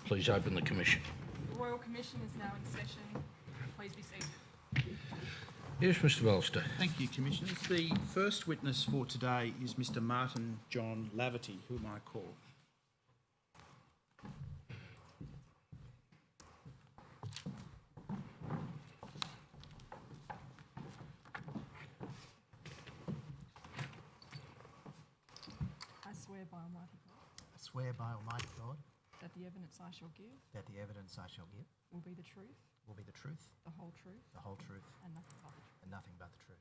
please open the commission. The Royal Commission is now in session. Please be seated. Yes, Mr Ballister. Thank you, Commissioners. The first witness for today is Mr Martin John Laverty, whom I call. I swear by Almighty God I swear by Almighty God that the evidence I shall give that the evidence I shall give will be the truth, will be the truth, the whole truth, the whole truth, and nothing but the truth. and nothing but the truth.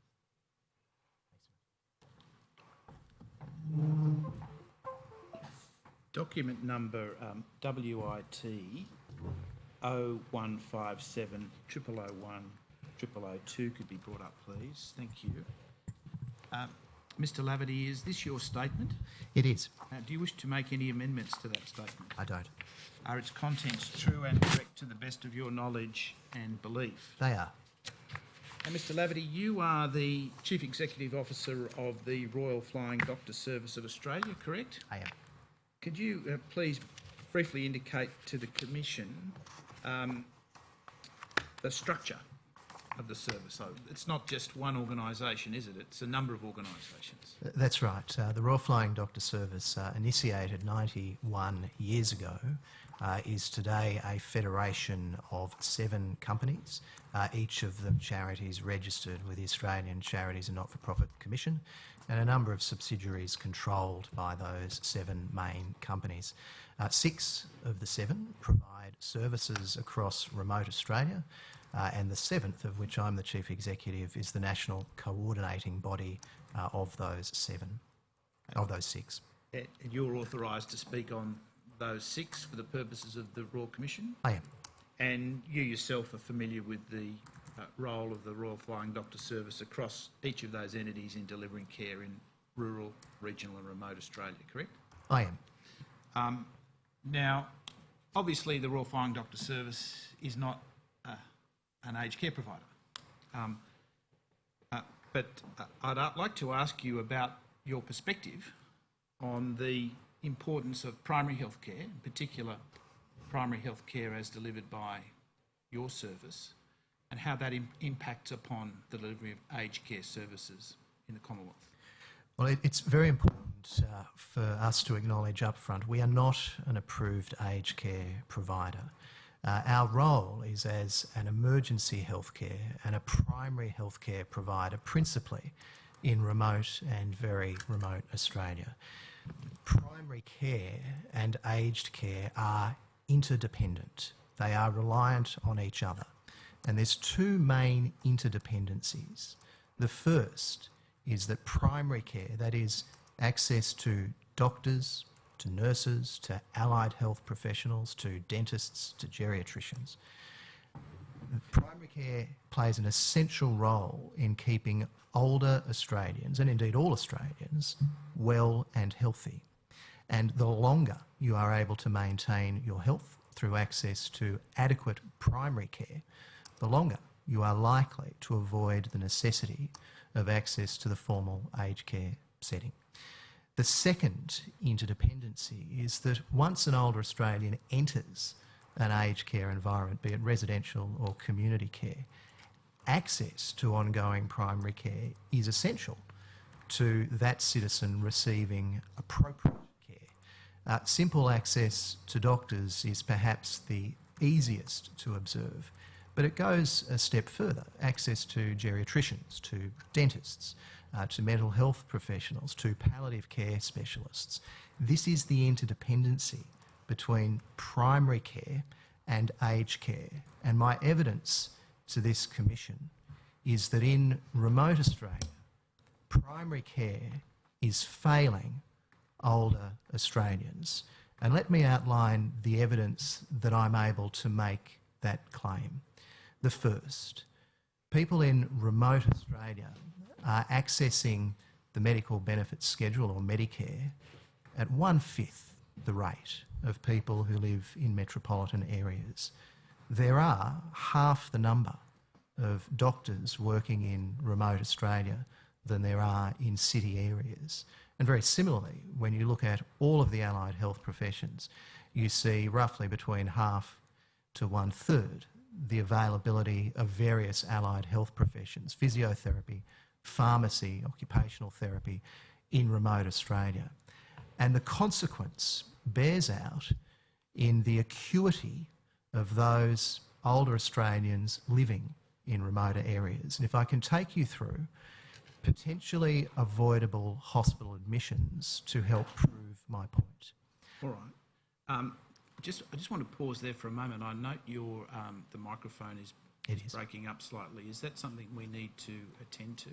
Document number WIT 0157 0001 0002 could be brought up, please. Thank you. Mr Laverty, is this your statement? It is. Do you wish to make any amendments to that statement? I don't. Are its contents true and correct to the best of your knowledge and belief? They are. And Mr Laverty, you are the Chief Executive Officer of the Royal Flying Doctor Service of Australia, correct? I am. Could you please briefly indicate to the Commission the structure of the service? So it's not just one organisation, is it? It's a number of organisations. That's right. The Royal Flying Doctor Service, initiated 91 years ago, is today a federation of 7 companies, each of them charities registered with the Australian Charities and Not-for-Profit Commission, and a number of subsidiaries controlled by those 7 main companies. 6 of the 7 provide services across remote Australia, and the 7th, of which I'm the Chief Executive, is the national coordinating body of those 6. And you're authorised to speak on those 6 for the purposes of the Royal Commission? I am. And you yourself are familiar with the role of the Royal Flying Doctor Service across each of those entities in delivering care in rural, regional and remote Australia, correct? I am. Now, obviously the Royal Flying Doctor Service is not an aged care provider. But I'd like to ask you about your perspective on the importance of primary health care, in particular primary health care as delivered by your service, and how that impacts upon the delivery of aged care services in the Commonwealth. Well, it's very important for us to acknowledge up front we are not an approved aged care provider. Our role is as an emergency healthcare and a primary healthcare provider, principally in remote and very remote Australia. Primary care and aged care are interdependent. They are reliant on each other. And there's 2 main interdependencies. The first is that primary care, that is access to doctors, to nurses, to allied health professionals, to dentists, to geriatricians. Primary care plays an essential role in keeping older Australians, and indeed all Australians, well and healthy. And the longer you are able to maintain your health through access to adequate primary care, the longer you are likely to avoid the necessity of access to the formal aged care setting. The second interdependency is that once an older Australian enters an aged care environment, be it residential or community care, access to ongoing primary care is essential to that citizen receiving appropriate care. Simple access to doctors is perhaps the easiest to observe, but it goes a step further. Access to geriatricians, to dentists, to mental health professionals, to palliative care specialists. This is the interdependency between primary care and aged care. And my evidence to this Commission is that in remote Australia, primary care is failing older Australians. And let me outline the evidence that I'm able to make that claim. The first, people in remote Australia are accessing the medical benefits schedule, or Medicare, at 1/5 the rate of people who live in metropolitan areas. There are half the number of doctors working in remote Australia than there are in city areas. And very similarly, when you look at all of the allied health professions, you see roughly between half to one-third the availability of various allied health professions, physiotherapy, pharmacy, occupational therapy in remote Australia. And the consequence bears out in the acuity of those older Australians living in remoter areas. And if I can take you through potentially avoidable hospital admissions to help prove my point. All right. I just want to pause there for a moment. I note your the microphone is breaking up slightly. Is that something we need to attend to?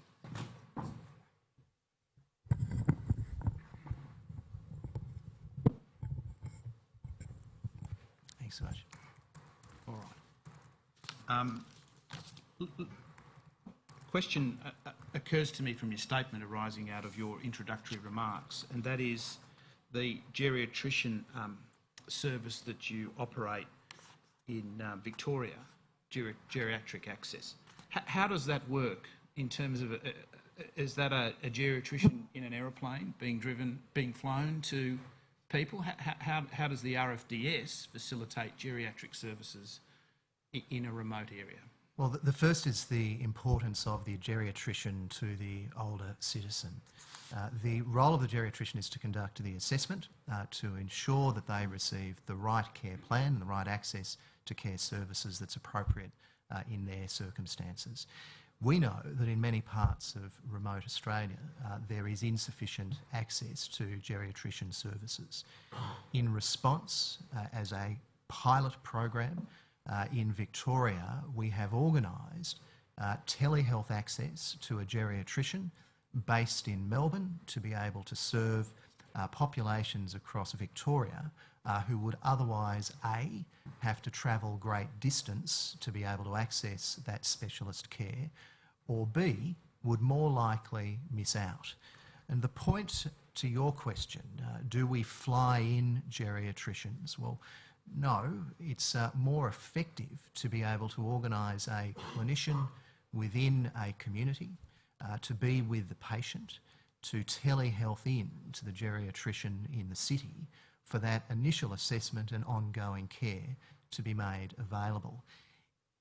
Thanks so much. All right. Question occurs to me from your statement arising out of your introductory remarks, and that is the geriatrician service that you operate in Victoria, geriatric access. How does that work in terms of, is that a geriatrician in an aeroplane being flown to people? How does the RFDS facilitate geriatric services in a remote area? Well, the first is the importance of the geriatrician to the older citizen. The role of the geriatrician is to conduct the assessment, to ensure that they receive the right care plan and the right access to care services that's appropriate in their circumstances. We know that in many parts of remote Australia there is insufficient access to geriatrician services. In response, as a pilot program in Victoria, we have organised telehealth access to a geriatrician based in Melbourne to be able to serve populations across Victoria who would otherwise A, have to travel great distance to be able to access that specialist care, or B, would more likely miss out. And the point to your question, do we fly in geriatricians? Well, no, it's more effective to be able to organise a clinician within a community to be with the patient, to telehealth in to the geriatrician in the city for that initial assessment and ongoing care to be made available.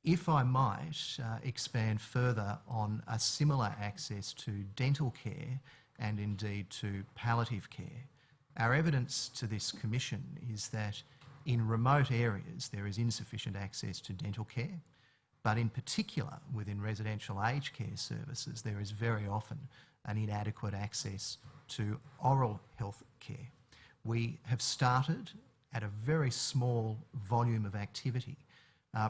If I might expand further on a similar access to dental care and indeed to palliative care, our evidence to this Commission is that in remote areas there is insufficient access to dental care, but in particular within residential aged care services there is very often an inadequate access to oral health care. We have started at a very small volume of activity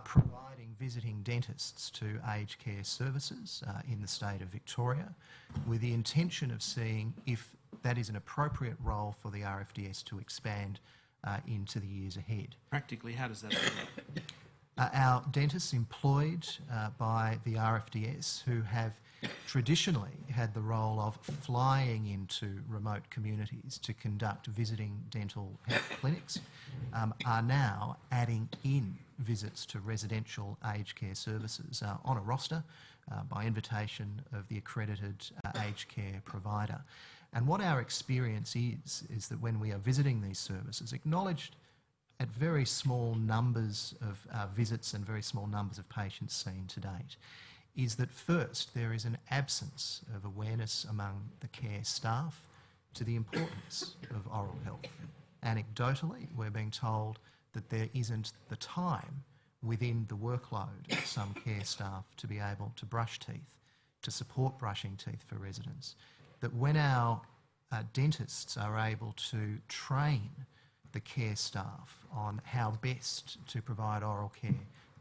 providing visiting dentists to aged care services in the state of Victoria with the intention of seeing if that is an appropriate role for the RFDS to expand into the years ahead. Practically, how does that work? Our dentists employed by the RFDS, who have traditionally had the role of flying into remote communities to conduct visiting dental health clinics, are now adding in visits to residential aged care services on a roster by invitation of the accredited aged care provider. And what our experience is that when we are visiting these services, acknowledged at very small numbers of visits and very small numbers of patients seen to date, is that first there is an absence of awareness among the care staff to the importance of oral health. Anecdotally, we're being told that there isn't the time within the workload of some care staff to be able to brush teeth, to support brushing teeth for residents. That when our dentists are able to train the care staff on how best to provide oral care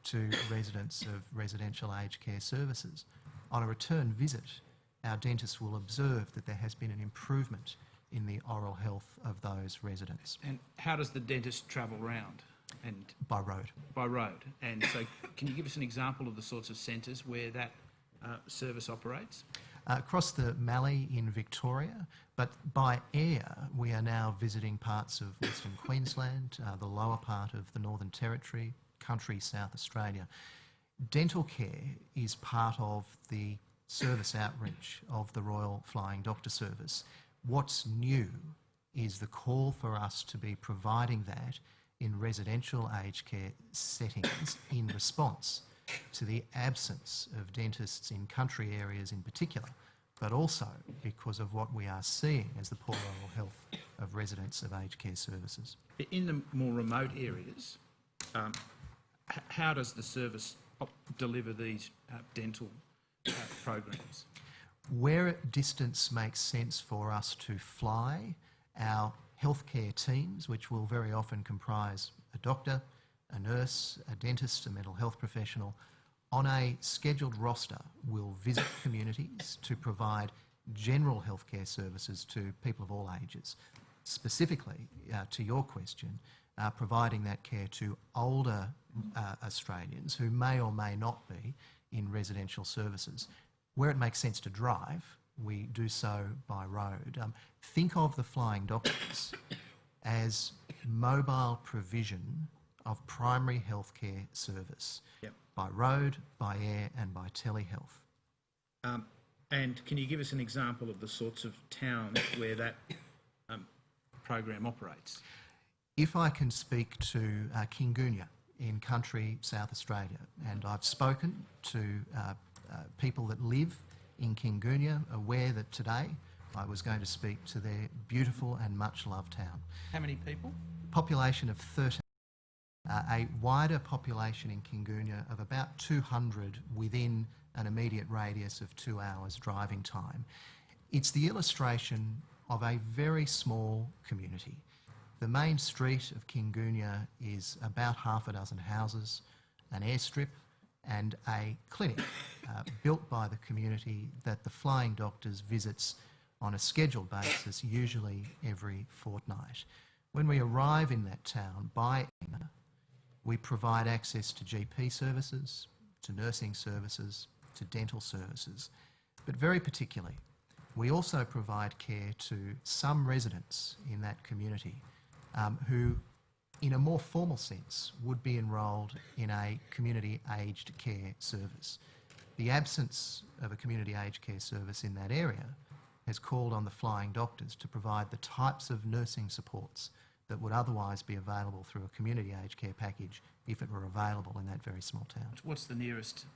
to residents of residential aged care services, on a return visit, our dentists will observe that there has been an improvement in the oral health of those residents. And how does the dentist travel round? And by road. By road. And so can you give us an example of the sorts of centres where that service operates? Across the Mallee in Victoria, but by air we are now visiting parts of Western Queensland, the lower part of the Northern Territory, country South Australia. Dental care is part of the service outreach of the Royal Flying Doctor Service. What's new is the call for us to be providing that in residential aged care settings in response to the absence of dentists in country areas in particular, but also because of what we are seeing as the poor oral health of residents of aged care services. In the more remote areas, how does the service deliver these dental programs? Where distance makes sense for us to fly, our healthcare teams, which will very often comprise a doctor, a nurse, a dentist, a mental health professional, on a scheduled roster will visit communities to provide general healthcare services to people of all ages. Specifically, to your question, providing that care to older Australians who may or may not be in residential services. Where it makes sense to drive, we do so by road. Think of the flying doctors as mobile provision of primary healthcare service. Yep. By road, by air and by telehealth. And can you give us an example of the sorts of towns where that program operates? If I can speak to Kingunya in country South Australia, and I've spoken to people that live in Kingunya, aware that today I was going to speak to their beautiful and much loved town. How many people? Population of 13. A wider population in Kingunya of about 200 within an immediate radius of 2 hours driving time. It's the illustration of a very small community. The main street of Kingunya is about half a dozen houses, an airstrip and a clinic built by the community that the Flying Doctors visits on a scheduled basis, usually every fortnight. When we arrive in that town by air, we provide access to GP services, to nursing services, to dental services, but very particularly, we also provide care to some residents in that community who, in a more formal sense, would be enrolled in a community aged care service. The absence of a community aged care service in that area has called on the Flying Doctors to provide the types of nursing supports that would otherwise be available through a community aged care package if it were available in that very small town. What's the nearest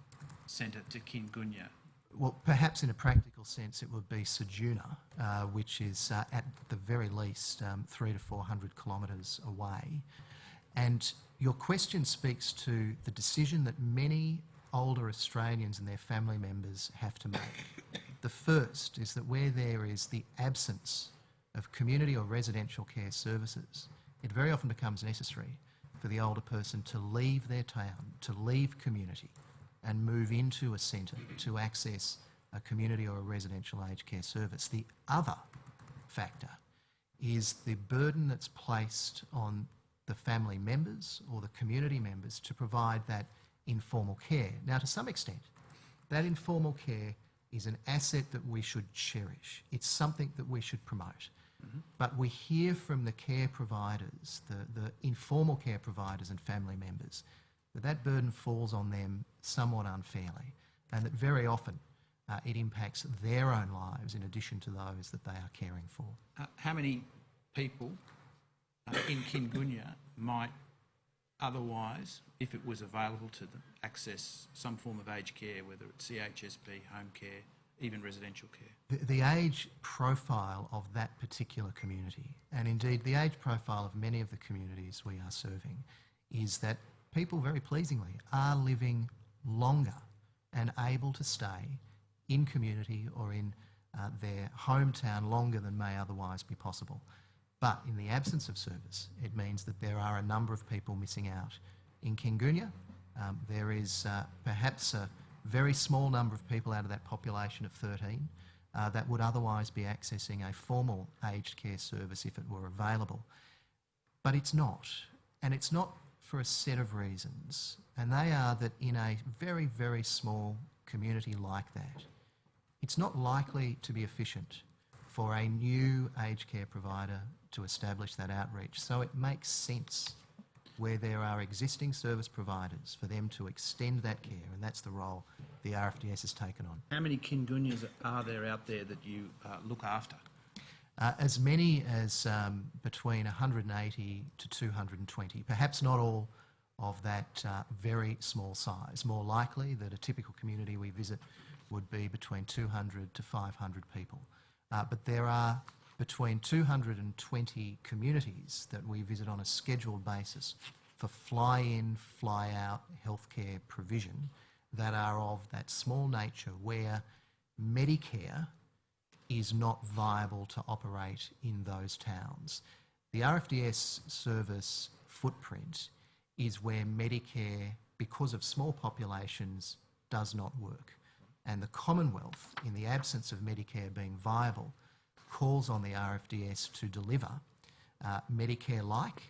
centre to Kingunya? Well, perhaps in a practical sense it would be Sejuna, which is at the very least 300 to 400 kilometres away. And your question speaks to the decision that many older Australians and their family members have to make. The first is that where there is the absence of community or residential care services, it very often becomes necessary for the older person to leave their town, to leave community and move into a centre to access a community or a residential aged care service. The other factor is the burden that's placed on the family members or the community members to provide that informal care. Now, to some extent, that informal care is an asset that we should cherish. It's something that we should promote. But we hear from the care providers, the informal care providers and family members, that burden falls on them somewhat unfairly, and that very often it impacts their own lives in addition to those that they are caring for. How many people in Kingunya might otherwise, if it was available to them, access some form of aged care, whether it's CHSP, home care, even residential care? The age profile of that particular community, and indeed the age profile of many of the communities we are serving, is that people very pleasingly are living longer and able to stay in community or in their hometown longer than may otherwise be possible. But in the absence of service, it means that there are a number of people missing out. In Kingunya, there is perhaps a very small number of people out of that population of 13 that would otherwise be accessing a formal aged care service if it were available. But it's not, and it's not for a set of reasons, and they are that in a very, very small community like that, it's not likely to be efficient for a new aged care provider to establish that outreach. So it makes sense where there are existing service providers for them to extend that care, and that's the role the RFDS has taken on. How many Kingunyas are there out there that you look after? As many as between 180 to 220, perhaps not all of that very small size. More likely that a typical community we visit would be between 200 to 500 people. But there are between 220 communities that we visit on a scheduled basis for fly-in, fly-out healthcare provision that are of that small nature where Medicare is not viable to operate in those towns. The RFDS service footprint is where Medicare, because of small populations, does not work. And the Commonwealth, in the absence of Medicare being viable, calls on the RFDS to deliver Medicare-like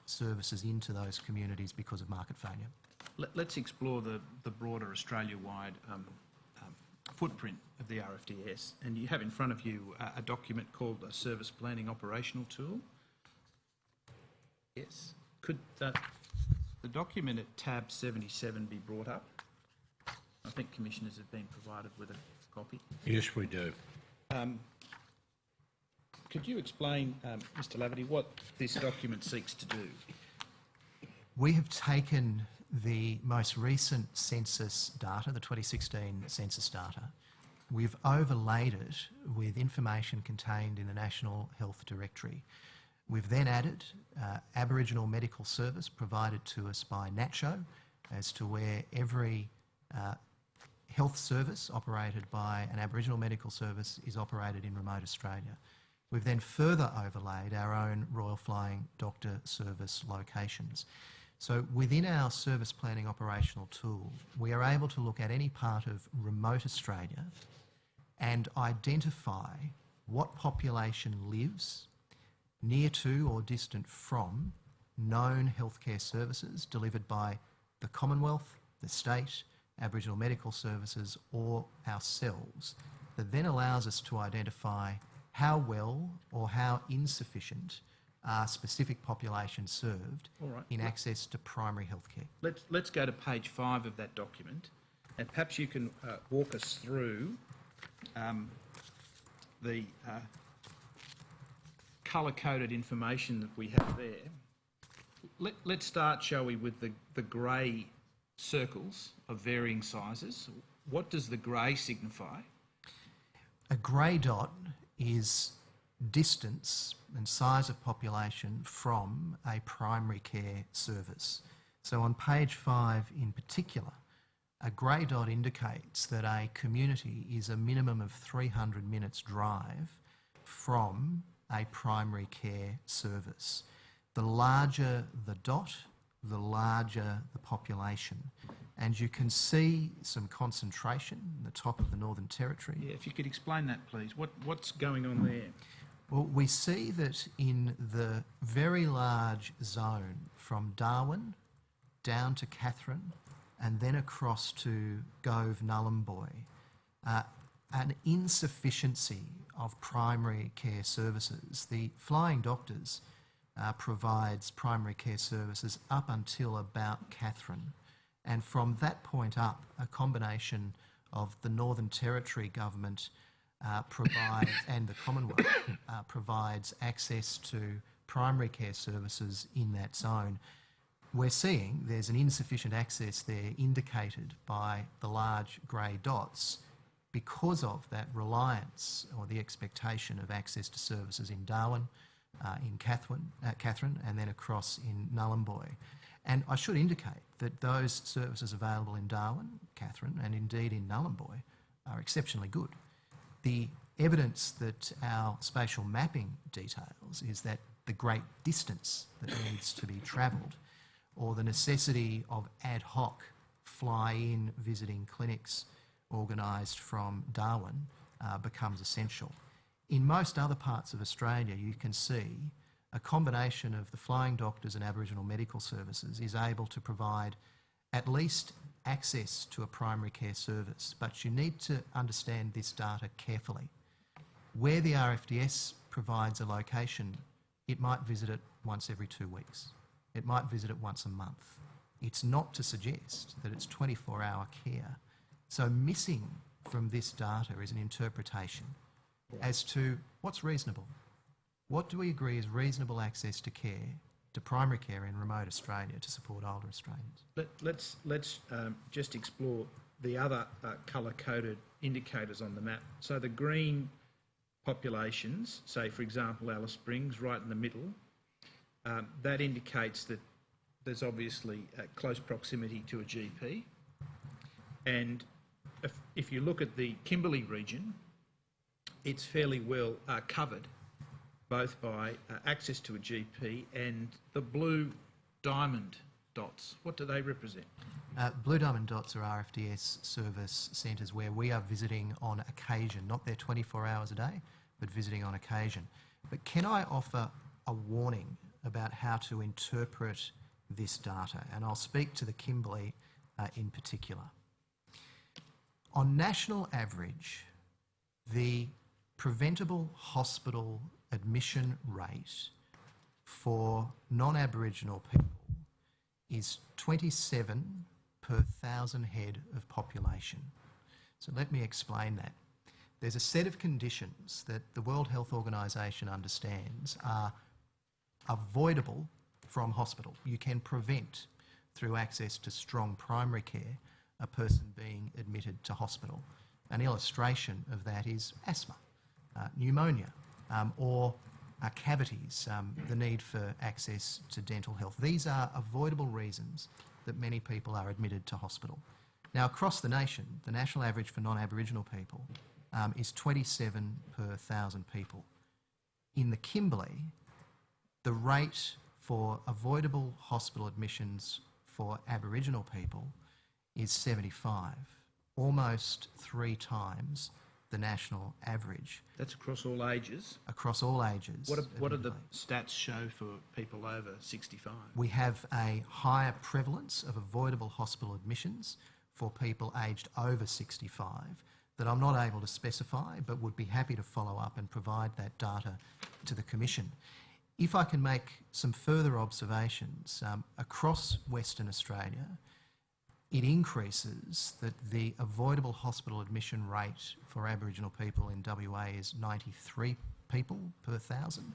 services into those communities because of market failure. Let's explore the broader Australia-wide footprint of the RFDS. And you have in front of you a document called a Service Planning Operational Tool. Yes. Could the document at tab 77 be brought up? I think commissioners have been provided with a copy. Yes, we do. Could you explain, Mr Laverty, what this document seeks to do? We have taken the most recent census data, the 2016 census data. We've overlaid it with information contained in the National Health Directory. We've then added Aboriginal medical service provided to us by NACCHO as to where every health service operated by an Aboriginal medical service is operated in remote Australia. We've then further overlaid our own Royal Flying Doctor Service locations. So within our service planning operational tool, we are able to look at any part of remote Australia and identify what population lives near to or distant from known healthcare services delivered by the Commonwealth, the state, Aboriginal medical services or ourselves, that then allows us to identify how well or how insufficient are specific populations served in access to primary health care. Let's go to page 5 of that document, and perhaps you can walk us through the colour-coded information that we have there. Let's start, shall we, with the grey circles of varying sizes. What does the grey signify? A grey dot is distance and size of population from a primary care service. So on page 5 in particular, a grey dot indicates that a community is a minimum of 300 minutes drive from a primary care service. The larger the dot, the larger the population. And you can see some concentration in the top of the Northern Territory. Yeah, if you could explain that, please. What's going on there? Well, we see that in the very large zone from Darwin down to Katherine and then across to Gove Nullumboy, an insufficiency of primary care services. The Flying Doctors provides primary care services up until about Katherine. And from that point up, a combination of the Northern Territory government provides and the Commonwealth provides access to primary care services in that zone. We're seeing there's an insufficient access there indicated by the large grey dots because of that reliance or the expectation of access to services in Darwin, in Katherine and then across in Nullumboy. And I should indicate that those services available in Darwin, Katherine and indeed in Nullumboy are exceptionally good. The evidence that our spatial mapping details is that the great distance that needs to be travelled or the necessity of ad hoc fly-in visiting clinics organised from Darwin becomes essential. In most other parts of Australia, you can see a combination of the Flying Doctors and Aboriginal medical services is able to provide at least access to a primary care service, but you need to understand this data carefully. Where the RFDS provides a location, it might visit it once every 2 weeks. It might visit it once a month. It's not to suggest that it's 24-hour care. So missing from this data is an interpretation as to what's reasonable, What do we agree is reasonable access to care, to primary care in remote Australia to support older Australians? Let's just explore the other colour-coded indicators on the map. So the green populations, say for example Alice Springs, right in the middle, that indicates that there's obviously a close proximity to a GP. And if you look at the Kimberley region, it's fairly well covered, both by access to a GP and the blue diamond dots. What do they represent? Blue Diamond Dots are RFDS service centres where we are visiting on occasion, not there 24 hours a day, but visiting on occasion. But can I offer a warning about how to interpret this data? And I'll speak to the Kimberley in particular. On national average, the preventable hospital admission rate for non-Aboriginal people is 27 per 1,000 head of population. So let me explain that. There's a set of conditions that the World Health Organisation understands are avoidable from hospital. You can prevent, through access to strong primary care, a person being admitted to hospital. An illustration of that is asthma, pneumonia, or cavities, the need for access to dental health. These are avoidable reasons that many people are admitted to hospital. Now, across the nation, the national average for non-Aboriginal people is 27 per 1,000 people. In the Kimberley, the rate for avoidable hospital admissions for Aboriginal people is 75, almost 3 times the national average. That's across all ages. Across all ages. What do the stats show for people over 65? We have a higher prevalence of avoidable hospital admissions for people aged over 65 that I'm not able to specify, but would be happy to follow up and provide that data to the Commission. If I can make some further observations, across Western Australia, it increases that the avoidable hospital admission rate for Aboriginal people in WA is 93 people per 1,000,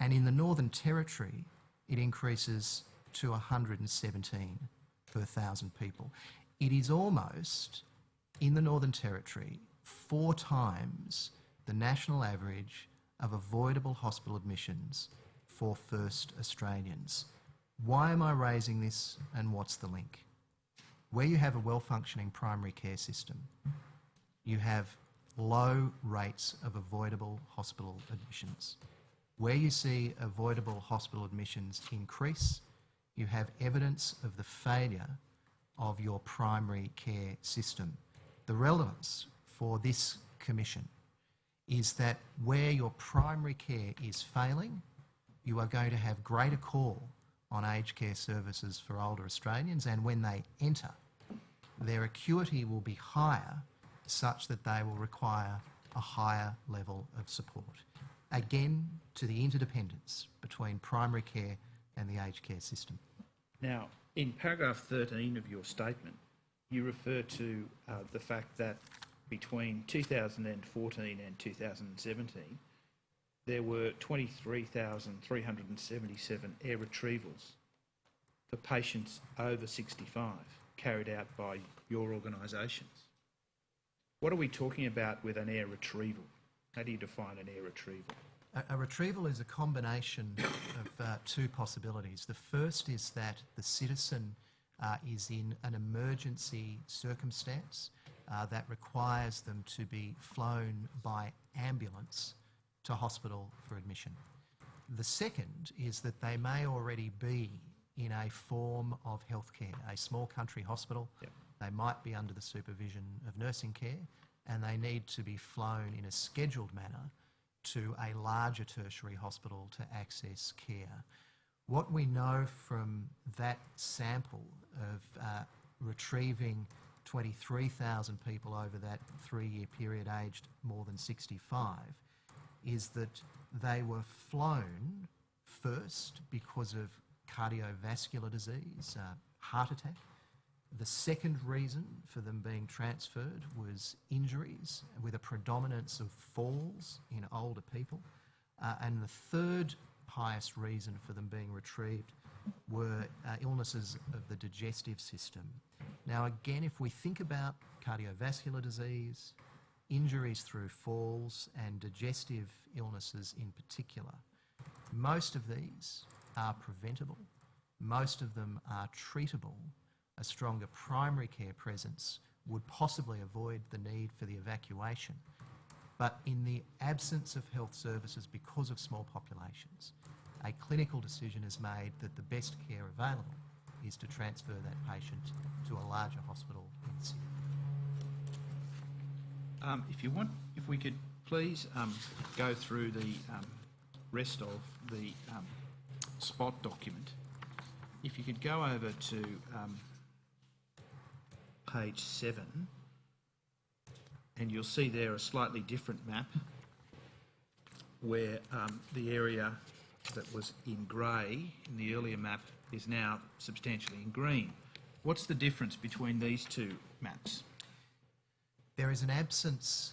and in the Northern Territory it increases to 117 per 1,000 people. It is almost, in the Northern Territory, 4 times the national average of avoidable hospital admissions for first Australians. Why am I raising this, and what's the link? Where you have a well-functioning primary care system, you have low rates of avoidable hospital admissions. Where you see avoidable hospital admissions increase, you have evidence of the failure of your primary care system. The relevance for this Commission is that where your primary care is failing, you are going to have greater call on aged care services for older Australians, and when they enter, their acuity will be higher such that they will require a higher level of support. Again, to the interdependence between primary care and the aged care system. Now, in paragraph 13 of your statement, you refer to the fact that between 2014 and 2017, there were 23,377 air retrievals for patients over 65 carried out by your organisations. What are we talking about with an air retrieval? How do you define an air retrieval? A retrieval is a combination of 2 possibilities. The first is that the citizen is in an emergency circumstance that requires them to be flown by ambulance to hospital for admission. The second is that they may already be in a form of healthcare, a small country hospital. Yep. They might be under the supervision of nursing care, and they need to be flown in a scheduled manner to a larger tertiary hospital to access care. What we know from that sample of retrieving 23,000 people over that 3-year period aged more than 65 is that they were flown first because of cardiovascular disease, heart attack. The second reason for them being transferred was injuries with a predominance of falls in older people. And the third highest reason for them being retrieved were illnesses of the digestive system. Now again, if we think about cardiovascular disease, injuries through falls and digestive illnesses in particular, most of these are preventable, most of them are treatable. A stronger primary care presence would possibly avoid the need for the evacuation. But in the absence of health services because of small populations, a clinical decision is made that the best care available is to transfer that patient to a larger hospital in the city. If we could please go through the rest of the spot document. If you could go over to page 7, and you'll see there a slightly different map where the area that was in grey in the earlier map is now substantially in green. What's the difference between these two maps? There is an absence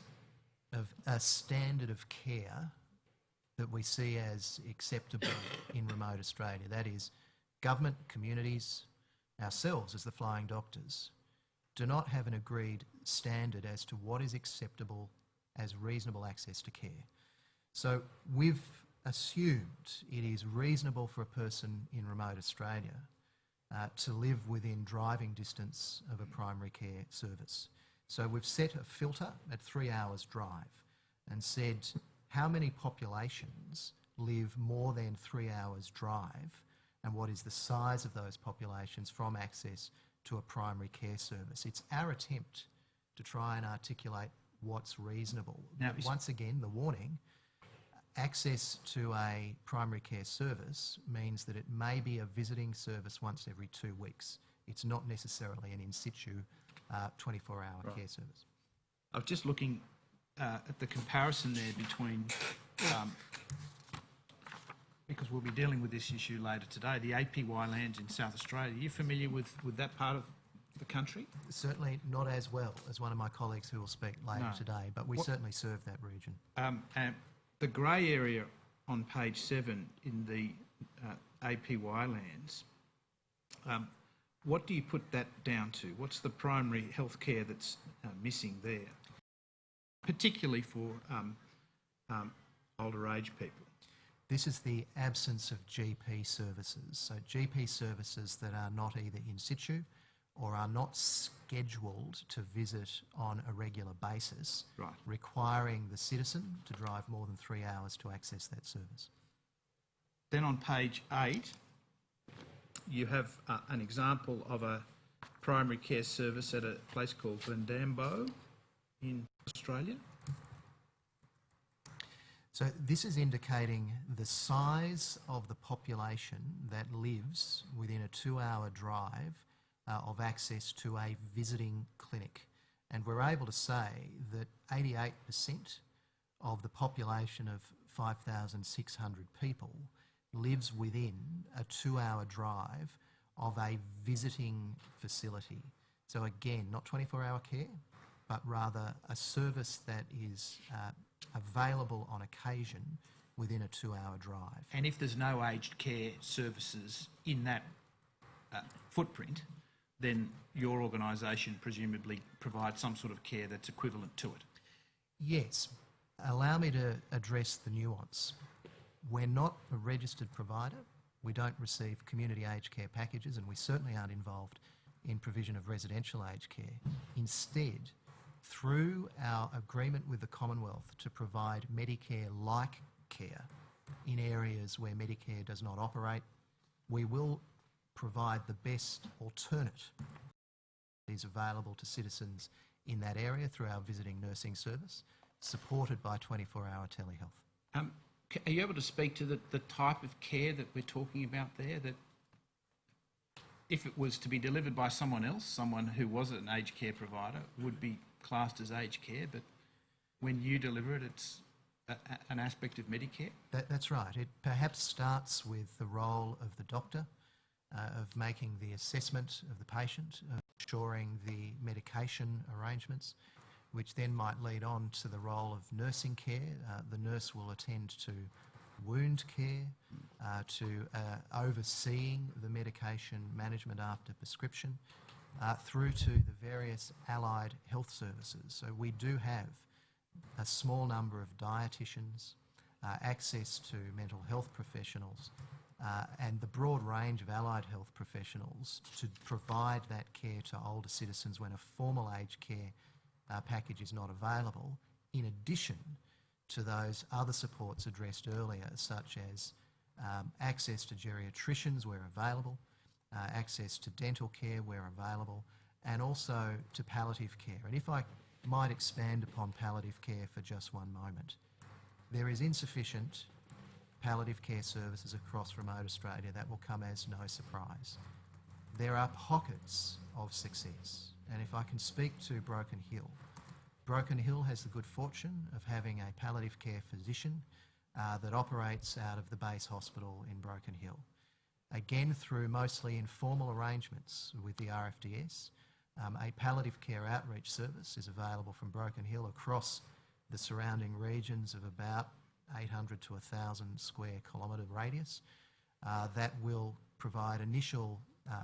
of a standard of care that we see as acceptable in remote Australia. That is, government, communities, ourselves as the flying doctors, do not have an agreed standard as to what is acceptable as reasonable access to care. So we've assumed it is reasonable for a person in remote Australia to live within driving distance of a primary care service. So we've set a filter at 3 hours drive and said how many populations live more than 3 hours drive and what is the size of those populations from access to a primary care service. It's our attempt to try and articulate what's reasonable. Now, once again, the warning, access to a primary care service means that it may be a visiting service once every 2 weeks. It's not necessarily an in situ 24-hour care service. I was just looking at the comparison there between, because we'll be dealing with this issue later today, the APY lands in South Australia. Are you familiar with that part of the country? Certainly not as well as one of my colleagues who will speak later today, but we certainly serve that region. And the grey area on page 7 in the APY lands, what do you put that down to? What's the primary health care that's missing there, particularly for older age people? This is the absence of GP services. So GP services that are not either in situ or are not scheduled to visit on a regular basis, Right. requiring the citizen to drive more than 3 hours to access that service. Then on page 8, you have an example of a primary care service at a place called Glendambo in Australia. So this is indicating the size of the population that lives within a 2-hour drive of access to a visiting clinic. And we're able to say that 88% of the population of 5,600 people lives within a 2-hour drive of a visiting facility. So again, not 24-hour care, but rather a service that is available on occasion within a 2-hour drive. And if there's no aged care services in that footprint, then your organisation presumably provides some sort of care that's equivalent to it. Yes. Allow me to address the nuance. We're not a registered provider. We don't receive community aged care packages, and we certainly aren't involved in provision of residential aged care. Instead, through our agreement with the Commonwealth to provide Medicare-like care in areas where Medicare does not operate, we will provide the best alternate that is available to citizens in that area through our visiting nursing service, supported by 24-hour telehealth. Are you able to speak to the type of care that we're talking about there, that if it was to be delivered by someone else, someone who was an aged care provider, would be classed as aged care, but when you deliver it, it's an aspect of Medicare? That's right. It perhaps starts with the role of the doctor, of making the assessment of the patient, of ensuring the medication arrangements, which then might lead on to the role of nursing care. The nurse will attend to wound care, to overseeing the medication management after prescription, through to the various allied health services. So we do have a small number of dietitians, access to mental health professionals, and the broad range of allied health professionals to provide that care to older citizens when a formal aged care package is not available, in addition to those other supports addressed earlier, such as access to geriatricians where available, access to dental care where available, and also to palliative care. And if I might expand upon palliative care for just one moment. There is insufficient palliative care services across remote Australia. That will come as no surprise. There are pockets of success, and if I can speak to Broken Hill, Broken Hill has the good fortune of having a palliative care physician that operates out of the base hospital in Broken Hill. Again, through mostly informal arrangements with the RFDS, a palliative care outreach service is available from Broken Hill across the surrounding regions of about 800 to 1,000 square kilometre radius. That will provide initial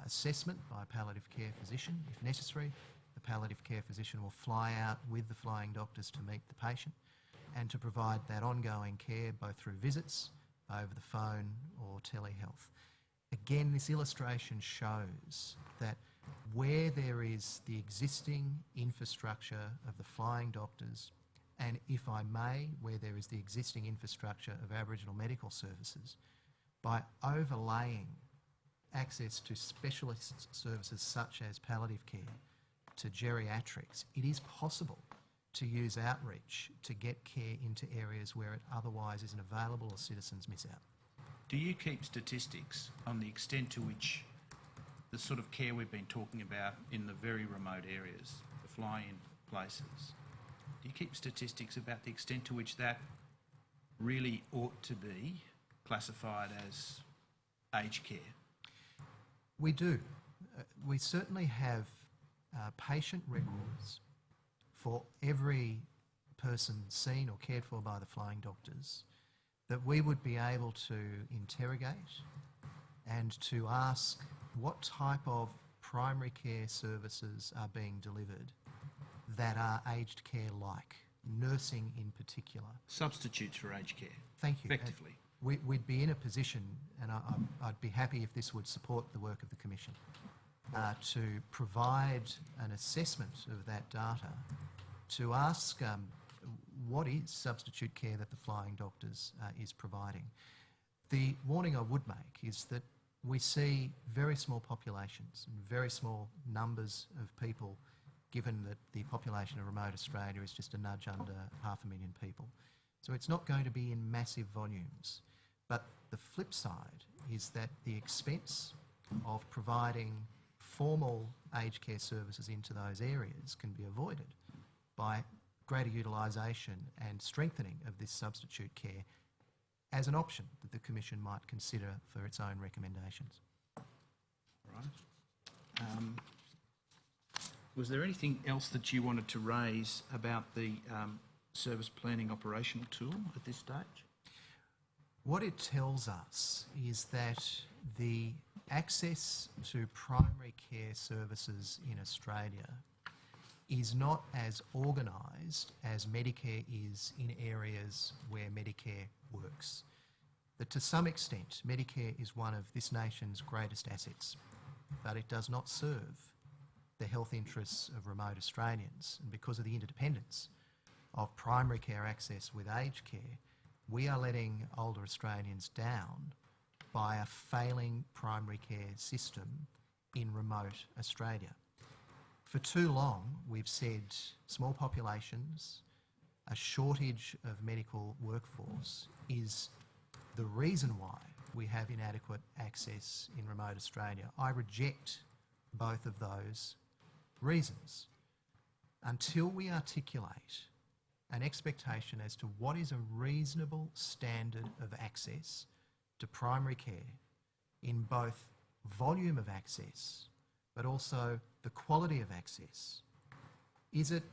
assessment by a palliative care physician. If necessary, the palliative care physician will fly out with the flying doctors to meet the patient and to provide that ongoing care both through visits, over the phone or telehealth. Again, this illustration shows that where there is the existing infrastructure of the flying doctors, and if I may, where there is the existing infrastructure of Aboriginal medical services, by overlaying access to specialist services such as palliative care, to geriatrics, it is possible to use outreach to get care into areas where it otherwise isn't available or citizens miss out. Do you keep statistics on the extent to which the sort of care we've been talking about in the very remote areas, the fly-in places, do you keep statistics about the extent to which that really ought to be classified as aged care? We do. We certainly have patient records for every person seen or cared for by the flying doctors that we would be able to interrogate and to ask what type of primary care services are being delivered that are aged care like, nursing in particular. Substitutes for aged care. Thank you. Effectively. We'd be in a position, and I'd be happy if this would support the work of the Commission, to provide an assessment of that data, to ask what is substitute care that the flying doctors is providing. The warning I would make is that we see very small populations and very small numbers of people, given that the population of remote Australia is just a nudge under 500,000 people. So it's not going to be in massive volumes. But the flip side is that the expense of providing formal aged care services into those areas can be avoided by greater utilisation and strengthening of this substitute care as an option that the Commission might consider for its own recommendations. Right. Was there anything else that you wanted to raise about the service planning operational tool at this stage? What it tells us is that the access to primary care services in Australia is not as organised as Medicare is in areas where Medicare works. That to some extent, Medicare is one of this nation's greatest assets, but it does not serve the health interests of remote Australians. And because of the interdependence of primary care access with aged care, we are letting older Australians down by a failing primary care system in remote Australia. For too long, we've said small populations, a shortage of medical workforce is the reason why we have inadequate access in remote Australia. I reject both of those reasons. Until we articulate an expectation as to what is a reasonable standard of access to primary care in both volume of access but also the quality of access. Is it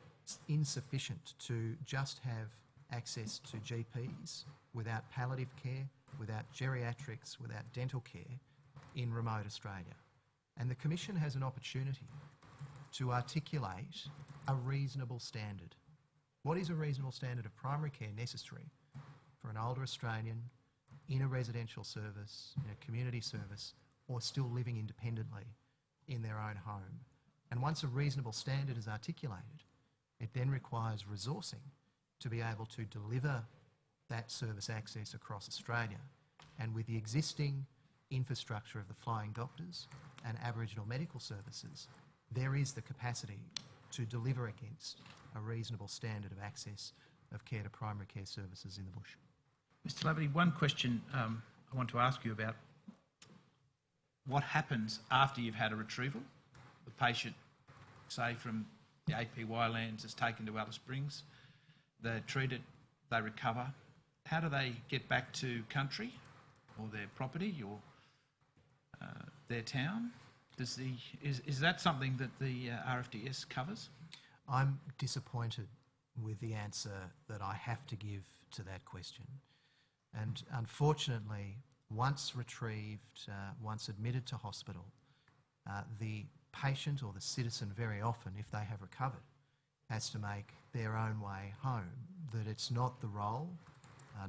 insufficient to just have access to GPs without palliative care, without geriatrics, without dental care in remote Australia. And the Commission has an opportunity to articulate a reasonable standard. What is a reasonable standard of primary care necessary for an older Australian in a residential service, in a community service, or still living independently in their own home? And once a reasonable standard is articulated, it then requires resourcing to be able to deliver that service access across Australia. And with the existing infrastructure of the flying doctors and Aboriginal medical services, there is the capacity to deliver against a reasonable standard of access of care to primary care services in the bush. Mr Laverty, one question I want to ask you about. What happens after you've had a retrieval? The patient, say from the APY lands, is taken to Alice Springs, they're treated, they recover. How do they get back to country or their property or their town? Is that something that the RFDS covers? I'm disappointed with the answer that I have to give to that question. And unfortunately, once retrieved, once admitted to hospital, the patient or the citizen very often, if they have recovered, has to make their own way home. That it's not the role,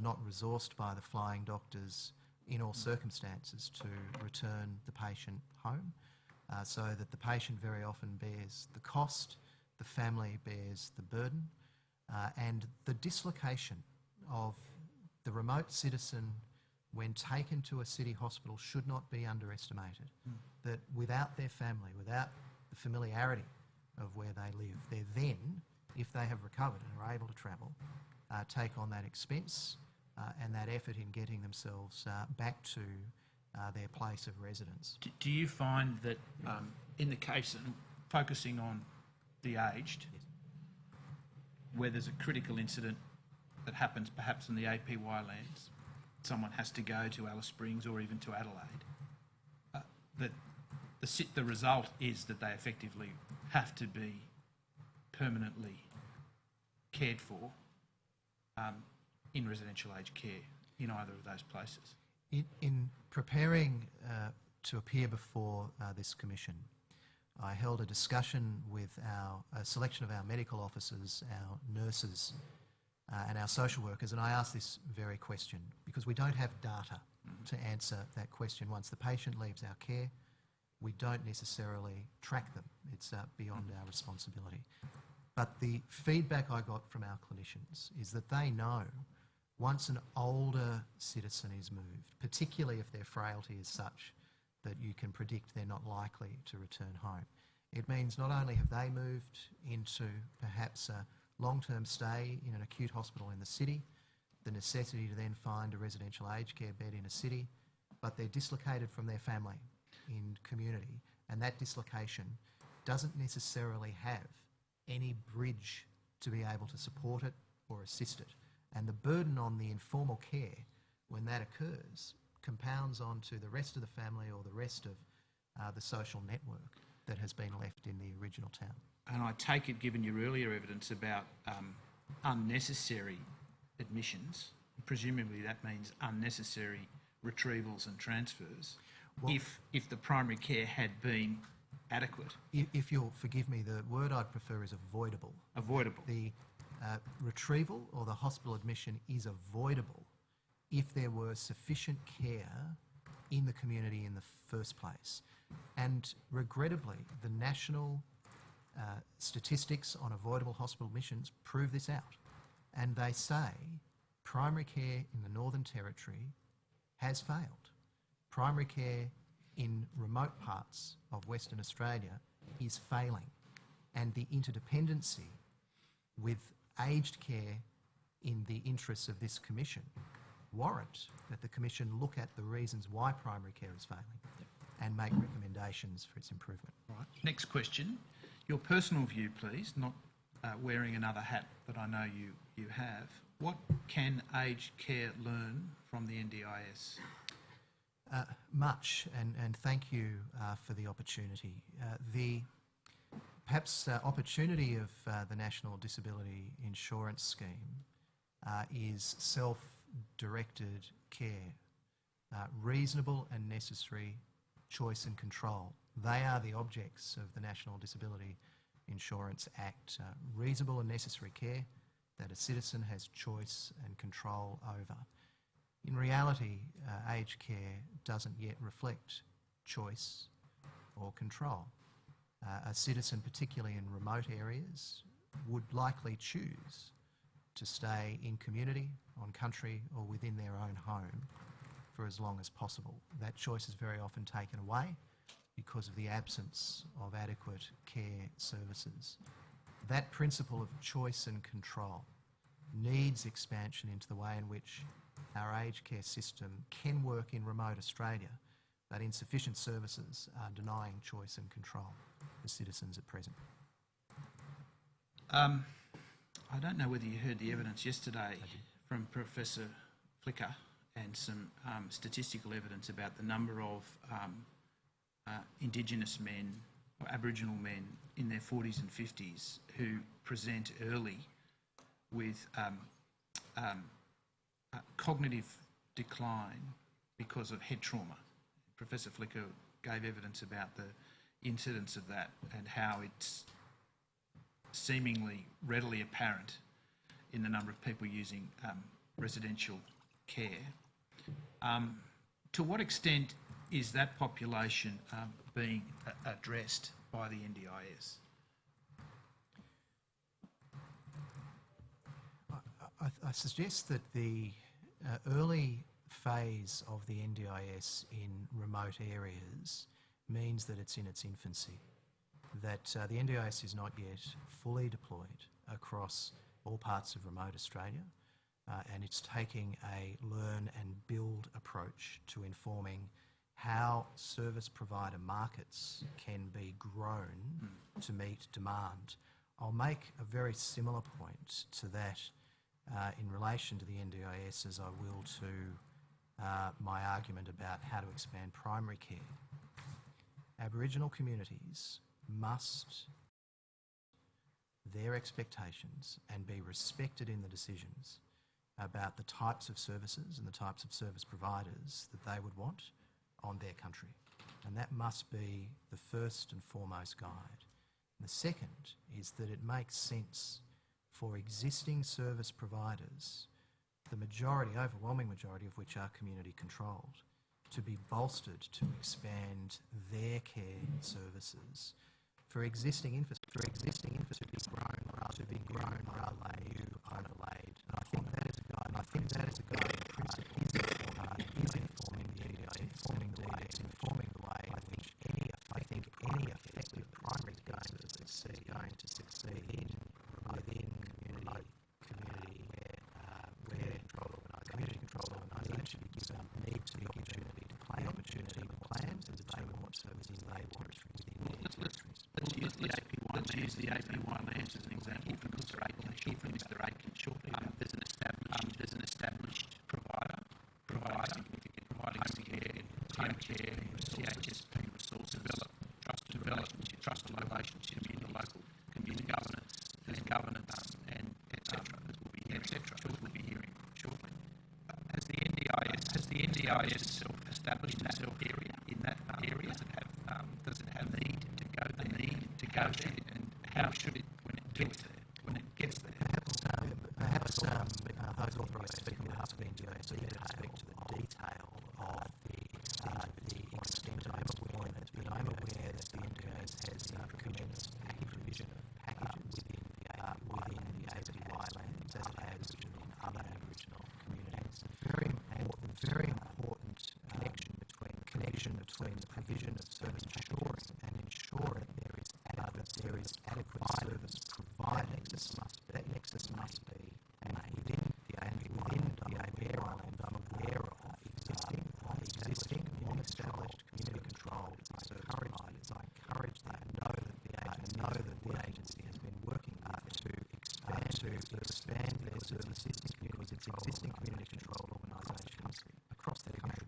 not resourced by the flying doctors in all circumstances to return the patient home, so that the patient very often bears the cost, the family bears the burden, and the dislocation of the remote citizen when taken to a city hospital should not be underestimated. That without their family, without the familiarity of where they live, they then, if they have recovered and are able to travel, take on that expense and that effort in getting themselves back to their place of residence. Do you find that in the case, and focusing on the aged, where there's a critical incident that happens perhaps in the APY lands, someone has to go to Alice Springs or even to Adelaide, that the result is that they effectively have to be permanently cared for in residential aged care in either of those places? In preparing to appear before this commission, I held a discussion with a selection of our medical officers, our nurses and our social workers, and I asked this very question because we don't have data to answer that question. Once the patient leaves our care, we don't necessarily track them. It's beyond our responsibility. But the feedback I got from our clinicians is that they know once an older citizen is moved, particularly if their frailty is such that you can predict they're not likely to return home, it means not only have they moved into perhaps a long-term stay in an acute hospital in the city, the necessity to then find a residential aged care bed in a city, but they're dislocated from their family in community, and that dislocation doesn't necessarily have any bridge to be able to support it or assist it. And the burden on the informal care when that occurs compounds onto the rest of the family or the rest of the social network that has been left in the original town. And I take it, given your earlier evidence about unnecessary admissions, presumably that means unnecessary retrievals and transfers, well, if the primary care had been adequate. If you'll forgive me, the word I'd prefer is avoidable. Avoidable. The retrieval or the hospital admission is avoidable if there were sufficient care in the community in the first place. And regrettably, the national statistics on avoidable hospital admissions prove this out. And they say primary care in the Northern Territory has failed. Primary care in remote parts of Western Australia is failing. And the interdependency with aged care in the interests of this Commission warrant that the Commission look at the reasons why primary care is failing and make recommendations for its improvement. Right. Next question. Your personal view, please, not wearing another hat that I know you have. What can aged care learn from the NDIS? Much, and thank you for the opportunity. The opportunity of the National Disability Insurance Scheme is directed care, reasonable and necessary choice and control. They are the objects of the National Disability Insurance Act. Reasonable and necessary care that a citizen has choice and control over. In reality, aged care doesn't yet reflect choice or control. A citizen, particularly in remote areas, would likely choose to stay in community, on country or within their own home for as long as possible. That choice is very often taken away because of the absence of adequate care services. That principle of choice and control needs expansion into the way in which our aged care system can work in remote Australia, but insufficient services are denying choice and control for citizens at present. I don't know whether you heard the evidence yesterday from Professor Flicker and some statistical evidence about the number of Indigenous men or Aboriginal men in their 40s and 50s who present early with cognitive decline because of head trauma. Professor Flicker gave evidence about the incidence of that and how it's seemingly readily apparent in the number of people using residential care. To what extent is that population being addressed by the NDIS? I suggest that the early phase of the NDIS in remote areas means that it's in its infancy, that the NDIS is not yet fully deployed across all parts of remote Australia, and it's taking a learn and build approach to informing how service provider markets can be grown to meet demand. I'll make a very similar point to that in relation to the NDIS as I will to my argument about how to expand primary care. Aboriginal communities must their expectations and be respected in the decisions about the types of services and the types of service providers that they would want on their country. And that must be the first and foremost guide. And the second is that it makes sense for existing service providers, the majority, overwhelming majority of which are community controlled, to be bolstered to expand their care services. For existing infrastructure to be grown rather than new overlaid. And I think that is a guide. I think that is a guide in principle is informing the NDIS, informing the way in which any effective primary care service is going to succeed within community where community controlled organisations need to be opportunity to plan plans and determine what services they want within their territories. Let's use the AP1 land as an example for Mr. Aiken shortly. There's an established provider providing significant home care, CHSP resource, develop trusted relationships with the local community governance, and etc. As we'll be hearing shortly. Has the NDIS itself established itself area in that area? Does it have the need to go there, and how should it when it gets there? Perhaps those authorised speak on behalf of the NDIS to speak to the detail of the extent of employment, but I'm aware that the NDIS has commenced a provision of packages within the APY lands as it has in other Aboriginal communities. Very important connection between the provision of service assuring and ensuring there is adequate service provided. That nexus must be within the APY land. I'm aware of existing long-established community controlled service providers. I encourage that. I know that the agency has been working to expand their services because its existing community controlled organisations across the country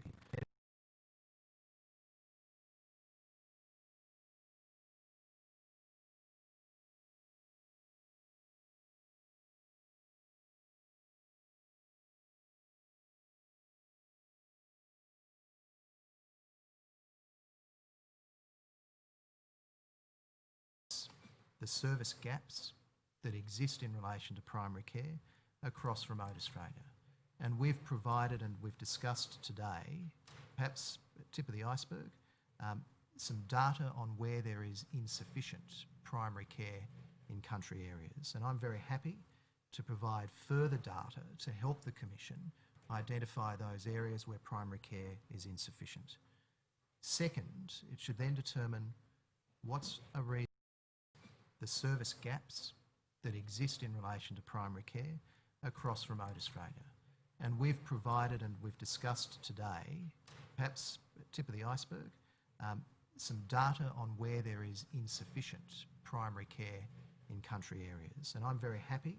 the service gaps that exist in relation to primary care across remote Australia. And we've provided and we've discussed today, perhaps tip of the iceberg, some data on where there is insufficient primary care in country areas. And I'm very happy to provide further data to help the Commission identify those areas where primary care is insufficient. Second, it should then determine what's a reason the service gaps that exist in relation to primary care across remote Australia. And we've provided and we've discussed today, perhaps tip of the iceberg, some data on where there is insufficient primary care in country areas. And I'm very happy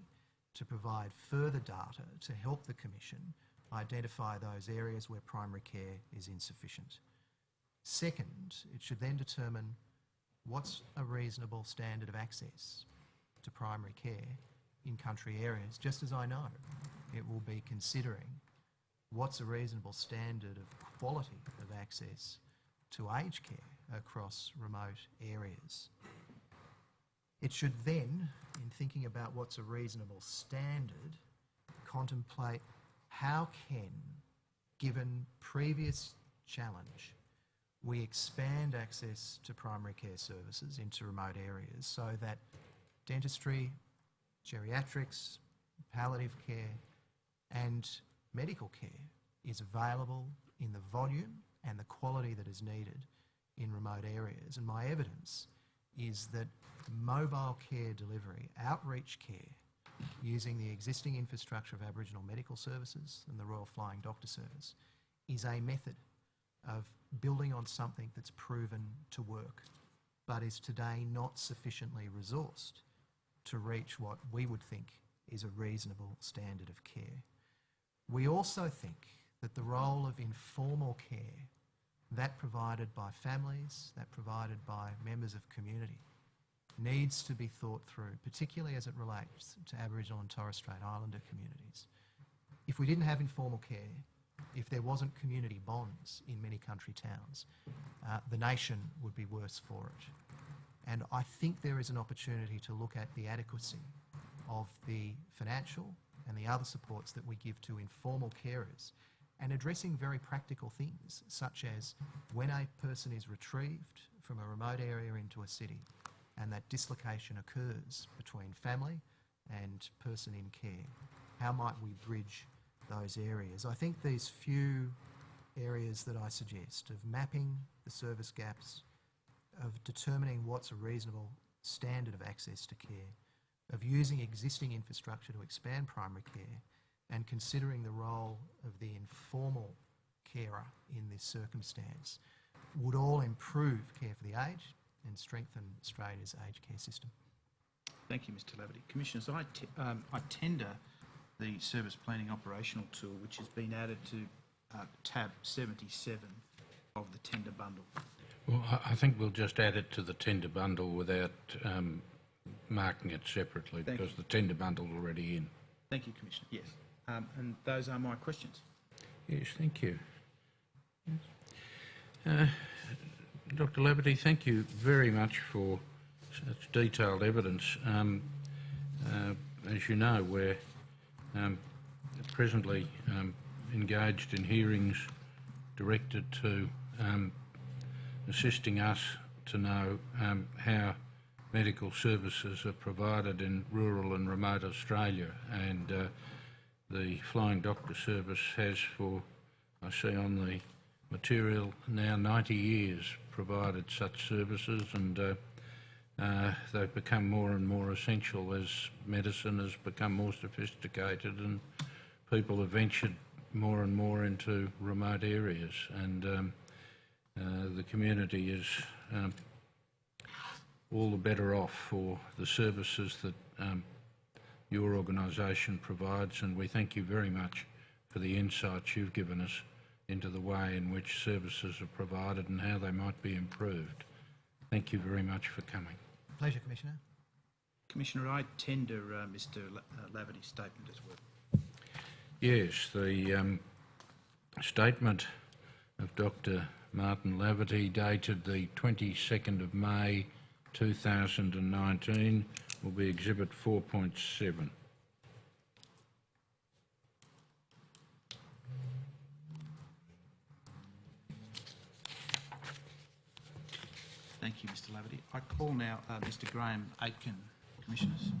to provide further data to help the Commission identify those areas where primary care is insufficient. Second, it should then determine what's a reasonable standard of access to primary care in country areas, just as I know it will be considering what's a reasonable standard of quality of access to aged care across remote areas. It should then, in thinking about what's a reasonable standard, contemplate how can, given previous challenge, we expand access to primary care services into remote areas so that dentistry, geriatrics, palliative care and medical care is available in the volume and the quality that is needed in remote areas. And my evidence is that mobile care delivery, outreach care, using the existing infrastructure of Aboriginal medical services and the Royal Flying Doctor Service, is a method of building on something that's proven to work, but is today not sufficiently resourced to reach what we would think is a reasonable standard of care. We also think that the role of informal care, that provided by families, that provided by members of community, needs to be thought through, particularly as it relates to Aboriginal and Torres Strait Islander communities. If we didn't have informal care, if there wasn't community bonds in many country towns, the nation would be worse for it. And I think there is an opportunity to look at the adequacy of the financial and the other supports that we give to informal carers, and addressing very practical things, such as when a person is retrieved from a remote area into a city and that dislocation occurs between family and person in care, how might we bridge those areas? I think these few areas that I suggest of mapping the service gaps, of determining what's a reasonable standard of access to care, of using existing infrastructure to expand primary care, and considering the role of the informal carer in this circumstance would all improve care for the aged and strengthen Australia's aged care system. Thank you, Mr Laverty. Commissioners, I tender the Service Planning Operational Tool, which has been added to tab 77 of the tender bundle. Well, I think we'll just add it to the tender bundle without marking it separately because the tender bundle's already in. Thank you, Commissioner. Yes. And those are my questions. Yes, thank you. Yes. Dr Laverty, thank you very much for such detailed evidence. As you know, we're presently engaged in hearings directed to assisting us to know how medical services are provided in rural and remote Australia, and the Flying Doctor Service has, for I see on the material now, 90 years provided such services, and they've become more and more essential as medicine has become more sophisticated and people have ventured more and more into remote areas, and the community is all the better off for the services that your organisation provides, and we thank you very much for the insights you've given us into the way in which services are provided and how they might be improved. Thank you very much for coming. Pleasure, Commissioner. Commissioner, I tender Mr Laverty's statement as well. Yes, the statement of Dr Martin Laverty dated the 22nd of May 2019 will be Exhibit 4.7. Thank you, Mr Laverty. I call now Mr Graham Aitken, Commissioners.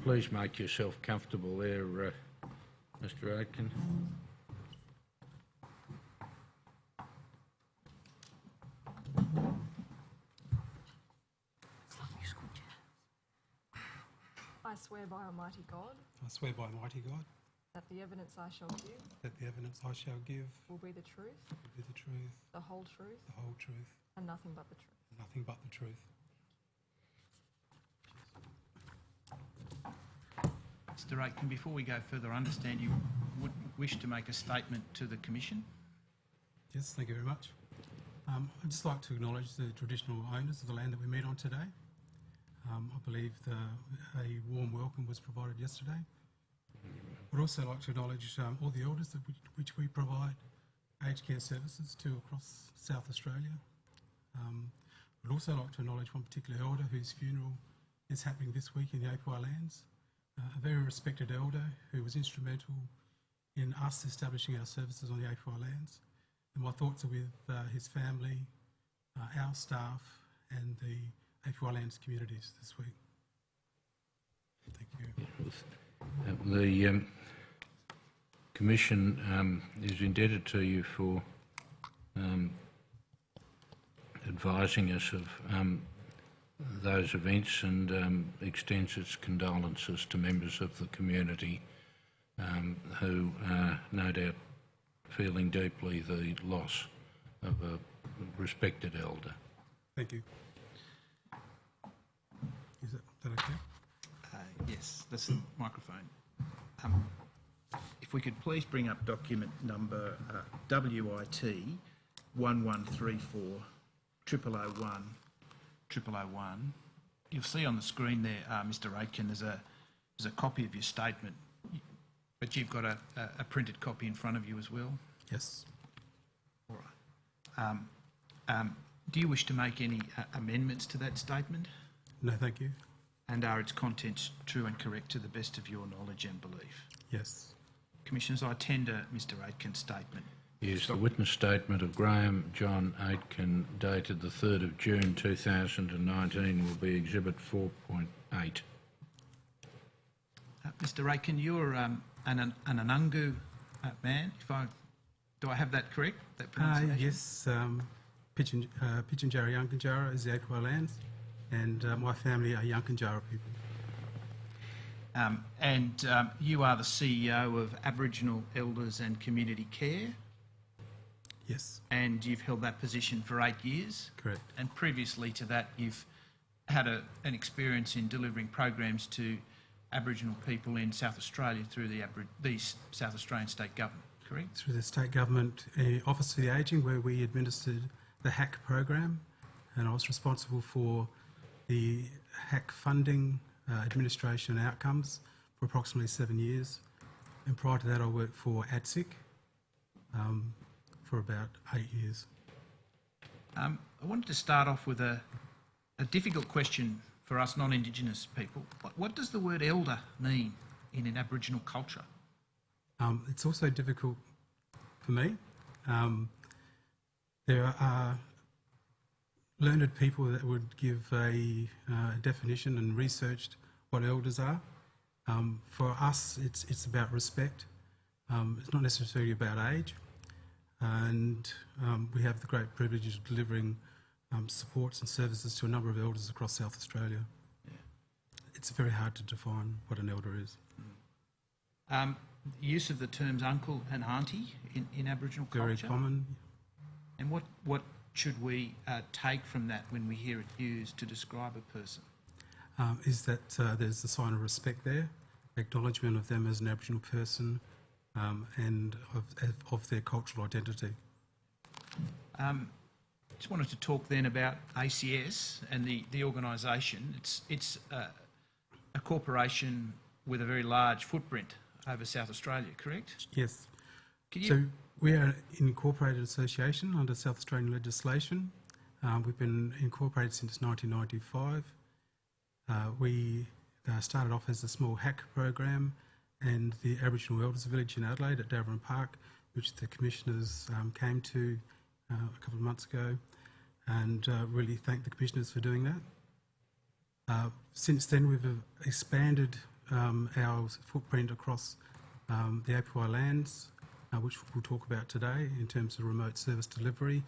Please make yourself comfortable there, Mr Aitken. I swear by Almighty God I swear by Almighty God that the evidence I shall give that the evidence I shall give will be the truth, will be the truth, the whole truth, the whole truth, and nothing but the truth. and nothing but the truth. Mr Aitken, before we go further, I understand you would wish to make a statement to the Commission. Yes, thank you very much. I'd just like to acknowledge the traditional owners of the land that we meet on today. I believe a warm welcome was provided yesterday. I'd also like to acknowledge all the elders which we provide aged care services to across South Australia. I'd also like to acknowledge one particular elder whose funeral is happening this week in the API lands. A very respected elder who was instrumental in us establishing our services on the API lands. And my thoughts are with his family, our staff and the API lands communities this week. Thank you. The Commission is indebted to you for advising us of those events and extends its condolences to members of the community who are no doubt feeling deeply the loss of a respected elder. Thank you. Is that okay? Yes, that's the microphone. If we could please bring up document number WIT 1134 0001 0001. You'll see on the screen there, Mr Aitken, there's a copy of your statement, but you've got a printed copy in front of you as well. Yes. All right. Do you wish to make any amendments to that statement? No, thank you. And are its contents true and correct to the best of your knowledge and belief? Yes. Commissioners, I tender Mr Aitken's statement. Yes, the witness statement of Graham John Aitken dated the 3rd of June 2019 will be Exhibit 4.8. Mr Aitken, you're an Anangu man, do I have that correct, that pronunciation? Yes, Pitjantjatjara Yankunytjatjara is the API lands, and my family are Yankunytjatjara people. And you are the CEO of Aboriginal Elders and Community Care, Yes, and you've held that position for 8 years. correct. And previously to that, you've had an experience in delivering programs to Aboriginal people in South Australia through the South Australian State Government, correct? Through the State Government Office for the Ageing, where we administered the HAC program, and I was responsible for the HAC funding, administration and outcomes for approximately 7 years. And prior to that, I worked for ADSIC for about 8 years. I wanted to start off with a difficult question for us non-Indigenous people. What does the word elder mean in an Aboriginal culture? It's also difficult for me. There are learned people that would give a definition and researched what elders are. For us, it's about respect. It's not necessarily about age. And we have the great privilege of delivering supports and services to a number of elders across South Australia. Yeah. It's very hard to define what an elder is. Use of the terms uncle and auntie in Aboriginal culture. Very common. And what should we take from that when we hear it used to describe a person? Is that there's a sign of respect there, acknowledgement of them as an Aboriginal person, and of their cultural identity. Just wanted to talk then about ACS and the organisation. It's a corporation with a very large footprint over South Australia, correct? Yes. Can you... So we are an incorporated association under South Australian legislation. We've been incorporated since 1995. We started off as a small hack program, and the Aboriginal Elders Village in Adelaide at Davarin Park, which the commissioners came to a couple of months ago, and really thank the commissioners for doing that. Since then, we've expanded our footprint across the APY lands, which we'll talk about today in terms of remote service delivery.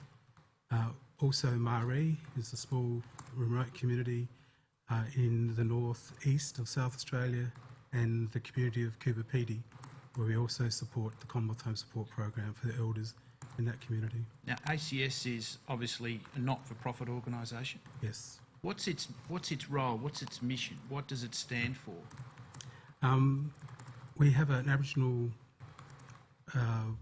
Also, Maree is a small remote community in the northeast of South Australia, and the community of Cooper-Pedy, where we also support the Commonwealth Home Support Program for the elders in that community. Now, ACS is obviously a not-for-profit organisation. Yes. What's its role? What's its mission? What does it stand for? We have an Aboriginal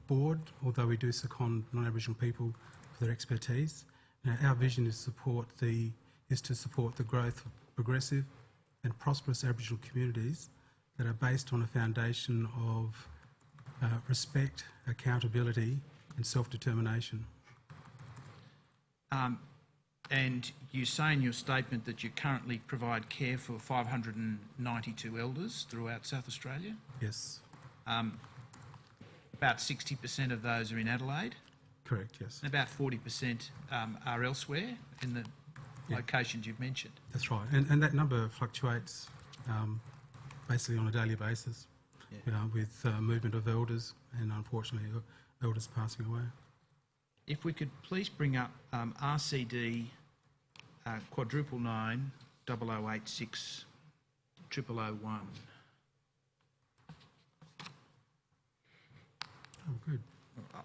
board, although we do second non-Aboriginal people for their expertise. Now, our vision is to support the growth of progressive and prosperous Aboriginal communities that are based on a foundation of respect, accountability and self-determination. And you say in your statement that you currently provide care for 592 elders throughout South Australia. Yes. About 60% of those are in Adelaide. Correct, yes. And about 40% are elsewhere in the locations you've mentioned. That's right. And that number fluctuates basically on a daily basis, with movement of elders and unfortunately elders passing away. If we could please bring up RCD quadruple 9 0086 0001. Oh, good.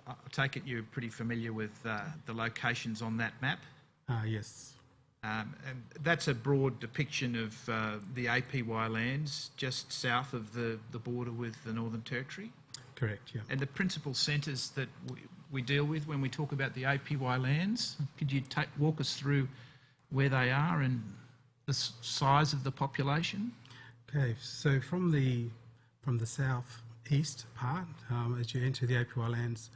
I take it you're pretty familiar with the locations on that map. Yes. And that's a broad depiction of the APY lands just south of the border with the Northern Territory. Correct, yeah. And the principal centres that we deal with when we talk about the APY lands, could you walk us through where they are and the size of the population? Okay, so from the south east part, as you enter the APY lands,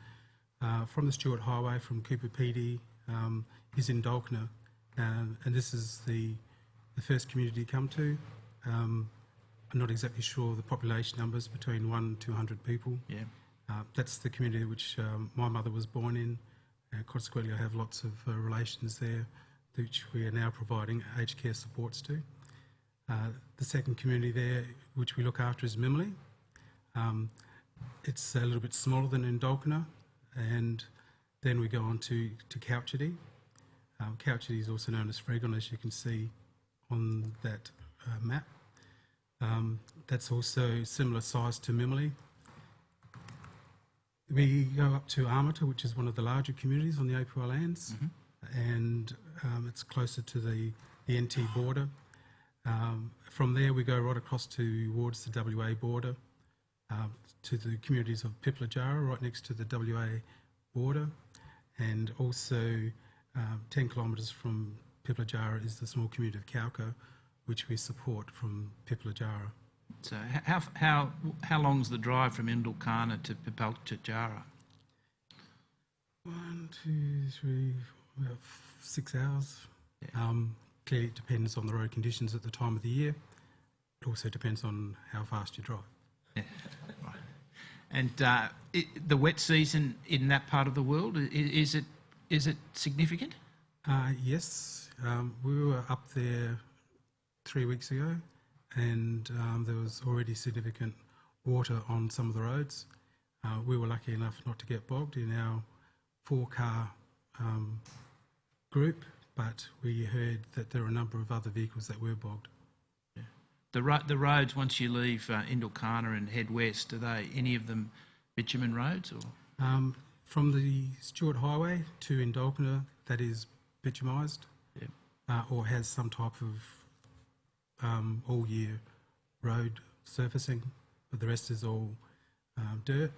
from the Stewart Highway from Cooper-Pedy is in Indulkna, and this is the first community to come to. I'm not exactly sure the population numbers, between 1 and 200 people. Yeah. That's the community which my mother was born in, and consequently I have lots of relations there, which we are now providing aged care supports to. The second community there, which we look after, is Mimley. It's a little bit smaller than Indulkna, and then we go on to Couchedy. Couchedy is also known as Fregon, as you can see on that map. That's also similar size to Mimley. We go up to Armata, which is one of the larger communities on the APY lands, and it's closer to the NT border. From there we go right across towards the WA border, to the communities of Piplajara, right next to the WA border, and also 10 kilometres from Piplajara is the small community of Kauko, which we support from Piplajara. So how long's the drive from Indulkana to Piplajara? 1, 2, 3, about 6 hours. Yeah. Clearly it depends on the road conditions at the time of the year. It also depends on how fast you drive. Yeah, right. And the wet season in that part of the world, is it significant? Yes, we were up there 3 weeks ago, and there was already significant water on some of the roads. We were lucky enough not to get bogged in our 4-car group, but we heard that there were a number of other vehicles that were bogged. Yeah. The roads, once you leave Indulkana and head west, are they any of them bitumen roads? Or? From the Stewart Highway to Indulkana, that is bitumised, or has some type of all-year road surfacing, but the rest is all dirt.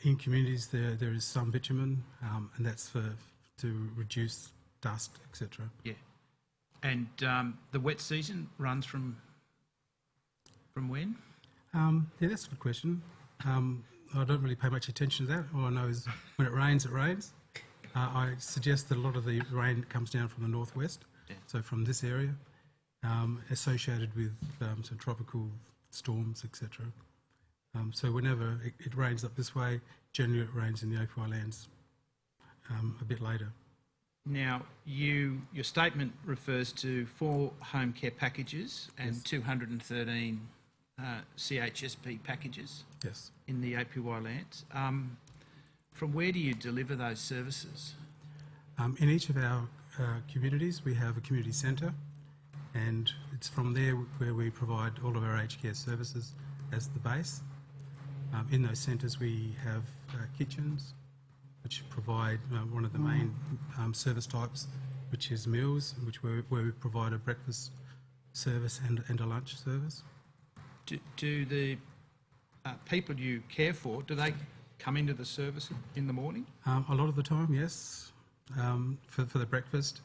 In communities there is some bitumen, and that's to reduce dust, etc. Yeah. And the wet season runs from when? Yeah, that's a good question. I don't really pay much attention to that. All I know is when it rains, it rains. I suggest that a lot of the rain comes down from the northwest, so from this area, associated with some tropical storms, etc. So whenever it rains up this way, generally it rains in the API lands a bit later. Now, your statement refers to 4 home care packages and Yes. 213 CHSP packages Yes. in the APY lands. From where do you deliver those services? In each of our communities, we have a community centre, and it's from there where we provide all of our aged care services as the base. In those centres, we have kitchens, which provide one of the main service types, which is meals, where we provide a breakfast service and a lunch service. Do the people you care for, do they come into the service in the morning? A lot of the time, yes, for the breakfast.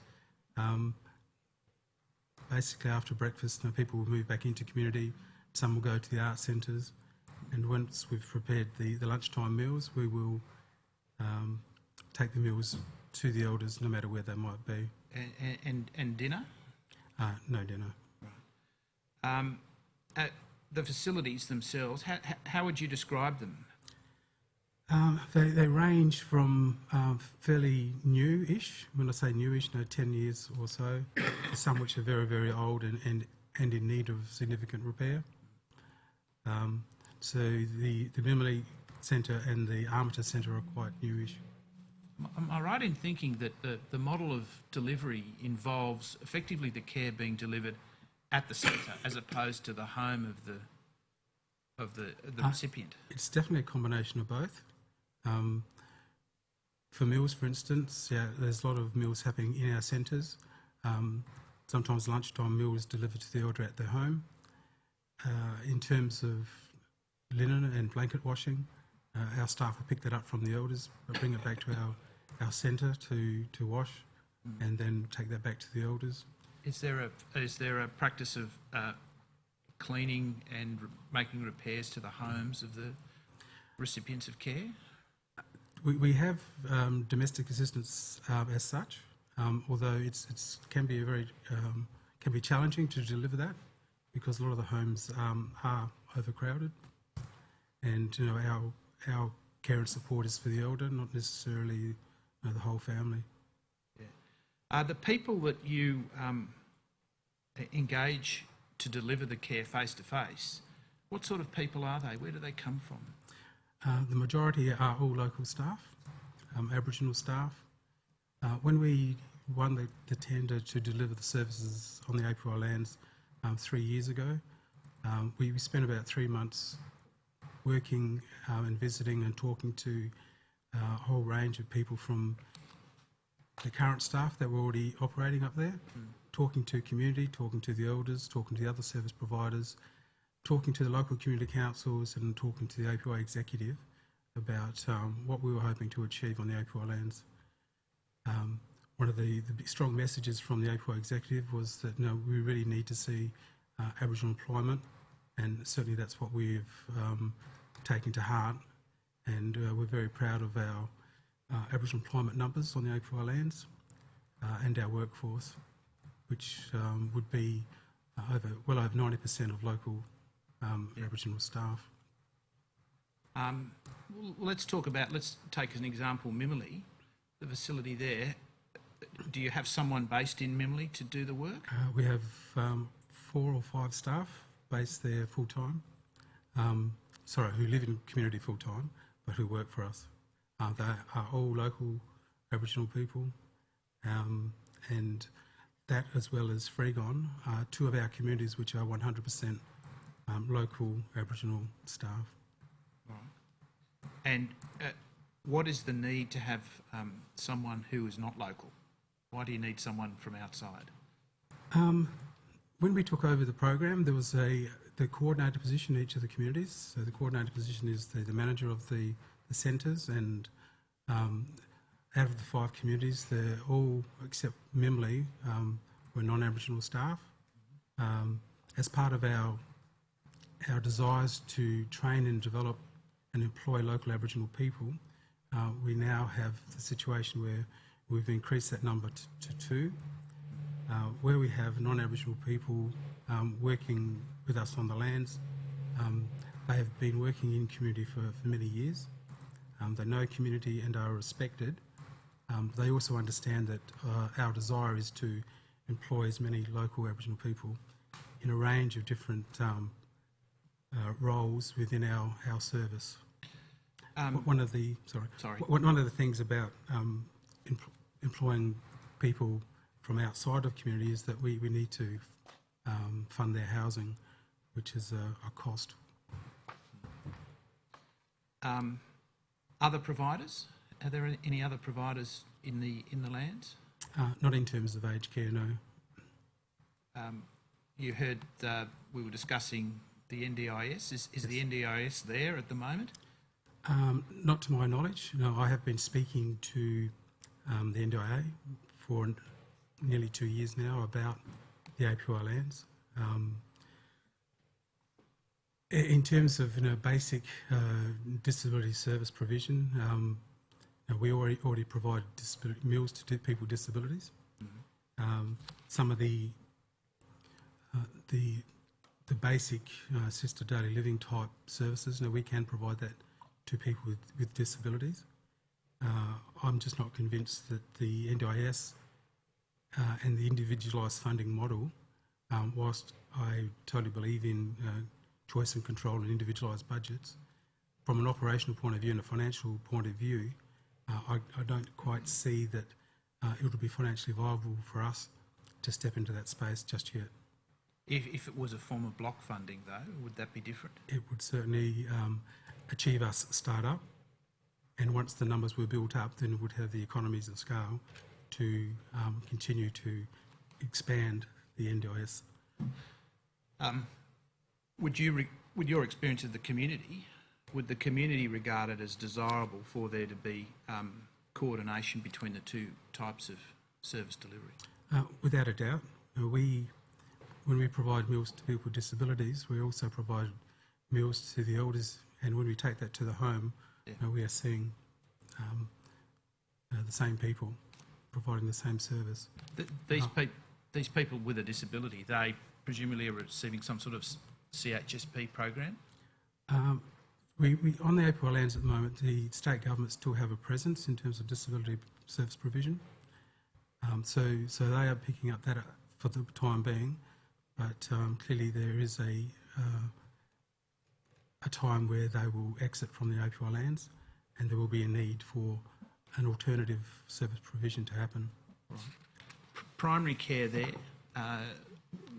Basically, after breakfast, people will move back into community. Some will go to the art centres, and once we've prepared the lunchtime meals, we will take the meals to the elders, no matter where they might be. And dinner? No dinner. The facilities themselves, how would you describe them? They range from fairly new-ish, when I say new-ish, 10 years or so, to some which are very, very old and in need of significant repair. So the Mimley Centre and the Armitage Centre are quite newish. Am I right in thinking that the model of delivery involves effectively the care being delivered at the centre as opposed to the home of the recipient? It's definitely a combination of both. For meals, for instance, there's a lot of meals happening in our centres. Sometimes lunchtime meals delivered to the elder at their home. In terms of linen and blanket washing, our staff will pick that up from the elders, but bring it back to our centre to wash, and then take that back to the elders. Is there a practice of cleaning and making repairs to the homes of the recipients of care? We have domestic assistance as such, although it's can be challenging to deliver that, because a lot of the homes are overcrowded, and our care and support is for the elder, not necessarily the whole family. Are the people that you engage to deliver the care face to face, what sort of people are they? Where do they come from? The majority are all local staff, Aboriginal staff. When we won the tender to deliver the services on the API lands 3 years ago, we spent about 3 months working and visiting and talking to a whole range of people from the current staff that were already operating up there, talking to community, talking to the elders, talking to the other service providers, talking to the local community councils, and talking to the API executive about what we were hoping to achieve on the API lands. One of the strong messages from the API executive was that we really need to see Aboriginal employment, and certainly that's what we've taken to heart, and we're very proud of our Aboriginal employment numbers on the API lands and our workforce, which would be well over 90% of local Aboriginal staff. Let's take as an example Mimley, the facility there. Do you have someone based in Mimley to do the work? We have 4 or 5 staff based there full-time, who live in community full-time, but who work for us. They are all local Aboriginal people, and that, as well as Freegon, are 2 of our communities which are 100% local Aboriginal staff. Right. And what is the need to have someone who is not local? Why do you need someone from outside? When we took over the program, there was the coordinator position in each of the communities. So the coordinator position is the manager of the centres, and out of the 5 communities, they're all, except Mimley, were non-Aboriginal staff. As part of our our desires to train and develop and employ local Aboriginal people, we now have the situation where we've increased that number to 2. Where we have non-Aboriginal people working with us on the lands, they have been working in community for many years. They know community and are respected. They also understand that our desire is to employ as many local Aboriginal people in a range of different roles within our service. One of the things about employing people from outside of community is that we need to fund their housing, which is a cost. Other providers? Are there any other providers in the lands? Not in terms of aged care, no. You heard we were discussing the NDIS. Is the NDIS there at the moment? Not to my knowledge. No, I have been speaking to the NDIA for nearly 2 years now about the API lands. In terms of basic disability service provision, we already provide meals to people with disabilities. Some of the basic assisted daily living type services, we can provide that to people with disabilities. I'm just not convinced that the NDIS and the individualised funding model, whilst I totally believe in choice and control and individualised budgets, from an operational point of view and a financial point of view, I don't quite see that it would be financially viable for us to step into that space just yet. If it was a form of block funding, though, would that be different? It would certainly achieve us start up, and once the numbers were built up, then it would have the economies of scale to continue to expand the NDIS. With your experience of the community, would the community regard it as desirable for there to be coordination between the two types of service delivery? Without a doubt. When we provide meals to people with disabilities, we also provide meals to the elders, and when we take that to the home, we are seeing the same people providing the same service. These people with a disability, they presumably are receiving some sort of CHSP program? We on the API lands at the moment, the state government still have a presence in terms of disability service provision. So they are picking up that for the time being, but clearly there is a time where they will exit from the API lands, and there will be a need for an alternative service provision to happen. Right. Primary care there,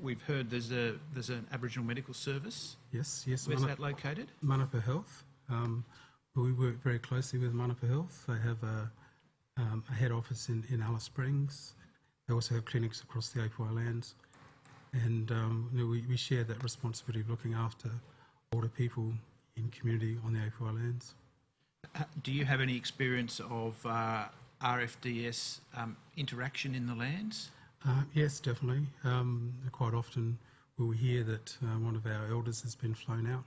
we've heard there's an Aboriginal medical service. Yes. Where's that located? Manapa Health. We work very closely with Manapa Health. They have a head office in Alice Springs. They also have clinics across the API lands, and we share that responsibility of looking after older people in community on the API lands. Do you have any experience of RFDS interaction in the lands? Yes, definitely. Quite often we hear that one of our elders has been flown out.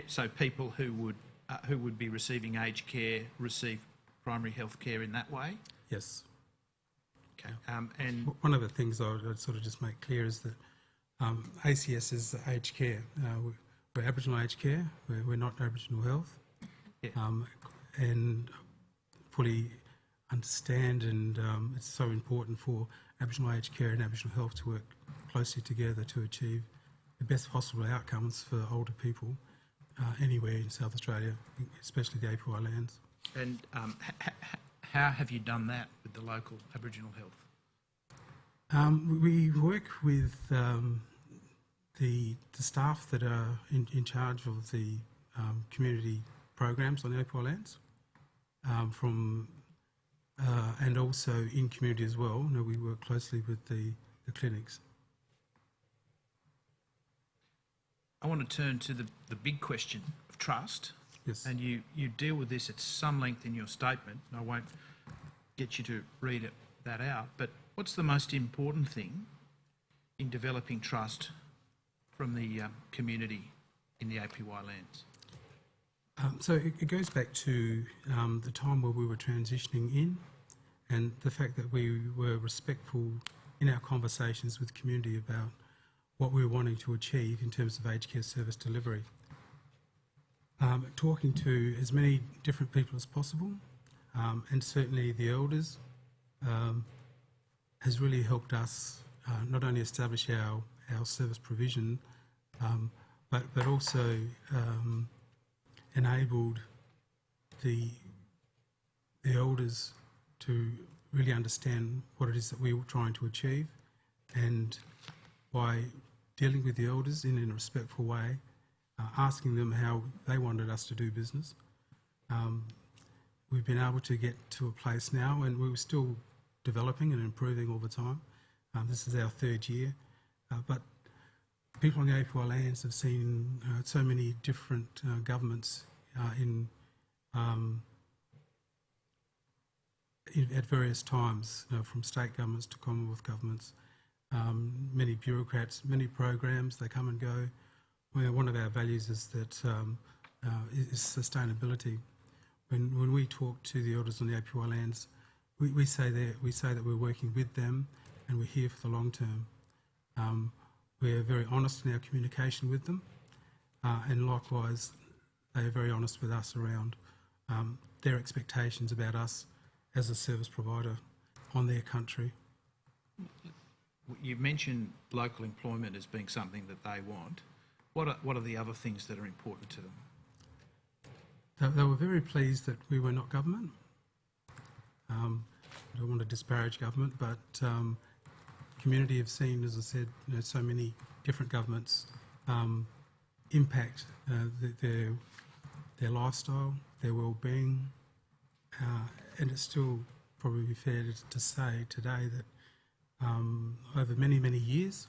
So people who would be receiving aged care receive primary health care in that way? Yes. Okay. And one of the things I'd sort of just make clear is that ACS is aged care. We're Aboriginal aged care. We're not Aboriginal health. Yeah. And fully understand, and it's so important for Aboriginal aged care and Aboriginal health to work closely together to achieve the best possible outcomes for older people anywhere in South Australia, especially the API lands. And how have you done that with the local Aboriginal health? We work with the staff that are in charge of the community programs on the API lands, and also in community as well. We work closely with the clinics. I want to turn to the big question of trust. Yes. And you deal with this at some length in your statement, and I won't get you to read that out, but what's the most important thing in developing trust from the community in the APY lands? So it goes back to the time where we were transitioning in, and the fact that we were respectful in our conversations with the community about what we were wanting to achieve in terms of aged care service delivery. Talking to as many different people as possible, and certainly the elders, has really helped us not only establish our service provision, but also enabled the elders to really understand what it is that we were trying to achieve, and by dealing with the elders in a respectful way, asking them how they wanted us to do business, we've been able to get to a place now, and we're still developing and improving all the time. This is our third year, but people on the APY lands have seen so many different governments at various times, from state governments to Commonwealth governments, many bureaucrats, many programs, they come and go. One of our values is that is sustainability. When we talk to the elders on the APY lands, we say that we're working with them and we're here for the long term. We're very honest in our communication with them, and likewise they are very honest with us around their expectations about us as a service provider on their country. You mentioned local employment as being something that they want. What are the other things that are important to them? They were very pleased that we were not government. I don't want to disparage government, but community have seen, as I said, so many different governments impact their lifestyle, their well-being, and it's still probably fair to say today that over many, many years,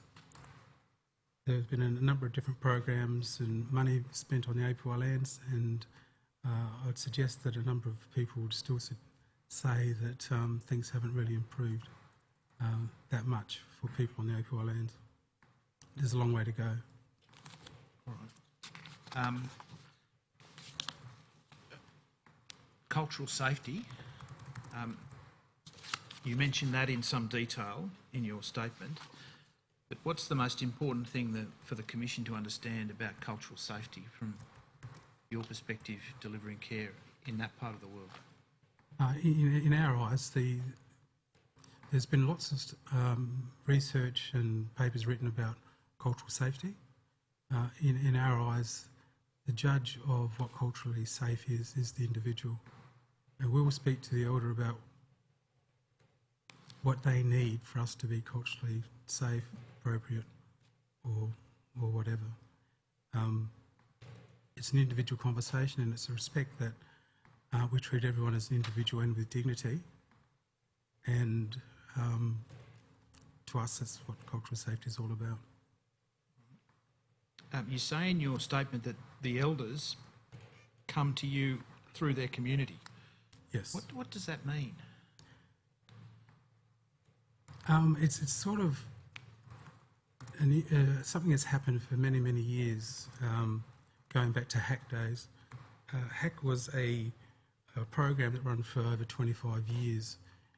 there have been a number of different programs and money spent on the APY lands, and I'd suggest that a number of people would still say that things haven't really improved that much for people on the APY lands. There's a long way to go. All right. Cultural safety. You mentioned that in some detail in your statement, but what's the most important thing for the Commission to understand about cultural safety from your perspective, delivering care in that part of the world? In our eyes, there's been lots of research and papers written about cultural safety. In our eyes, the judge of what culturally safe is the individual. And we will speak to the elder about what they need for us to be culturally safe, appropriate, or whatever. It's an individual conversation, and it's a respect that we treat everyone as an individual and with dignity. And to us, that's what cultural safety is all about. You say in your statement that the elders come to you through their community. Yes. What does that mean? It's sort of something that's happened for many, many years, going back to HAC days. HAC was a program that ran for over 25 years.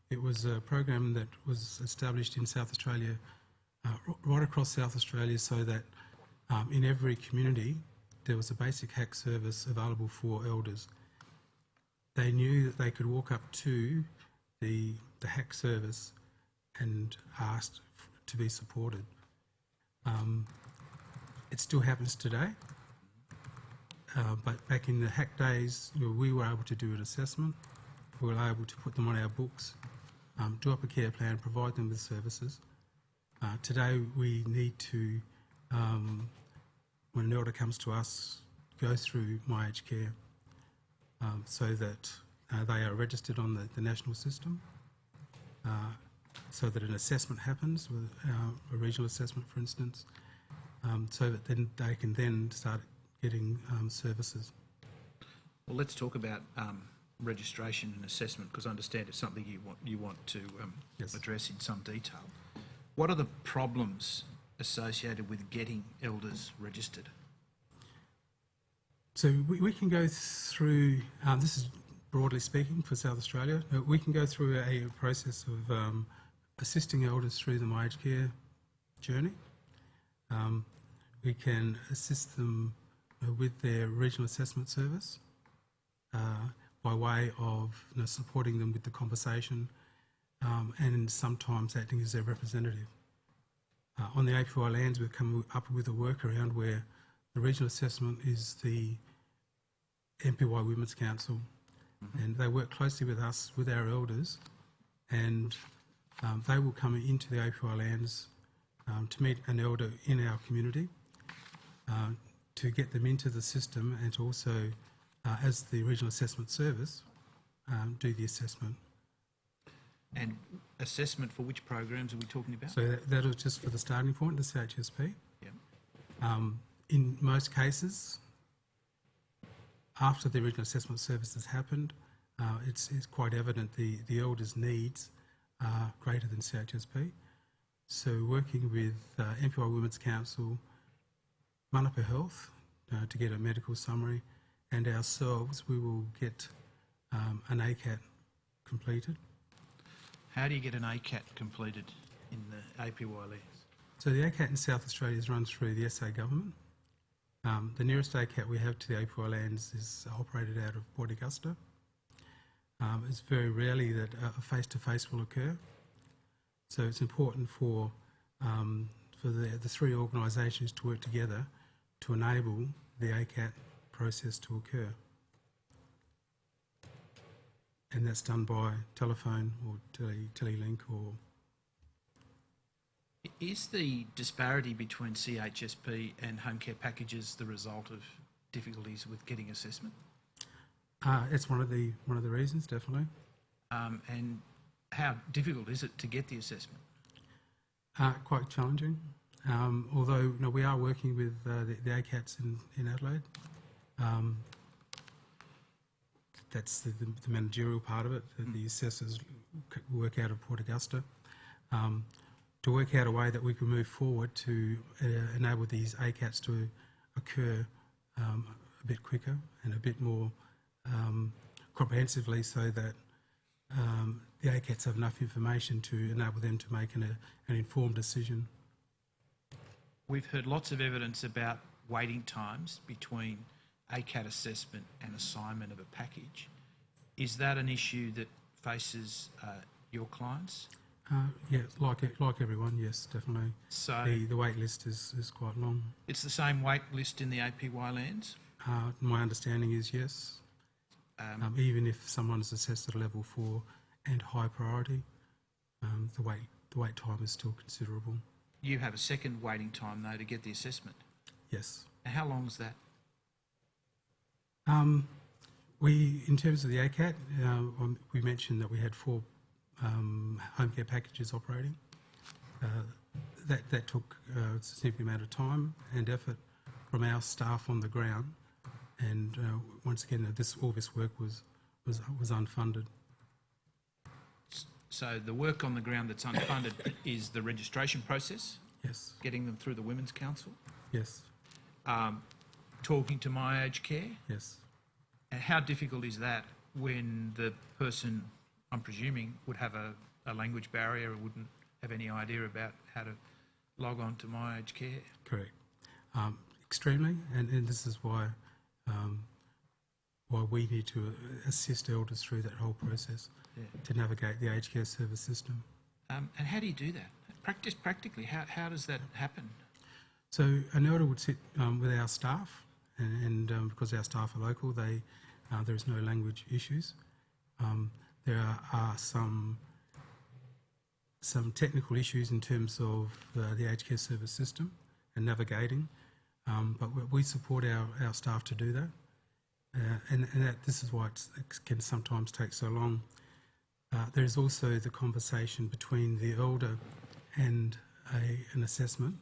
It was a program that was established in South Australia, right across South Australia, so that in every community there was a basic HAC service available for elders. They knew that they could walk up to the HAC service and ask to be supported. It still happens today, but back in the HAC days, we were able to do an assessment. We were able to put them on our books, do up a care plan, provide them with services. Today we need to, when an elder comes to us, go through My Aged Care so that they are registered on the national system, so that an assessment happens, with a regional assessment, for instance, so that then they can then start getting services. Well, let's talk about registration and assessment, because I understand it's something you want to Yes. address in some detail. What are the problems associated with getting elders registered? So we can go through, this is broadly speaking for South Australia, we can go through a process of assisting elders through the My Aged Care journey. We can assist them with their regional assessment service by way of supporting them with the conversation and sometimes acting as their representative. On the APY lands, we've come up with a workaround where the regional assessment is the MPY Women's Council, and they work closely with us, with our elders, and they will come into the APY lands to meet an elder in our community, to get them into the system, and to also, as the regional assessment service, do the assessment. And assessment for which programs are we talking about? So that was just for the starting point, the CHSP. Yeah. In most cases, after the regional assessment service has happened, it's quite evident the elders' needs are greater than CHSP. So working with MPY Women's Council, Manapa Health to get a medical summary, and ourselves, we will get an ACAT completed. How do you get an ACAT completed in the APY lands? So the ACAT in South Australia is run through the SA government. The nearest ACAT we have to the APY lands is operated out of Port Augusta. It's very rarely that a face-to-face will occur. So it's important for the three organisations to work together to enable the ACAT process to occur. And that's done by telephone or telelink or... Is the disparity between CHSP and home care packages the result of difficulties with getting assessment? It's one of the reasons, definitely. And how difficult is it to get the assessment? Quite challenging. Although we are working with the ACATs in Adelaide. That's the managerial part of it. The assessors work out of Port Augusta. To work out a way that we can move forward to enable these ACATs to occur a bit quicker and a bit more comprehensively, so that the ACATs have enough information to enable them to make an informed decision. We've heard lots of evidence about waiting times between ACAT assessment and assignment of a package. Is that an issue that faces your clients? Yeah, like everyone, yes, definitely. So The wait list is quite long. it's the same wait list in the APY lands? My understanding is yes. Even if someone's assessed at a level 4 and high priority, the wait time is still considerable. You have a second waiting time though to get the assessment. Yes. And how long is that? In terms of the ACAT, we mentioned that we had 4 home care packages operating. That took a significant amount of time and effort from our staff on the ground, and once again, all this work was unfunded. So the work on the ground that's unfunded is the registration process, Yes. getting them through the Women's Council, Yes. talking to My Aged Care. Yes. And how difficult is that when the person, I'm presuming, would have a language barrier or wouldn't have any idea about how to log on to My Aged Care? Correct. Extremely, and this is why we need to assist elders through that whole process to navigate the aged care service system. And how do you do that? Just practically, how does that happen? So an elder would sit with our staff, and because our staff are local, there is no language issues. There are some technical issues in terms of the aged care service system and navigating, but we support our staff to do that, and this is why it can sometimes take so long. There is also the conversation between the elder and an assessment.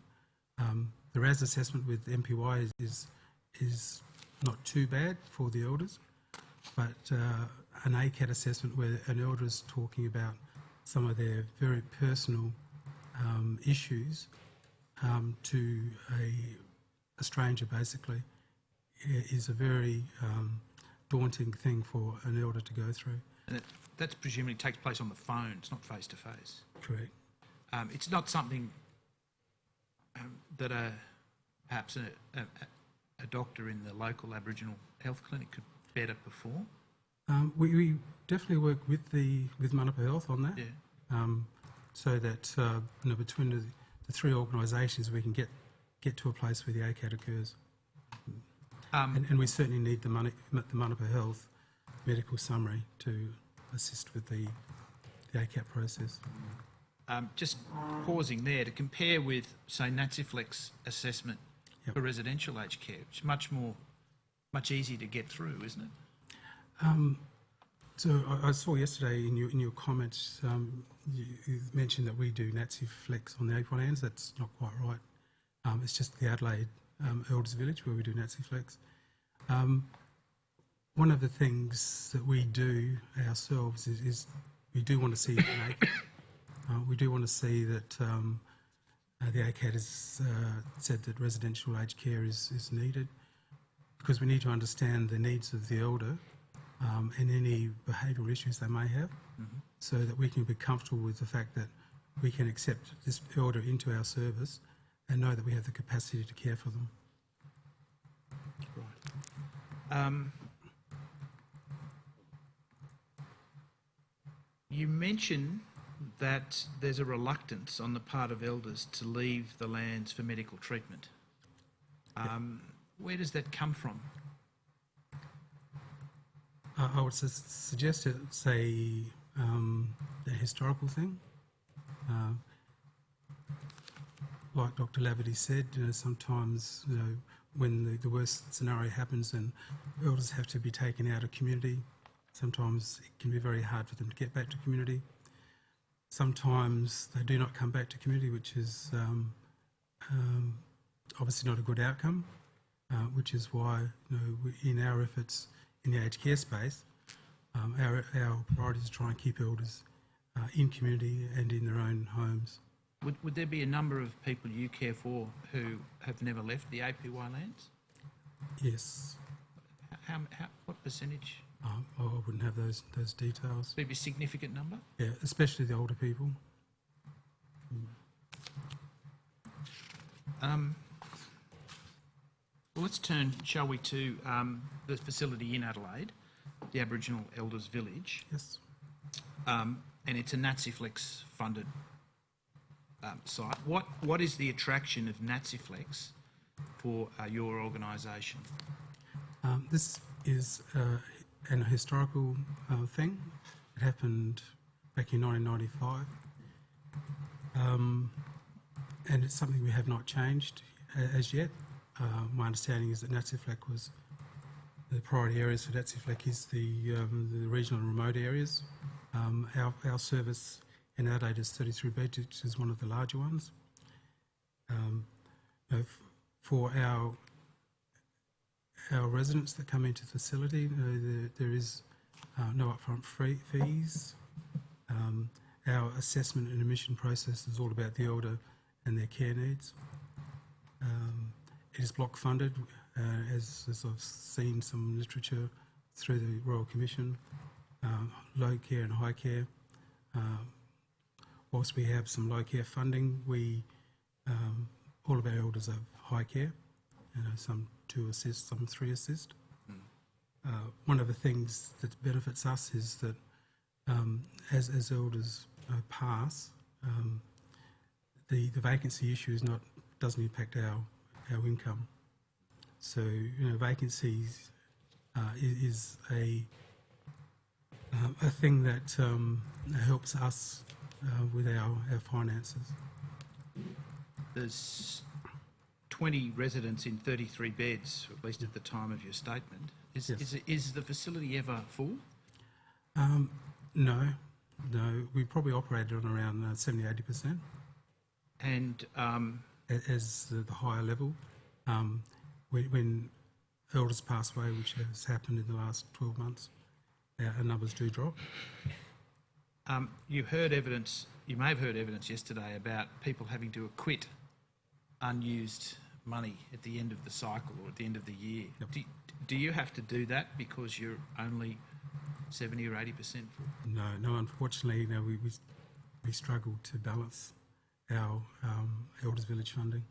The RAS assessment with MPY is not too bad for the elders, but an ACAT assessment where an elder is talking about some of their very personal issues to a stranger, basically, is a very daunting thing for an elder to go through. And that presumably takes place on the phone, it's not face-to-face. Correct. It's not something that perhaps a doctor in the local Aboriginal health clinic could better perform? We definitely work with Manapa Health on that. Yeah. So that between the three organisations we can get to a place where the ACAT occurs. And we certainly need the Manapa Health medical summary to assist with the ACAT process. Just pausing there, to compare with, say, Natsiflex assessment for residential aged care, it's much easier to get through, isn't it? So I saw yesterday in your comments, you mentioned that we do Natsiflex on the Ape lands. That's not quite right. It's just the Adelaide Elders Village where we do Natsiflex. One of the things that we do ourselves is we do want to see it naked. We do want to see that the ACAT has said that residential aged care is needed, because we need to understand the needs of the elder and any behavioural issues they may have, so that we can be comfortable with the fact that we can accept this elder into our service and know that we have the capacity to care for them. Right. You mentioned that there's a reluctance on the part of elders to leave the lands for medical treatment. Where does that come from? I would suggest it's a historical thing. Like Dr. Laverty said, sometimes when the worst scenario happens and elders have to be taken out of community, sometimes it can be very hard for them to get back to community. Sometimes they do not come back to community, which is obviously not a good outcome, which is why in our efforts in the aged care space, our priority is to try and keep elders in community and in their own homes. Would there be a number of people you care for who have never left the APY lands? Yes. What percentage? I wouldn't have those details. Maybe a significant number? Yeah, especially the older people. Well, let's turn, shall we, to the facility in Adelaide, the Aboriginal Elders Village. Yes. And it's a Natsiflex funded site. What is the attraction of Natsiflex for your organisation? This is an historical thing. It happened back in 1995. And it's something we have not changed as yet. My understanding is that Natsiflex was the priority areas for Natsiflex is the regional and remote areas. Our service in Adelaide is 33 beds, which is one of the larger ones. For our residents that come into the facility, there is no upfront fees. Our assessment and admission process is all about the elder and their care needs. It is block funded, as I've seen some literature through the Royal Commission, low care and high care. Whilst we have some low care funding, all of our elders have high care, some 2 assist, some 3 assist. One of the things that benefits us is that as elders pass, the vacancy issue doesn't impact our income. So vacancies is a thing that helps us with our finances. There's 20 residents in 33 beds, at least at the time of your statement. Is the facility ever full? No. We probably operated on around 70-80%. And as the higher level, when elders pass away, which has happened in the last 12 months, our numbers do drop. you may have heard evidence yesterday about people having to acquit unused money at the end of the cycle or at the end of the year. Yep. Do you have to do that because you're only 70 or 80% full? No, unfortunately, no, we struggle to balance our Elders Village funding.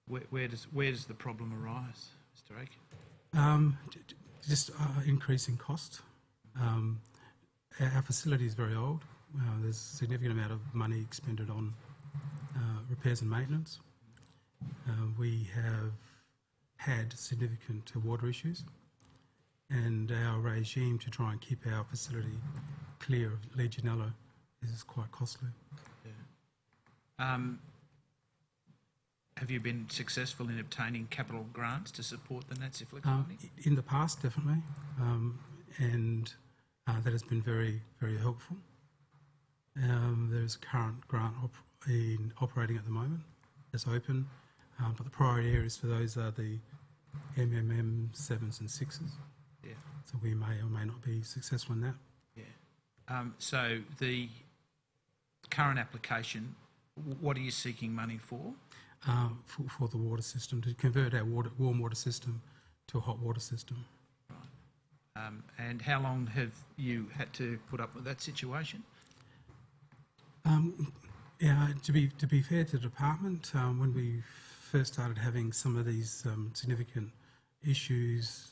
Where does the problem arise, Mr. Ake? Just increasing cost. Our facility is very old. There's a significant amount of money expended on repairs and maintenance. We have had significant water issues, and our regime to try and keep our facility clear of Legionella is quite costly. Yeah. Have you been successful in obtaining capital grants to support the NATSIFLIC funding? In the past, definitely, and that has been very, very helpful. There is a current grant operating at the moment. It's open, but the priority areas for those are the MMM 7s and 6s. Yeah. So we may or may not be successful in that. Yeah. So the current application, what are you seeking money for? For the water system, to convert our warm water system to a hot water system. Right. And how long have you had to put up with that situation? Yeah, to be fair to the department, when we first started having some of these significant issues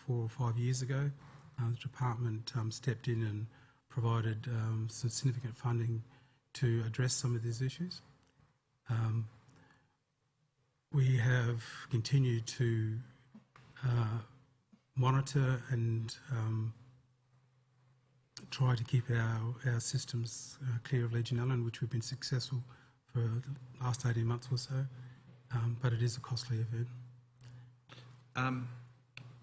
4 or 5 years ago, the department stepped in and provided some significant funding to address some of these issues. We have continued to monitor and try to keep our systems clear of Legionella, in which we've been successful for the last 18 months or so, but it is a costly event. There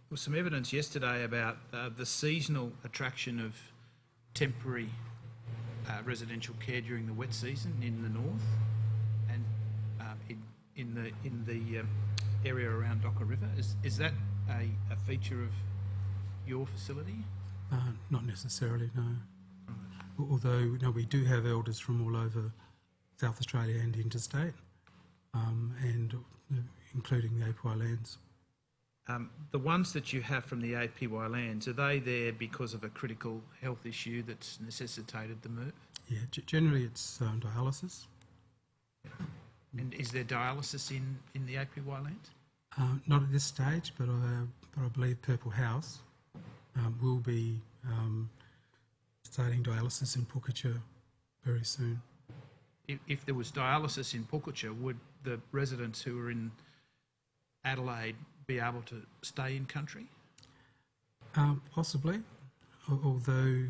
was some evidence yesterday about the seasonal attraction of temporary residential care during the wet season in the north and in the area around Docker River. Is that a feature of your facility? Not necessarily, no. Although we do have elders from all over South Australia and interstate, and including the APY lands. The ones that you have from the APY lands, are they there because of a critical health issue that's necessitated the move? Yeah, generally it's dialysis. And is there dialysis in the APY lands? Not at this stage, but I believe Purple House will be starting dialysis in Pukacha very soon. If there was dialysis in Pukacha, would the residents who are in Adelaide be able to stay in country? Possibly, although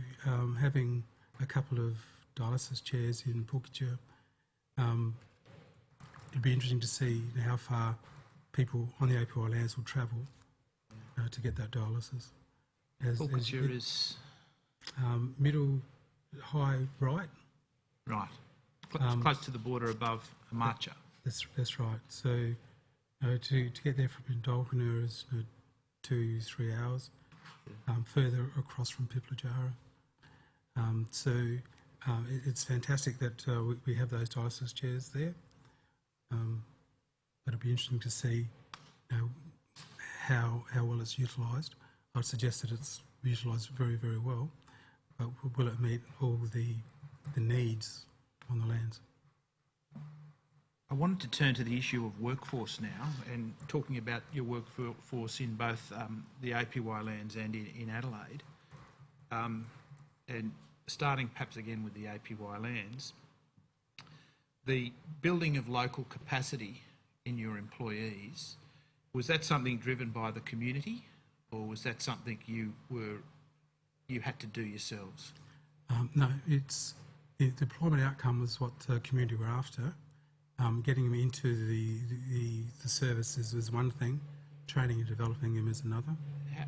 having a couple of dialysis chairs in Pukacha, it'd be interesting to see how far people on the APY lands will travel to get that dialysis. Pukacha is middle, high, right. Right, close to the border above Amacha. That's right. So to get there from Indulkana is 2-3 hours. Further across from Piplajara. It's fantastic that we have those dialysis chairs there. But it'll be interesting to see how well it's utilised. I'd suggest that it's utilised very, very well, but will it meet all the needs on the lands? I wanted to turn to the issue of workforce now, and talking about your workforce in both the APY lands and in Adelaide, and starting perhaps again with the APY lands, the building of local capacity in your employees, was that something driven by the community, or was that something you had to do yourselves? No, it's the deployment outcome was what the community were after. Getting them into the services is one thing, training and developing them is another.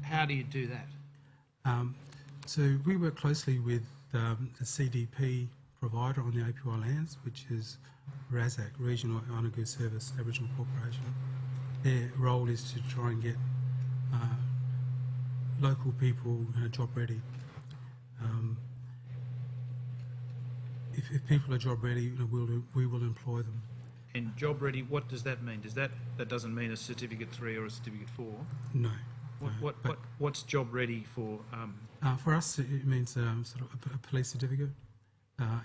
How do you do that? So we work closely with the CDP provider on the APY lands, which is RASAC, Regional Onagu Service Aboriginal Corporation. Their role is to try and get local people job ready. If people are job ready, we will employ them. And job ready, what does that mean? That doesn't mean a Certificate 3 or a Certificate 4? No. What's job ready for? For us, it means sort of a police certificate.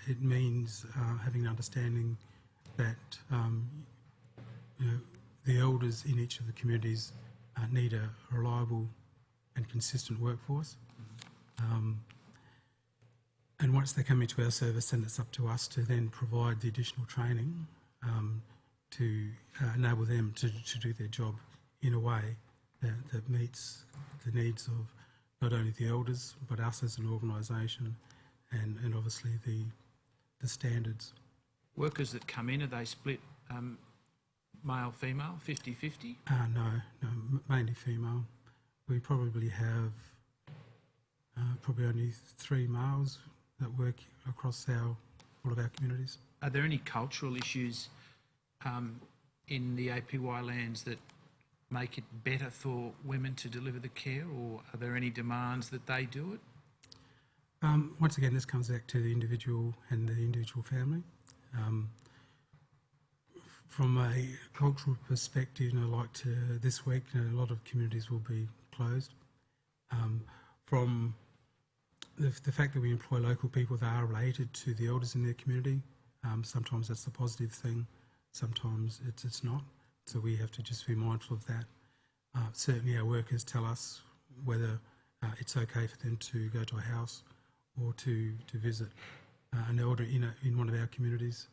It means having an understanding that the elders in each of the communities need a reliable and consistent workforce. And once they come into our service, then it's up to us to then provide the additional training to enable them to do their job in a way that meets the needs of not only the elders but us as an organisation and obviously the standards. Workers that come in, are they split male, female, 50-50? No, mainly female. We probably have probably only 3 males that work across all of our communities. Are there any cultural issues in the APY lands that make it better for women to deliver the care, or are there any demands that they do it? Once again, this comes back to the individual and the individual family. From a cultural perspective, like this week, a lot of communities will be closed. From the fact that we employ local people that are related to the elders in their community, sometimes that's a positive thing, sometimes it's not. So we have to just be mindful of that. Certainly our workers tell us whether it's okay for them to go to a house or to visit an elder in one of our communities.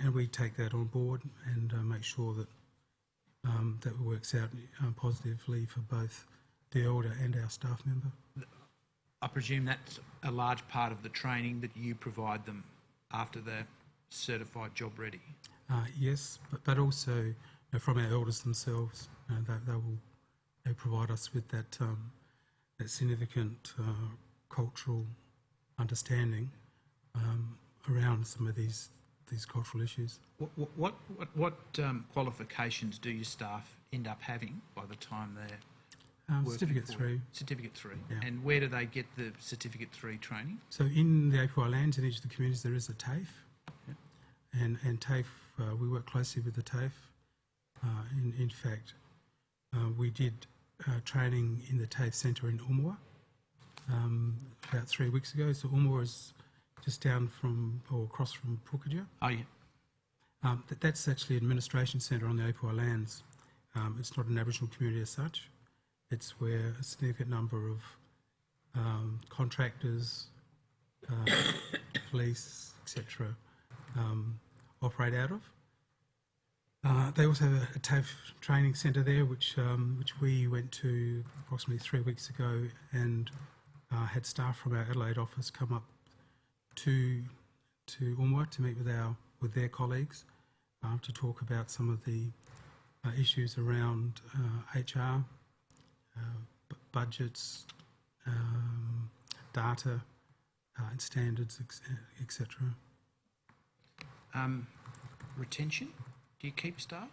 And we take that on board and make sure that that works out positively for both the elder and our staff member. I presume that's a large part of the training that you provide them after they're certified job ready. Yes, but also from our elders themselves, they provide us with that significant cultural understanding around some of these cultural issues. What qualifications do your staff end up having by the time they're Certificate 3. Certificate 3. Yeah. And where do they get the Certificate 3 training? So in the APY lands, in each of the communities, there is a TAFE. Yeah. And TAFE, we work closely with the TAFE. In fact, we did training in the TAFE centre in Umwa about 3 weeks ago. So Umwa is just down from, or across from Pukaja. Oh, yeah. That's actually an administration centre on the APY lands. It's not an Aboriginal community as such. It's where a significant number of contractors, police, etc. Operate out of. They also have a TAFE training centre there, which we went to approximately 3 weeks ago, and had staff from our Adelaide office come up to Umwa to meet with their colleagues to talk about some of the issues around HR, budgets, data, and standards, etc. Retention? Do you keep staff?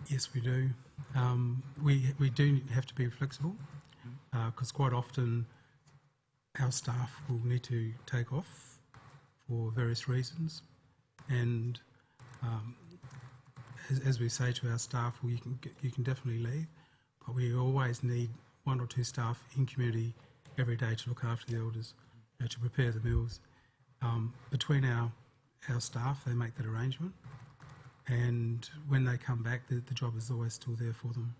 Yes, we do. We do have to be flexible because quite often our staff will need to take off for various reasons, and as we say to our staff, well, you can definitely leave, but we always need 1 or 2 staff in community every day to look after the elders, to prepare the meals. Between our staff, they make that arrangement, and when they come back, the job is always still there for them.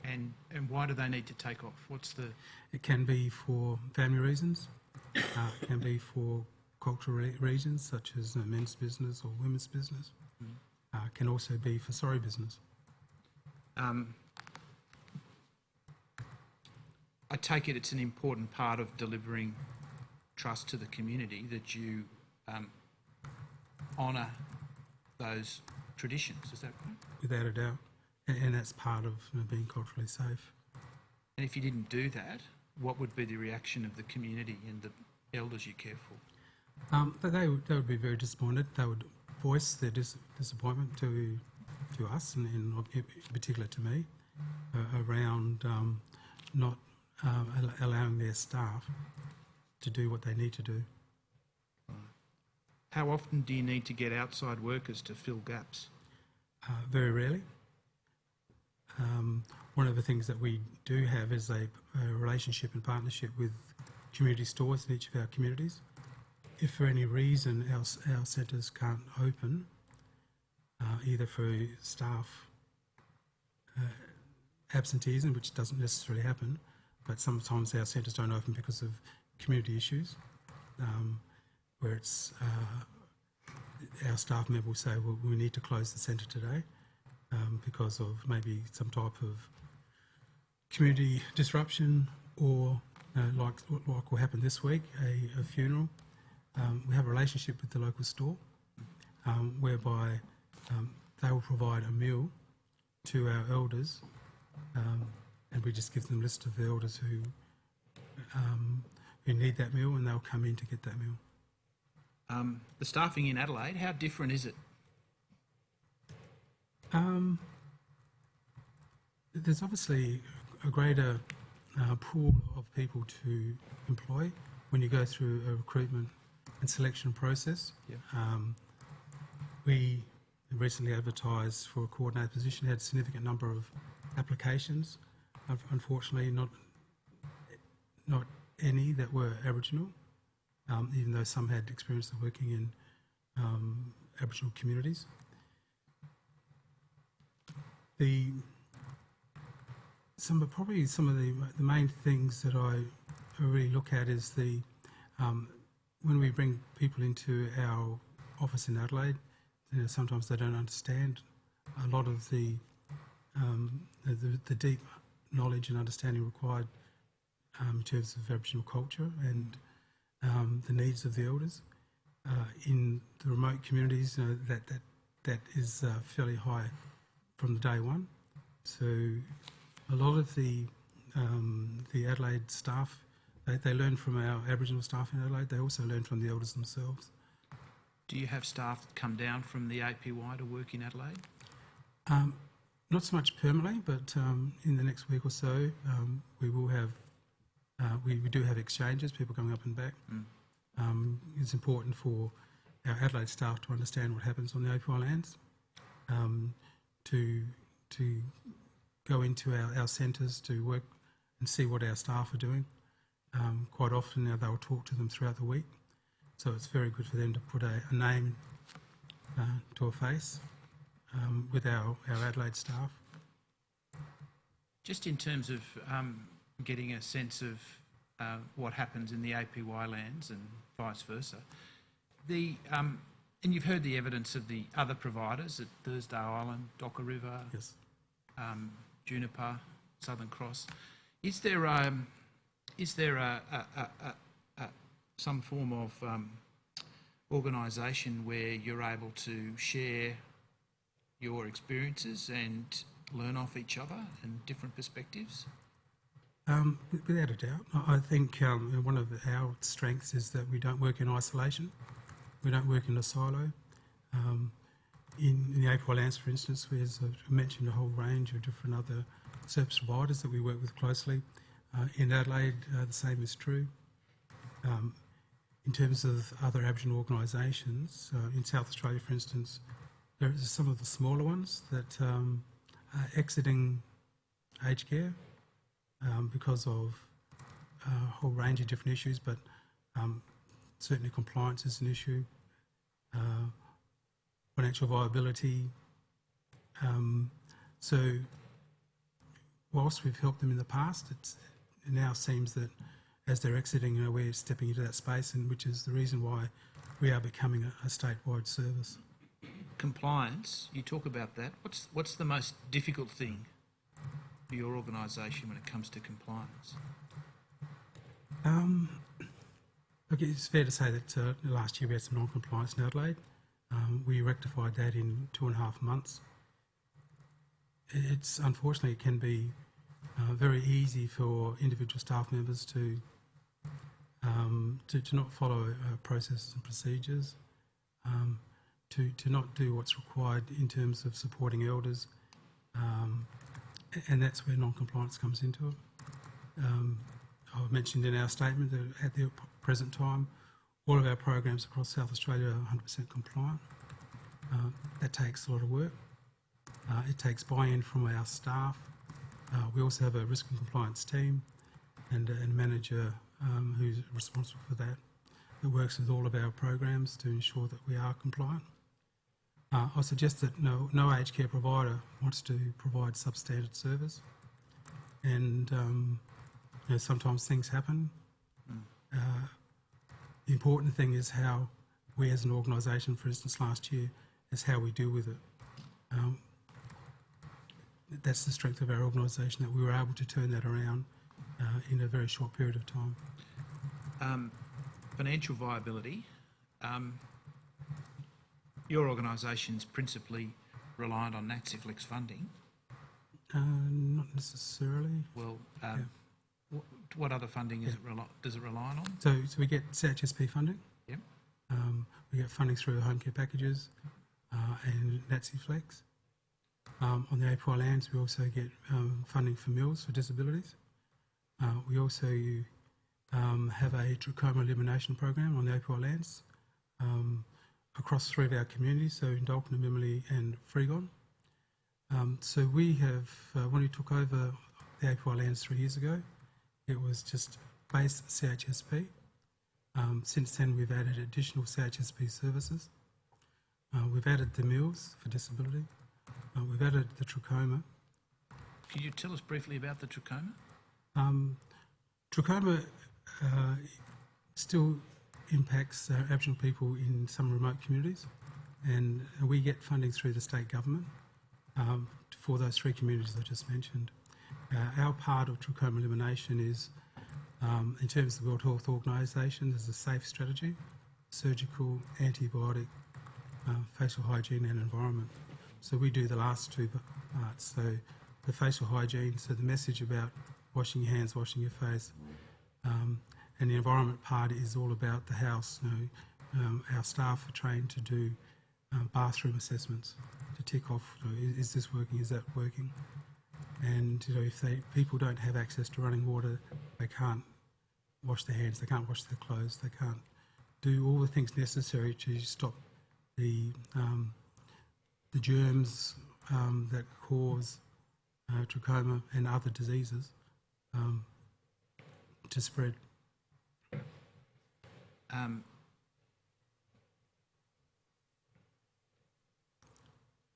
And why do they need to take off? It can be for family reasons. It can be for cultural reasons, such as men's business or women's business. Can also be for sorry business. I take it it's an important part of delivering trust to the community that you honour those traditions. Is that right? Without a doubt. And that's part of being culturally safe. And if you didn't do that, what would be the reaction of the community and the elders you care for? They would be very disappointed. They would voice their disappointment to us, and in particular to me, around not allowing their staff to do what they need to do. How often do you need to get outside workers to fill gaps? Very rarely. One of the things that we do have is a relationship and partnership with community stores in each of our communities. If for any reason our centres can't open, either for staff absenteeism, which doesn't necessarily happen, but sometimes our centres don't open because of community issues, where it's our staff member will say, well, we need to close the centre today because of maybe some type of community disruption, or like will happen this week, a funeral. We have a relationship with the local store whereby they will provide a meal to our elders, and we just give them a list of the elders who need that meal, and they'll come in to get that meal. The staffing in Adelaide, how different is it? There's obviously a greater pool of people to employ when you go through a recruitment and selection process. Yep. We recently advertised for a coordinator position, had a significant number of applications. Unfortunately, not any that were Aboriginal, even though some had experience of working in Aboriginal communities. Some of the main things that I really look at is when we bring people into our office in Adelaide, sometimes they don't understand a lot of the deep knowledge and understanding required in terms of Aboriginal culture and the needs of the elders. In the remote communities, that is fairly high from day one. So a lot of the Adelaide staff, they learn from our Aboriginal staff in Adelaide. They also learn from the elders themselves. Do you have staff come down from the APY to work in Adelaide? Not so much permanently, but in the next week or so, we will have. We do have exchanges, people coming up and back. It's important for our Adelaide staff to understand what happens on the APY lands, to go into our centres to work and see what our staff are doing. Quite often now they'll talk to them throughout the week, so it's very good for them to put a name to a face with our Adelaide staff. Just in terms of getting a sense of what happens in the APY lands and vice versa, and you've heard the evidence of the other providers at Thursday Island, Docker River, Yes. Juniper, Southern Cross. Is there some form of organisation where you're able to share your experiences and learn off each other and different perspectives? Without a doubt. I think one of our strengths is that we don't work in isolation. We don't work in a silo. In the APY lands, for instance, as I mentioned, a whole range of different other service providers that we work with closely. In Adelaide, the same is true. In terms of other Aboriginal organisations, in South Australia, for instance, there are some of the smaller ones that are exiting aged care because of a whole range of different issues, but certainly compliance is an issue, financial viability. So whilst we've helped them in the past, it now seems that as they're exiting, we're stepping into that space, and which is the reason why we are becoming a statewide service. Compliance, you talk about that. What's the most difficult thing for your organisation when it comes to compliance? Okay, it's fair to say that last year we had some non-compliance in Adelaide. We rectified that in 2.5 months. It's unfortunately it can be very easy for individual staff members to not follow processes and procedures, to not do what's required in terms of supporting elders, and that's where non-compliance comes into it. I've mentioned in our statement that at the present time All of our programs across South Australia are 100% compliant. That takes a lot of work. It takes buy-in from our staff. We also have a risk and compliance team and a manager who's responsible for that. It works with all of our programs to ensure that we are compliant. I suggest that no aged care provider wants to provide substandard service, and sometimes things happen. The important thing is how we as an organisation, for instance last year, is how we deal with it. That's the strength of our organisation, that we were able to turn that around in a very short period of time. Financial viability. Your organisation's principally reliant on NATSIFLEX funding. Not necessarily. Well, what other funding does it rely on? So we get CHSP funding. Yep. We get funding through home care packages and NATSIFLEX. On the API lands, we also get funding for meals for disabilities. We also have a trachoma elimination program on the API lands across 3 of our communities, so in Dalton, Mimili and Freegon. So we have, when we took over the API lands 3 years ago, it was just base CHSP. Since then, we've added additional CHSP services. We've added the meals for disability. We've added the trachoma. Can you tell us briefly about the trachoma? Trachoma still impacts Aboriginal people in some remote communities, and we get funding through the state government for those 3 communities I just mentioned. Our part of trachoma elimination is, in terms of the World Health Organisation, there's a safe strategy, surgical, antibiotic, facial hygiene and environment. So we do the last 2 parts. So the facial hygiene, so the message about washing your hands, washing your face, and the environment part is all about the house. Our staff are trained to do bathroom assessments to tick off, is this working, is that working? And if people don't have access to running water, they can't wash their hands, they can't wash their clothes, they can't do all the things necessary to stop the germs that cause trachoma and other diseases to spread.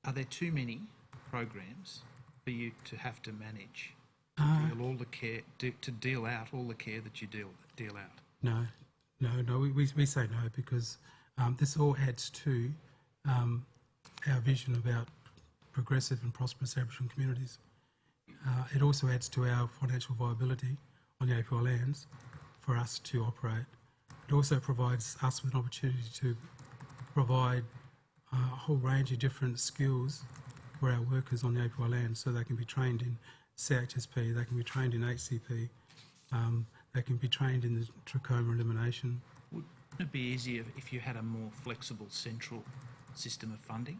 Are there too many programs for you to have to manage to deal all the care, to deal out all the care that you deal out? No. We say no because this all adds to our vision about progressive and prosperous Aboriginal communities. It also adds to our financial viability on the API lands for us to operate. It also provides us with an opportunity to provide a whole range of different skills for our workers on the API land, so they can be trained in CHSP, they can be trained in HCP, they can be trained in the trachoma elimination. Wouldn't it be easier if you had a more flexible central system of funding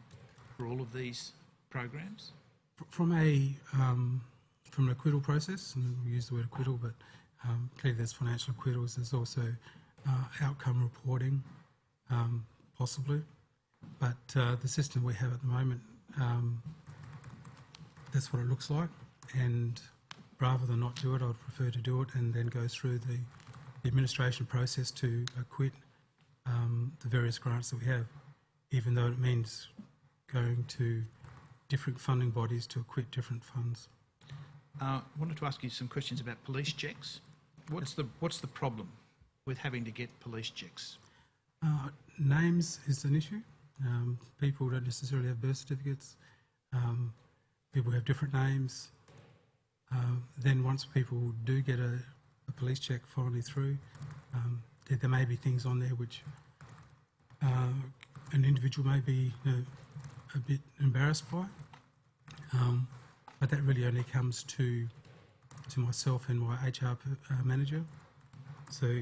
for all of these programs? From an acquittal process, and we use the word acquittal, but clearly there's financial acquittals, there's also outcome reporting, possibly. But the system we have at the moment, that's what it looks like, and rather than not do it, I'd prefer to do it and then go through the administration process to acquit the various grants that we have, even though it means going to different funding bodies to acquit different funds. I wanted to ask you some questions about police checks. What's the problem with having to get police checks? Names is an issue. People don't necessarily have birth certificates. People have different names. Then once people do get a police check finally through, there may be things on there which an individual may be a bit embarrassed by. But that really only comes to myself and my HR manager. So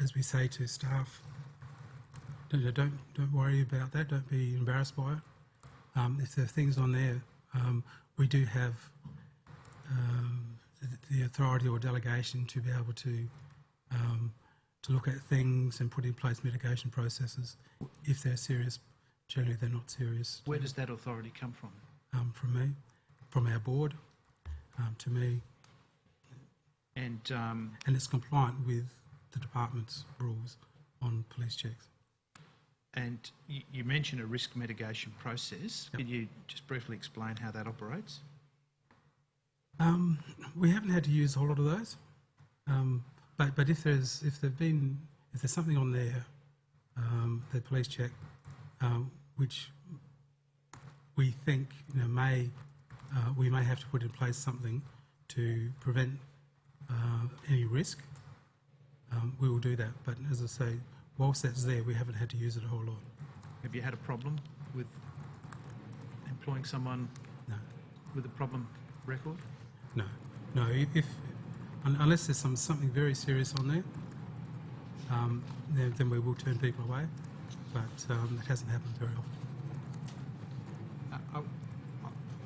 as we say to staff, don't worry about that, don't be embarrassed by it. If there are things on there, we do have the authority or delegation to be able to to look at things and put in place mitigation processes if they're serious. Generally, they're not serious. Where does that authority come from? From me, from our board, to me, And and it's compliant with the department's rules on police checks. and you mentioned a risk mitigation process. Yep. Could you just briefly explain how that operates? We haven't had to use a whole lot of those, but if there's something on there, the police check, which we think we may have to put in place something to prevent any risk, we will do that. But as I say, whilst that's there, we haven't had to use it a whole lot. Have you had a problem with employing someone No. with a problem record? No. Unless there's something very serious on there, then we will turn people away. But it hasn't happened very often.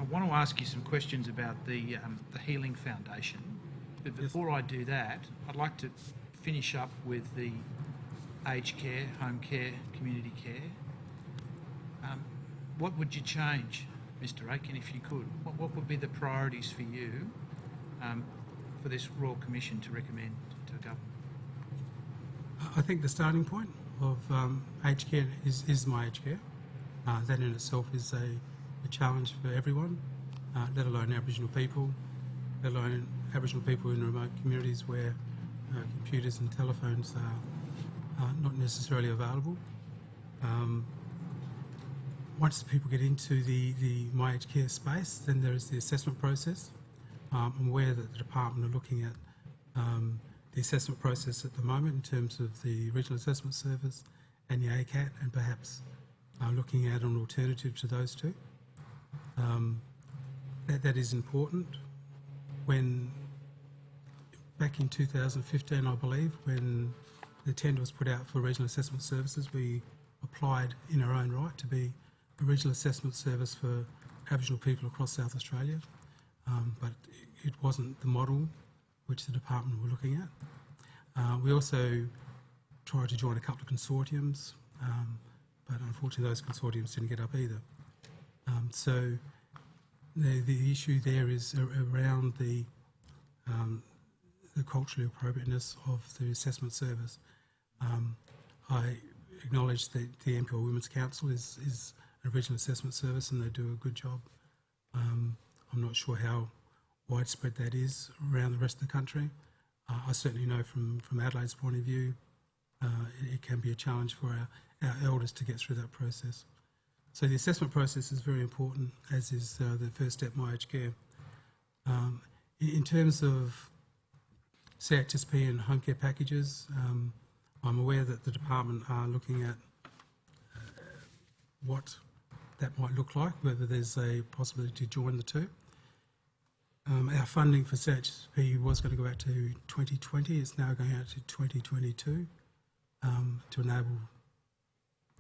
I want to ask you some questions about the Healing Foundation. But before I do that, I'd like to finish up with the aged care, home care, community care. What would you change, Mr. Aiken, if you could? What would be the priorities for you for this Royal Commission to recommend to the government? I think the starting point of aged care is my aged care. That in itself is a challenge for everyone, let alone Aboriginal people, let alone Aboriginal people in remote communities where computers and telephones are not necessarily available. Once people get into the my aged care space, then there is the assessment process. I'm aware that the department are looking at the assessment process at the moment in terms of the Regional Assessment Service and the ACAT, and perhaps looking at an alternative to those two. That is important. When back in 2015, I believe, when the tender was put out for Regional Assessment Services, we applied in our own right to be a Regional Assessment Service for Aboriginal people across South Australia, but it wasn't the model which the department were looking at. We also tried to join a couple of consortiums, but unfortunately those consortiums didn't get up either. So the issue there is around the cultural appropriateness of the assessment service. I acknowledge that the MPI Women's Council is a regional assessment service and they do a good job. I'm not sure how widespread that is around the rest of the country. I certainly know from Adelaide's point of view, it can be a challenge for our elders to get through that process. So the assessment process is very important, as is the first step, My Aged Care. In terms of CHSP and home care packages, I'm aware that the department are looking at what that might look like, whether there's a possibility to join the two. Our funding for CHSP was going to go out to 2020. It's now going out to 2022 to enable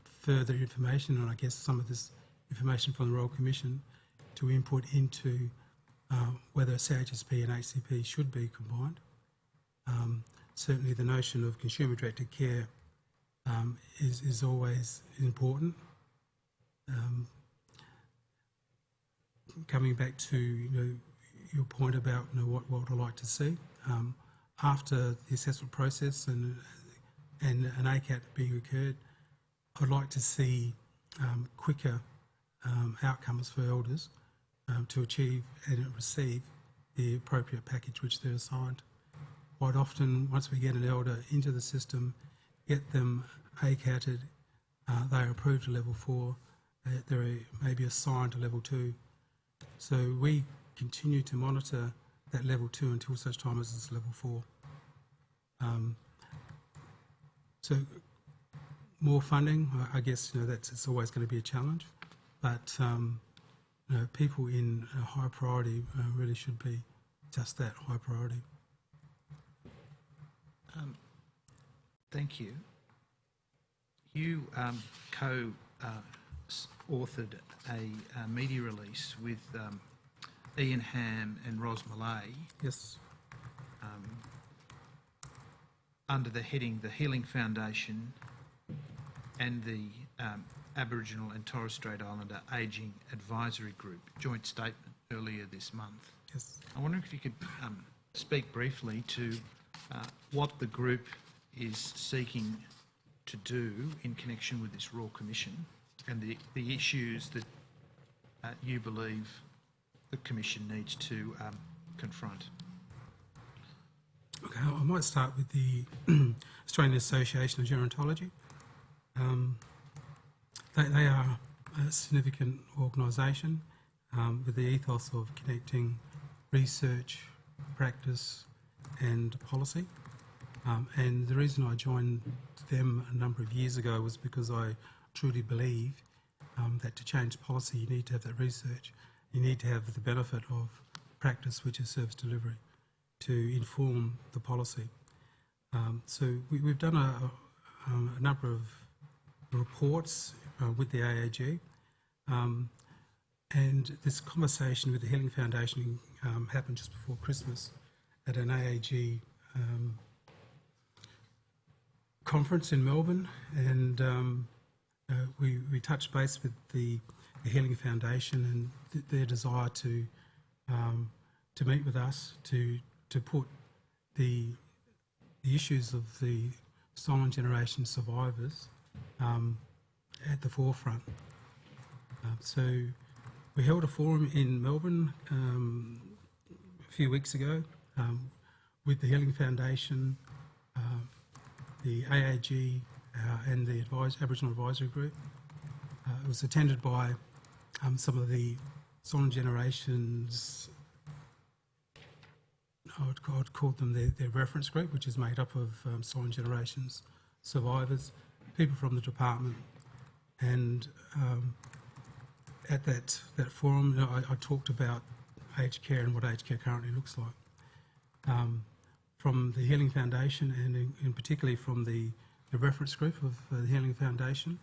further information, and I guess some of this information from the Royal Commission to input into whether CHSP and HCP should be combined. Certainly the notion of consumer-directed care is always important. Coming back to your point about what I'd like to see, after the assessment process and an ACAT being occurred, I'd like to see quicker outcomes for elders to achieve and receive the appropriate package which they're assigned. Quite often, once we get an elder into the system, get them ACAT'd, they are approved to level 4, they're maybe assigned to level 2. So we continue to monitor that level 2 until such time as it's level 4. So more funding, I guess it's always going to be a challenge, but people in a high priority really should be just that, high priority. Thank you. You co-authored a media release with Ian Ham and Ros Malay. Yes. under the heading the Healing Foundation and the Aboriginal and Torres Strait Islander Ageing Advisory Group joint statement earlier this month. Yes. I wonder if you could speak briefly to what the group is seeking to do in connection with this Royal Commission and the issues that you believe the Commission needs to confront. Okay, I might start with the Australian Association of Gerontology. They are a significant organisation with the ethos of connecting research, practice and policy. And the reason I joined them a number of years ago was because I truly believe that to change policy you need to have that research. You need to have the benefit of practice, which is service delivery, to inform the policy. So we've done a number of reports with the AAG, and this conversation with the Healing Foundation happened just before Christmas at an AAG conference in Melbourne, and we touched base with the Healing Foundation and their desire to meet with us to put the issues of the stolen generation survivors at the forefront. So we held a forum in Melbourne a few weeks ago with the Healing Foundation, the AAG and the Aboriginal Advisory Group. It was attended by some of the stolen generations, I'd call them their reference group, which is made up of stolen generations survivors, people from the department, and at that forum, I talked about aged care and what aged care currently looks like. From the Healing Foundation, and in particularly from the reference group of the Healing Foundation,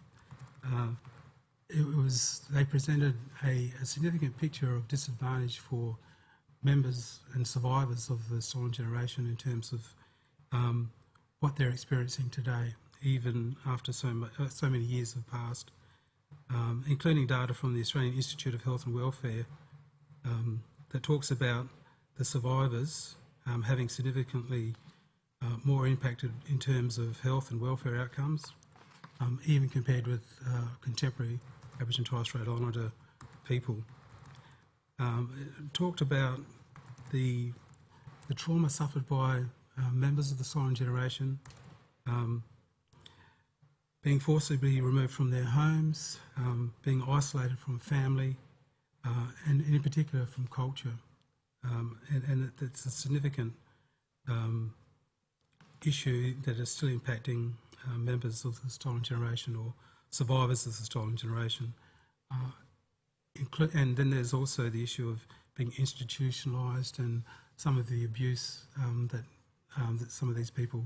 they presented a significant picture of disadvantage for members and survivors of the stolen generation in terms of what they're experiencing today, even after so many years have passed, including data from the Australian Institute of Health and Welfare that talks about the survivors having significantly more impacted in terms of health and welfare outcomes, even compared with contemporary Aboriginal and Torres Strait Islander people. It talked about the trauma suffered by members of the stolen generation, being forcibly removed from their homes, being isolated from family, and in particular from culture. And it's a significant issue that is still impacting members of the stolen generation or survivors of the stolen generation. And then there's also the issue of being institutionalised and some of the abuse that some of these people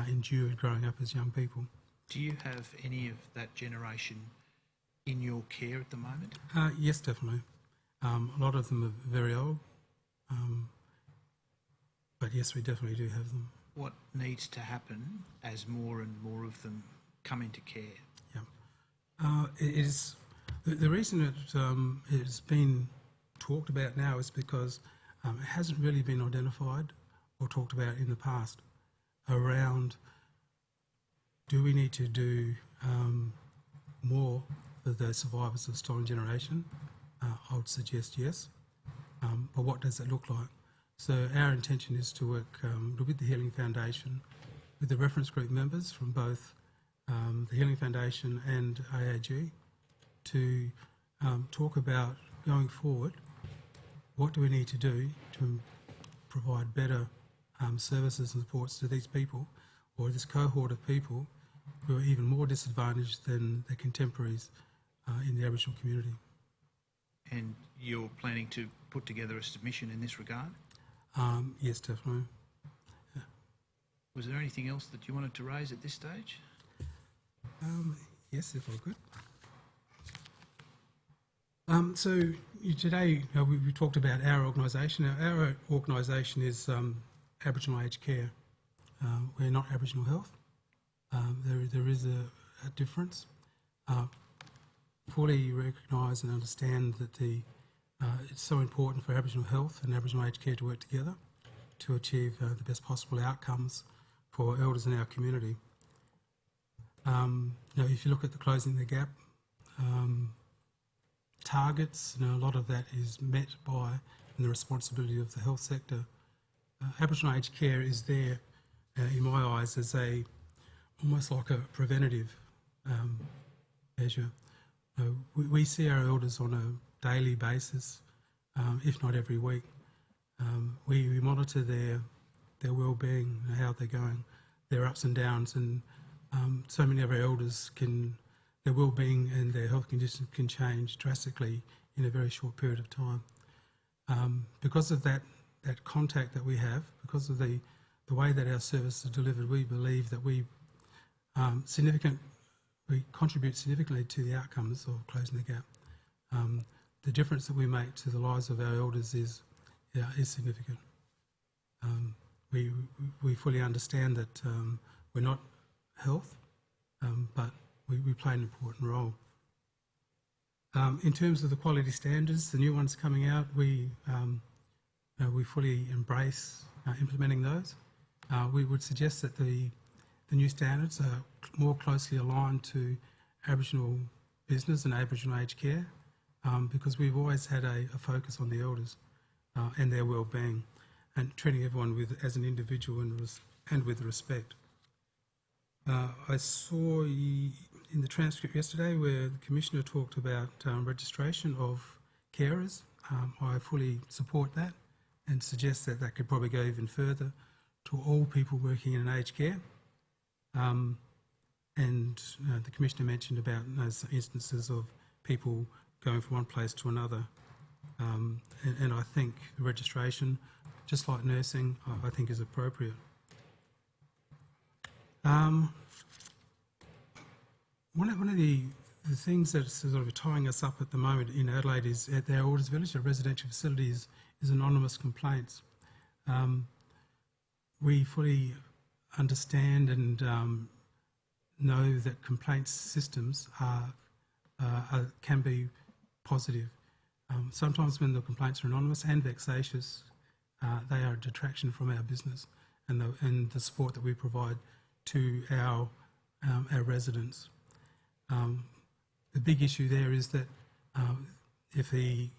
endured growing up as young people. Do you have any of that generation in your care at the moment? Yes, definitely. A lot of them are very old, but yes, we definitely do have them. What needs to happen as more and more of them come into care? Yeah, it is the reason it has been talked about now is because it hasn't really been identified or talked about in the past around, do we need to do more for the survivors of the stolen generation? I would suggest yes, but what does it look like? So our intention is to work with the Healing Foundation, with the reference group members from both the Healing Foundation and AAG to talk about going forward, what do we need to do to provide better services and supports to these people, or this cohort of people who are even more disadvantaged than their contemporaries in the Aboriginal community. And you're planning to put together a submission in this regard? Yes, definitely. Yeah. Was there anything else that you wanted to raise at this stage? Yes, if I could. So today we talked about our organisation. Our organisation is Aboriginal Aged Care. we're not Aboriginal Health. There is a difference. Fully recognise and understand that it's so important for Aboriginal Health and Aboriginal aged care to work together to achieve the best possible outcomes for elders in our community. If you look at the Closing the Gap targets, a lot of that is met by the responsibility of the health sector. Aboriginal aged care is there, in my eyes, as almost like a preventative measure. We see our elders on a daily basis, if not every week. We monitor their well-being, how they're going, their ups and downs, and so many of our elders their well-being and their health conditions can change drastically in a very short period of time. Because of that contact that we have, because of the way that our service is delivered, we believe that we contribute significantly to the outcomes of Closing the Gap. The difference that we make to the lives of our elders is significant. We fully understand that we're not health, but we play an important role. In terms of the quality standards, the new ones coming out, we fully embrace implementing those. We would suggest that the new standards are more closely aligned to Aboriginal business and Aboriginal aged care, because we've always had a focus on the elders and their well-being, and treating everyone as an individual and with respect. I saw in the transcript yesterday where the Commissioner talked about registration of carers. I fully support that and suggest that could probably go even further to all people working in aged care. The Commissioner mentioned about those instances of people going from one place to another. And I think the registration, just like nursing, I think is appropriate. One of the things that's sort of tying us up at the moment in Adelaide is at our Orders Village, our residential facilities, is anonymous complaints. We fully understand and know that complaints systems can be positive. Sometimes when the complaints are anonymous and vexatious, they are a detraction from our business and the support that we provide to our residents. The big issue there is that if the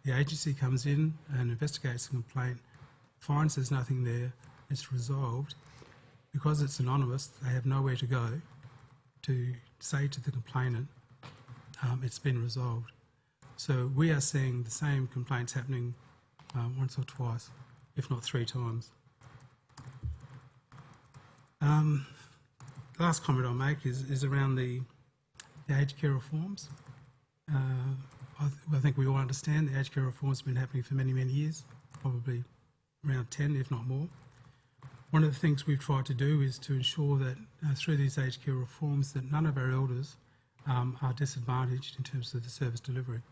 agency comes in and investigates the complaint, finds there's nothing there, it's resolved, because it's anonymous, they have nowhere to go to say to the complainant, it's been resolved. So we are seeing the same complaints happening once or twice, if not 3 times. The last comment I'll make is around the aged care reforms. I think we all understand the aged care reforms have been happening for many, many years, probably around 10, if not more. One of the things we've tried to do is to ensure that through these aged care reforms that none of our elders are disadvantaged in terms of the service delivery.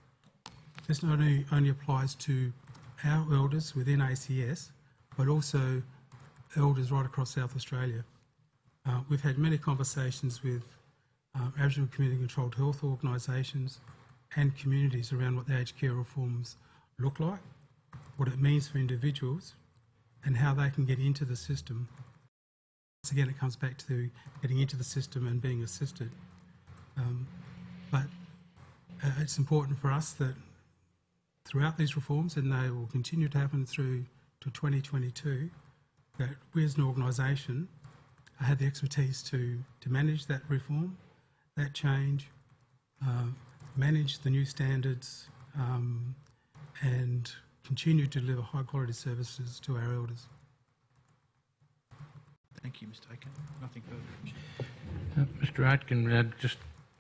This not only applies to our elders within ACS, but also elders right across South Australia. We've had many conversations with Aboriginal community-controlled health organisations and communities around what the aged care reforms look like, what it means for individuals, and how they can get into the system. Once again, it comes back to getting into the system and being assisted. But it's important for us that throughout these reforms, and they will continue to happen through to 2022, that we as an organisation have the expertise to manage that reform, that change, manage the new standards, and continue to deliver high quality services to our elders. Thank you, Mr. Aiken. Nothing further. Mr. Aitken,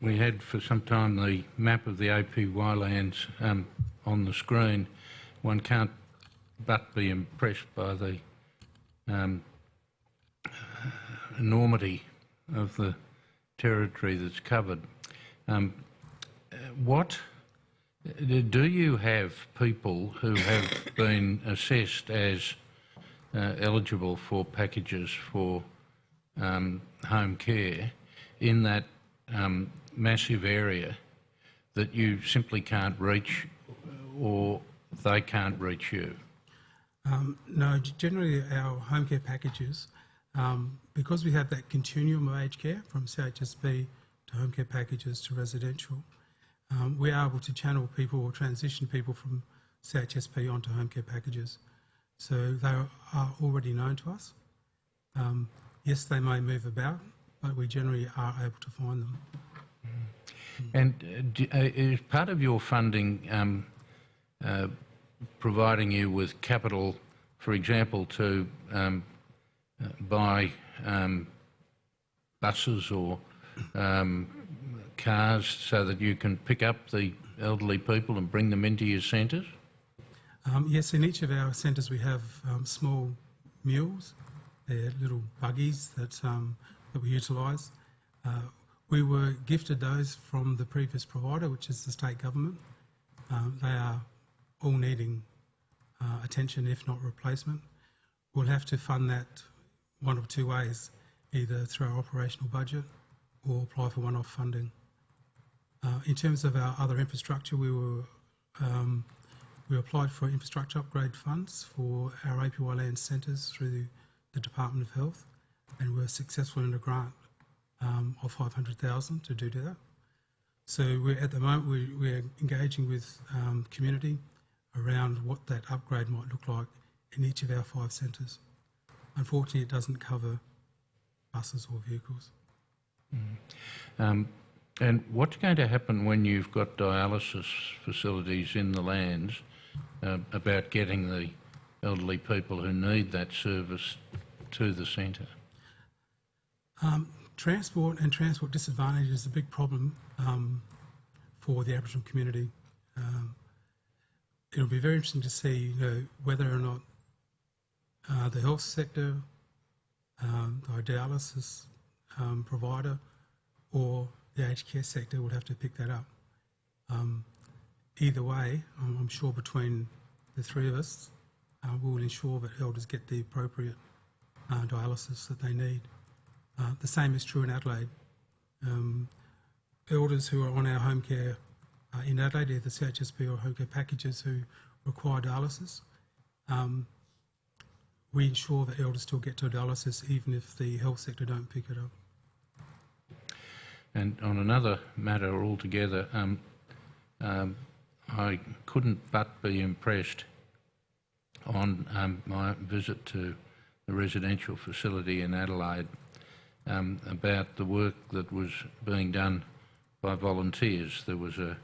we had for some time the map of the APY lands on the screen. One can't but be impressed by the enormity of the territory that's covered. Do you have people who have been assessed as eligible for packages for home care in that massive area that you simply can't reach, or they can't reach you? No, generally our home care packages, because we have that continuum of aged care from CHSP to home care packages to residential, we are able to channel people or transition people from CHSP onto home care packages. So they are already known to us. Yes, they may move about, but we generally are able to find them. And is part of your funding providing you with capital, for example, to buy buses or cars so that you can pick up the elderly people and bring them into your centres? Yes, in each of our centres we have small mules. They're little buggies that we utilise. We were gifted those from the previous provider, which is the state government. They are all needing attention, if not replacement. We'll have to fund that one of two ways, either through our operational budget or apply for one-off funding. In terms of our other infrastructure, we applied for infrastructure upgrade funds for our APY land centres through the Department of Health, and were successful in a grant of $500,000 to do that. So at the moment we're engaging with community around what that upgrade might look like in each of our 5 centres. Unfortunately, it doesn't cover buses or vehicles. And what's going to happen when you've got dialysis facilities in the lands about getting the elderly people who need that service to the centre? Transport and transport disadvantage is a big problem for the Aboriginal community. It'll be very interesting to see whether or not the health sector, the dialysis provider, or the aged care sector will have to pick that up. Either way, I'm sure between the three of us, we will ensure that elders get the appropriate dialysis that they need. The same is true in Adelaide. Elders who are on our home care in Adelaide, either CHSP or home care packages who require dialysis, we ensure that elders still get to dialysis even if the health sector don't pick it up. And on another matter altogether, I couldn't but be impressed on my visit to the residential facility in Adelaide about the work that was being done by volunteers. There was a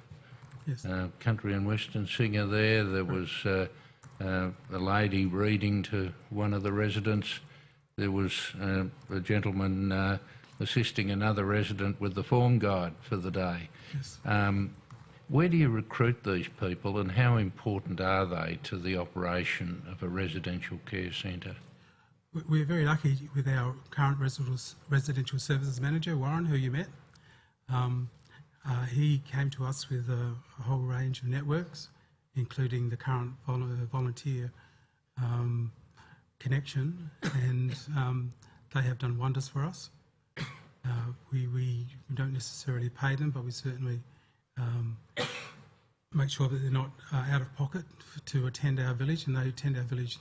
country and western singer there. There was a lady reading to one of the residents. There was a gentleman assisting another resident with the form guide for the day. Yes. Where do you recruit these people, and how important are they to the operation of a residential care centre? We're very lucky with our current residential services manager, Warren, who you met. He came to us with a whole range of networks, including the current volunteer connection, and they have done wonders for us. We don't necessarily pay them, but we certainly make sure that they're not out of pocket to attend our village, and they attend our village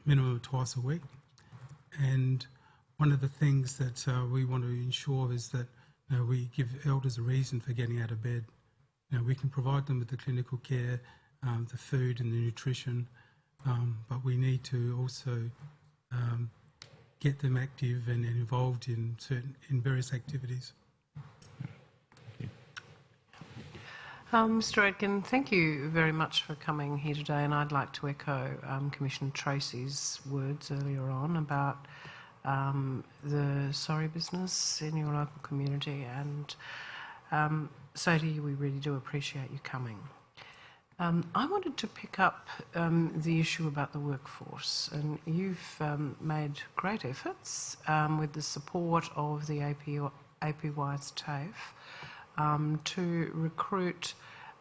minimum of twice a week. And one of the things that we want to ensure is that we give elders a reason for getting out of bed. We can provide them with the clinical care, the food and the nutrition, but we need to also get them active and involved in various activities. Mr. Aitken, thank you very much for coming here today, and I'd like to echo Commissioner Tracy's words earlier on about the sorry business in your local community, and say to you we really do appreciate you coming. I wanted to pick up the issue about the workforce, and you've made great efforts with the support of the APY's TAFE to recruit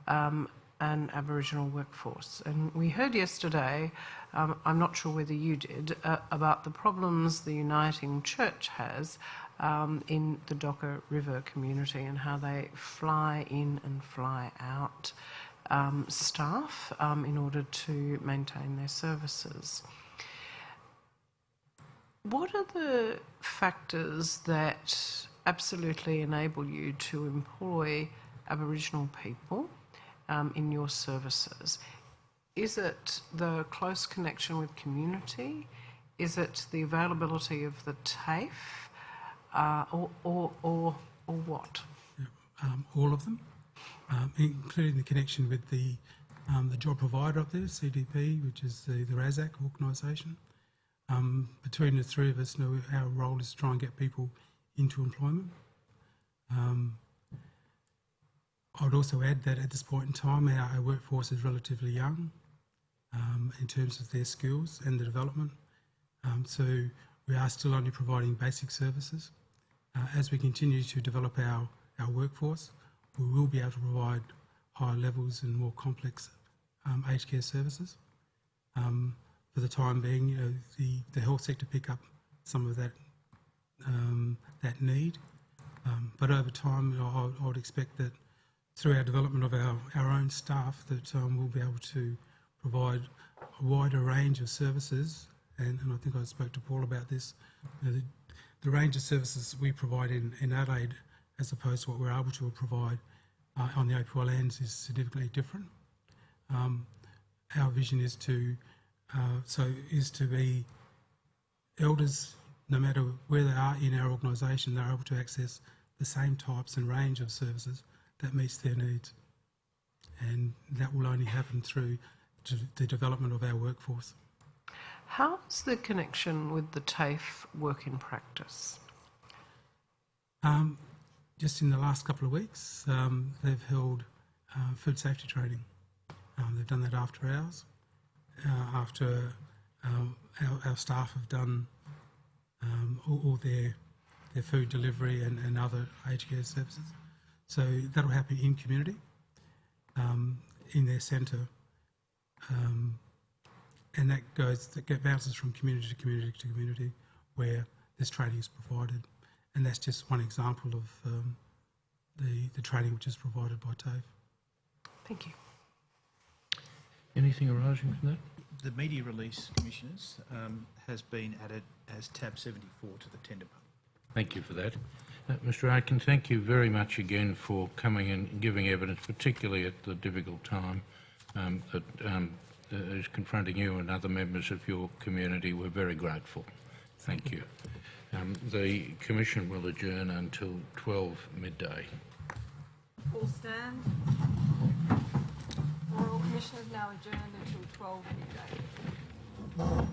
a an Aboriginal workforce. And we heard yesterday, I'm not sure whether you did, about the problems the Uniting Church has in the Docker River community and how they fly in and fly out staff in order to maintain their services. What are the factors that absolutely enable you to employ Aboriginal people in your services? Is it the close connection with community? Is it the availability of the TAFE? Or what? All of them, including the connection with the job provider up there, CDP, which is the RASAC organisation. Between the three of us, our role is to try and get people into employment. I would also add that at this point in time, our workforce is relatively young in terms of their skills and the development. So we are still only providing basic services. As we continue to develop our workforce, we will be able to provide higher levels and more complex aged care services. For the time being, the health sector pick up some of that need. But over time, I would expect that through our development of our own staff, that we'll be able to provide a wider range of services. And I think I spoke to Paul about this. The range of services we provide in Adelaide, as opposed to what we're able to provide on the API lands, is significantly different. Our vision is to be elders, no matter where they are in our organisation, they're able to access the same types and range of services that meets their needs. And that will only happen through the development of our workforce. How does the connection with the TAFE work in practice? Just in the last couple of weeks, they've held food safety training. They've done that after hours, after our staff have done all their food delivery and other aged care services. So that'll happen in community, in their centre, and that bounces from community to community to community where this training is provided. And that's just one example of the training which is provided by TAFE. Thank you. Anything arising from that? The media release, Commissioners, has been added as tab 74 to the tender book. Thank you for that. Mr Aiken, thank you very much again for coming and giving evidence, particularly at the difficult time that is confronting you and other members of your community. We're very grateful. Thank you. The Commission will adjourn until 12 midday. All stand. Royal Commission is now adjourned until 12 midday.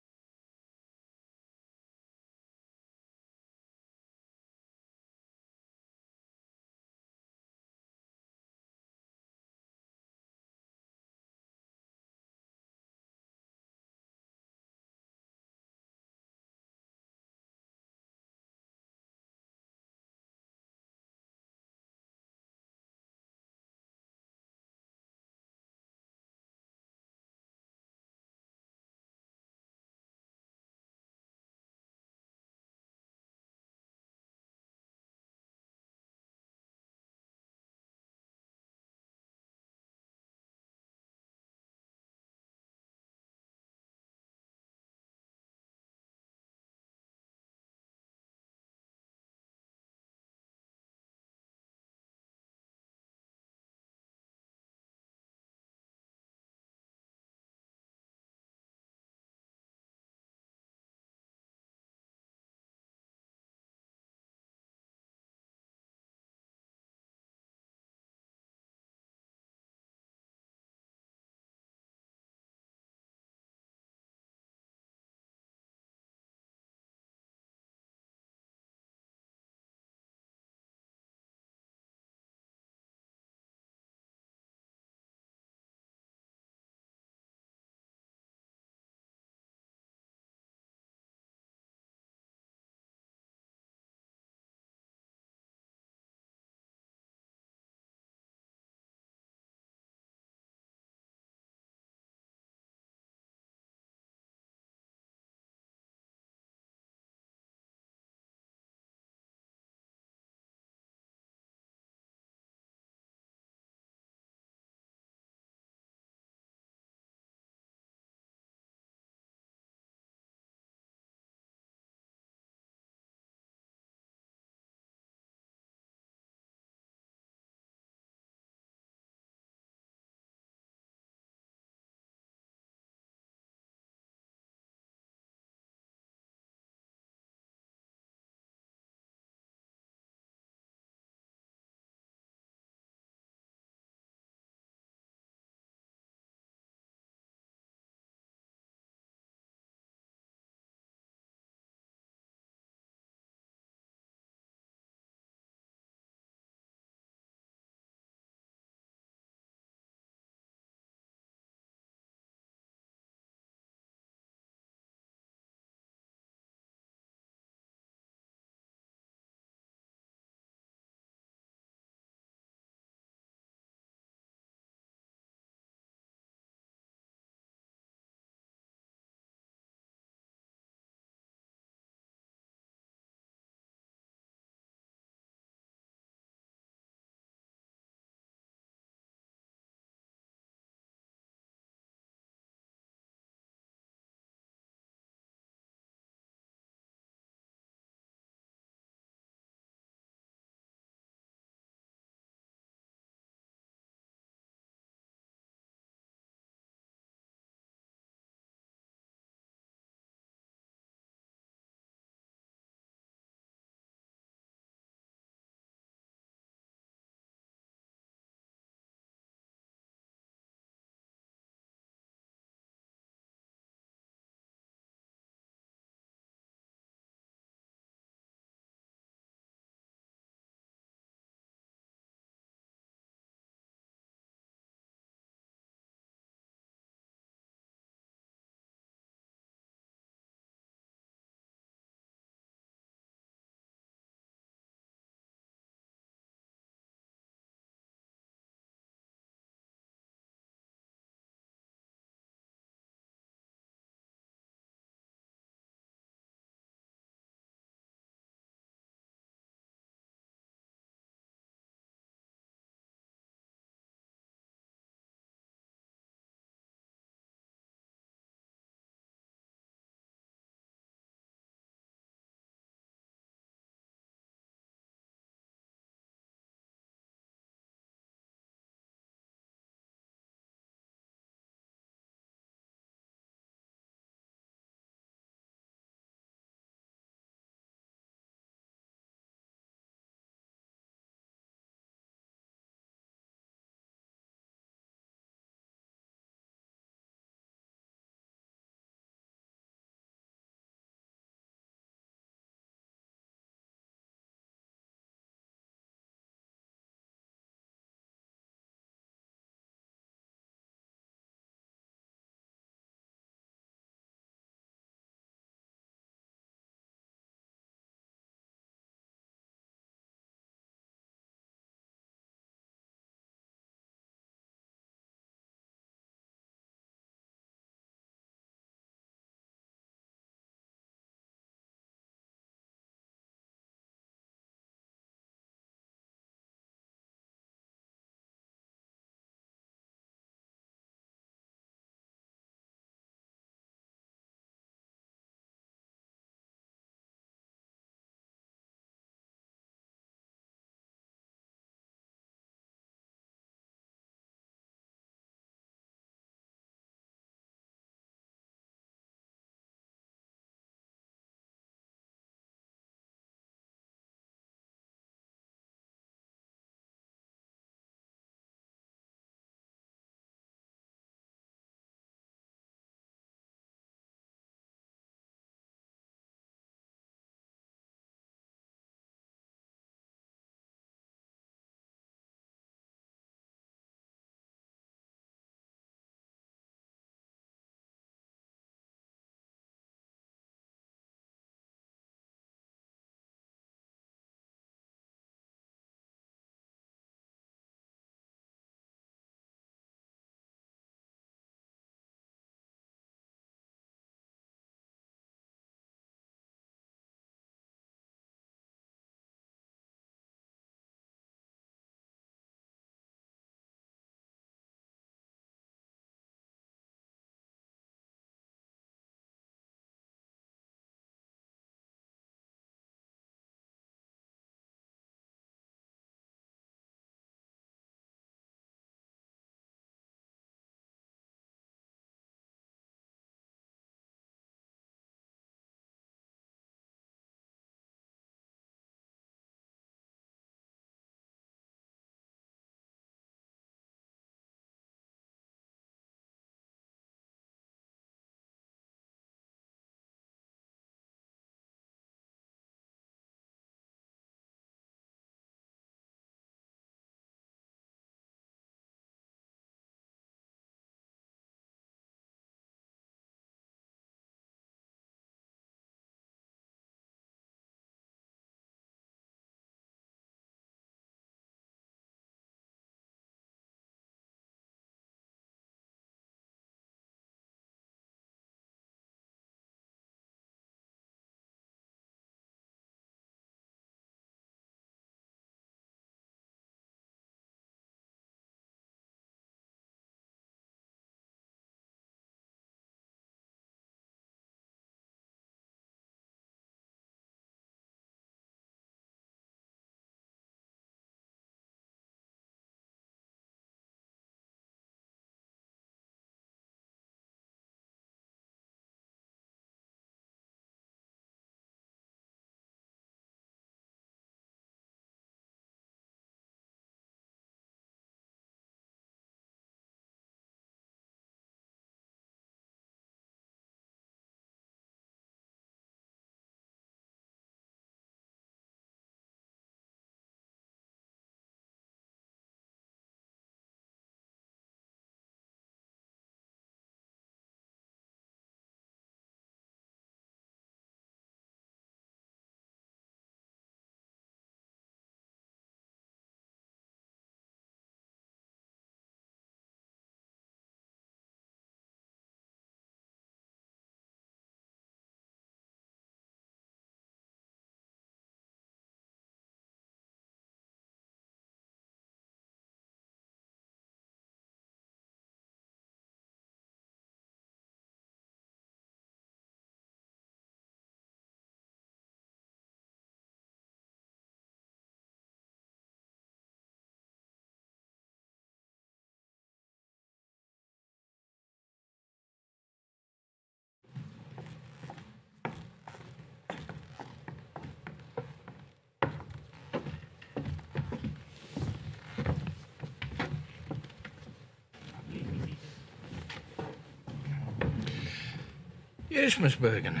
Yes, Miss Bergen.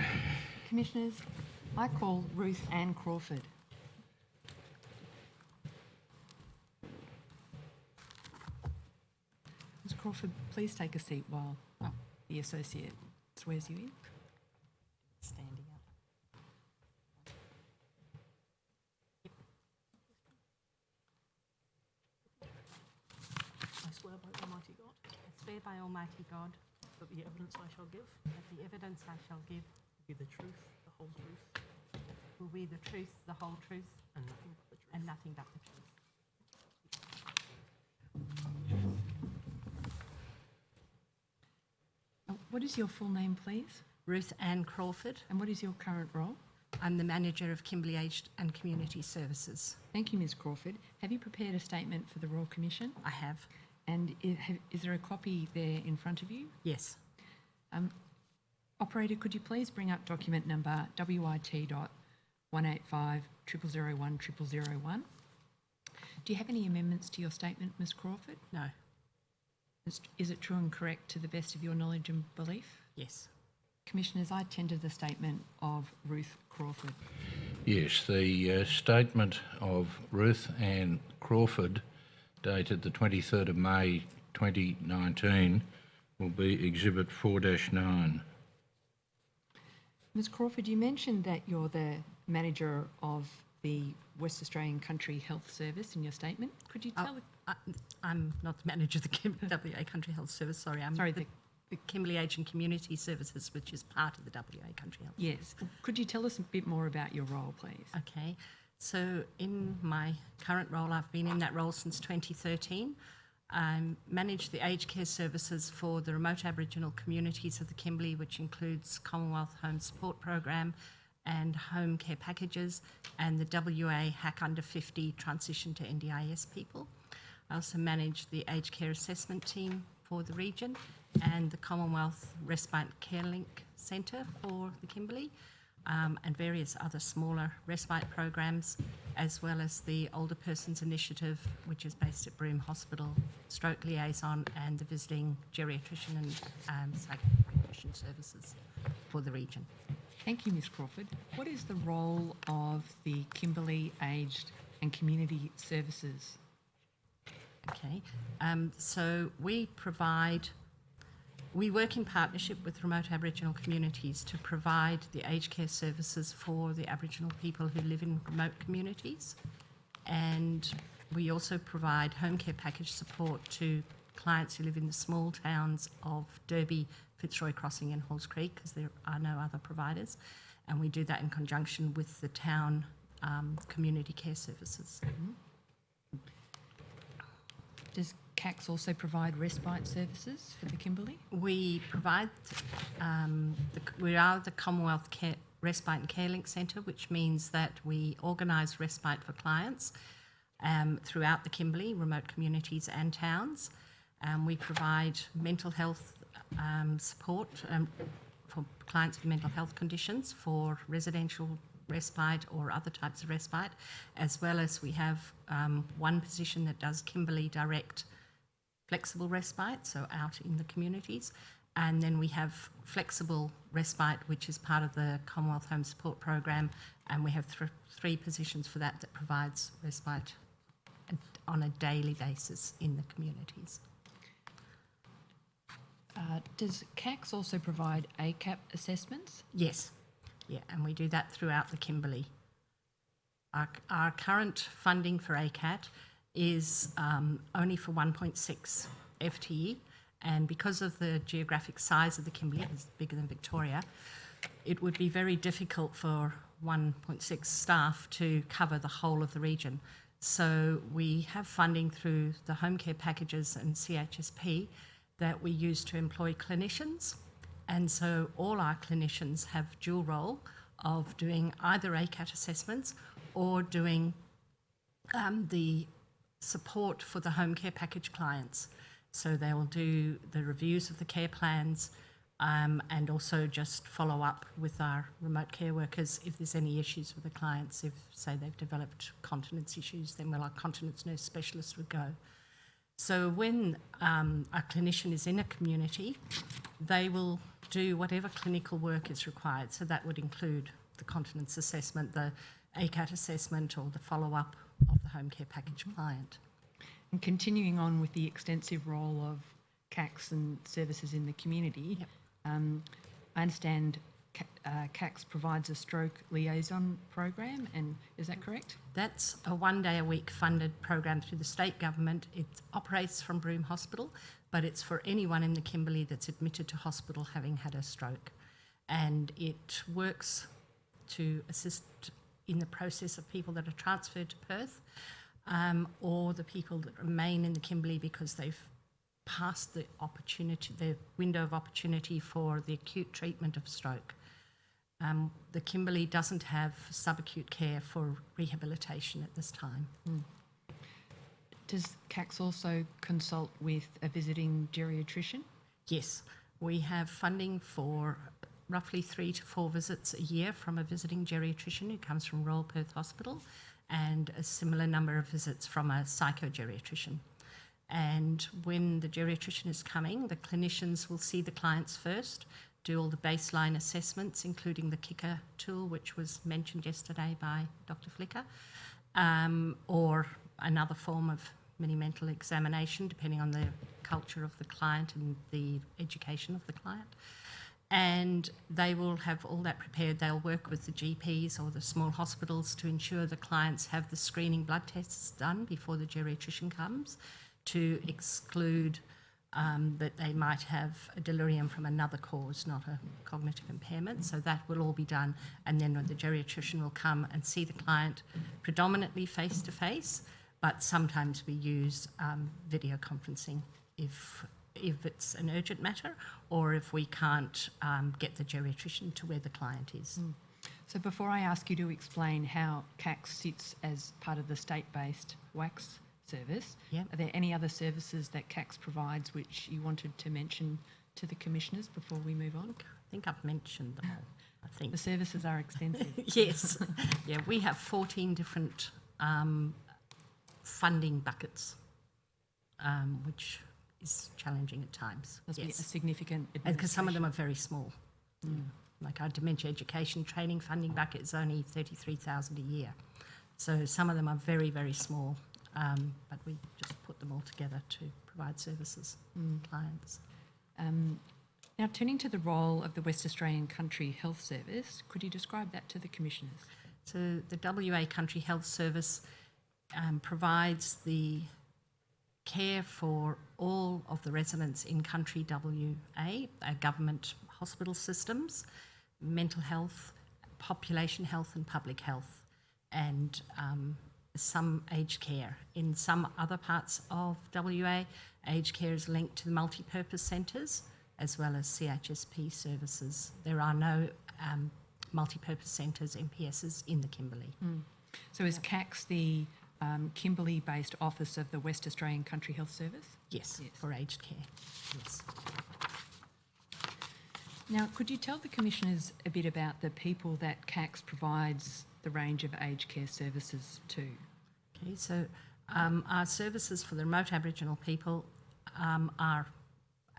Commissioners, I call Ruth Ann Crawford. Ms Crawford, please take a seat while the associate swears you in. Standing up. I swear by Almighty God I swear by Almighty God that the evidence I shall give that the evidence I shall give will be the truth, the whole truth, will be the truth, the whole truth, and nothing but the truth. and nothing but the truth. What is your full name, please? Ruth Ann Crawford. And what is your current role? I'm the manager of Kimberley Aged and Community Services. Thank you, Ms Crawford. Have you prepared a statement for the Royal Commission? I have. And is there a copy there in front of you? Yes. Operator, could you please bring up document number WIT.18500010001? Do you have any amendments to your statement, Ms Crawford? No. Is it true and correct to the best of your knowledge and belief? Yes. Commissioners, I tender the statement of Ruth Crawford. Yes, the statement of Ruth Ann Crawford, dated the 23rd of May 2019, will be Exhibit 4-9. Ms Crawford, you mentioned that you're the manager of the West Australian Country Health Service in your statement. Could you tell... I'm not the manager of the WA Country Health Service, sorry. I'm Sorry, the Kimberley Aged and Community Services, which is part of the WA Country Health Yes. Could you tell us a bit more about your role, please? Okay, so in my current role, I've been in that role since 2013. I manage the aged care services for the remote Aboriginal communities of the Kimberley, which includes Commonwealth Home Support Program and home care packages, and the WA HAC Under 50 transition to NDIS people. I also manage the aged care assessment team for the region and the Commonwealth Respite Care Link Centre for the Kimberley, and various other smaller respite programs, as well as the Older Persons Initiative, which is based at Broome Hospital, Stroke Liaison, and the visiting geriatrician and psychiatrician services for the region. Thank you, Ms Crawford. What is the role of the Kimberley Aged and Community Services? Okay, so we work in partnership with remote Aboriginal communities to provide the aged care services for the Aboriginal people who live in remote communities. And we also provide home care package support to clients who live in the small towns of Derby, Fitzroy Crossing and Halls Creek, because there are no other providers. And we do that in conjunction with the town community care services. Does CACS also provide respite services for the Kimberley? We provide, we are the Commonwealth Respite and Care Link Centre, which means that we organise respite for clients throughout the Kimberley, remote communities and towns. We provide mental health support for clients with mental health conditions, for residential respite or other types of respite, as well as we have one position that does Kimberley direct flexible respite, so out in the communities. And then we have flexible respite, which is part of the Commonwealth Home Support Program, and we have three positions for that provides respite on a daily basis in the communities. Does CACS also provide ACAP assessments? Yes, yeah, and we do that throughout the Kimberley. Our current funding for ACAT is only for 1.6 FTE, and because of the geographic size of the Kimberley, it's bigger than Victoria, it would be very difficult for 1.6 staff to cover the whole of the region. So we have funding through the home care packages and CHSP that we use to employ clinicians. And so all our clinicians have dual role of doing either ACAT assessments or doing the support for the home care package clients. So they will do the reviews of the care plans and also just follow up with our remote care workers if there's any issues with the clients. If, say, they've developed continence issues, then our continence nurse specialist would go. So when a clinician is in a community, they will do whatever clinical work is required. So that would include the continence assessment, the ACAT assessment, or the follow-up of the home care package client. And continuing on with the extensive role of CACS and services in the community, Yep. I understand CACS provides a stroke liaison program, and is that correct? That's a 1 day a week funded program through the state government. It operates from Broome Hospital, but it's for anyone in the Kimberley that's admitted to hospital having had a stroke. And it works to assist in the process of people that are transferred to Perth, or the people that remain in the Kimberley because they've passed the opportunity, the window of opportunity for the acute treatment of stroke. The Kimberley doesn't have subacute care for rehabilitation at this time. Does CACS also consult with a visiting geriatrician? Yes, we have funding for roughly 3 to 4 visits a year from a visiting geriatrician who comes from Royal Perth Hospital, and a similar number of visits from a psychogeriatrician. And when the geriatrician is coming, the clinicians will see the clients first, do all the baseline assessments, including the kicker tool, which was mentioned yesterday by Dr. Flicker, or another form of mini-mental examination, depending on the culture of the client and the education of the client. And they will have all that prepared. They'll work with the GPs or the small hospitals to ensure the clients have the screening blood tests done before the geriatrician comes, to exclude that they might have a delirium from another cause, not a cognitive impairment. So that will all be done. And then the geriatrician will come and see the client predominantly face-to-face, but sometimes we use video conferencing if it's an urgent matter, or if we can't get the geriatrician to where the client is. So before I ask you to explain how CACS sits as part of the state-based WACS service, Yep. are there any other services that CACS provides which you wanted to mention to the commissioners before we move on? I think I've mentioned them all. I think. The services are extensive. Yes. Yeah, we have 14 different funding buckets, which is challenging at times. Must be a Yes. significant Because some of them administration. are very small. Like our dementia education training funding bucket is only $33,000 a year. So some of them are very, very small, but we just put them all together to provide services to clients. Now, turning to the role of the West Australian Country Health Service, could you describe that to the commissioners? So the WA Country Health Service provides the care for all of the residents in Country WA, government hospital systems, mental health, population health and public health, and some aged care. In some other parts of WA, aged care is linked to the multi-purpose centres as well as CHSP services. There are no multi-purpose centres, MPSs, in the Kimberley. So is CACS the Kimberley-based office of the West Australian Country Health Service? Yes, Yes. for aged care. Yes. Now, could you tell the commissioners a bit about the people that CACS provides the range of aged care services to? Okay, so our services for the remote Aboriginal people are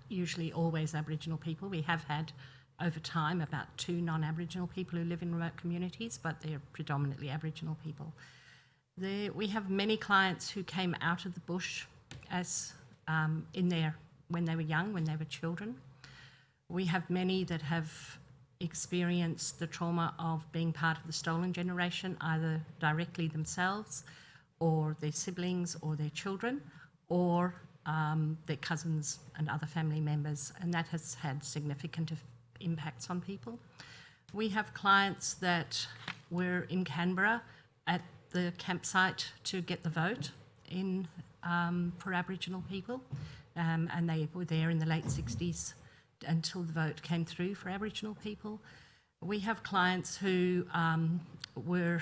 usually always Aboriginal people. We have had over time about 2 non-Aboriginal people who live in remote communities, but they're predominantly Aboriginal people. We have many clients who came out of the bush as when they were young, when they were children. We have many that have experienced the trauma of being part of the stolen generation, either directly themselves or their siblings or their children, or their cousins and other family members, and that has had significant impacts on people. We have clients that were in Canberra at the campsite to get the vote in for Aboriginal people, and they were there in the late 60s until the vote came through for Aboriginal people. We have clients who were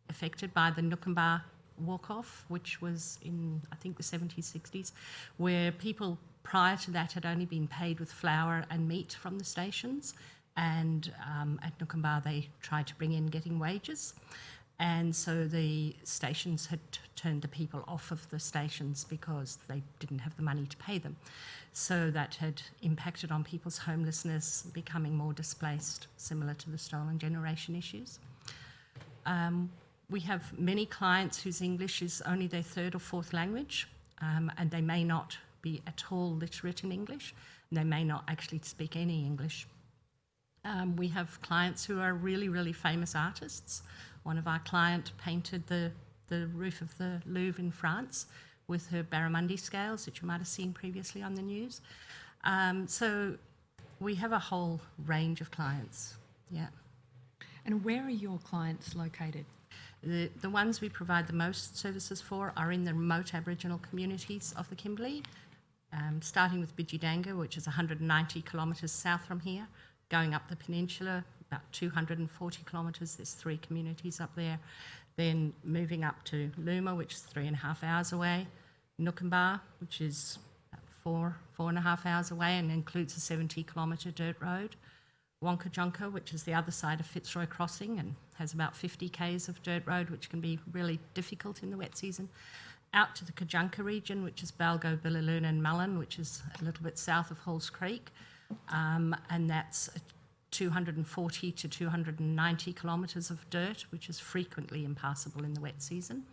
affected by the Nookambah walk-off, which was in, I think, the 70s, 60s, where people prior to that had only been paid with flour and meat from the stations, and at Nookambah they tried to bring in getting wages. And so the stations had turned the people off of the stations because they didn't have the money to pay them. So that had impacted on people's homelessness, becoming more displaced, similar to the stolen generation issues. We have many clients whose English is only their third or fourth language, and they may not be at all literate in English, and they may not actually speak any English. We have clients who are really, really famous artists. One of our clients painted the roof of the Louvre in France with her barramundi scales that you might have seen previously on the news. So we have a whole range of clients, yeah. And where are your clients located? The ones we provide the most services for are in the remote Aboriginal communities of the Kimberley, starting with Bidjidanga, which is 190 kilometres south from here, going up the peninsula, about 240 kilometres, there's 3 communities up there, then moving up to Luma, which is 3.5 hours away, Nookambah, which is about 4.5 hours away and includes a 70 kilometre dirt road, Wonkajonka, which is the other side of Fitzroy Crossing and has about 50 k's of dirt road, which can be really difficult in the wet season, out to the Kajunka region, which is Balgo, Billaloon and Mullen, which is a little bit south of Halls Creek, and that's 240 to 290 kilometres of dirt, which is frequently impassable in the wet season.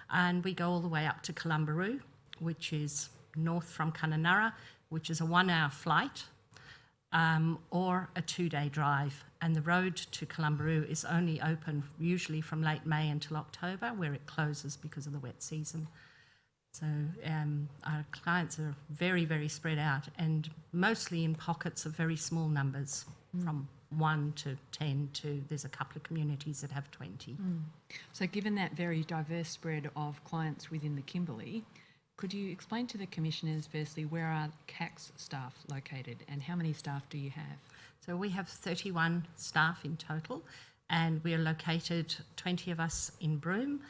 And we go all the way up to Kalumburu, which is north from Kununurra, which is a 1-hour flight, or a 2-day drive. And the road to Kalumburu is only open usually from late May until October, where it closes because of the wet season. So our clients are very, very spread out and mostly in pockets of very small numbers, from 1 to 10 to there's a couple of communities that have 20. So given that very diverse spread of clients within the Kimberley, could you explain to the commissioners firstly where are CAC's staff located and how many staff do you have? So we have 31 staff in total, and we are located, 20 of us in Broome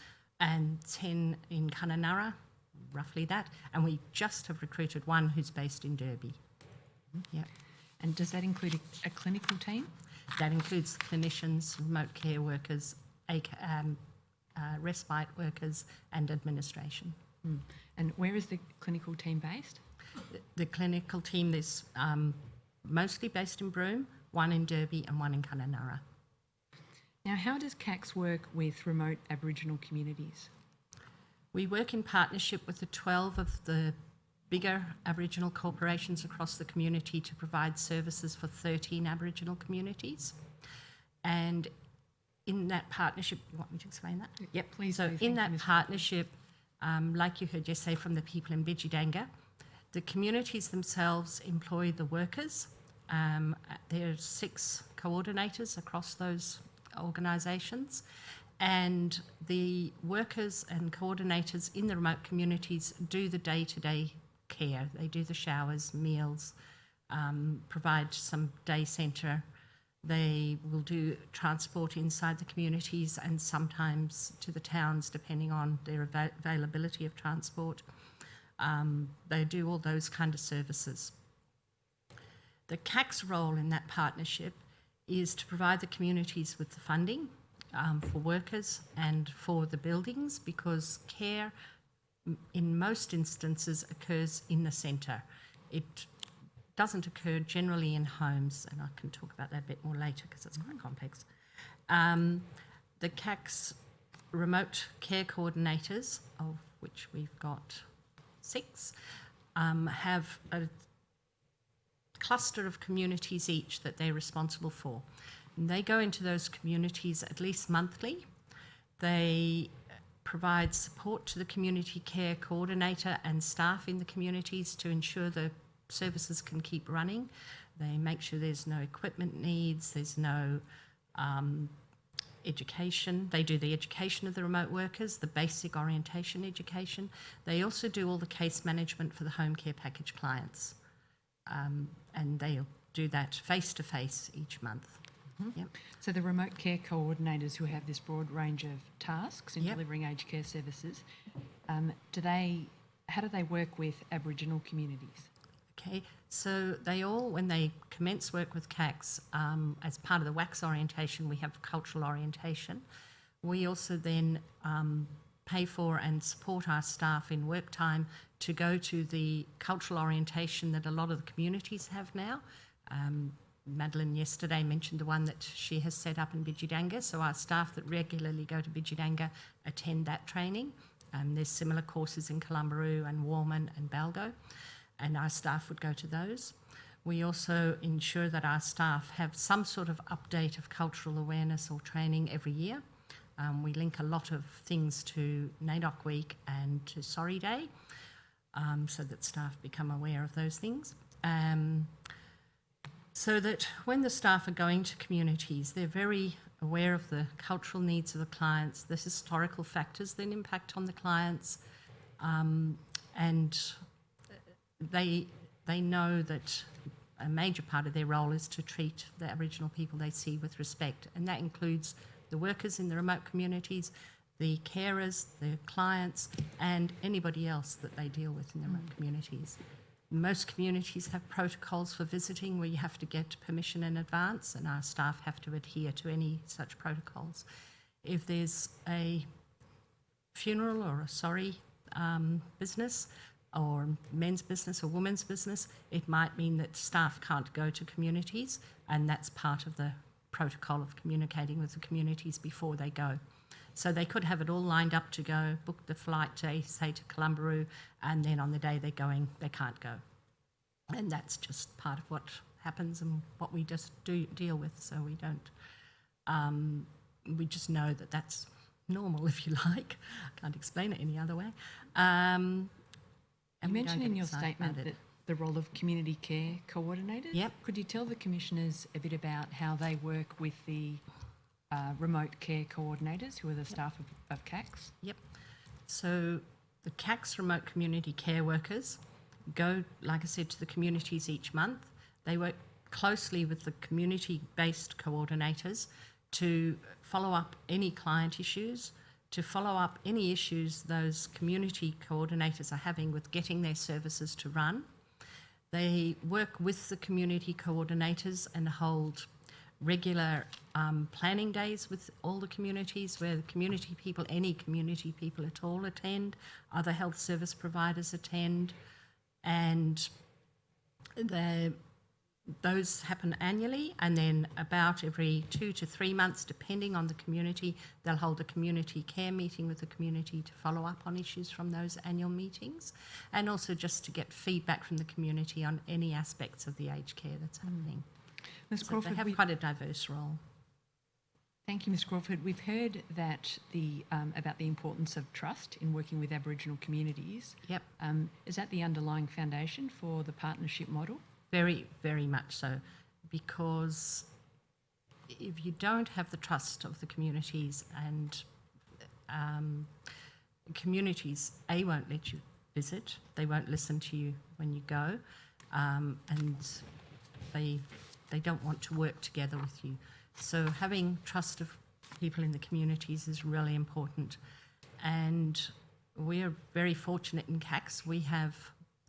and 10 in Kununurra, roughly that, and we just have recruited one who's based in Derby. Yeah. And does that include a clinical team? That includes clinicians, remote care workers, respite workers and administration. And where is the clinical team based? The clinical team is mostly based in Broome, one in Derby and one in Kununurra. Now, how does CAC's work with remote Aboriginal communities? We work in partnership with the 12 of the bigger Aboriginal corporations across the community to provide services for 13 Aboriginal communities. And in that partnership, you want me to explain that? Yep, please. So do. in that partnership, like you heard just say from the people in Bidjidanga, the communities themselves employ the workers. There are 6 coordinators across those organisations, and the workers and coordinators in the remote communities do the day-to-day care. They do the showers, meals, provide some day centre. They will do transport inside the communities and sometimes to the towns, depending on their availability of transport. They do all those kind of services. The CAC's role in that partnership is to provide the communities with the funding for workers and for the buildings, because care in most instances occurs in the centre. It doesn't occur generally in homes, and I can talk about that a bit more later because it's quite complex. The CAC's remote care coordinators, of which we've got 6, have a cluster of communities each that they're responsible for. And they go into those communities at least monthly. They provide support to the community care coordinator and staff in the communities to ensure the services can keep running. They make sure there's no equipment needs, there's no education. They do the education of the remote workers, the basic orientation education. They also do all the case management for the home care package clients. And they'll do that face-to-face each month. Yep. So the remote care coordinators who have this broad range of tasks in delivering aged care services, how do they work with Aboriginal communities? Okay, so they all, when they commence work with CACs, as part of the WACS orientation, we have cultural orientation. We also then pay for and support our staff in work time to go to the cultural orientation that a lot of the communities have now. Madeline yesterday mentioned the one that she has set up in Bidjidanga, so our staff that regularly go to Bidjidanga attend that training. There's similar courses in Kalumburu and Warman and Balgo, and our staff would go to those. We also ensure that our staff have some sort of update of cultural awareness or training every year. We link a lot of things to NAIDOC Week and to Sorry Day, so that staff become aware of those things. So that when the staff are going to communities, they're very aware of the cultural needs of the clients, the historical factors that impact on the clients, and they know that a major part of their role is to treat the Aboriginal people they see with respect, and that includes the workers in the remote communities, the carers, the clients, and anybody else that they deal with in the remote communities. Most communities have protocols for visiting where you have to get permission in advance, and our staff have to adhere to any such protocols. If there's a funeral or a sorry business, or men's business or women's business, it might mean that staff can't go to communities, and that's part of the protocol of communicating with the communities before they go. So they could have it all lined up to go, book the flight to, say, to Kalumburu, and then on the day they're going, they can't go. And that's just part of what happens and what we just do deal with. So we don't, we just know that that's normal, if you like. Can't explain it any other way. And You we don't mentioned get in your excited statement about it. that the role of community care coordinators. Yep. Could you tell the commissioners a bit about how they work with the remote care coordinators, who are the staff of CACS? Yep. So the CACS remote community care workers go, like I said, to the communities each month. They work closely with the community-based coordinators to follow up any client issues, to follow up any issues those community coordinators are having with getting their services to run. They work with the community coordinators and hold regular planning days with all the communities where the community people, any community people at all attend, other health service providers attend, and those happen annually, and then about every 2 to 3 months, depending on the community, they'll hold a community care meeting with the community to follow up on issues from those annual meetings, and also just to get feedback from the community on any aspects of the aged care that's happening. Ms. So Crawford, they have quite a diverse role. thank you, Ms. Crawford. We've heard that about the importance of trust in working with Aboriginal communities. Yep. Is that the underlying foundation for the partnership model? Very, very much so, because if you don't have the trust of the communities, and communities, A, won't let you visit, they won't listen to you when you go, and they don't want to work together with you. So having trust of people in the communities is really important. And we're very fortunate in CACS. We have,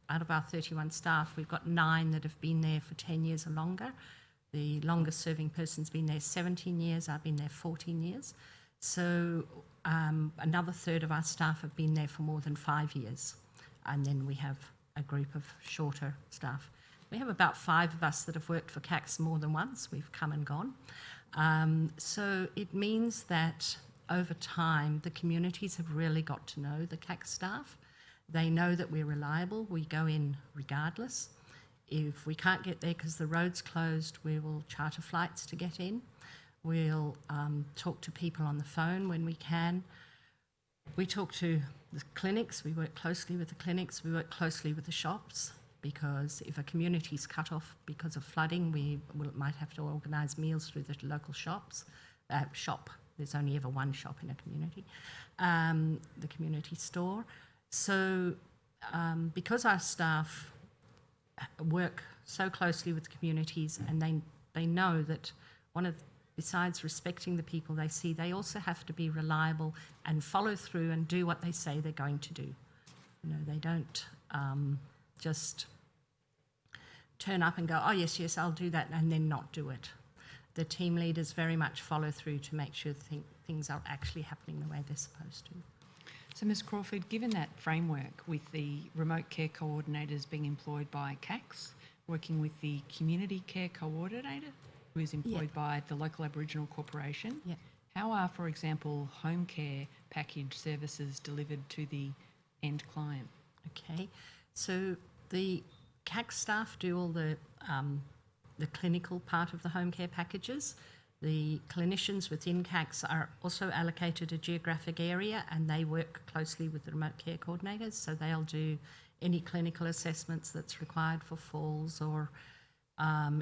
out of our 31 staff, we've got 9 that have been there for 10 years or longer. The longest serving person's been there 17 years, I've been there 14 years. So another third of our staff have been there for more than 5 years. And then we have a group of shorter staff. We have about 5 of us that have worked for CACS more than once. We've come and gone. So it means that over time, the communities have really got to know the CACS staff. They know that we're reliable. We go in regardless. If we can't get there because the road's closed, we will charter flights to get in. We'll talk to people on the phone when we can. We talk to the clinics. We work closely with the clinics. We work closely with the shops, because if a community's cut off because of flooding, we might have to organise meals through the local shops. There's only ever one shop in a community, the community store. So because our staff work so closely with the communities, and they know that besides respecting the people they see, they also have to be reliable and follow through and do what they say they're going to do. You know, they don't just turn up and go, oh yes, I'll do that, and then not do it. The team leaders very much follow through to make sure things are actually happening the way they're supposed to. So, Ms Crawford, given that framework with the remote care coordinators being employed by CACs, working with the community care coordinator, who is employed by the local Aboriginal corporation, Yeah. how are, for example, home care package services delivered to the end client? Okay, so the CAC staff do all the clinical part of the home care packages. The clinicians within CACs are also allocated a geographic area, and they work closely with the remote care coordinators, so they'll do any clinical assessments that's required for falls, or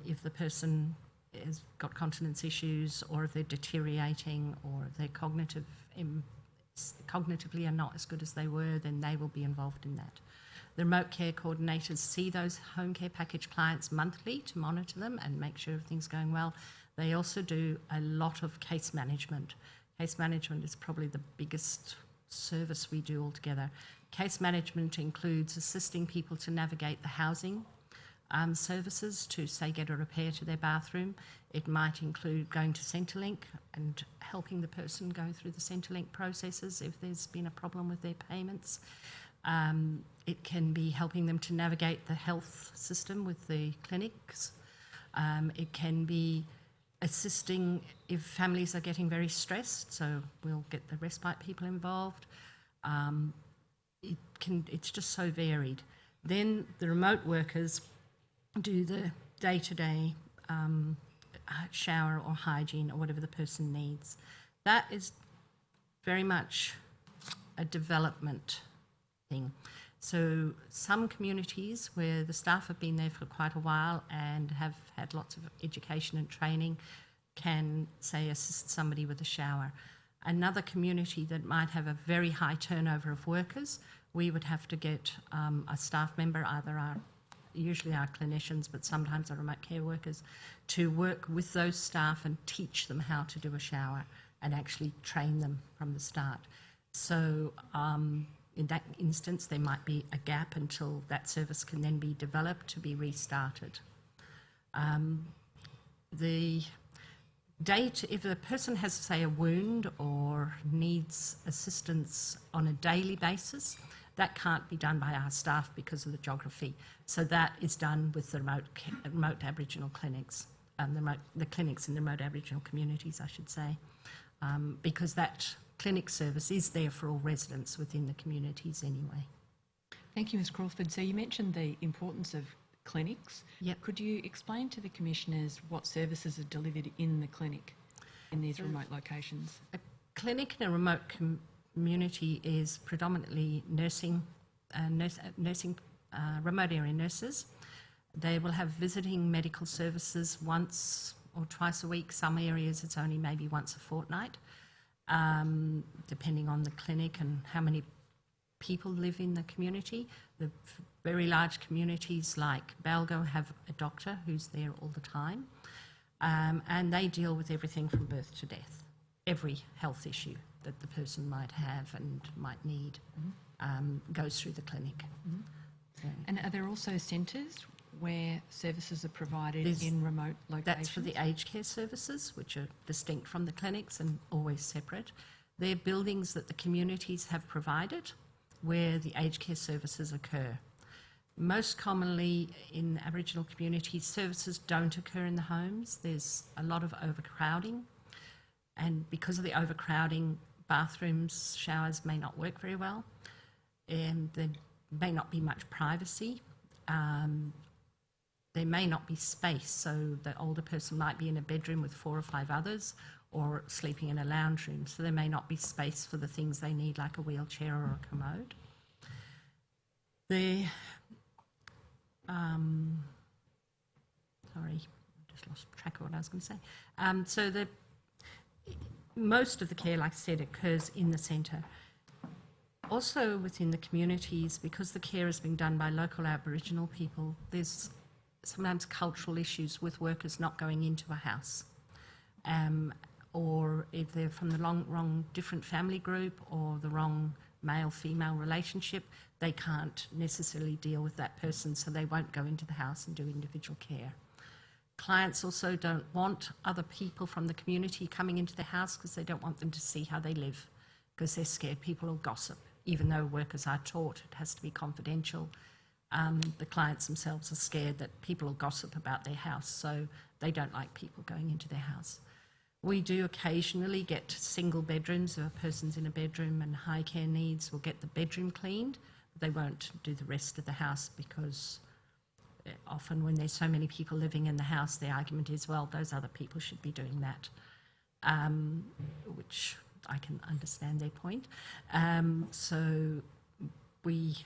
if the person has got continence issues, or if they're deteriorating, or if they're cognitively are not as good as they were, then they will be involved in that. The remote care coordinators see those home care package clients monthly to monitor them and make sure everything's going well. They also do a lot of case management. Case management is probably the biggest service we do altogether. Case management includes assisting people to navigate the housing services to, say, get a repair to their bathroom. It might include going to Centrelink and helping the person go through the Centrelink processes if there's been a problem with their payments. It can be helping them to navigate the health system with the clinics. It can be assisting if families are getting very stressed, so we'll get the respite people involved. It's just so varied. Then the remote workers do the day-to-day shower or hygiene or whatever the person needs. That is very much a development thing. So some communities where the staff have been there for quite a while and have had lots of education and training can, say, assist somebody with a shower. Another community that might have a very high turnover of workers, we would have to get a staff member, usually our clinicians, but sometimes our remote care workers, to work with those staff and teach them how to do a shower and actually train them from the start. So in that instance, there might be a gap until that service can then be developed to be restarted. If a person has, say, a wound or needs assistance on a daily basis, that can't be done by our staff because of the geography. So that is done with the remote Aboriginal clinics, the clinics in the remote Aboriginal communities, I should say, because that clinic service is there for all residents within the communities anyway. Thank you, Ms Crawford. So you mentioned the importance of clinics. Yep. Could you explain to the commissioners what services are delivered in the clinic in these remote locations? A clinic in a remote community is predominantly remote area nurses. They will have visiting medical services once or twice a week. Some areas it's only maybe once a fortnight, depending on the clinic and how many people live in the community. The very large communities like Balgo have a doctor who's there all the time, and they deal with everything from birth to death. Every health issue that the person might have and might need goes through the clinic. So And are there also centres where services are provided in remote locations? that's for the aged care services, which are distinct from the clinics and always separate. They're buildings that the communities have provided where the aged care services occur. Most commonly in Aboriginal communities, services don't occur in the homes. There's a lot of overcrowding, and because of the overcrowding, bathrooms, showers may not work very well, and there may not be much privacy. There may not be space, so the older person might be in a bedroom with 4 or 5 others or sleeping in a lounge room, so there may not be space for the things they need, like a wheelchair or a commode. Sorry, I just lost track of what I was going to say. Most of the care, like I said, occurs in the centre. Also within the communities, because the care is being done by local Aboriginal people, there's sometimes cultural issues with workers not going into a house. Or if they're from the wrong different family group or the wrong male-female relationship, they can't necessarily deal with that person, so they won't go into the house and do individual care. Clients also don't want other people from the community coming into their house because they don't want them to see how they live, because they're scared people will gossip. Even though workers are taught it has to be confidential, the clients themselves are scared that people will gossip about their house, so they don't like people going into their house. We do occasionally get single bedrooms. If a person's in a bedroom and high care needs, we'll get the bedroom cleaned. They won't do the rest of the house because often when there's so many people living in the house, the argument is, well, those other people should be doing that, which I can understand their point. So we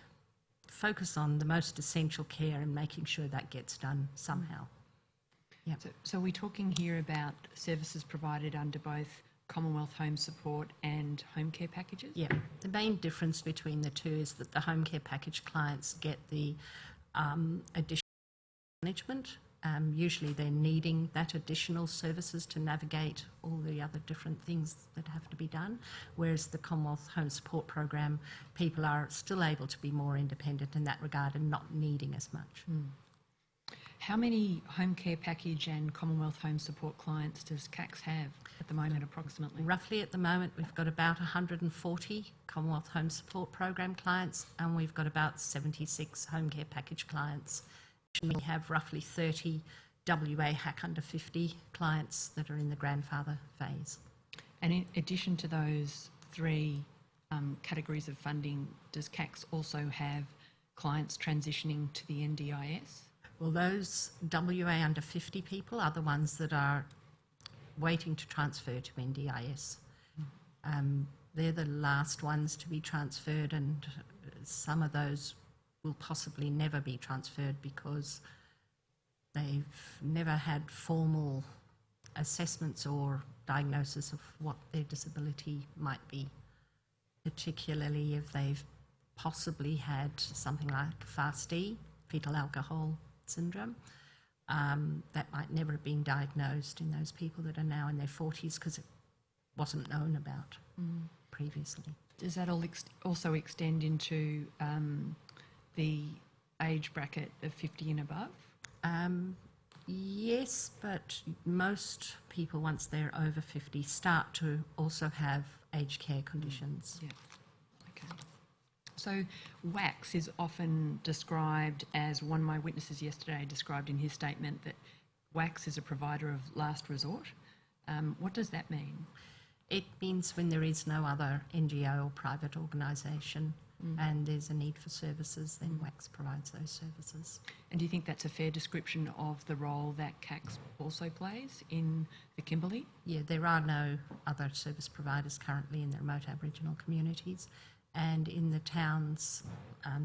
focus on the most essential care and making sure that gets done somehow. Yeah. So we're talking here about services provided under both Commonwealth Home Support and home care packages? Yeah. The main difference between the two is that the home care package clients get the additional management. Usually they're needing that additional services to navigate all the other different things that have to be done, whereas the Commonwealth Home Support Program, people are still able to be more independent in that regard and not needing as much. How many home care package and Commonwealth Home Support clients does CACS have at the moment approximately? Roughly at the moment we've got about 140 Commonwealth Home Support Program clients and we've got about 76 home care package clients. We have roughly 30 WA HAC under 50 clients that are in the grandfather phase. And in addition to those three categories of funding, does CACS also have clients transitioning to the NDIS? Well, those WA under 50 people are the ones that are waiting to transfer to NDIS. They're the last ones to be transferred, and some of those will possibly never be transferred because they've never had formal assessments or diagnosis of what their disability might be, particularly if they've possibly had something like FASD, fetal alcohol syndrome. That might never have been diagnosed in those people that are now in their 40s because it wasn't known about previously. Does that also extend into the age bracket of 50 and above? Yes, but most people, once they're over 50, start to also have aged care conditions. Yeah. Okay. So WACS is often described as, one of my witnesses yesterday described in his statement that WACS is a provider of last resort. What does that mean? It means when there is no other NGO or private organisation and there's a need for services, then WACS provides those services. And do you think that's a fair description of the role that CACS also plays in the Kimberley? Yeah, there are no other service providers currently in the remote Aboriginal communities. And in the towns,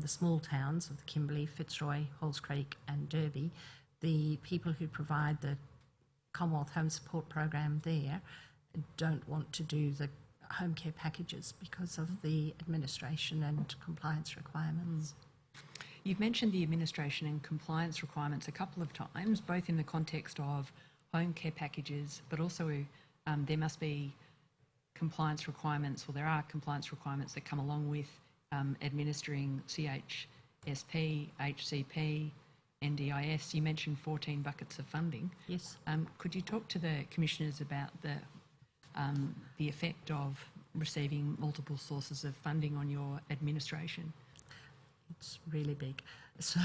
the small towns of the Kimberley, Fitzroy, Halls Creek and Derby, the people who provide the Commonwealth Home Support Program there don't want to do the home care packages because of the administration and compliance requirements. You've mentioned the administration and compliance requirements a couple of times, both in the context of home care packages, but also there must be compliance requirements, or there are compliance requirements that come along with administering CHSP, HCP, NDIS. You mentioned 14 buckets of funding. Yes. Could you talk to the commissioners about the effect of receiving multiple sources of funding on your administration? It's really big. So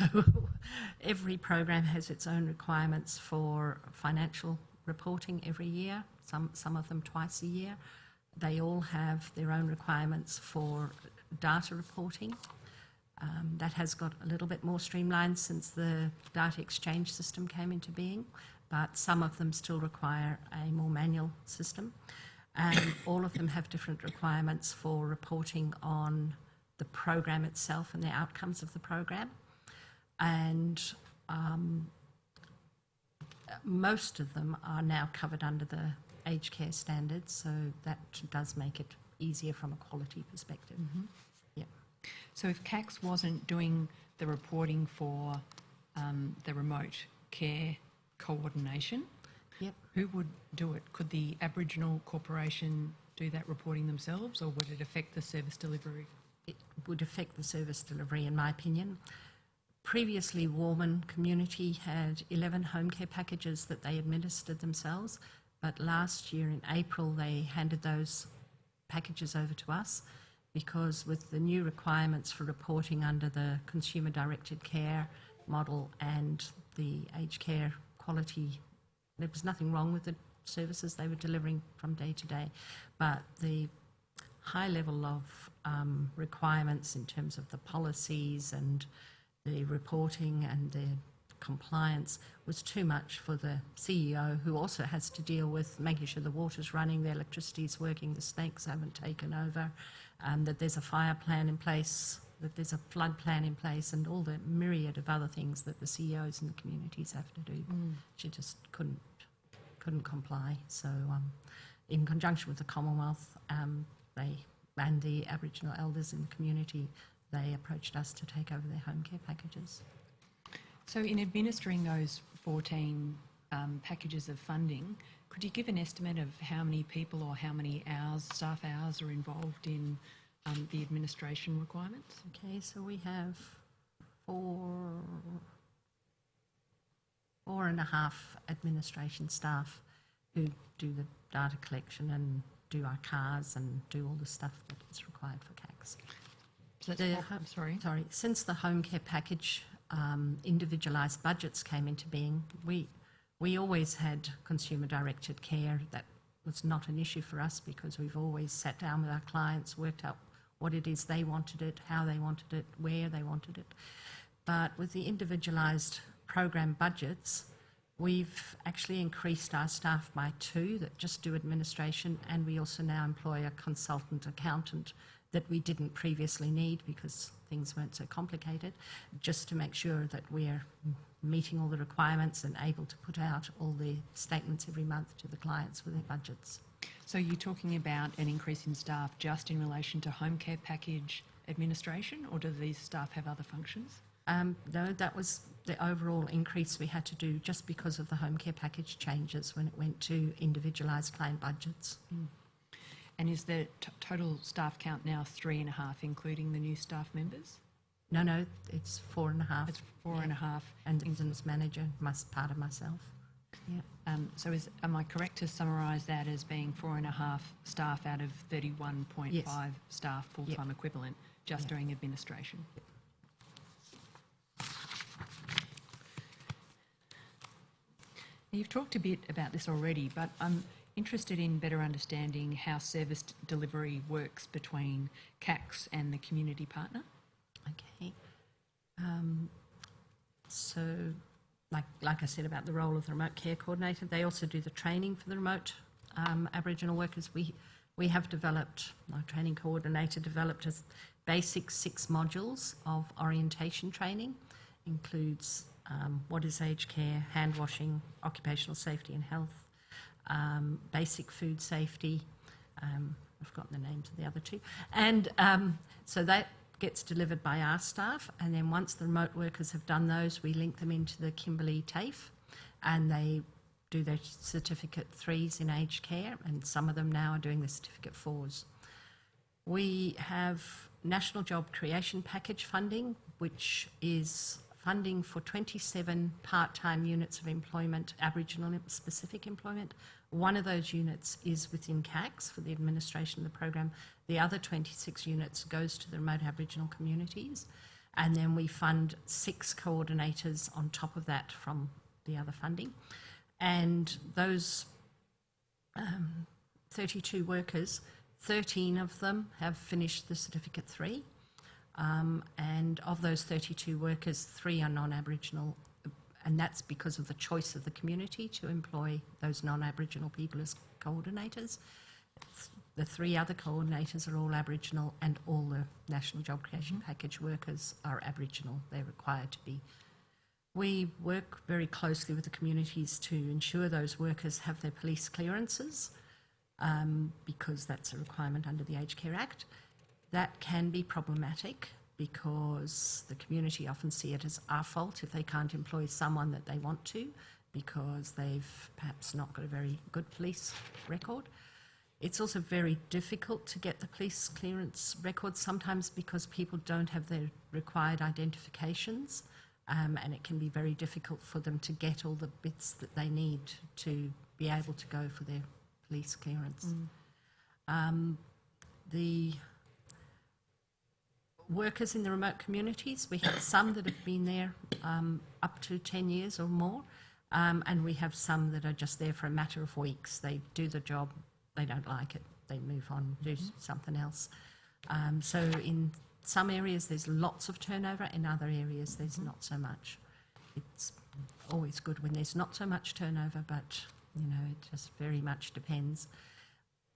every program has its own requirements for financial reporting every year, some of them twice a year. They all have their own requirements for data reporting. That has got a little bit more streamlined since the data exchange system came into being, but some of them still require a more manual system. And all of them have different requirements for reporting on the program itself and the outcomes of the program. And most of them are now covered under the aged care standards, so that does make it easier from a quality perspective. Yeah. So if CACS wasn't doing the reporting for the remote care coordination, Yep. who would do it? Could the Aboriginal Corporation do that reporting themselves, or would it affect the service delivery? It would affect the service delivery, in my opinion. Previously, Warman community had 11 home care packages that they administered themselves, but last year in April they handed those packages over to us because with the new requirements for reporting under the consumer directed care model and the aged care quality, there was nothing wrong with the services they were delivering from day to day, but the high level of requirements in terms of the policies and the reporting and the compliance was too much for the CEO, who also has to deal with making sure the water's running, the electricity's working, the snakes haven't taken over, that there's a fire plan in place, that there's a flood plan in place, and all the myriad of other things that the CEOs and the communities have to do. She just couldn't comply. So in conjunction with the Commonwealth, they and the Aboriginal elders in the community, they approached us to take over their home care packages. So in administering those 14 packages of funding, could you give an estimate of how many people or how many hours, staff hours are involved in the administration requirements? Okay, so we have four and a half administration staff who do the data collection and do our cars and do all the stuff that is required for CACs. So that's sorry. Since the home care package individualised budgets came into being, we always had consumer directed care. That was not an issue for us because we've always sat down with our clients, worked out what it is they wanted it, how they wanted it, where they wanted it. But with the individualised program budgets, we've actually increased our staff by 2 that just do administration, and we also now employ a consultant accountant that we didn't previously need because things weren't so complicated, just to make sure that we're meeting all the requirements and able to put out all the statements every month to the clients for their budgets. So you're talking about an increase in staff just in relation to home care package administration, or do these staff have other functions? No, that was the overall increase we had to do just because of the home care package changes when it went to individualised claim budgets. And is the total staff count now 3.5, including the new staff members? No, it's 4.5. It's 4.5. And the business manager, part of myself. Yeah. So am I correct to summarise that as being 4.5 staff out of 31.5 Yes. staff full-time equivalent, just doing administration? You've talked a bit about this already, but I'm interested in better understanding how service delivery works between CACs and the community partner. Okay. So, like I said about the role of the remote care coordinator, they also do the training for the remote Aboriginal workers. We have developed, my training coordinator developed a basic 6 modules of orientation training, includes what is aged care, hand washing, occupational safety and health, basic food safety, I've forgotten the names of the other 2, and so that gets delivered by our staff, and then once the remote workers have done those, we link them into the Kimberley TAFE, and they do their certificate 3s in aged care, and some of them now are doing the certificate 4s. We have National Job Creation Package funding, which is funding for 27 part-time units of employment, Aboriginal specific employment. One of those units is within CACs for the administration of the program. The other 26 units goes to the remote Aboriginal communities. And then we fund 6 coordinators on top of that from the other funding. And those 32 workers, 13 of them have finished the certificate 3. And of those 32 workers, 3 are non-Aboriginal, and that's because of the choice of the community to employ those non-Aboriginal people as coordinators. The 3 other coordinators are all Aboriginal, and all the National Job Creation Package workers are Aboriginal. They're required to be. We work very closely with the communities to ensure those workers have their police clearances, because that's a requirement under the Aged Care Act. That can be problematic because the community often see it as our fault if they can't employ someone that they want to because they've perhaps not got a very good police record. It's also very difficult to get the police clearance records sometimes because people don't have their required identifications. and it can be very difficult for them to get all the bits that they need to be able to go for their police clearance. The workers in the remote communities, we have some that have been there up to 10 years or more, and we have some that are just there for a matter of weeks. They do the job, they don't like it, they move on, do something else. So in some areas there's lots of turnover, in other areas there's not so much. It's always good when there's not so much turnover, but you know, it just very much depends.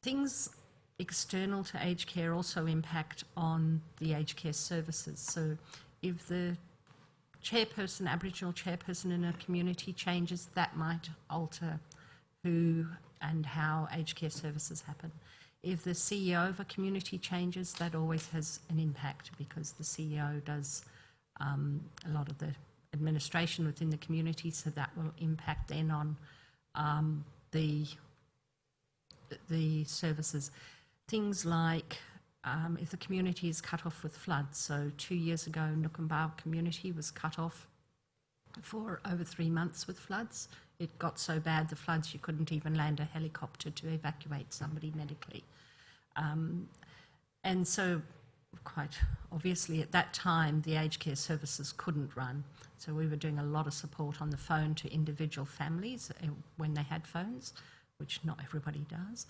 Things external to aged care also impact on the aged care services. So if the chairperson, Aboriginal chairperson in a community changes, that might alter who and how aged care services happen. If the CEO of a community changes, that always has an impact because the CEO does a lot of the administration within the community, so that will impact then on the services. Things like if the community is cut off with floods. So 2 years ago, Nukumbau community was cut off for over 3 months with floods. It got so bad, the floods, you couldn't even land a helicopter to evacuate somebody medically. And so quite obviously at that time, the aged care services couldn't run. So we were doing a lot of support on the phone to individual families when they had phones, which not everybody does.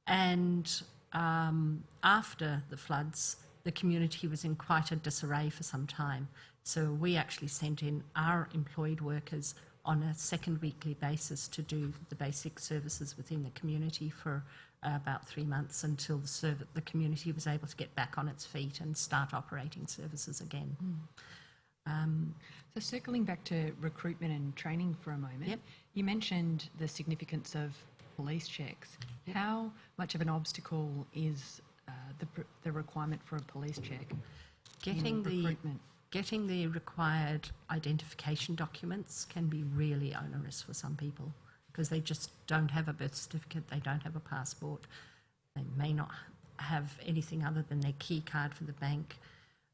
And after the floods, the community was in quite a disarray for some time. So we actually sent in our employed workers on a second weekly basis to do the basic services within the community for about 3 months until the community was able to get back on its feet and start operating services again. So circling back to recruitment and training for a moment, Yep. you mentioned the significance of police checks. Yep. How much of an obstacle is the requirement for a police check in recruitment? Getting the required identification documents can be really onerous for some people because they just don't have a birth certificate, they don't have a passport, they may not have anything other than their key card for the bank.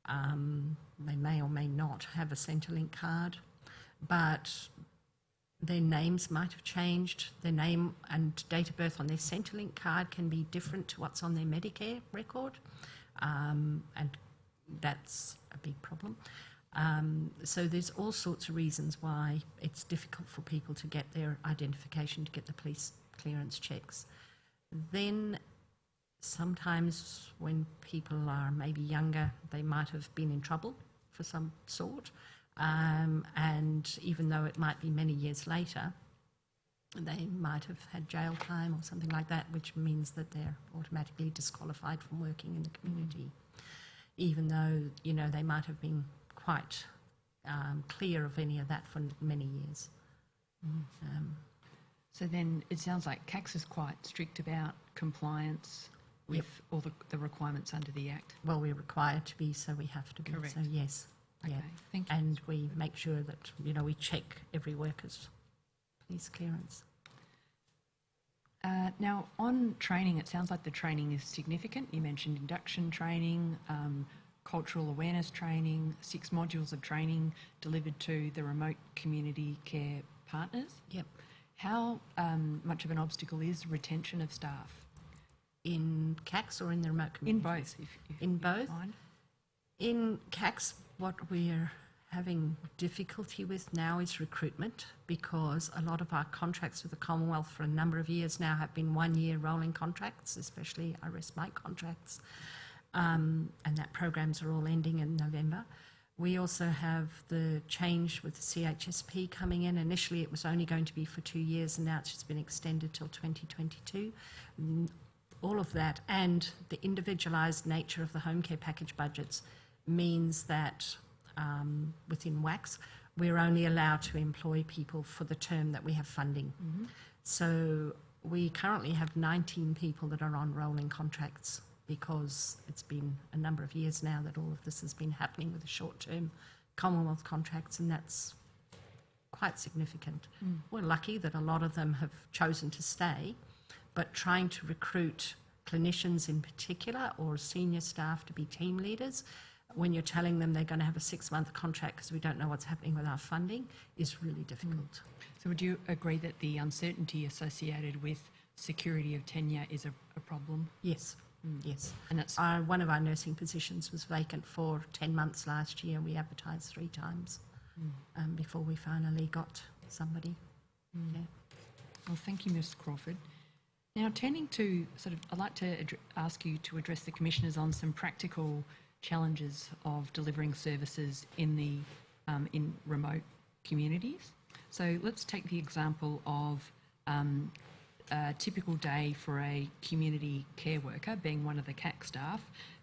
They may or may not have a Centrelink card, but their names might have changed. Their name and date of birth on their Centrelink card can be different to what's on their Medicare record, and that's a big problem. So there's all sorts of reasons why it's difficult for people to get their identification, to get the police clearance checks. Then sometimes when people are maybe younger, they might have been in trouble for some sort, and even though it might be many years later, they might have had jail time or something like that, which means that they're automatically disqualified from working in the community, even though, you know, they might have been quite clear of any of that for many years. So then it sounds like CACS is quite strict about compliance with all the requirements under the Act. Well, we're required to be, so we have to be. Correct. So yes, Okay, yeah. thank you. And we make sure that, you know, we check every worker's police clearance. Now, on training, it sounds like the training is significant. You mentioned induction training, cultural awareness training, 6 modules of training delivered to the remote community care partners. Yep. How much of an obstacle is retention of staff? In CACS or in the remote In community? both, if In you both? mind. In CACS, what we're having difficulty with now is recruitment, because a lot of our contracts with the Commonwealth for a number of years now have been 1-year rolling contracts, especially our respite contracts, and that programs are all ending in November. We also have the change with the CHSP coming in. Initially it was only going to be for 2 years, and now it's just been extended till 2022. All of that and the individualised nature of the home care package budgets means that within WACS, we're only allowed to employ people for the term that we have funding. So we currently have 19 people that are on rolling contracts, because it's been a number of years now that all of this has been happening with the short-term Commonwealth contracts, and that's quite significant. We're lucky that a lot of them have chosen to stay, but trying to recruit clinicians in particular or senior staff to be team leaders when you're telling them they're going to have a 6-month contract because we don't know what's happening with our funding is really difficult. So would you agree that the uncertainty associated with security of tenure is a problem? Yes, yes. And that's One of our nursing positions was vacant for 10 months last year. We advertised 3 times before we finally got somebody. Yeah. well. Thank you, Ms. Crawford. Now, turning to I'd like to ask you to address the commissioners on some practical challenges of delivering services in the in remote communities. So let's take the example of a typical day for a community care worker, being one of the CAC staff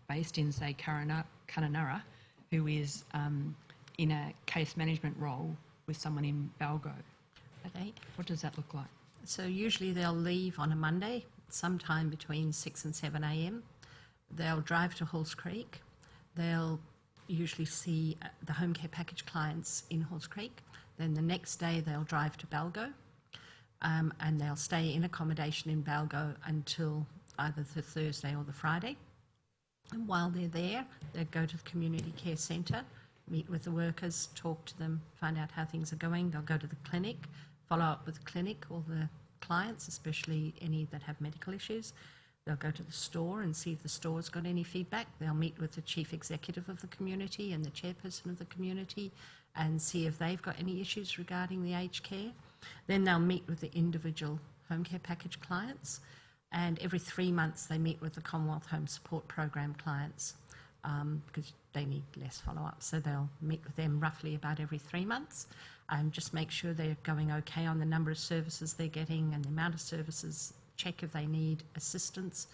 based in, say, Kununurra, who is in a case management role with someone in Balgo. Okay. What does that look like? So usually they'll leave on a Monday, sometime between 6 and 7 a.m. They'll drive to Halls Creek. They'll usually see the home care package clients in Halls Creek. Then the next day they'll drive to Balgo, and they'll stay in accommodation in Balgo until either the Thursday or the Friday. And while they're there, they'll go to the community care centre, meet with the workers, talk to them, find out how things are going. They'll go to the clinic, follow up with the clinic, all the clients, especially any that have medical issues. They'll go to the store and see if the store's got any feedback. They'll meet with the chief executive of the community and the chairperson of the community and see if they've got any issues regarding the aged care. Then they'll meet with the individual home care package clients, and every 3 months they meet with the Commonwealth Home Support Program clients because they need less follow-up. So they'll meet with them roughly about every 3 months and just make sure they're going okay on the number of services they're getting and the amount of services, check if they need assistance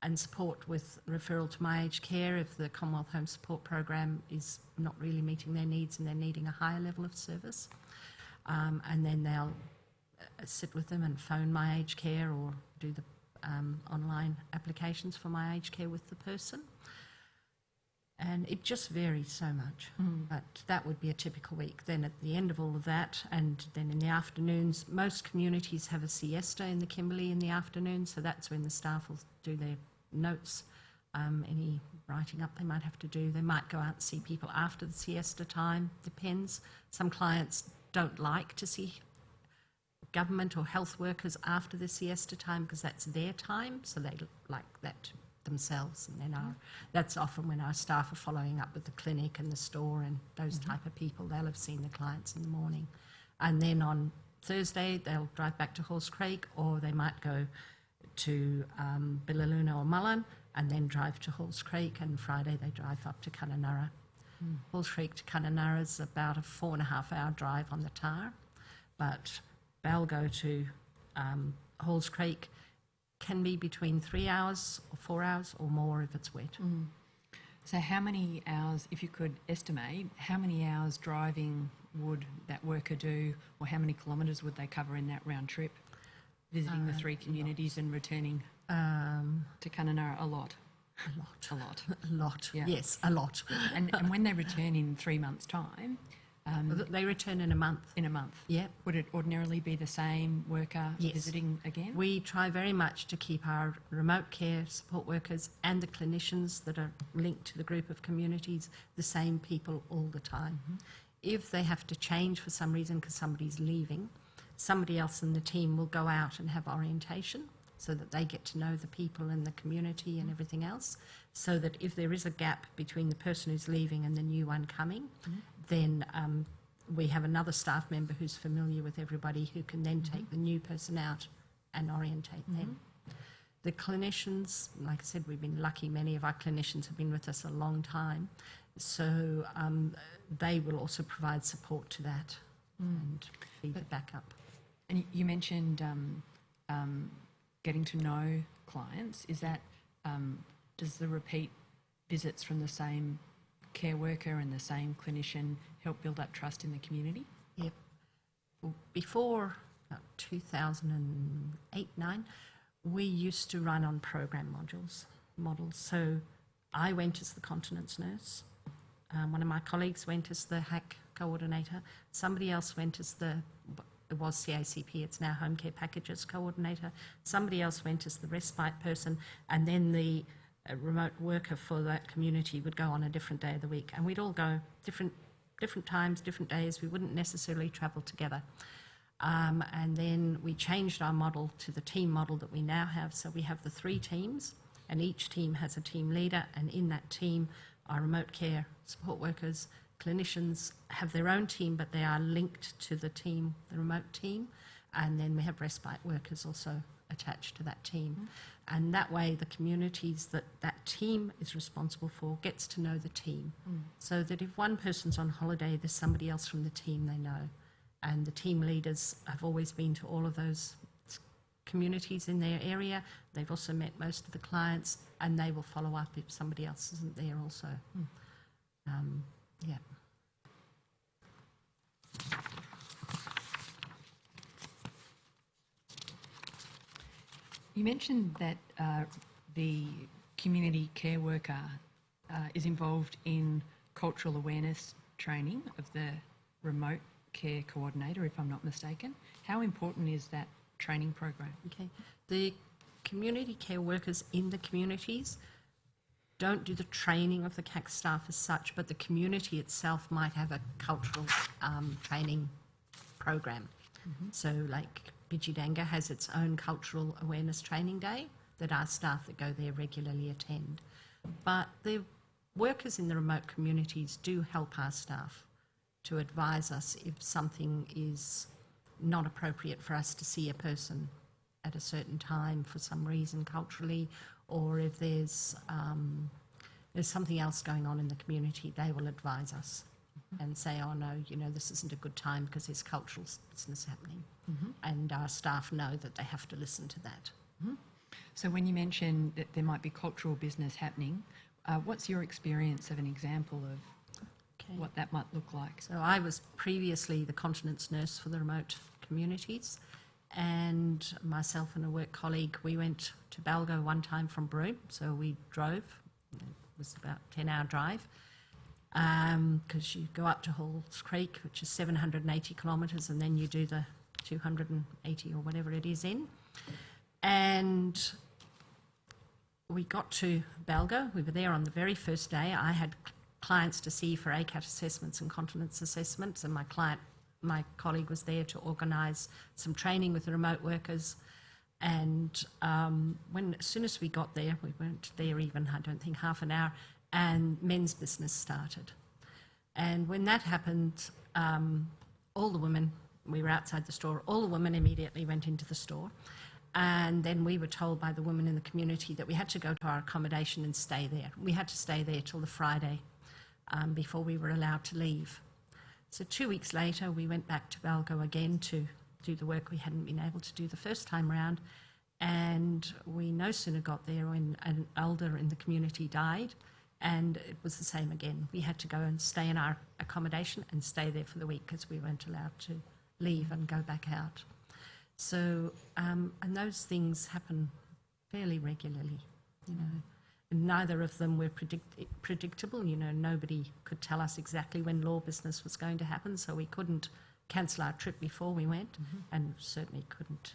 and support with referral to My Aged Care if the Commonwealth Home Support Program is not really meeting their needs and they're needing a higher level of service. And then they'll sit with them and phone My Aged Care or do the online applications for My Aged Care with the person. And it just varies so much, but that would be a typical week. Then at the end of all of that, and then in the afternoons, most communities have a siesta in the Kimberley in the afternoon, so that's when the staff will do their notes, any writing up they might have to do. They might go out and see people after the siesta time, depends. Some clients don't like to see government or health workers after the siesta time because that's their time, so they like that themselves, and then that's often when our staff are following up with the clinic and the store and those type of people. They'll have seen the clients in the morning, and then on Thursday they'll drive back to Halls Creek, or they might go to Billaloona or Mullen and then drive to Halls Creek, and Friday they drive up to Kununurra. Halls Creek to Kununurra is about a 4.5-hour drive on the tar, but Balgo to Halls Creek can be between 3 hours or 4 hours or more if it's wet. So how many hours, if you could estimate, how many hours driving would that worker do, or how many kilometres would they cover in that round trip, visiting the 3 communities and returning to Kununurra? A lot. A lot. A lot. A lot, Yeah. yes, a lot. And when they return in 3 months' time, They return in a month. in a month, Yep. would it ordinarily be the same worker Yes. visiting again? We try very much to keep our remote care support workers and the clinicians that are linked to the group of communities the same people all the time. If they have to change for some reason because somebody's leaving, somebody else in the team will go out and have orientation so that they get to know the people in the community and everything else, so that if there is a gap between the person who's leaving and the new one coming, then we have another staff member who's familiar with everybody who can then take the new person out and orientate them. The clinicians, like I said, we've been lucky. Many of our clinicians have been with us a long time, so they will also provide support to that and be the backup. And you mentioned getting to know clients. Is that, does the repeat visits from the same care worker and the same clinician help build up trust in the community? Yep. Well, before 2008-9, we used to run on program models. So I went as the continence nurse. One of my colleagues went as the HAC coordinator. Somebody else went as it was CACP, it's now Home Care Packages coordinator. Somebody else went as the respite person, and then the a remote worker for that community would go on a different day of the week, and we'd all go different times, different days. We wouldn't necessarily travel together. And then we changed our model to the team model that we now have. So we have the 3 teams, and each team has a team leader, and in that team, our remote care support workers, clinicians have their own team, but they are linked to the team, the remote team. And then we have respite workers also attached to that team. And that way the communities that that team is responsible for gets to know the team. So that if one person's on holiday, there's somebody else from the team they know. And the team leaders have always been to all of those communities in their area. They've also met most of the clients, and they will follow up if somebody else isn't there also. Yeah. You mentioned that the community care worker is involved in cultural awareness training of the remote care coordinator, if I'm not mistaken. How important is that training program? Okay. The community care workers in the communities don't do the training of the CAC staff as such, but the community itself might have a cultural training program. So like Bidjidanga has its own cultural awareness training day that our staff that go there regularly attend. But the workers in the remote communities do help our staff to advise us if something is not appropriate for us to see a person at a certain time for some reason culturally, or if there's something else going on in the community, they will advise us and say, oh no, you know, this isn't a good time because there's cultural business happening. And our staff know that they have to listen to that. So when you mention that there might be cultural business happening, what's your experience of an example of what that might look like? So I was previously the continence nurse for the remote communities, and myself and a work colleague, we went to Balgo one time from Broome, so we drove. It was about a 10-hour drive, because you go up to Halls Creek, which is 780 kilometres, and then you do the 280 or whatever it is in. And we got to Balgo. We were there on the very first day. I had clients to see for ACAT assessments and continence assessments, and my colleague was there to organise some training with the remote workers. And as soon as we got there, we weren't there even, I don't think, half an hour, and men's business started. And when that happened, all the women, we were outside the store, all the women immediately went into the store. And then we were told by the women in the community that we had to go to our accommodation and stay there. We had to stay there till the Friday before we were allowed to leave. So 2 weeks later, we went back to Balgo again to do the work we hadn't been able to do the first time round. And we no sooner got there when an elder in the community died, and it was the same again. We had to go and stay in our accommodation and stay there for the week because we weren't allowed to leave and go back out. So, and those things happen fairly regularly, you know. And neither of them were predictable, you know. Nobody could tell us exactly when law business was going to happen, so we couldn't cancel our trip before we went, and certainly couldn't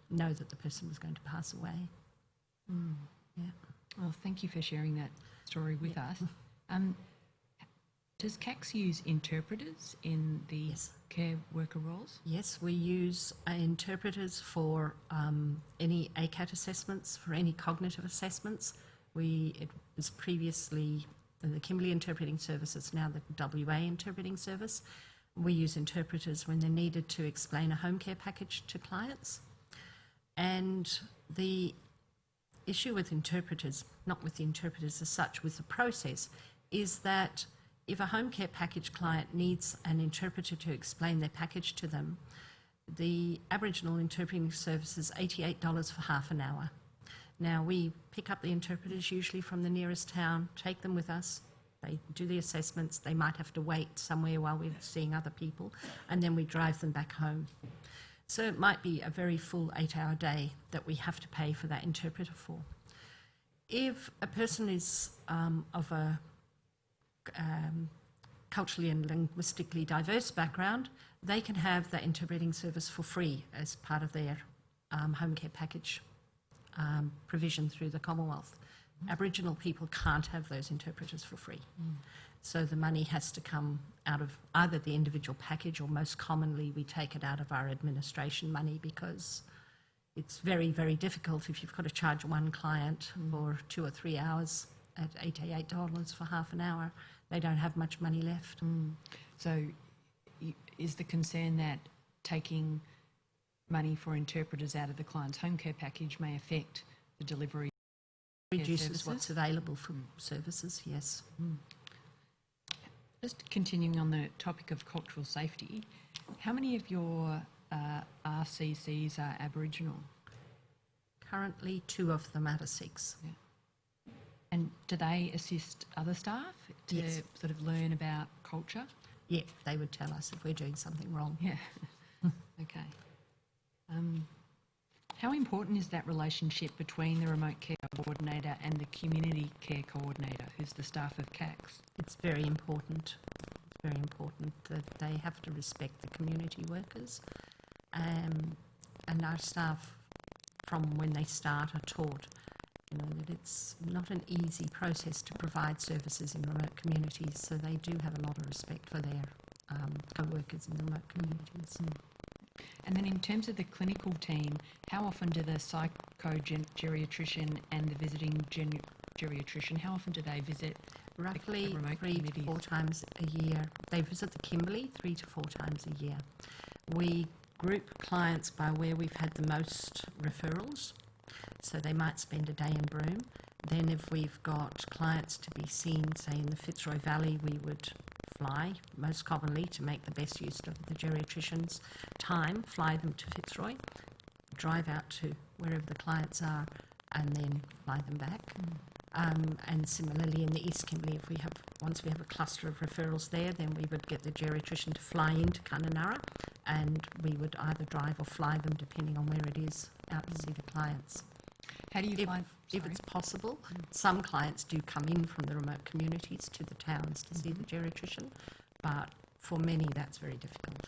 know that the person was going to pass away. Yeah. Well, thank you for sharing that story with us. Does CACS use interpreters in the care worker roles? Yes, we use interpreters for any ACAT assessments, for any cognitive assessments. It was previously the Kimberley Interpreting Service, it's now the WA Interpreting Service. We use interpreters when they're needed to explain a home care package to clients. And the issue with interpreters, not with the interpreters as such, with the process, is that if a home care package client needs an interpreter to explain their package to them, the Aboriginal Interpreting Service is $88 for half an hour. Now, we pick up the interpreters usually from the nearest town, take them with us, they do the assessments, they might have to wait somewhere while we're seeing other people, and then we drive them back home. So it might be a very full 8-hour day that we have to pay for that interpreter for. If a person is of a culturally and linguistically diverse background, they can have that interpreting service for free as part of their home care package provision through the Commonwealth. Aboriginal people can't have those interpreters for free. So the money has to come out of either the individual package, or most commonly we take it out of our administration money, because it's very, very difficult if you've got to charge one client for 2 or 3 hours at $88 for half an hour. They don't have much money left. So is the concern that taking money for interpreters out of the client's home care package may affect the delivery of care Reduces services? what's available for services, yes. Just continuing on the topic of cultural safety, how many of your RCCs are Aboriginal? Currently 2 of them out of 6. And do they assist other staff to Yes. sort of learn about culture? Yeah, they would tell us if we're doing something wrong. Yeah. Okay. How important is that relationship between the remote care coordinator and the community care coordinator, who's the staff of CACS? It's very important. It's very important that they have to respect the community workers, and our staff, from when they start, are taught, you know, that it's not an easy process to provide services in remote communities. So they do have a lot of respect for their co-workers in the remote communities. And then in terms of the clinical team, how often do the psycho-geriatrician and the visiting geriatrician, how often do they visit Roughly the remote 3 to communities? 4 times a year. They visit the Kimberley 3 to 4 times a year. We group clients by where we've had the most referrals. So they might spend a day in Broome. Then if we've got clients to be seen, say in the Fitzroy Valley, we would fly, most commonly to make the best use of the geriatrician's time, fly them to Fitzroy, drive out to wherever the clients are, and then fly them back. And similarly in the East Kimberley, once we have a cluster of referrals there, then we would get the geriatrician to fly into Kununurra, and we would either drive or fly them, depending on where it is, out to see the clients. How do you find... If it's possible, some clients do come in from the remote communities to the towns to see the geriatrician, but for many that's very difficult.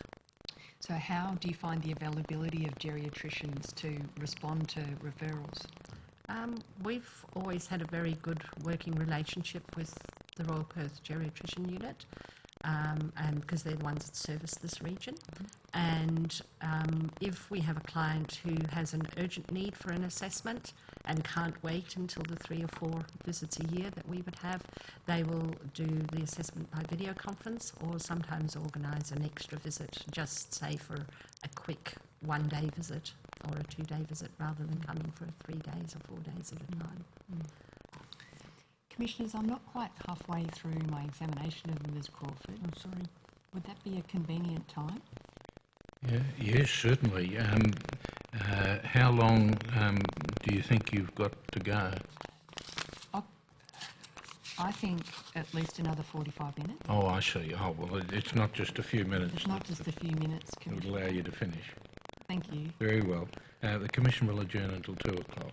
So how do you find the availability of geriatricians to respond to referrals? We've always had a very good working relationship with the Royal Perth Geriatrician Unit, and because they're the ones that service this region. And if we have a client who has an urgent need for an assessment and can't wait until the 3 or 4 visits a year that we would have, they will do the assessment by video conference, or sometimes organise an extra visit, just say for a quick 1-day visit or a 2-day visit, rather than coming for 3 days or 4 days at a time. Commissioners, I'm not quite halfway through my examination of Ms Crawford. I'm sorry. Would that be a convenient time? Yes, certainly. How long do you think you've got to go? I think at least another 45 minutes. Oh, I see. Oh, well, it's not just a few minutes. It's not just a few minutes, It would Commissioner. allow you to finish. Thank you. Very well. The Commission will adjourn until 2 o'clock.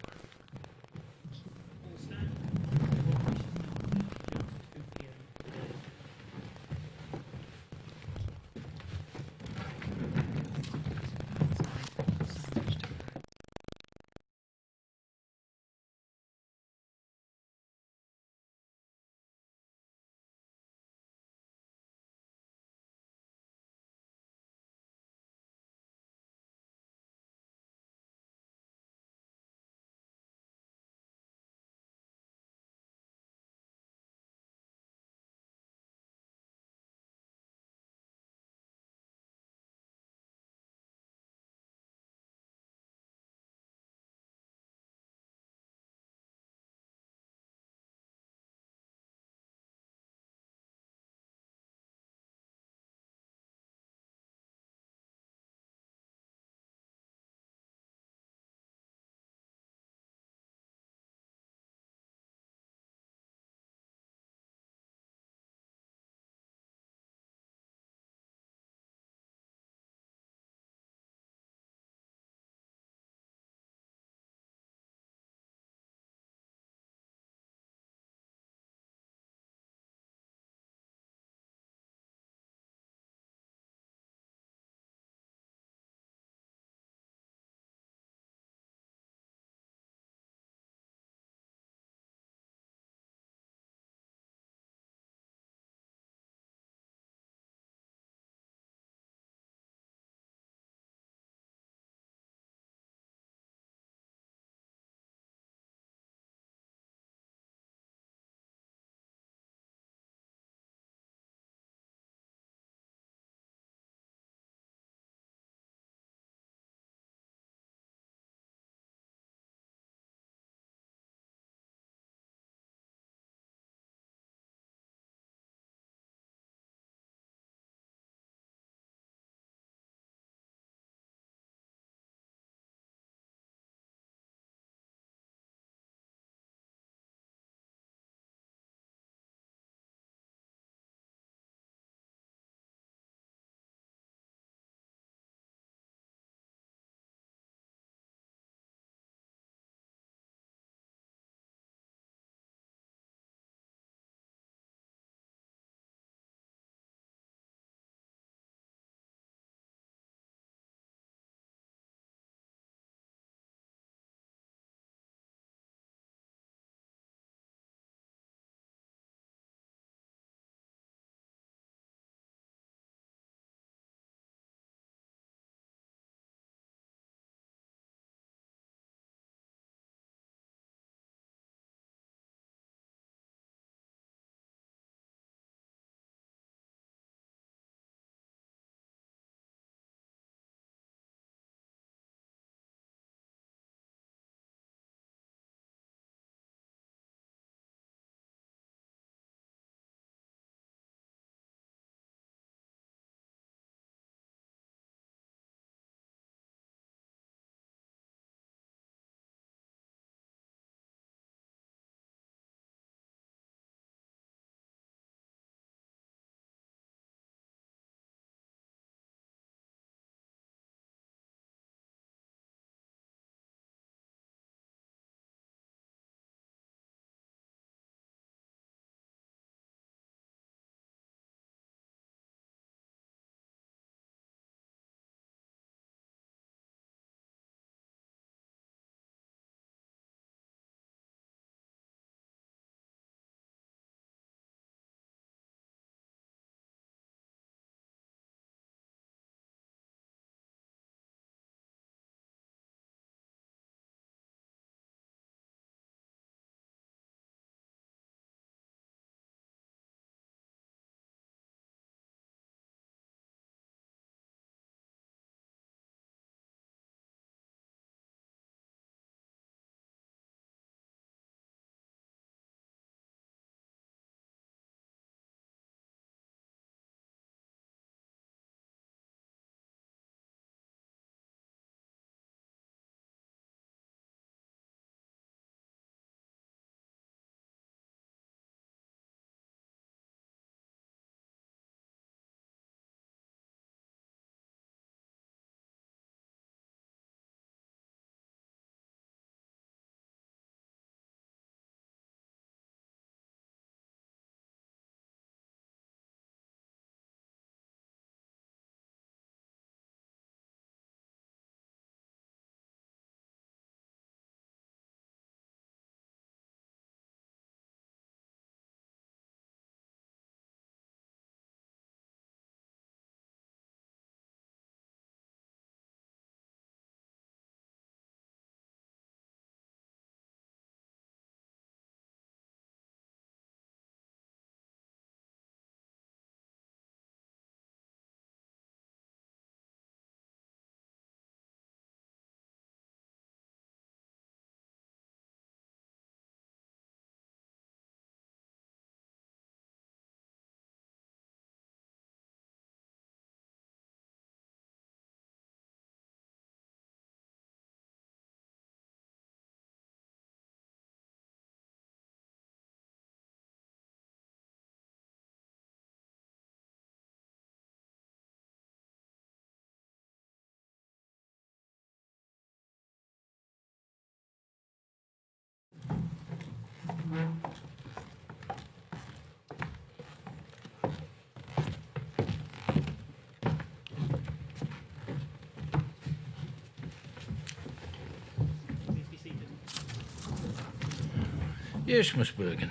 Yes, Miss Bergen.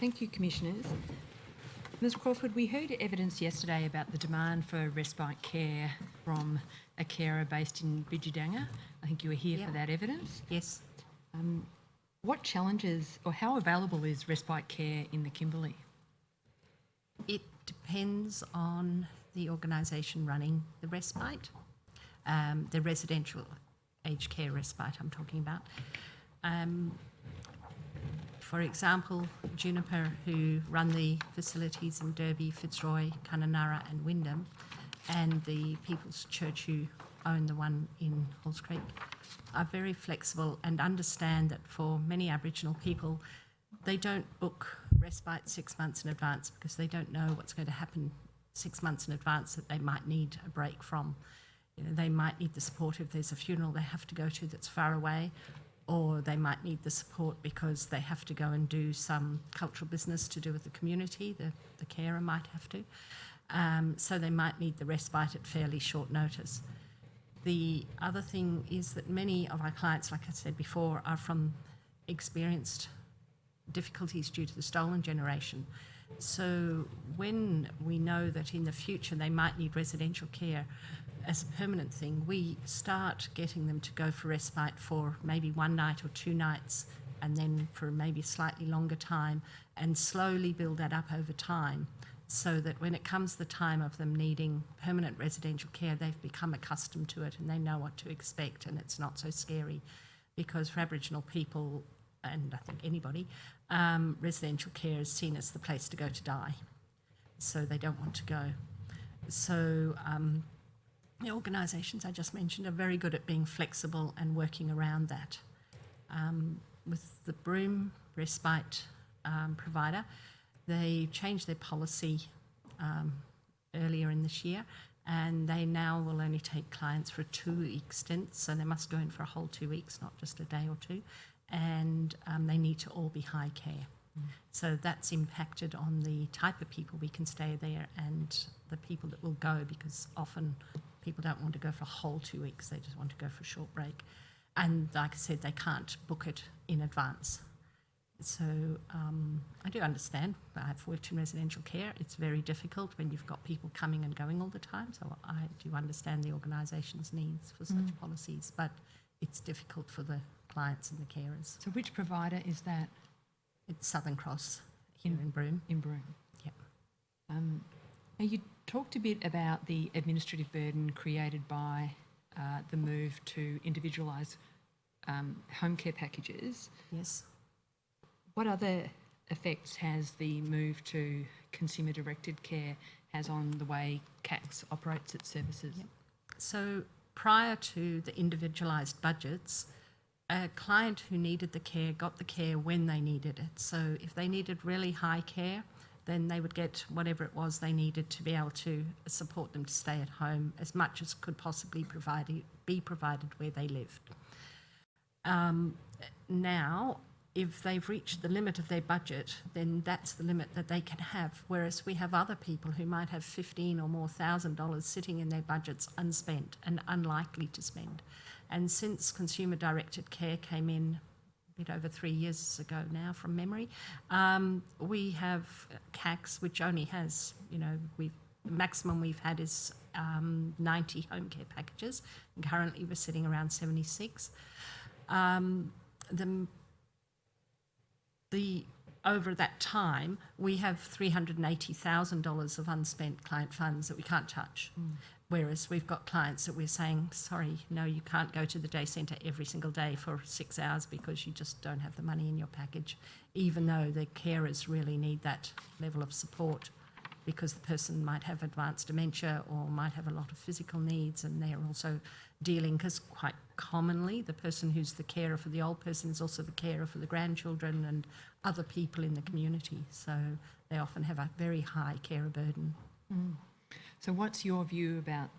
Thank you, Commissioners. Ms Crawford, we heard evidence yesterday about the demand for respite care from a carer based in Bidjadanga. I think you were here for that evidence. Yes. What challenges or how available is respite care in the Kimberley? It depends on the organisation running the respite, the residential aged care respite I'm talking about. For example, Juniper, who run the facilities in Derby, Fitzroy, Kununurra and Wyndham, and the People's Church who own the one in Halls Creek, are very flexible and understand that for many Aboriginal people, they don't book respite 6 months in advance because they don't know what's going to happen 6 months in advance that they might need a break from. You know, they might need the support if there's a funeral they have to go to that's far away, or they might need the support because they have to go and do some cultural business to do with the community, the carer might have to. So they might need the respite at fairly short notice. The other thing is that many of our clients, like I said before, are from experienced difficulties due to the stolen generation. So when we know that in the future they might need residential care as a permanent thing, we start getting them to go for respite for maybe 1 night or 2 nights, and then for maybe a slightly longer time, and slowly build that up over time, so that when it comes the time of them needing permanent residential care, they've become accustomed to it and they know what to expect, and it's not so scary. Because for Aboriginal people, and I think anybody, residential care is seen as the place to go to die. So they don't want to go. So the organisations I just mentioned are very good at being flexible and working around that. With the Broome respite provider, they changed their policy earlier in this year, and they now will only take clients for a 2-week stint, so they must go in for a whole 2 weeks, not just a day or two, and they need to all be high care. So that's impacted on the type of people we can stay there and the people that will go, because often people don't want to go for a whole 2 weeks, they just want to go for a short break. And like I said, they can't book it in advance. So I do understand. I've worked in residential care. It's very difficult when you've got people coming and going all the time. So I do understand the organisation's needs for such policies, but it's difficult for the clients and the carers. So which provider is that? It's Southern Cross here in Broome. In Broome. Yep. Now you talked a bit about the administrative burden created by the move to individualise home care packages. Yes. What other effects has the move to consumer-directed care has on the way CACS operates its services? Yep. So prior to the individualised budgets, a client who needed the care got the care when they needed it. So if they needed really high care, then they would get whatever it was they needed to be able to support them to stay at home as much as could possibly be provided where they lived. Now, if they've reached the limit of their budget, then that's the limit that they can have, whereas we have other people who might have $15,000 or more sitting in their budgets unspent and unlikely to spend. And since consumer-directed care came in a bit over 3 years ago now from memory, we have CACS, which only has, the maximum we've had is 90 home care packages, and currently we're sitting around 76. Over that time, we have $380,000 of unspent client funds that we can't touch. Whereas we've got clients that we're saying, sorry, no, you can't go to the day centre every single day for 6 hours because you just don't have the money in your package, even though the carers really need that level of support, because the person might have advanced dementia or might have a lot of physical needs, and they're also dealing, because quite commonly the person who's the carer for the old person is also the carer for the grandchildren and other people in the community. So they often have a very high carer burden. So what's your view about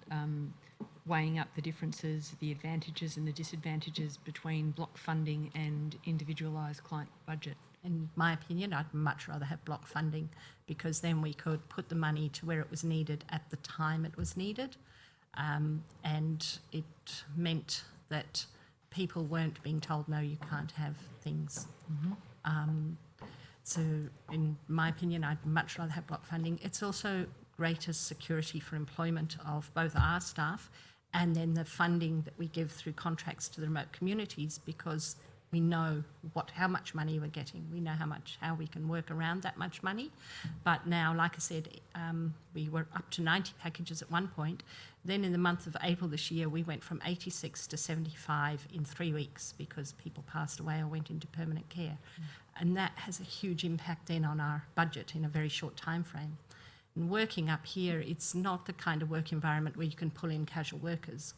weighing up the differences, the advantages and the disadvantages between block funding and individualised client budget in my opinion, I'd much rather have block funding, because then we could put the money to where it was needed at the time it was needed. And it meant that people weren't being told, no, you can't have things. So in my opinion, I'd much rather have block funding. It's also greater security for employment of both our staff and then the funding that we give through contracts to the remote communities, because we know how much money we're getting. We know how we can work around that much money. But now, like I said, we were up to 90 packages at one point. Then in the month of April this year, we went from 86 to 75 in 3 weeks because people passed away or went into permanent care. And that has a huge impact then on our budget in a very short time frame. And working up here, it's not the kind of work environment where you can pull in casual workers.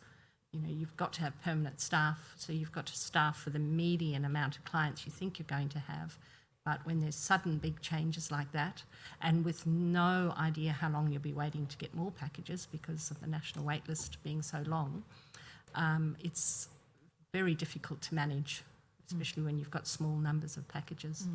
You know, you've got to have permanent staff, so you've got to staff for the median amount of clients you think you're going to have. But when there's sudden big changes like that, and with no idea how long you'll be waiting to get more packages because of the national wait list being so long, it's very difficult to manage, especially when you've got small numbers of packages.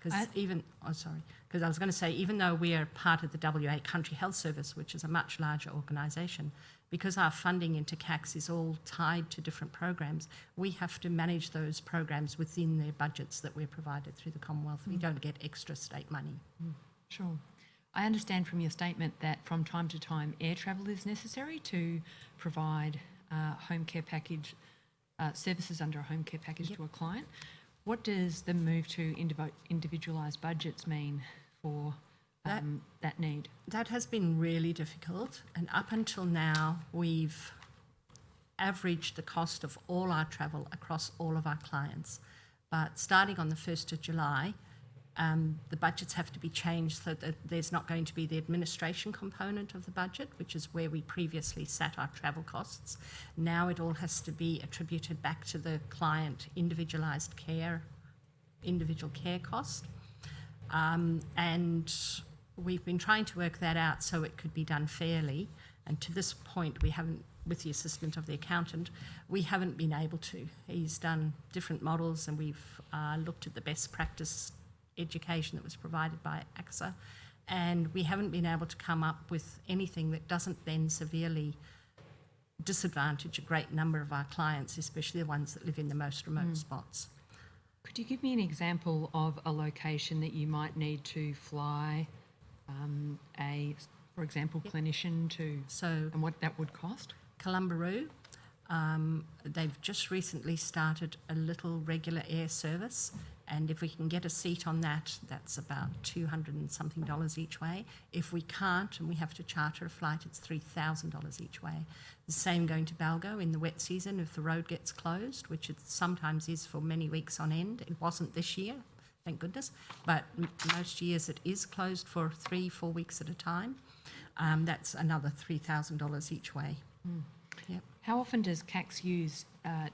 Because I was going to say, even though we are part of the WA Country Health Service, which is a much larger organisation, because our funding into CACS is all tied to different programs, we have to manage those programs within their budgets that we're provided through the Commonwealth. We don't get extra state money. Sure. I understand from your statement that from time to time air travel is necessary to provide home care package services under a home care package to a client. What does the move to individualised budgets mean for that need? That has been really difficult, and up until now we've averaged the cost of all our travel across all of our clients. But starting on the 1st of July, the budgets have to be changed so that there's not going to be the administration component of the budget, which is where we previously sat our travel costs. Now it all has to be attributed back to the client individual care cost. And we've been trying to work that out so it could be done fairly. And to this point, we haven't, with the assistance of the accountant, we haven't been able to. He's done different models, and we've looked at the best practice education that was provided by AXA, and we haven't been able to come up with anything that doesn't then severely disadvantage a great number of our clients, especially the ones that live in the most remote spots. Could you give me an example of a location that you might need to fly for example, clinician to, and what that would cost? Columbaroo, they've just recently started a little regular air service, and if we can get a seat on that, that's about $200 and something each way. If we can't and we have to charter a flight, it's $3,000 each way. The same going to Balgo in the wet season if the road gets closed, which it sometimes is for many weeks on end. It wasn't this year, thank goodness, but most years it is closed for 3-4 weeks at a time. That's another $3,000 each way. Yep. How often does CACS use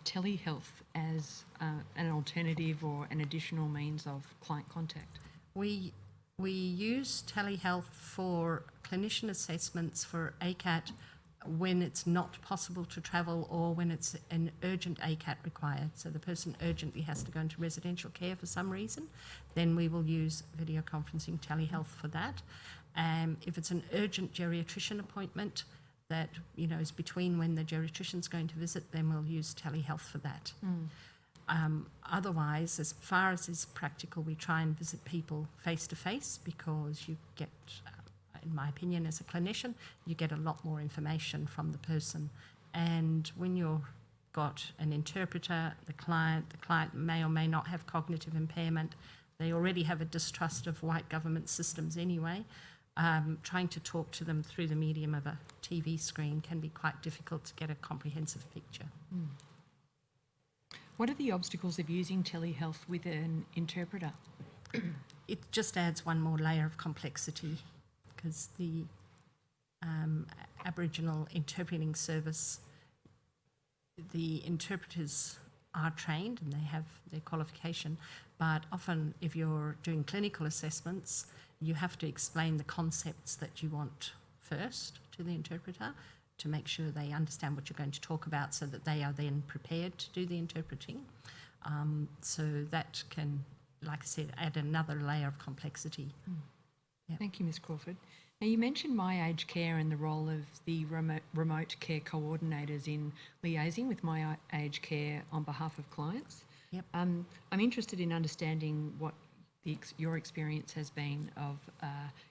telehealth as an alternative or an additional means of client contact? We use telehealth for clinician assessments for ACAT when it's not possible to travel or when it's an urgent ACAT required. So the person urgently has to go into residential care for some reason, then we will use video conferencing telehealth for that. If it's an urgent geriatrician appointment that is between when the geriatrician's going to visit, then we'll use telehealth for that. Otherwise, as far as is practical, we try and visit people face to face, because you get, in my opinion, as a clinician, you get a lot more information from the person. And when you've got an interpreter, the client may or may not have cognitive impairment. They already have a distrust of white government systems anyway. Trying to talk to them through the medium of a TV screen can be quite difficult to get a comprehensive picture. What are the obstacles of using telehealth with an interpreter? It just adds one more layer of complexity, because the Aboriginal interpreting service, the interpreters are trained and they have their qualification, but often if you're doing clinical assessments, you have to explain the concepts that you want first to the interpreter to make sure they understand what you're going to talk about, so that they are then prepared to do the interpreting. So that can like I said, add another layer of complexity. Thank you, Ms Crawford. Now, you mentioned My Aged Care and the role of the remote care coordinators in liaising with My Aged Care on behalf of clients. Yep. I'm interested in understanding what your experience has been of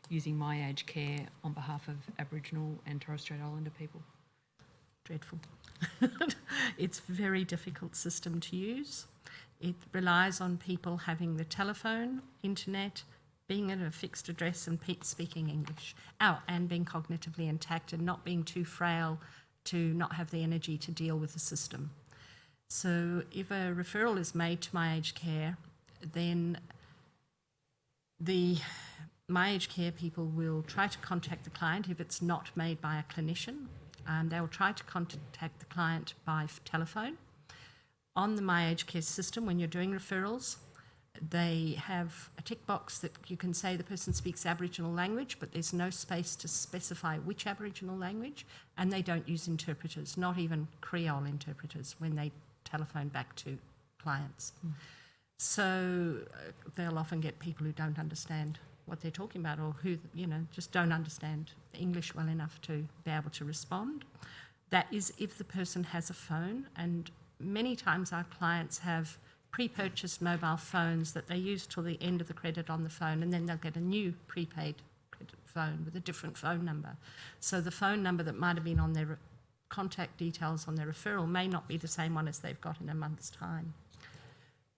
using My Aged Care on behalf of Aboriginal and Torres Strait Islander people. Dreadful. It's a very difficult system to use. It relies on people having the telephone, internet, being at a fixed address and speaking English. And being cognitively intact and not being too frail to not have the energy to deal with the system. So if a referral is made to My Aged Care, then the My Aged Care people will try to contact the client if it's not made by a clinician. They will try to contact the client by telephone. On the My Aged Care system, when you're doing referrals, they have a tick box that you can say the person speaks Aboriginal language, but there's no space to specify which Aboriginal language, and they don't use interpreters, not even Creole interpreters, when they telephone back to clients. So they'll often get people who don't understand what they're talking about, or who, just don't understand English well enough to be able to respond. That is if the person has a phone, and many times our clients have pre-purchased mobile phones that they use till the end of the credit on the phone, and then they'll get a new prepaid credit phone with a different phone number. So the phone number that might have been on their contact details on their referral may not be the same one as they've got in a month's time.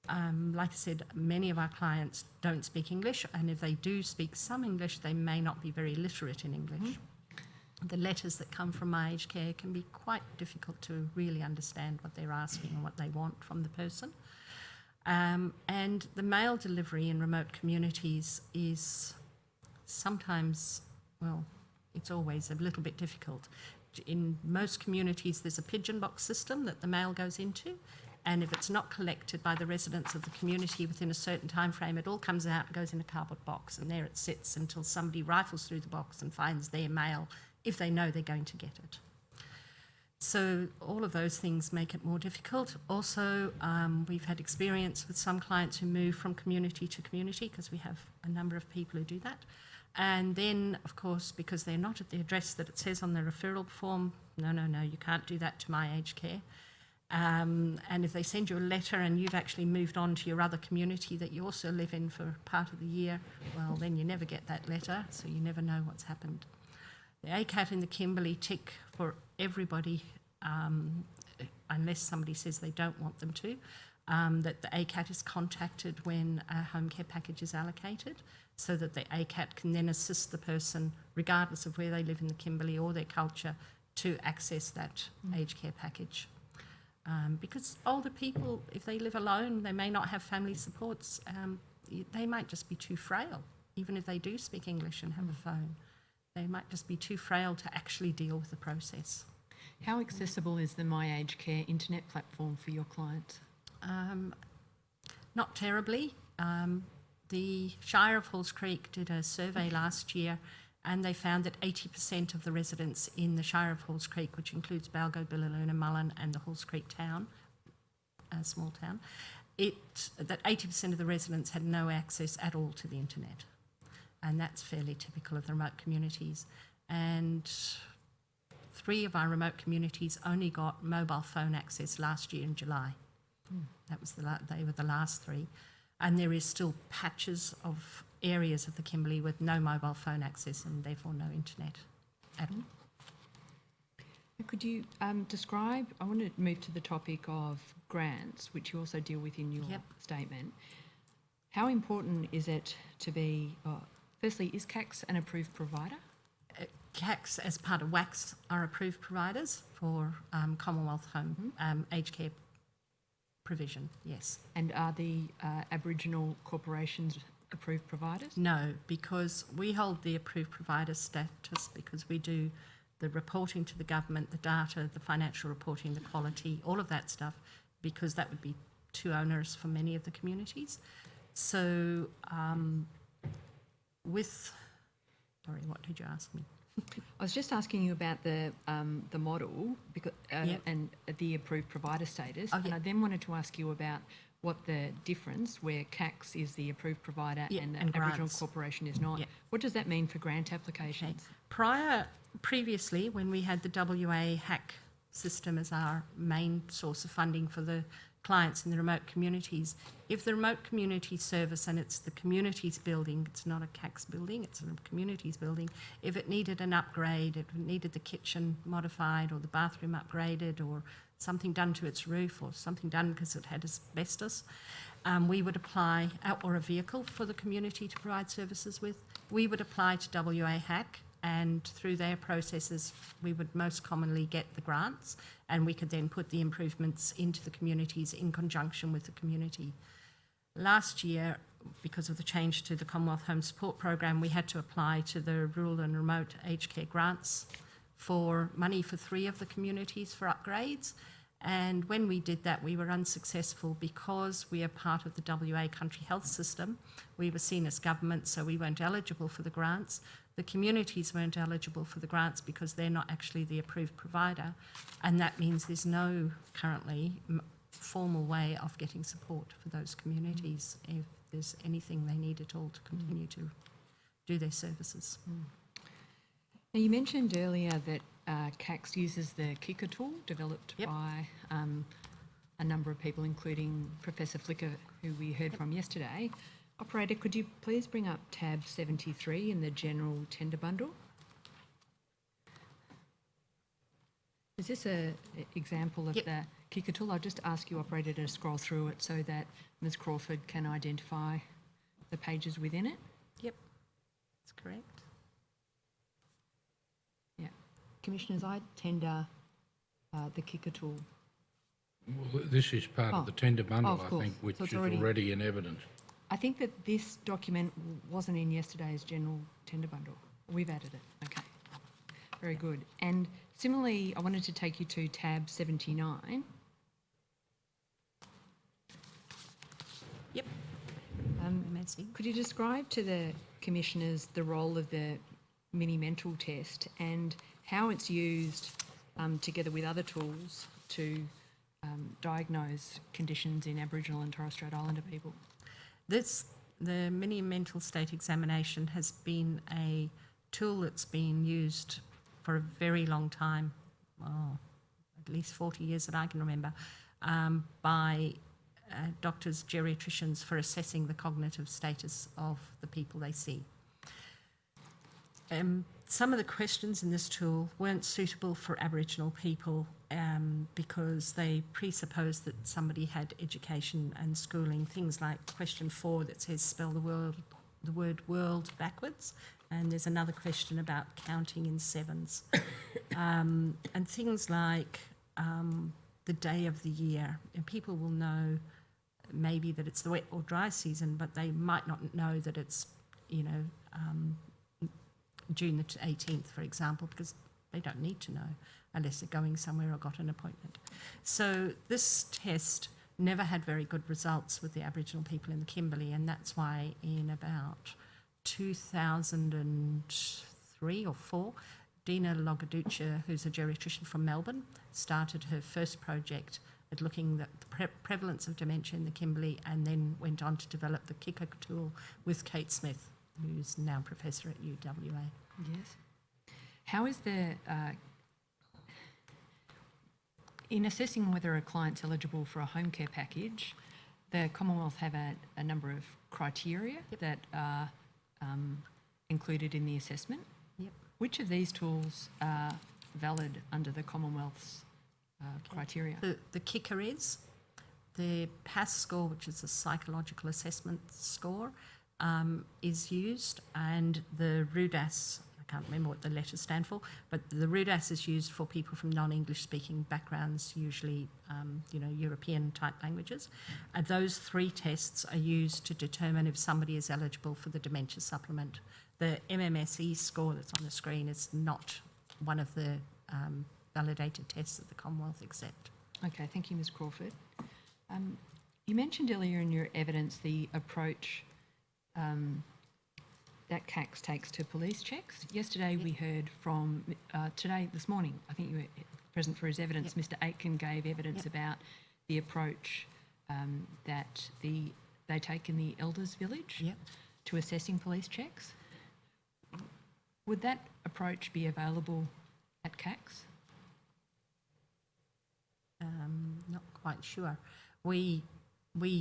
Like I said, many of our clients don't speak English, and if they do speak some English, they may not be very literate in English. The letters that come from My Aged Care can be quite difficult to really understand what they're asking and what they want from the person. And the mail delivery in remote communities is sometimes, it's always a little bit difficult. In most communities, there's a pigeon box system that the mail goes into, and if it's not collected by the residents of the community within a certain time frame, it all comes out and goes in a cardboard box, and there it sits until somebody rifles through the box and finds their mail, if they know they're going to get it. So all of those things make it more difficult. Also, we've had experience with some clients who move from community to community, because we have a number of people who do that. And then, of course, because they're not at the address that it says on the referral form, no, you can't do that to My Aged Care. And if they send you a letter and you've actually moved on to your other community that you also live in for part of the year, well, then you never get that letter, so you never know what's happened. The ACAT in the Kimberley tick for everybody, unless somebody says they don't want them to, that the ACAT is contacted when a home care package is allocated, so that the ACAT can then assist the person, regardless of where they live in the Kimberley or their culture, to access that aged care package. Because older people, if they live alone, they may not have family supports, they might just be too frail, even if they do speak English and have a phone. They might just be too frail to actually deal with the process. How accessible is the My Aged Care internet platform for your clients? Not terribly. The Shire of Halls Creek did a survey last year, and they found that 80% of the residents in the Shire of Halls Creek, which includes Balgo, Billaloona, Mullen and the Halls Creek town, a small town, that 80% of the residents had no access at all to the internet. And that's fairly typical of the remote communities. And 3 of our remote communities only got mobile phone access last year in July. That was they were the last 3. And there is still patches of areas of the Kimberley with no mobile phone access and therefore no internet at all. Could you describe, I want to move to the topic of grants, which you also deal with in your statement. How important is it to be, firstly, is CACS an approved provider? CACS, as part of WACS, are approved providers for Commonwealth home aged care provision, yes. And are the Aboriginal corporations approved providers? No, because we hold the approved provider status because we do the reporting to the government, the data, the financial reporting, the quality, all of that stuff, because that would be too onerous for many of the communities. So sorry, what did you ask me? I was just asking you about the model because, and the approved provider status. And I then wanted to ask you about what the difference where CACS is the approved provider Yeah, and the and Aboriginal grants. Corporation is not. Yeah. What does that mean for grant applications? Previously, when we had the WA HAC system as our main source of funding for the clients in the remote communities, if the remote community service, and it's the community's building, it's not a CACS building, it's a community's building, if it needed an upgrade, if it needed the kitchen modified or the bathroom upgraded or something done to its roof or something done because it had asbestos, we would apply, or a vehicle for the community to provide services with, we would apply to WA HAC, and through their processes we would most commonly get the grants, and we could then put the improvements into the communities in conjunction with the community. Last year, because of the change to the Commonwealth Home Support Program, we had to apply to the rural and remote aged care grants for money for 3 of the communities for upgrades. And when we did that, we were unsuccessful because we are part of the WA country health system. We were seen as government, so we weren't eligible for the grants. The communities weren't eligible for the grants because they're not actually the approved provider. And that means there's no currently formal way of getting support for those communities if there's anything they need at all to continue to do their services. Now, you mentioned earlier that CACS uses the Kicker tool developed by a number of people, including Professor Flicker, who we heard from yesterday. Operator, could you please bring up tab 73 in the general tender bundle? Is this an example of the Kicker tool? I'll just ask you, Operator, to scroll through it so that Ms Crawford can identify the pages within it. Yep, that's correct. Yeah. Commissioners, I tender the Kicker tool. Well, this is part of the tender bundle, of I course. think, which So it's is already in evidence. I think that this document wasn't in yesterday's general tender bundle. We've added it. Okay. Very good. And similarly, I wanted to take you to tab 79. Yep. MSC. Could you describe to the commissioners the role of the mini mental test and how it's used together with other tools to diagnose conditions in Aboriginal and Torres Strait Islander people? The mini mental state examination has been a tool that's been used for a very long time, at least 40 years that I can remember, by doctors, geriatricians, for assessing the cognitive status of the people they see. Some of the questions in this tool weren't suitable for Aboriginal people because they presuppose that somebody had education and schooling. Things like question 4 that says spell the word world backwards, and there's another question about counting in sevens. And things like the day of the year. And people will know maybe that it's the wet or dry season, but they might not know that it's, June the 18th, for example, because they don't need to know unless they're going somewhere or got an appointment. So this test never had very good results with the Aboriginal people in the Kimberley, and that's why in about 2003 or 4, Dina Logaducha, who's a geriatrician from Melbourne, started her first project at looking at the prevalence of dementia in the Kimberley, and then went on to develop the Kicker tool with Kate Smith, who's now professor at UWA. Yes. How is in assessing whether a client's eligible for a home care package, the Commonwealth have a number of criteria that are included in the assessment? Yep. Which of these tools are valid under the Commonwealth's criteria? The Kicker is. The PAS score, which is a psychological assessment score, is used, and the RUDAS, I can't remember what the letters stand for, but the RUDAS is used for people from non-English speaking backgrounds, usually European type languages. And those 3 tests are used to determine if somebody is eligible for the dementia supplement. The MMSE score that's on the screen is not one of the validated tests that the Commonwealth accept. Okay, thank you, Ms Crawford. You mentioned earlier in your evidence the approach that CACS takes to police checks. Yesterday we heard from, this morning, I think you were present for his evidence, Mr Aitken gave evidence about the approach that they take in the elders' village Yep. to assessing police checks. Would that approach be available at CACS? Not quite sure. We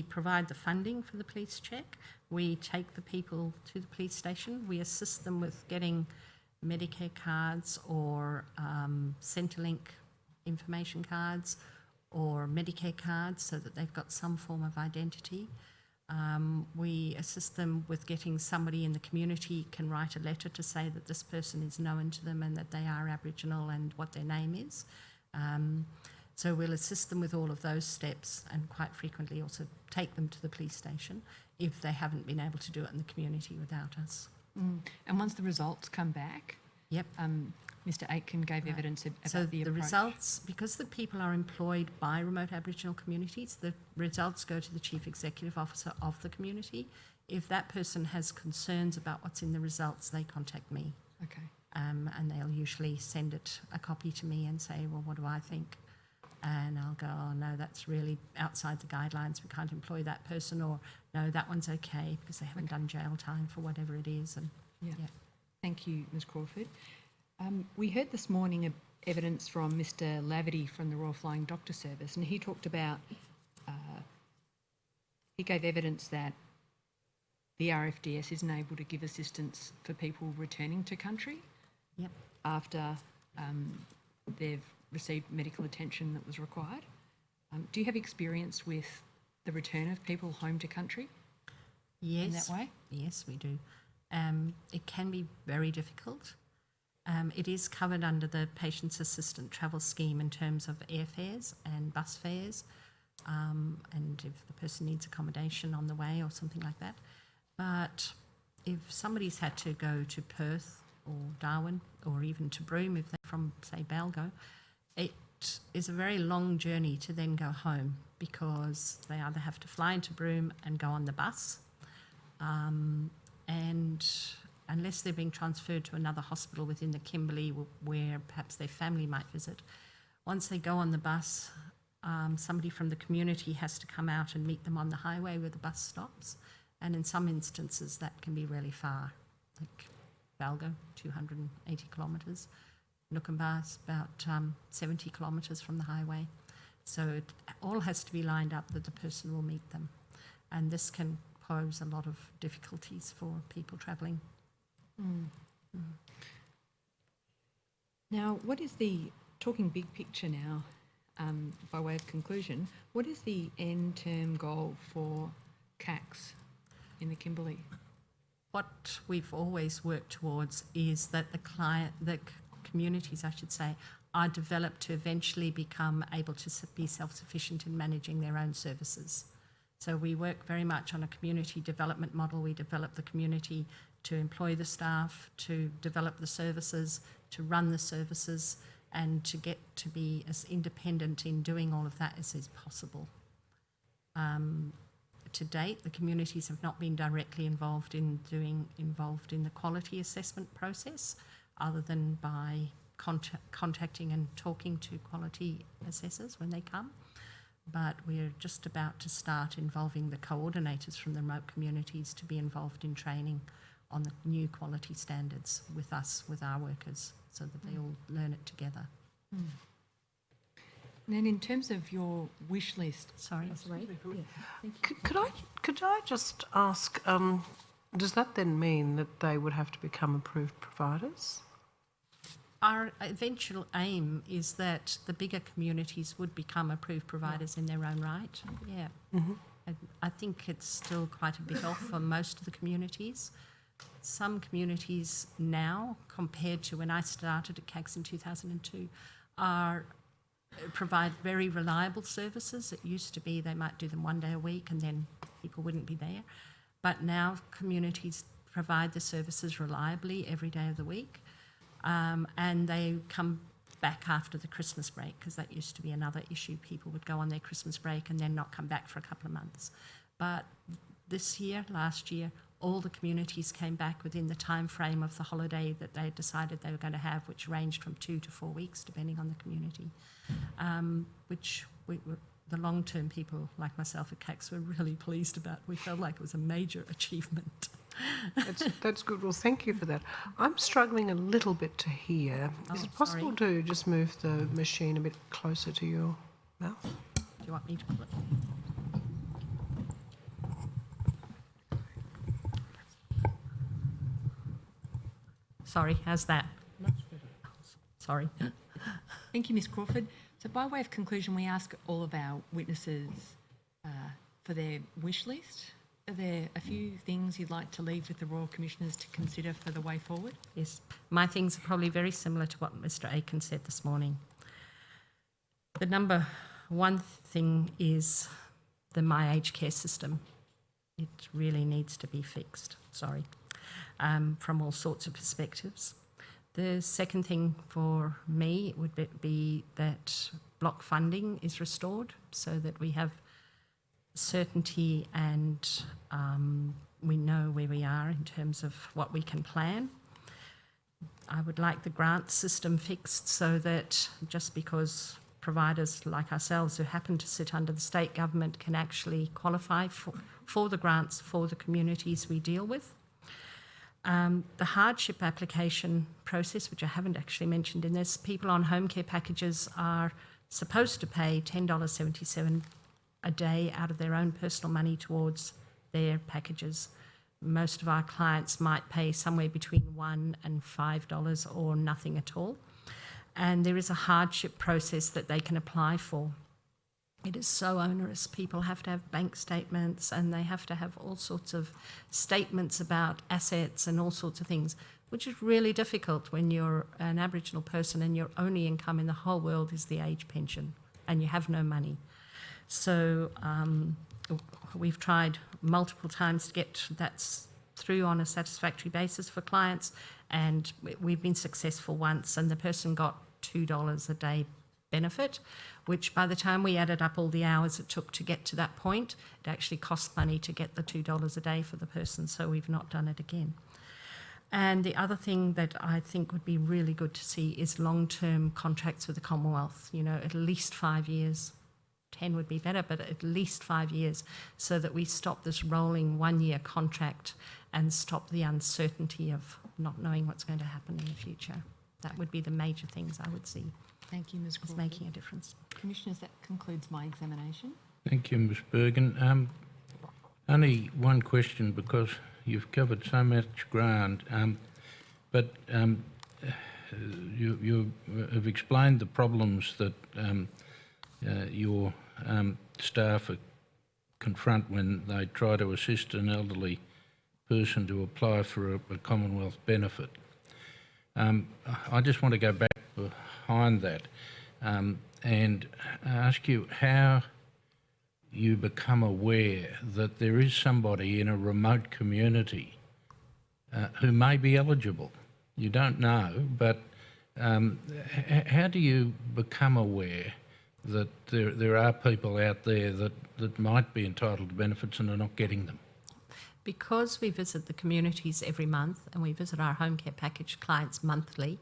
provide the funding for the police check. We take the people to the police station. We assist them with getting Medicare cards or Centrelink information cards or Medicare cards so that they've got some form of identity. We assist them with getting somebody in the community can write a letter to say that this person is known to them and that they are Aboriginal and what their name is. So we'll assist them with all of those steps and quite frequently also take them to the police station if they haven't been able to do it in the community without us. And once the results come back, Yep. Mr Aitken gave evidence about So the the approach. results, because the people are employed by remote Aboriginal communities, the results go to the Chief Executive Officer of the community. If that person has concerns about what's in the results, they contact me. Okay. And they'll usually send a copy to me and say, well, what do I think? And I'll go, oh, no, that's really outside the guidelines. We can't employ that person. Or, no, that one's okay because they haven't done jail time for whatever it is. And Yeah. Thank you, Ms Crawford. We heard this morning evidence from Mr Laverty from the Royal Flying Doctor Service, and he talked about, he gave evidence that the RFDS isn't able to give assistance for people returning to country Yep. after they've received medical attention that was required. Do you have experience with the return of people home to country Yes. in that way? Yes, we do. It can be very difficult. It is covered under the Patients Assistant Travel Scheme in terms of airfares and bus fares, and if the person needs accommodation on the way or something like that. But if somebody's had to go to Perth or Darwin or even to Broome, if they're from, say, Balgo, it is a very long journey to then go home because they either have to fly into Broome and go on the bus, and unless they're being transferred to another hospital within the Kimberley where perhaps their family might visit, once they go on the bus, somebody from the community has to come out and meet them on the highway where the bus stops. And in some instances, that can be really far, like Balgo, 280 kilometres. Nookambah is about 70 kilometres from the highway. So it all has to be lined up that the person will meet them. And this can pose a lot of difficulties for people travelling. Now, what is talking big picture now, by way of conclusion, what is the end term goal for CACS in the Kimberley? What we've always worked towards is that the communities, I should say, are developed to eventually become able to be self-sufficient in managing their own services. So we work very much on a community development model. We develop the community to employ the staff, to develop the services, to run the services, and to get to be as independent in doing all of that as is possible. To date, the communities have not been directly involved in the quality assessment process, other than by contacting and talking to quality assessors when they come. But we're just about to start involving the coordinators from the remote communities to be involved in training on the new quality standards with us, with our workers, so that they all learn it together. And then in terms of your wish list, Sorry. Could I just ask, does that then mean that they would have to become approved providers? Our eventual aim is that the bigger communities would become approved providers in their own right. Yeah. I think it's still quite a bit off for most of the communities. Some communities now, compared to when I started at CACS in 2002, provide very reliable services. It used to be they might do them one day a week and then people wouldn't be there. But now communities provide the services reliably every day of the week. And they come back after the Christmas break, because that used to be another issue. People would go on their Christmas break and then not come back for a couple of months. But last year, all the communities came back within the time frame of the holiday that they decided they were going to have, which ranged from 2 to 4 weeks, depending on the community, which the long-term people like myself at CACS were really pleased about. We felt like it was a major achievement. That's good. Well, thank you for that. I'm struggling a little bit to hear. Is it possible to just move the machine a bit closer to your mouth? Do you want me to put it? Sorry, how's that? Sorry. Thank you, Ms Crawford. So by way of conclusion, we ask all of our witnesses for their wish list. Are there a few things you'd like to leave with the Royal Commissioners to consider for the way forward? Yes, my things are probably very similar to what Mr Aiken said this morning. The number one thing is the My Aged Care system. It really needs to be fixed, from all sorts of perspectives. The second thing for me would be that block funding is restored so that we have certainty and we know where we are in terms of what we can plan. I would like the grant system fixed so that just because providers like ourselves who happen to sit under the state government can actually qualify for the grants for the communities we deal with. The hardship application process, which I haven't actually mentioned in this, people on home care packages are supposed to pay $10.77 a day out of their own personal money towards their packages. Most of our clients might pay somewhere between $1 and $5 or nothing at all. And there is a hardship process that they can apply for. It is so onerous. People have to have bank statements and they have to have all sorts of statements about assets and all sorts of things, which is really difficult when you're an Aboriginal person and your only income in the whole world is the age pension and you have no money. So we've tried multiple times to get that through on a satisfactory basis for clients, and we've been successful once, and the person got $2 a day benefit, which by the time we added up all the hours it took to get to that point, it actually cost money to get the $2 a day for the person, so we've not done it again. And the other thing that I think would be really good to see is long-term contracts with the Commonwealth, at least 5 years. 10 would be better, but at least 5 years, so that we stop this rolling 1 year contract and stop the uncertainty of not knowing what's going to happen in the future. That would be the major things I would see. Thank you, Ms It's Crawford. making a difference. Commissioners, that concludes my examination. Thank you, Ms Bergen. Only one question, because you've covered so much ground, but you have explained the problems that your staff confront when they try to assist an elderly person to apply for a Commonwealth benefit. I just want to go back behind that and ask you how you become aware that there is somebody in a remote community who may be eligible. You don't know, but how do you become aware that there are people out there that might be entitled to benefits and are not getting them? Because we visit the communities every month and we visit our home care package clients monthly,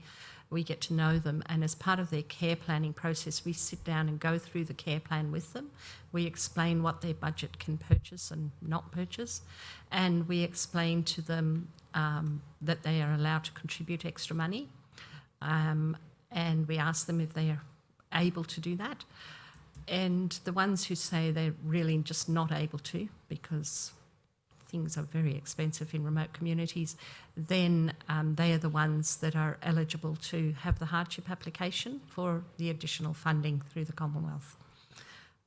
we get to know them, and as part of their care planning process we sit down and go through the care plan with them. We explain what their budget can purchase and not purchase, and we explain to them that they are allowed to contribute extra money, and we ask them if they are able to do that. And the ones who say they're really just not able to because things are very expensive in remote communities, then they are the ones that are eligible to have the hardship application for the additional funding through the Commonwealth.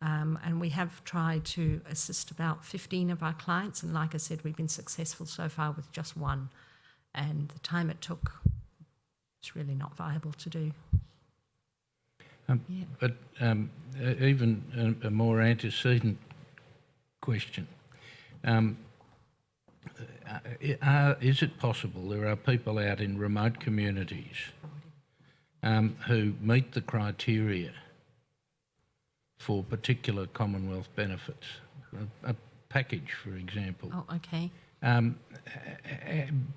And we have tried to assist about 15 of our clients, and like I said, we've been successful so far with just one, and the time it took, it's really not viable to do. But even a more antecedent question. Is it possible there are people out in remote communities who meet the criteria for particular Commonwealth benefits? A package, for example. Oh, okay.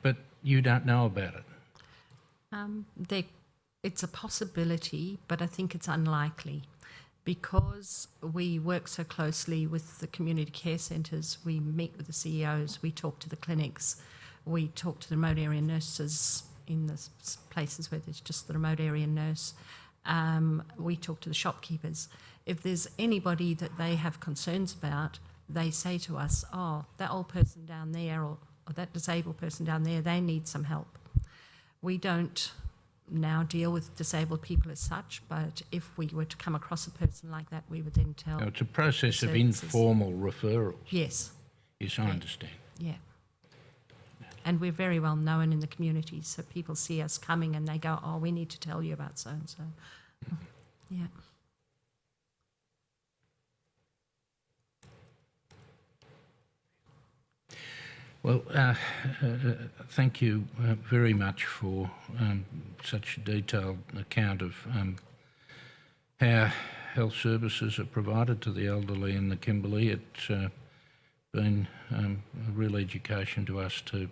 But you don't know about it? It's a possibility, but I think it's unlikely. Because we work so closely with the community care centres, we meet with the CEOs, we talk to the clinics, we talk to the remote area nurses in the places where there's just the remote area nurse. We talk to the shopkeepers. If there's anybody that they have concerns about, they say to us, oh, that old person down there or that disabled person down there, they need some help. We don't now deal with disabled people as such, but if we were to come across a person like that, we would then tell. So it's a process of services. informal referrals. Yes, Yes, I understand. yeah. And we're very well known in the community, so people see us coming and they go, oh, we need to tell you about so and so. Yeah. Well, thank you very much for such a detailed account of how health services are provided to the elderly in the Kimberley. It's been a real education to us to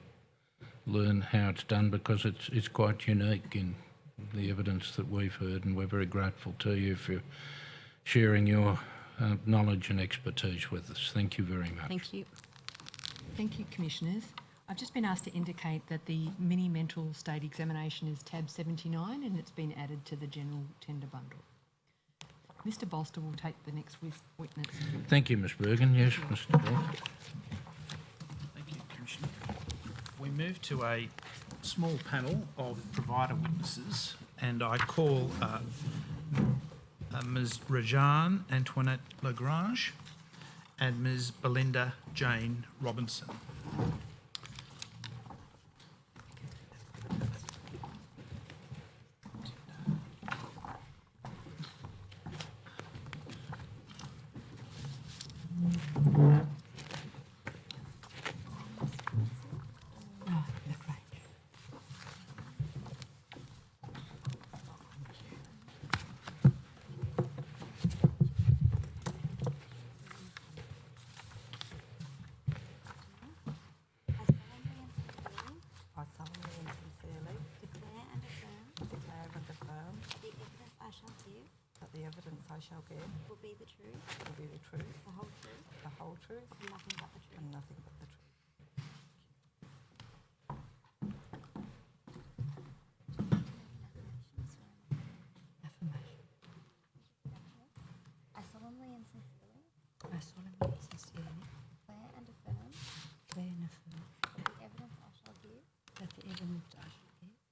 learn how it's done, because it's quite unique in the evidence that we've heard, and we're very grateful to you for sharing your knowledge and expertise with us. Thank you very much. Thank you. Thank you, Commissioners. I've just been asked to indicate that the mini mental state examination is tab 79 and it's been added to the general tender bundle. Mr Bolster will take the next witness. Thank you, Ms Bergen. Yes, Mr Bolster. Thank you, Commissioner. We move to a small panel of provider witnesses, and I call Ms Rajan Antoinette Lagrange and Ms Belinda Jane Robinson. I solemnly and sincerely declare and affirm that the evidence I shall give will be the truth, the whole truth, and nothing but the truth. Affirmation. I solemnly and sincerely declare and affirm that the evidence I shall give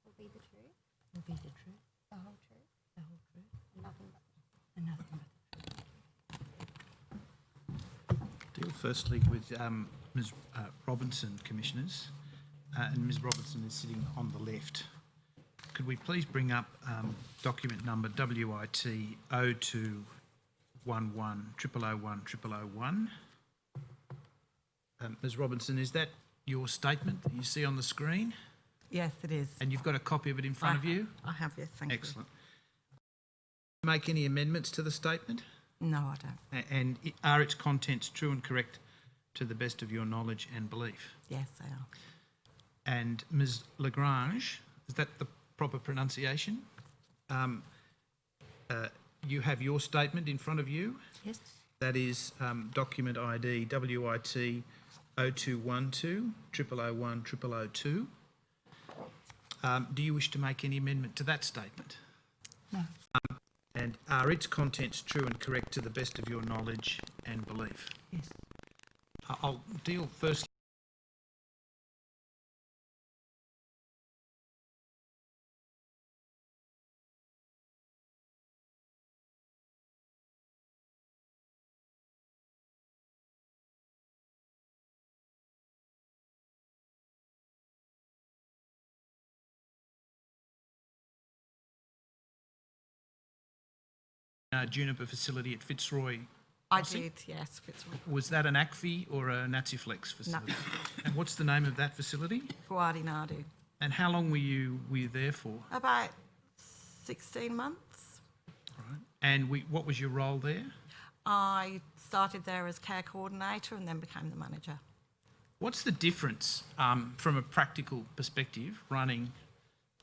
will be the truth, the whole truth, and nothing but the truth. Deal firstly with Ms Robinson, Commissioners, and Ms Robinson is sitting on the left. Could we please bring up document number WIT 0211 001 0001? Ms Robinson, is that your statement that you see on the screen? Yes, it is. And you've got a copy of it in front of you? I have, yes, thank Excellent. Make any amendments to the statement? you. No, I don't. And are its contents true and correct to the best of your knowledge and belief? Yes, they are. And Ms Lagrange, is that the proper pronunciation? You have your statement in front of you. Yes. That is document ID WIT 0212 0001 0002. Do you wish to make any amendment to that statement? No. And are its contents true and correct to the best of your knowledge and belief? Yes. I'll deal first. Juniper facility at Fitzroy. I Crossing? did, yes, Fitzroy. Was that an ACFI or a Natsiflex facility? And what's the name of that facility? Puadi Nadu. And how long were you there for? About 16 months. Right. And what was your role there? I started there as care coordinator and then became the manager. What's the difference from a practical perspective running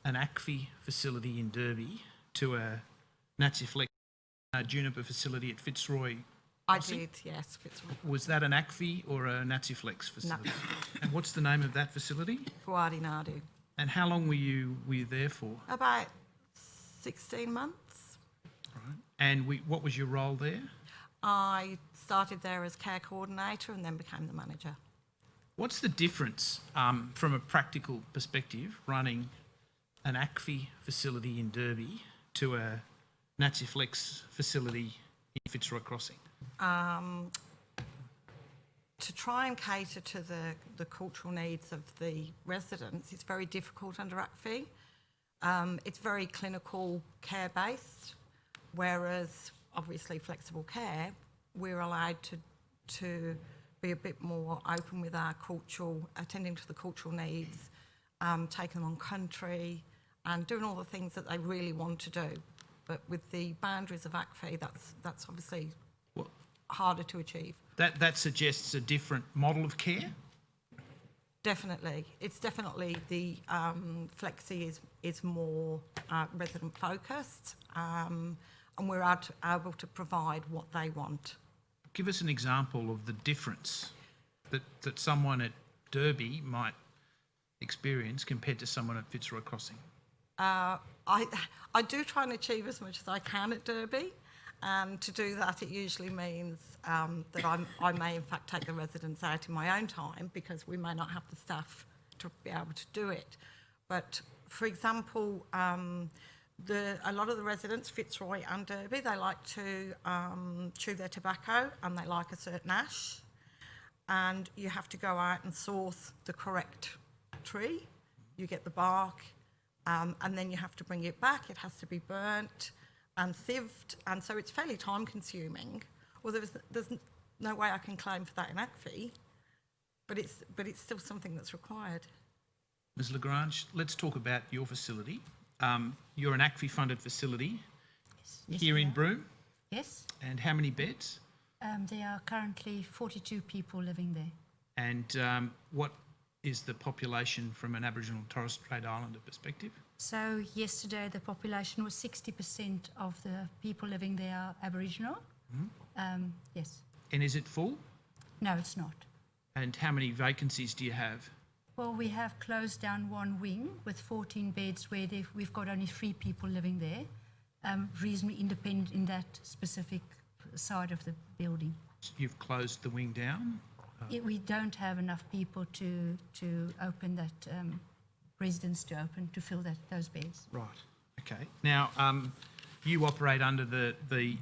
an ACFI facility in Derby to a Natsiflex Juniper facility at Fitzroy. I Crossing? did, yes, Fitzroy. Was that an ACFI or a Natsiflex facility? And what's the name of that facility? Puadi Nadu. And how long were you there for? About 16 months. Right. And what was your role there? I started there as care coordinator and then became the manager. What's the difference from a practical perspective running an ACFI facility in Derby to a Natsiflex facility in Fitzroy Crossing? To try and cater to the cultural needs of the residents, it's very difficult under ACFI. It's very clinical care based, whereas obviously flexible care, we're allowed to be a bit more open with our attending to the cultural needs, taking them on country and doing all the things that they really want to do. But with the boundaries of ACFI, that's obviously harder to achieve. That suggests a different model of care? Definitely. It's definitely the flexi is more resident focused, and we're able to provide what they want. Give us an example of the difference that someone at Derby might experience compared to someone at Fitzroy Crossing. I do try and achieve as much as I can at Derby, and to do that it usually means that I may in fact take the residents out in my own time because we may not have the staff to be able to do it. But for example, a lot of the residents, Fitzroy and Derby, they like to chew their tobacco and they like a certain ash, and you have to go out and source the correct tree. You get the bark, and then you have to bring it back. It has to be burnt and sieved, and so it's fairly time consuming. Well, there's no way I can claim for that in ACFI, but it's still something that's required. Ms Lagrange, let's talk about your facility. You're an ACFI funded facility here in Broome. Yes. And how many beds? There are currently 42 people living there. And what is the population from an Aboriginal and Torres Strait Islander perspective? So yesterday the population was 60% of the people living there are Aboriginal. Yes. And is it full? No, it's not. And how many vacancies do you have? Well, we have closed down one wing with 14 beds where we've got only 3 people living there, reasonably independent in that specific side of the building. You've closed the wing down? We don't have enough people to open that, residents to open, to fill those beds. Right, okay. Now, you operate under the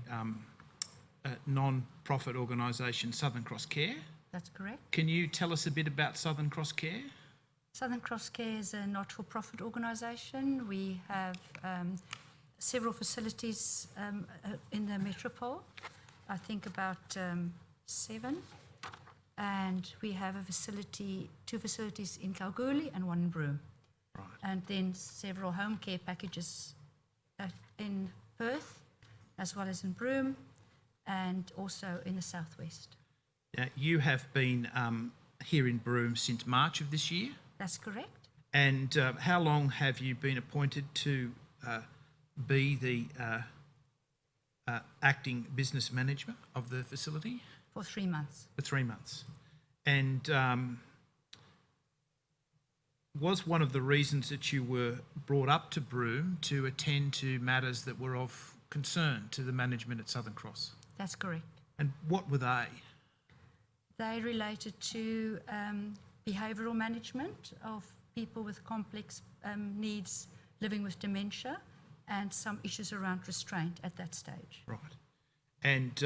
non-profit organisation Southern Cross Care. That's correct. Can you tell us a bit about Southern Cross Care? Southern Cross Care is a not-for-profit organisation. We have several facilities in the metropole, I think about 7. And we have two facilities in Kalgoorlie and one in Broome. Right. And then several home care packages in Perth, as well as in Broome, and also in the southwest. You have been here in Broome since March of this year. That's correct. And how long have you been appointed to be the acting business manager of the facility? For 3 months. For 3 months. And was one of the reasons that you were brought up to Broome to attend to matters that were of concern to the management at Southern Cross? That's correct. And what were they? They related to behavioural management of people with complex needs living with dementia and some issues around restraint at that stage. Right. And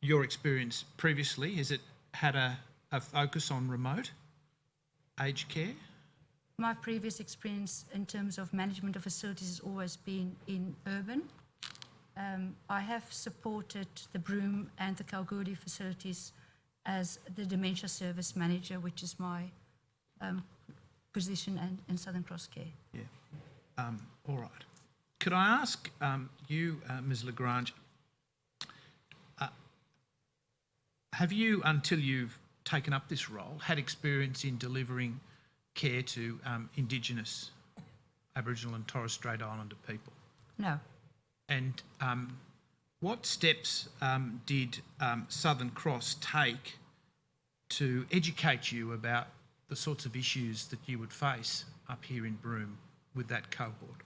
your experience previously, has it had a focus on remote aged care? My previous experience in terms of management of facilities has always been in urban. I have supported the Broome and the Kalgoorlie facilities as the dementia service manager, which is my position in Southern Cross Care. Yeah. All right. Could I ask you, Ms Lagrange, have you, until you've taken up this role, had experience in delivering care to Indigenous, Aboriginal and Torres Strait Islander people? No. And what steps did Southern Cross take to educate you about the sorts of issues that you would face up here in Broome with that cohort?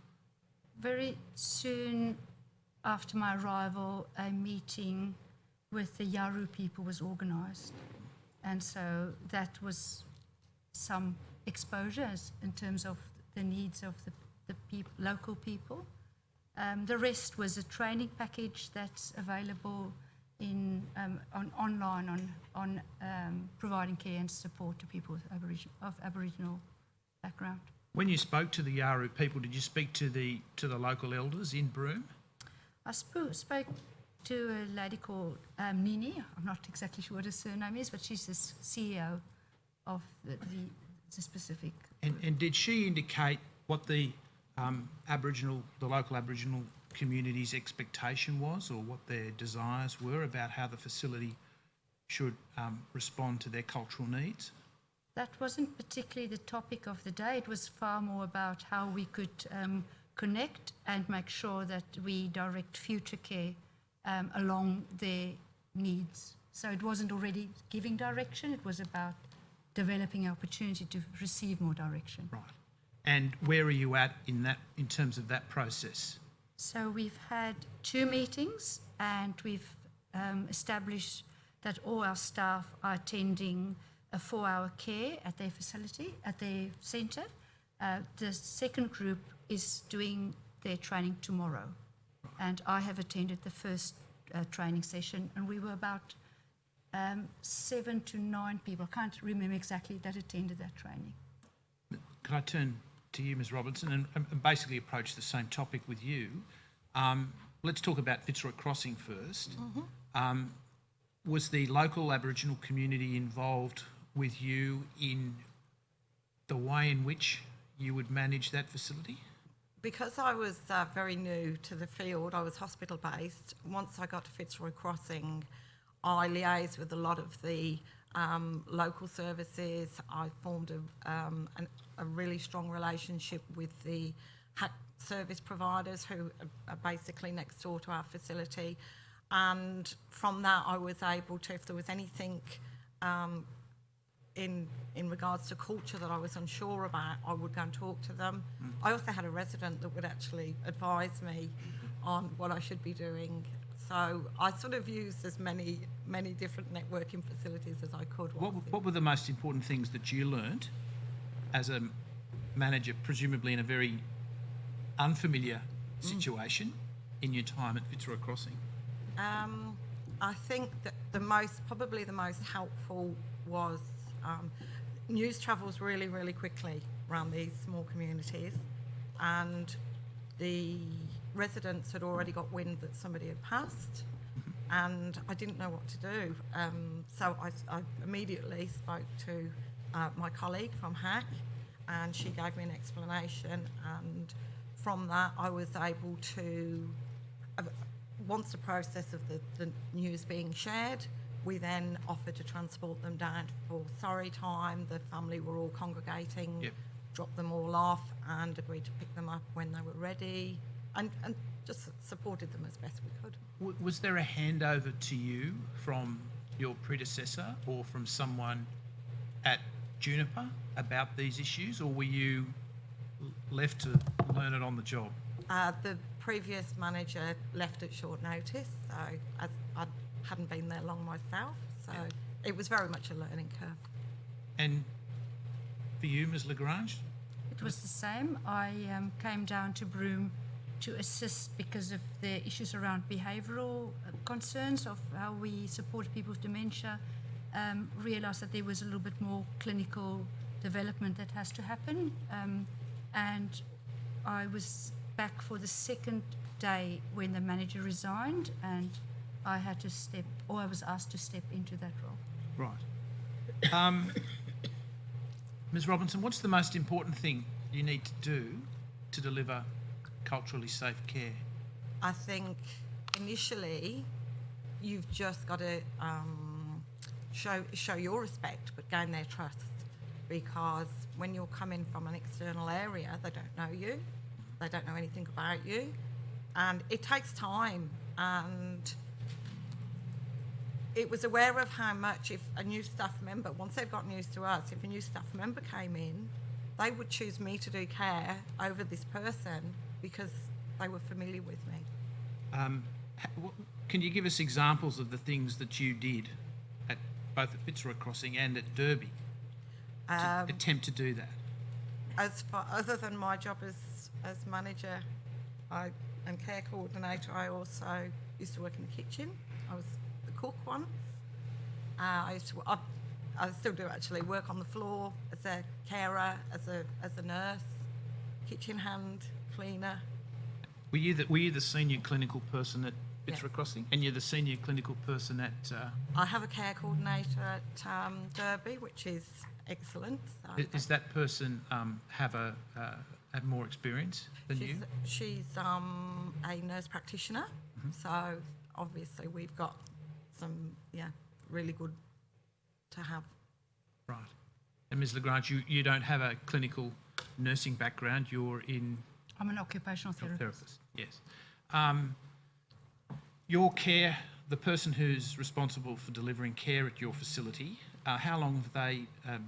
Very soon after my arrival, a meeting with the Yaru people was organised. And so that was some exposures in terms of the needs of the local people. The rest was a training package that's available online on providing care and support to people with Aboriginal background. When you spoke to the Yaru people, did you speak to the local elders in Broome? I spoke to a lady called Nini. I'm not exactly sure what her surname is, but she's the CEO of the specific. And did she indicate what the local Aboriginal community's expectation was, or what their desires were about how the facility should respond to their cultural needs? That wasn't particularly the topic of the day. It was far more about how we could connect and make sure that we direct future care along their needs. So it wasn't already giving direction, it was about developing opportunity to receive more direction. Right. And where are you at in terms of that process? So we've had 2 meetings and we've established that all our staff are attending a 4-hour care at their facility, at their centre. The second group is doing their training tomorrow. And I have attended the first training session, and we were about 7 to 9 people, I can't remember exactly, that attended that training. Can I turn to you, Ms Robinson, and basically approach the same topic with you? Let's talk about Fitzroy Crossing first. Mm-hmm. Was the local Aboriginal community involved with you in the way in which you would manage that facility? Because I was very new to the field, I was hospital based. Once I got to Fitzroy Crossing, I liaised with a lot of the local services. I formed a really strong relationship with the HAC service providers who are basically next door to our facility. And from that, I was able to, if there was anything in regards to culture that I was unsure about, I would go and talk to them. I also had a resident that would actually advise me on what I should be doing. So I sort of used as many different networking facilities as I could. What were the most important things that you learned as a manager, presumably in a very unfamiliar situation in your time at Fitzroy Crossing? I think that probably the most helpful was news travels really, really quickly around these small communities, and the residents had already got wind that somebody had passed, and I didn't know what to do. So I immediately spoke to my colleague from HAC, and she gave me an explanation, and from that I was able to, once the process of the news being shared, we then offered to transport them down for sorry time. The family were all congregating, dropped them all off, and agreed to pick them up when they were ready, and just supported them as best we could. Was there a handover to you from your predecessor or from someone at Juniper about these issues, or were you left to learn it on the job? The previous manager left at short notice, so I hadn't been there long myself, so it was very much a learning curve. And for you, Ms Lagrange? It was the same. I came down to Broome to assist because of the issues around behavioural concerns of how we support people with dementia. Realised that there was a little bit more clinical development that has to happen, and I was back for the second day when the manager resigned, and I had to I was asked to step into that role. Right. Ms Robinson, what's the most important thing you need to do to deliver culturally safe care? I think initially you've just got to show your respect, but gain their trust, because when you're coming from an external area, they don't know you, they don't know anything about you, and it takes time. And it was aware of how much, if a new staff member, once they've gotten used to us, if a new staff member came in, they would choose me to do care over this person because they were familiar with me. Can you give us examples of the things that you did at both at Fitzroy Crossing and at Derby to attempt to do that? As far, other than my job as manager and care coordinator, I also used to work in the kitchen. I was the cook once. I still do actually work on the floor as a carer, as a nurse, kitchen hand, cleaner. Were you the senior clinical person at Fitzroy Crossing, and you're the senior clinical person at? I have a care coordinator at Derby, which is excellent. So Is that person have more experience than you? She's a nurse practitioner, so obviously we've got some really good to have. Right. And Ms. Lagrange, you don't have a clinical nursing background. You're in. I'm an occupational therapist. Yes. Your care, the person who's responsible for delivering care at your facility, how long have they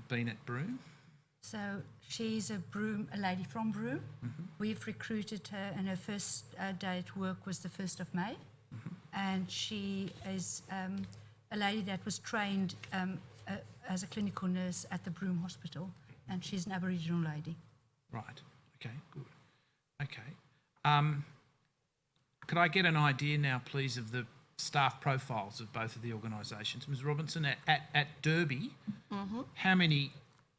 been at Broome? So she's a lady from Broome. We've recruited her, and her first day at work was the 1st of May. And she is a lady that was trained as a clinical nurse at the Broome Hospital, and she's an Aboriginal lady. Right. Okay, good. Okay. Could I get an idea now, please, of the staff profiles of both of the organisations? Ms. Robinson, at Derby, how many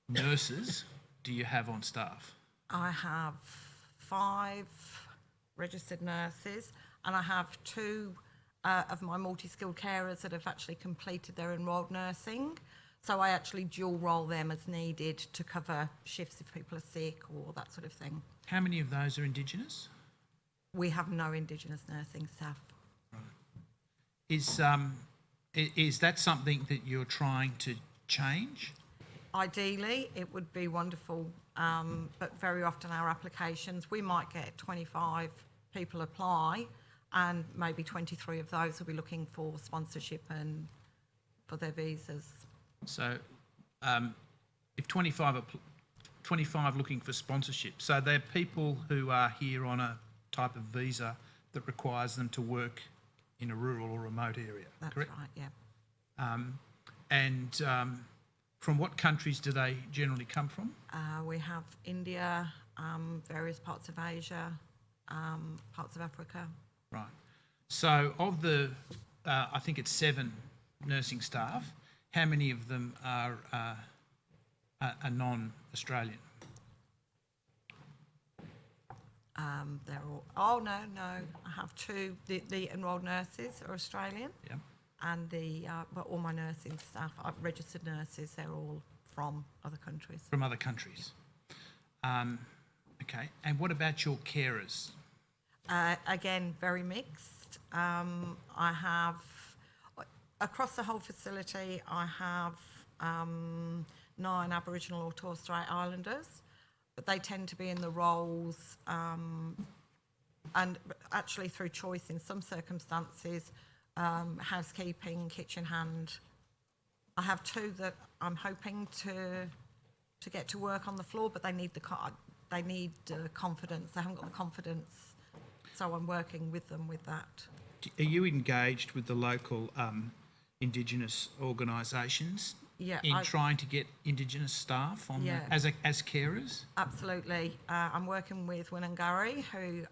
nurses do you have on staff? I have 5 registered nurses, and I have 2 of my multi-skilled carers that have actually completed their enrolled nursing. So I actually dual role them as needed to cover shifts if people are sick or that sort of thing. How many of those are Indigenous? We have no Indigenous nursing staff. Right. Is that something that you're trying to change? Ideally, it would be wonderful, but very often our applications, we might get 25 people apply, and maybe 23 of those will be looking for sponsorship and for their visas. So if 25 looking for sponsorship, so they're people who are here on a type of visa that requires them to work in a rural or remote area, That's correct? right, yeah. And from what countries do they generally come from? We have India, various parts of Asia, parts of Africa. Right. So of the, I think it's 7 nursing staff, how many of them are non-Australian? They're all. Oh no! I have 2. The enrolled nurses are Australian, Yeah. and but all my nursing staff, registered nurses, they're all from other countries. From other countries. Okay. And what about your carers? Again, very mixed. I have across the whole facility. I have 9 Aboriginal or Torres Strait Islanders. But they tend to be in the roles, and actually through choice in some circumstances, housekeeping, kitchen hand. I have 2 that I'm hoping to get to work on the floor, but they need confidence. They haven't got the confidence, so I'm working with them with that. Are you engaged with the local Indigenous organisations in trying to get Indigenous staff on as carers? Absolutely. I'm working with Winangari, who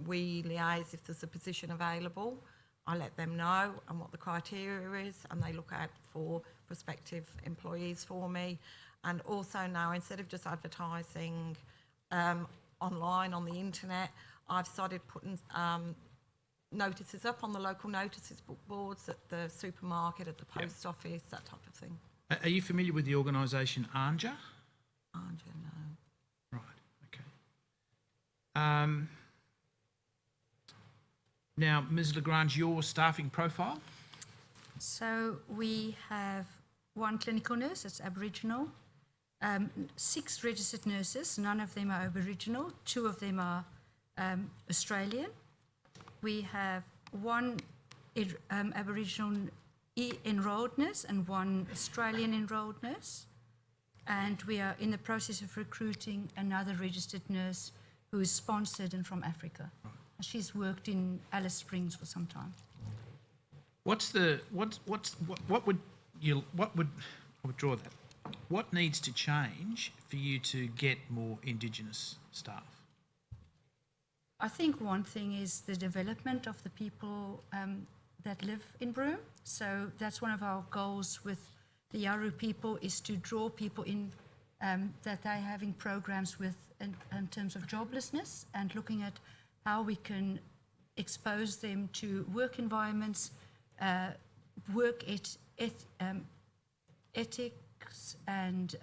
we liaise if there's a position available. I let them know and what the criteria is, and they look out for prospective employees for me. And also now, instead of just advertising online on the internet, I've started putting notices up on the local notices boards at the supermarket, at the post office, that type of thing. Are you familiar with the organisation ANJA? ANJA, no. Right, okay. Now, Ms. Lagrange, your staffing profile? So we have 1 clinical nurse, that's Aboriginal, 6 registered nurses, none of them are Aboriginal, 2 of them are Australian, we have one Aboriginal enrolled nurse and one Australian enrolled nurse. And we are in the process of recruiting another registered nurse who is sponsored and from Africa. She's worked in Alice Springs for some time. What would I withdraw that. What needs to change for you to get more Indigenous staff? I think one thing is the development of the people that live in Broome. So that's one of our goals with the Yaru people, is to draw people in that they're having programs with in terms of joblessness, and looking at how we can expose them to work environments, work ethics, and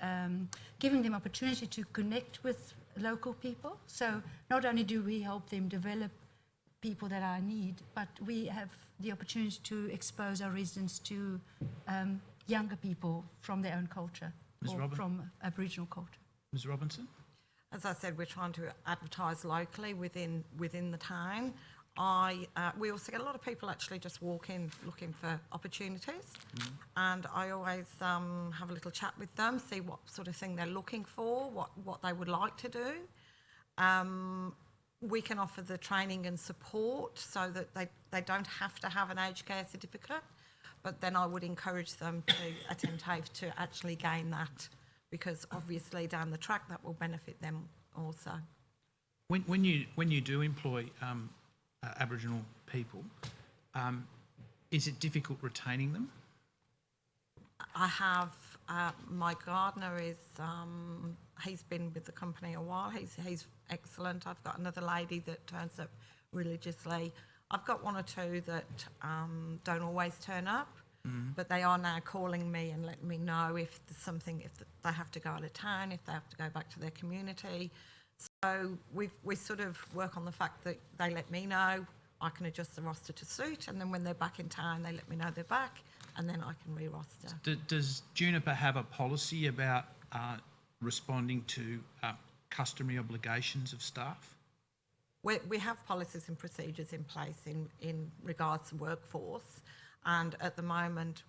giving them opportunity to connect with local people. So not only do we help them develop people that are in need, but we have the opportunity to expose our residents to younger people from their own culture, or from Aboriginal culture. Ms. Robinson? As I said, we're trying to advertise locally within the town. We also get a lot of people actually just walk in looking for opportunities, and I always have a little chat with them, see what sort of thing they're looking for, what they would like to do. We can offer the training and support so that they don't have to have an aged care certificate, but then I would encourage them to attend TAFE to actually gain that, because obviously down the track that will benefit them also. When you do employ Aboriginal people, is it difficult retaining them? I have my gardener is he's been with the company a while. He's excellent. I've got another lady that turns up religiously. I've got one or two that don't always turn up, but they are now calling me and letting me know if there's something, if they have to go out of town, if they have to go back to their community. So we sort of work on the fact that they let me know, I can adjust the roster to suit, and then when they're back in town, they let me know they're back, and then I can re-roster. Does Juniper have a policy about responding to customary obligations of staff? We have policies and procedures in place in regards to workforce, and at the moment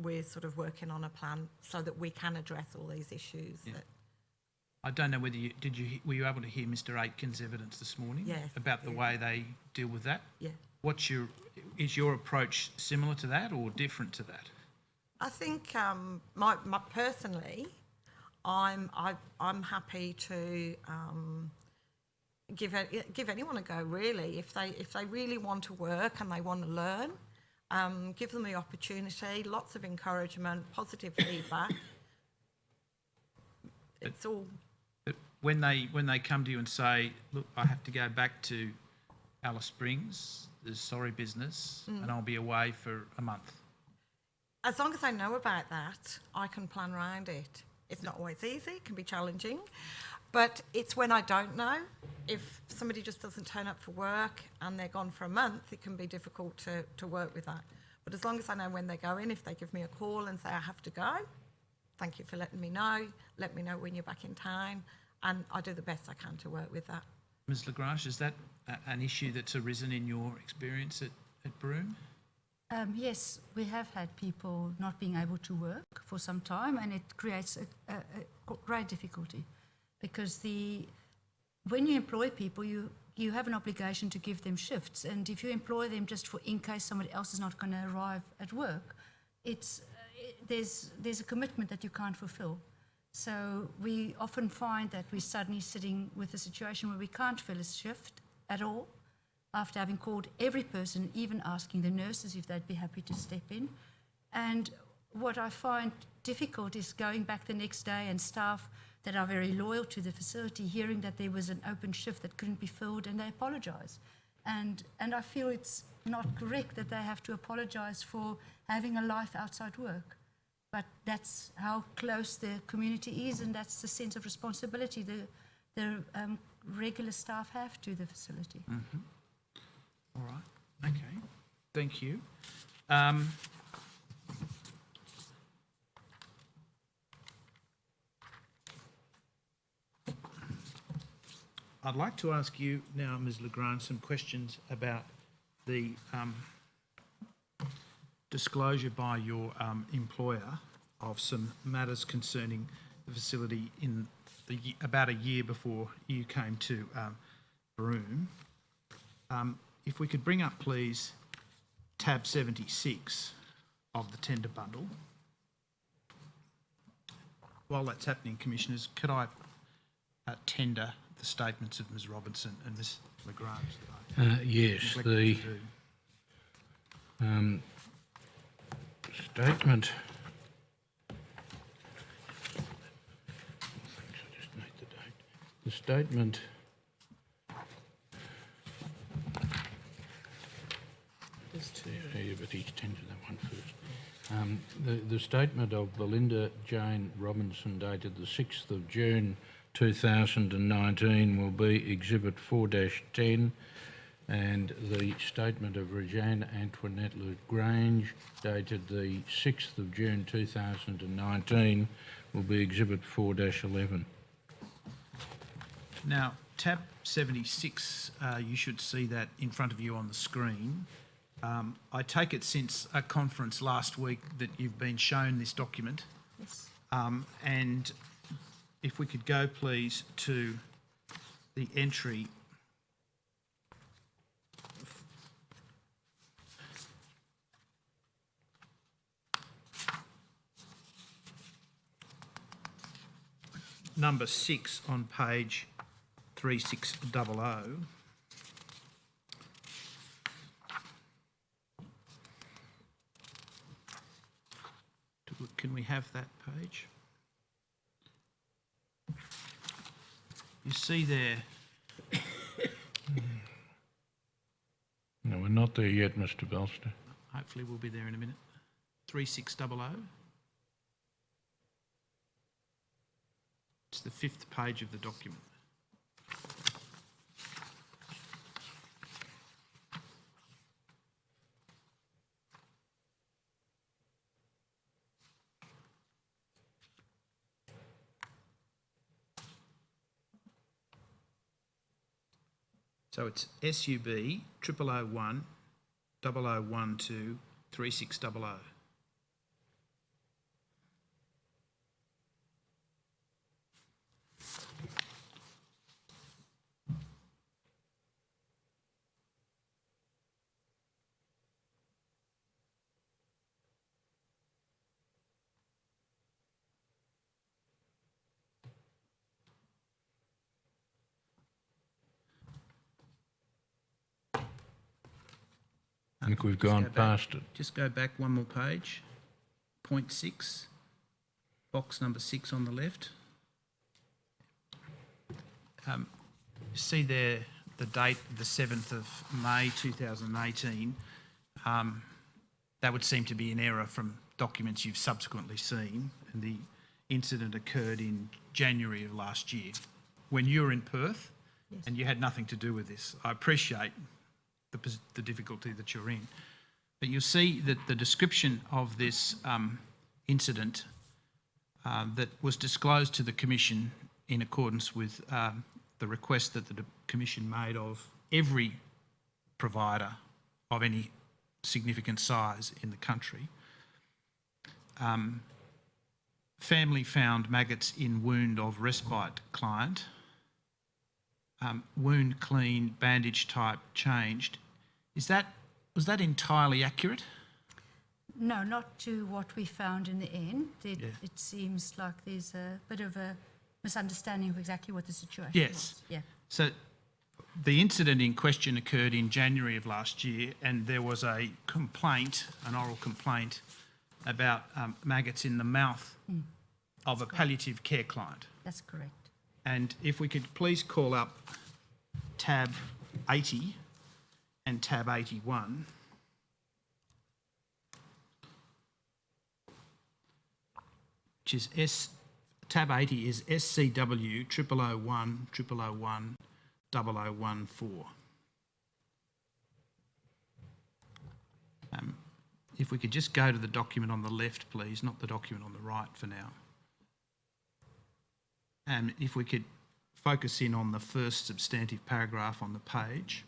we're sort of working on a plan so that we can address all these issues. Yeah. I don't know whether were you able to hear Mr. Aitken's evidence this morning? Yes, about the way they deal with that? Yeah. Is your approach similar to that or different to that? I think my personally, I'm happy to give anyone a go, really. If they really want to work and they want to learn, give them the opportunity. Lots of encouragement, positive feedback. It's all. But when they come to you and say, "Look, I have to go back to Alice Springs, there's sorry business, and I'll be away for a month." As long as I know about that, I can plan around it. It's not always easy, it can be challenging, but it's when I don't know. If somebody just doesn't turn up for work and they're gone for a month, it can be difficult to work with that. But as long as I know when they go in, if they give me a call and say I have to go, thank you for letting me know, let me know when you're back in town, and I do the best I can to work with that. Ms. Lagrange, is that an issue that's arisen in your experience at Broome? Yes, we have had people not being able to work for some time, and it creates a great difficulty, because when you employ people, you have an obligation to give them shifts, and if you employ them just in case somebody else is not going to arrive at work, there's a commitment that you can't fulfill. So we often find that we're suddenly sitting with a situation where we can't fill a shift at all, after having called every person, even asking the nurses if they'd be happy to step in. And what I find difficult is going back the next day and staff that are very loyal to the facility hearing that there was an open shift that couldn't be filled, and they apologise. And I feel it's not correct that they have to apologise for having a life outside work. But that's how close the community is, and that's the sense of responsibility the regular staff have to the facility. Mm-hmm. All right. Okay. Thank you. I'd like to ask you now, Ms. Lagrange, some questions about the disclosure by your employer of some matters concerning the facility in about a year before you came to Broome. If we could bring up, please, tab 76 of the tender bundle. While that's happening, Commissioners, could I tender the statements of Ms Robinson and Ms LaGrange that I Yes, neglected the to do? Statement. The statement. Yeah, but he's tendered that one first. The statement of Belinda Jane Robinson dated the 6th of June 2019 will be Exhibit 4-10, and the statement of Regina Antoinette LaGrange dated the 6th of June 2019 will be Exhibit 4-11. Now, tab 76, you should see that in front of you on the screen. I take it since a conference last week that you've been shown this document. Yes. And if we could go, please, to the entry number 6 on page 3600. Can we have that page? You see there. No, we're not there yet, Mr. Belster. Hopefully we'll be there in a minute. 3600. It's the 5th page of the document. So it's SUB 0001 0012 3600. I think we've gone go back. past it. Just go back one more page. Point 6, box number 6 on the left. See there the date, the 7th of May 2018. That would seem to be an error from documents you've subsequently seen, and the incident occurred in January of last year when you were in Perth. Yes. And you had nothing to do with this. I appreciate the difficulty that you're in. But you'll see that the description of this incident that was disclosed to the Commission in accordance with the request that the Commission made of every provider of any significant size in the country. Family found maggots in wound of respite client. Wound clean, bandage type changed. Was that entirely accurate? No, not to what we found in the end. It Yeah. seems like there's a bit of a misunderstanding of exactly what the situation Yes. was. Yeah. So the incident in question occurred in January of last year, and there was a complaint, an oral complaint, about maggots in the mouth of a palliative care client. That's correct. And if we could please call up tab 80 and tab 81. Which is tab 80 is SCW 0001 0001 0014. If we could just go to the document on the left, please, not the document on the right for now. And if we could focus in on the first substantive paragraph on the page.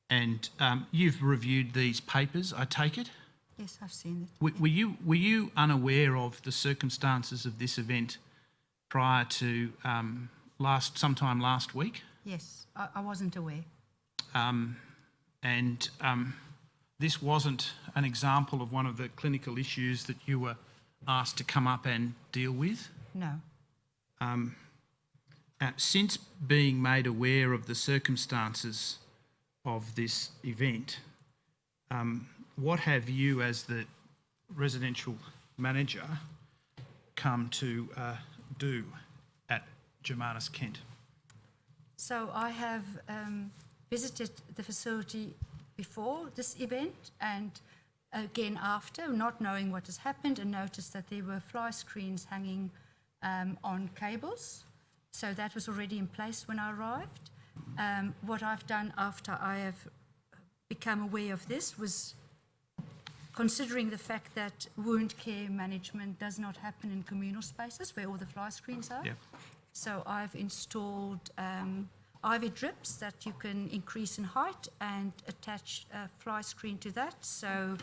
And you've reviewed these papers, I take it? Yes, I've seen it. Were you unaware of the circumstances of this event prior to sometime last week? Yes, I wasn't aware. And this wasn't an example of one of the clinical issues that you were asked to come up and deal with? No. Since being made aware of the circumstances of this event, what have you as the residential manager come to do at Germanus Kent? So I have visited the facility before this event and again after, not knowing what has happened, and noticed that there were fly screens hanging on cables. So that was already in place when I arrived. What I've done after I have become aware of this was, considering the fact that wound care management does not happen in communal spaces where all the fly screens are. Yep. So I've installed ivy drips that you can increase in height and attach a fly screen to that, so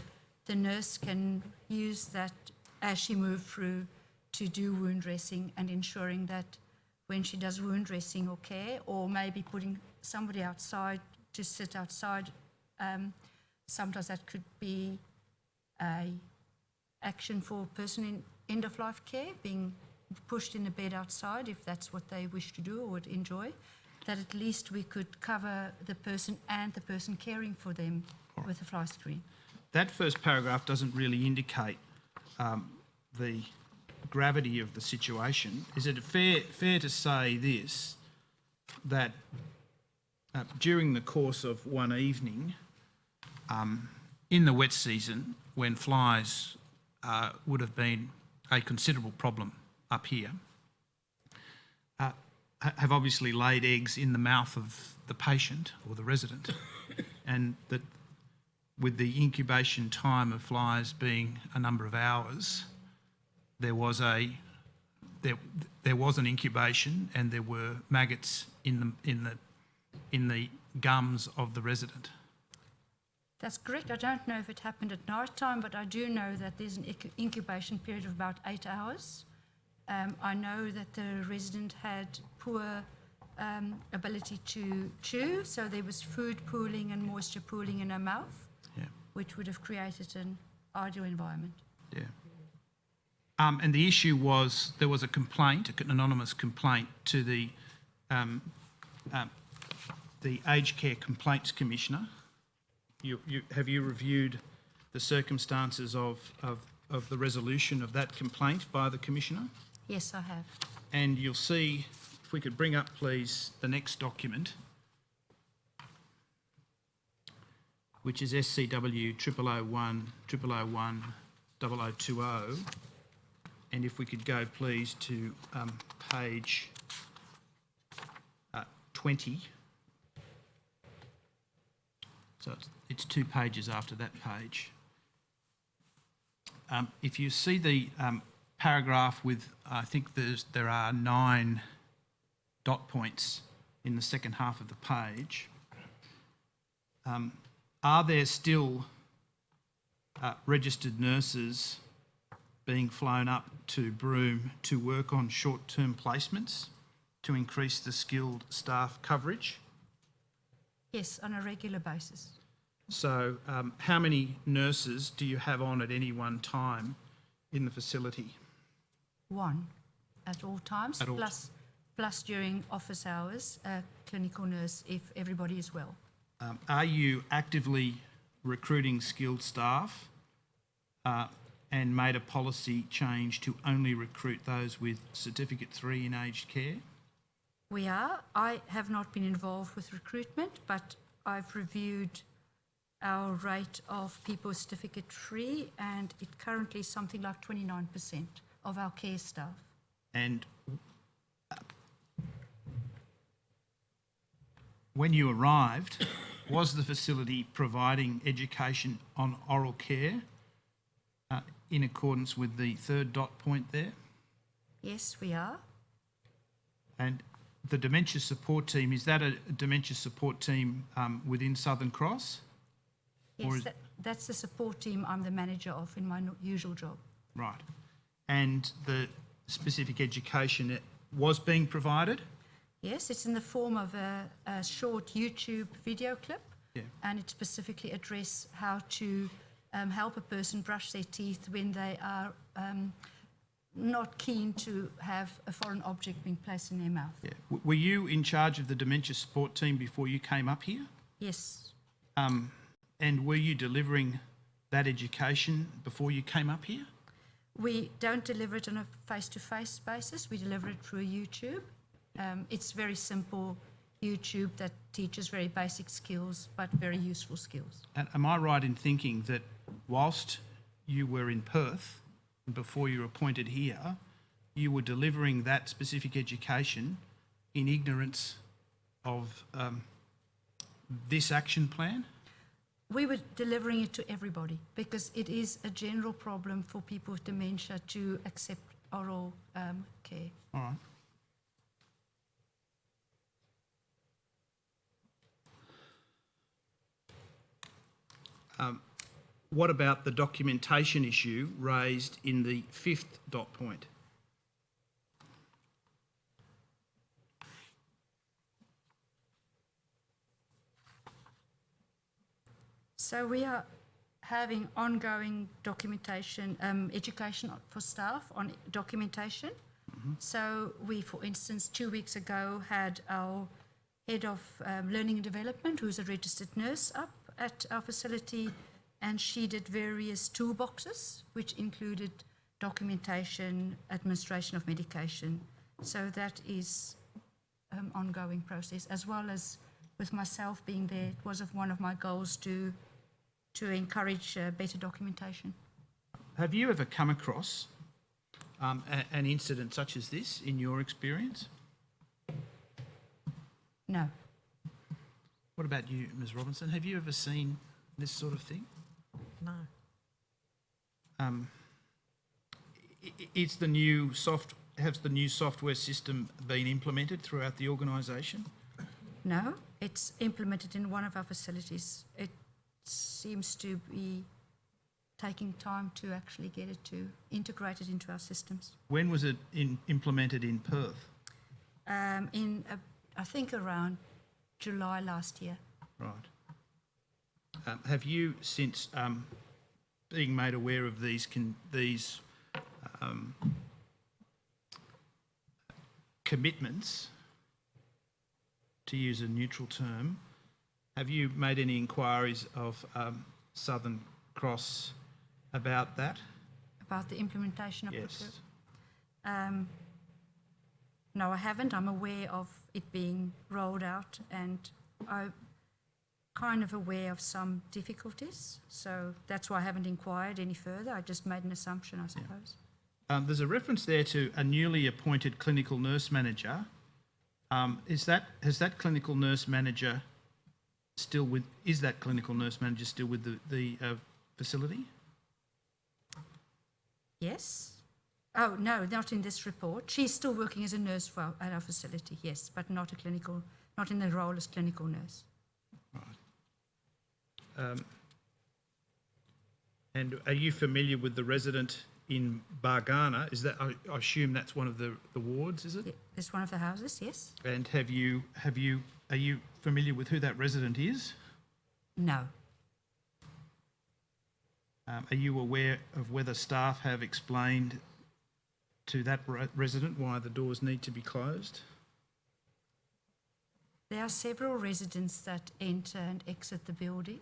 the nurse can use that as she moves through to do wound dressing, and ensuring that when she does wound dressing or care, or maybe putting somebody outside to sit outside, sometimes that could be a action for a person in end-of-life care, being pushed in a bed outside if that's what they wish to do or would enjoy, that at least we could cover the person and the person caring for them with a fly screen. That first paragraph doesn't really indicate the gravity of the situation. Is it fair to say this, that during the course of one evening, in the wet season, when flies would have been a considerable problem up here, have obviously laid eggs in the mouth of the patient or the resident, and that with the incubation time of flies being a number of hours, there was an incubation and there were maggots in the gums of the resident. That's correct. I don't know if it happened at night time, but I do know that there's an incubation period of about 8 hours. I know that the resident had poor ability to chew, so there was food pooling and moisture pooling in her mouth, which would have created an ideal environment. Yeah. And the issue was, there was a complaint, an anonymous complaint to the Aged Care Complaints Commissioner. Have you reviewed the circumstances of the resolution of that complaint by the Commissioner? Yes, I have. And you'll see, if we could bring up, please, the next document, which is SCW 0001-001-0020. And if we could go, please, to page 20. So it's 2 pages after that page. If you see the paragraph with, I think there are 9 dot points in the second half of the page. Are there still registered nurses being flown up to Broome to work on short-term placements to increase the skilled staff coverage? Yes, on a regular basis. So how many nurses do you have on at any one time in the facility? 1 at all times, At all plus during office hours, a clinical nurse if everybody is well. Are you actively recruiting skilled staff and made a policy change to only recruit those with Certificate 3 in aged care? We are. I have not been involved with recruitment, but I've reviewed our rate of people with Certificate 3, and it currently is something like 29% of our care staff. And when you arrived, was the facility providing education on oral care in accordance with the 3rd dot point there? Yes, we are. And the dementia support team, is that a dementia support team within Southern Cross? Or Yes, is- that's the support team I'm the manager of in my usual job. Right. And the specific education it was being provided? Yes, it's in the form of a short YouTube video clip, Yeah. and it specifically addresses how to help a person brush their teeth when they are not keen to have a foreign object being placed in their mouth. Yeah. Were you in charge of the dementia support team before you came up here? Yes, And were you delivering that education before you came up here? we don't deliver it on a face-to-face basis. We deliver it through YouTube. It's very simple YouTube that teaches very basic skills, but very useful skills. And am I right in thinking that whilst you were in Perth, before you were appointed here, you were delivering that specific education in ignorance of this action plan? We were delivering it to everybody because it is a general problem for people with dementia to accept oral care. All right. What about the documentation issue raised in the 5th dot point? So we are having ongoing documentation, education for staff on documentation. So we, for instance, 2 weeks ago had our head of learning and development, who's a registered nurse, up at our facility, and she did various toolboxes, which included documentation, administration of medication. So that is ongoing process, as well as with myself being there. It was one of my goals to encourage better documentation. Have you ever come across an incident such as this in your experience? No. What about you, Ms. Robinson? Have you ever seen this sort of thing? No. Has the new software system been implemented throughout the organisation? No, it's implemented in one of our facilities. It seems to be taking time to actually get it to integrate it into our systems. When was it implemented in Perth? I think around July last year. Right. Have you, since being made aware of these commitments, to use a neutral term, have you made any inquiries of Southern Cross about that? About the implementation of Yes. the no, I haven't. I'm aware of it being rolled out, and I'm kind of aware of some difficulties. So that's why I haven't inquired any further. I just made an assumption, I suppose. There's a reference there to a newly appointed clinical nurse manager. Has that clinical nurse manager still with the facility? Yes. Oh, no, not in this report. She's still working as a nurse at our facility, yes, but not in the role as clinical nurse. Right. And are you familiar with the resident in Bargana? Is that, I assume that's one of the wards, is it? Yeah, it's one of the houses, yes. And are you familiar with who that resident is? No. Are you aware of whether staff have explained to that resident why the doors need to be closed? There are several residents that enter and exit the building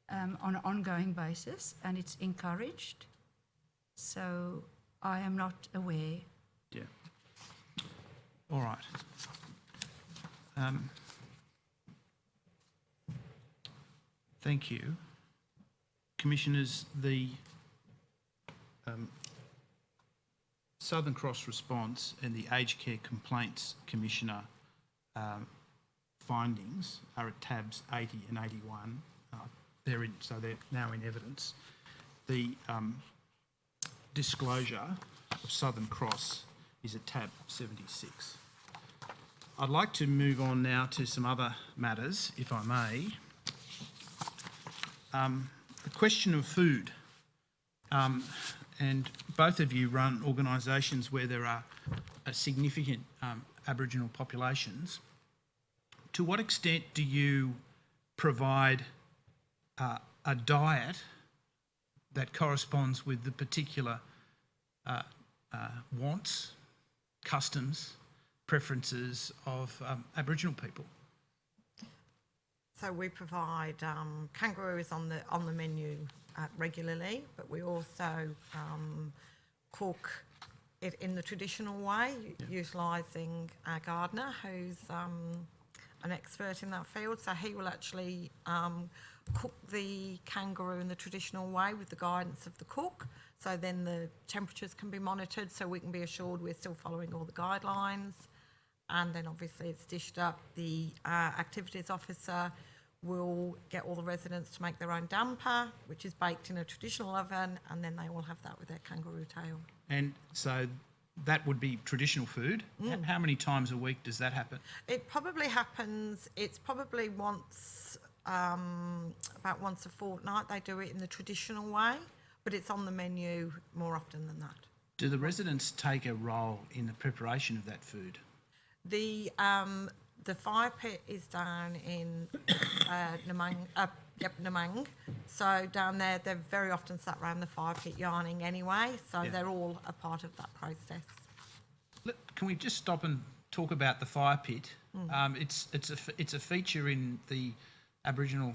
on an ongoing basis, and it's encouraged. So I am not aware. Yeah. All right. Thank you. Commissioners, the Southern Cross response and the Aged Care Complaints Commissioner findings are at tabs 80 and 81. They're now in evidence. The disclosure of Southern Cross is at tab 76. I'd like to move on now to some other matters, if I may. The question of food. And both of you run organisations where there are a significant Aboriginal populations. To what extent do you provide a diet that corresponds with the particular wants, customs, preferences of Aboriginal people? So we provide kangaroos on the menu regularly, but we also cook it in the traditional way, utilising our gardener, who's an expert in that field. So he will actually cook the kangaroo in the traditional way with the guidance of the cook. So then the temperatures can be monitored, so we can be assured we're still following all the guidelines. And then obviously it's dished up. The activities officer will get all the residents to make their own damper, which is baked in a traditional oven, and then they all have that with their kangaroo tail. And so that would be traditional food. How many times a week does that happen? It probably happens, it's probably once, about once a fortnight they do it in the traditional way, but it's on the menu more often than that. Do the residents take a role in the preparation of that food? The fire pit is down in Namang. So down there, they're very often sat around the fire pit yarning anyway. So they're all a part of that process. Can we just stop and talk about the fire pit? It's a feature in the Aboriginal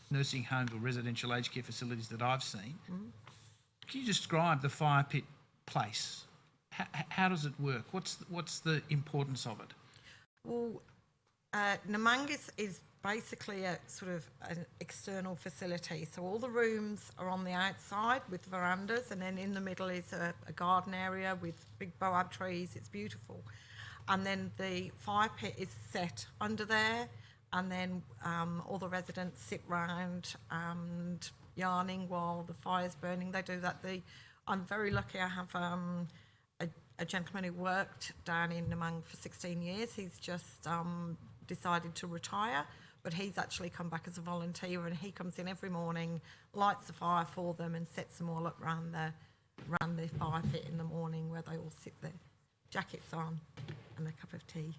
nursing homes or residential aged care facilities that I've seen. Can you describe the fire pit place? How does it work? What's the importance of it? Well, Namang is basically a sort of an external facility. So all the rooms are on the outside with verandas, and then in the middle is a garden area with big boab trees. It's beautiful. And then the fire pit is set under there, and then all the residents sit round and yarning while the fire's burning. They do that. I'm very lucky I have a gentleman who worked down in Namang for 16 years. He's just decided to retire, but he's actually come back as a volunteer, and he comes in every morning, lights the fire for them and sets them all up round the fire pit in the morning, where they all sit there, jackets on and a cup of tea.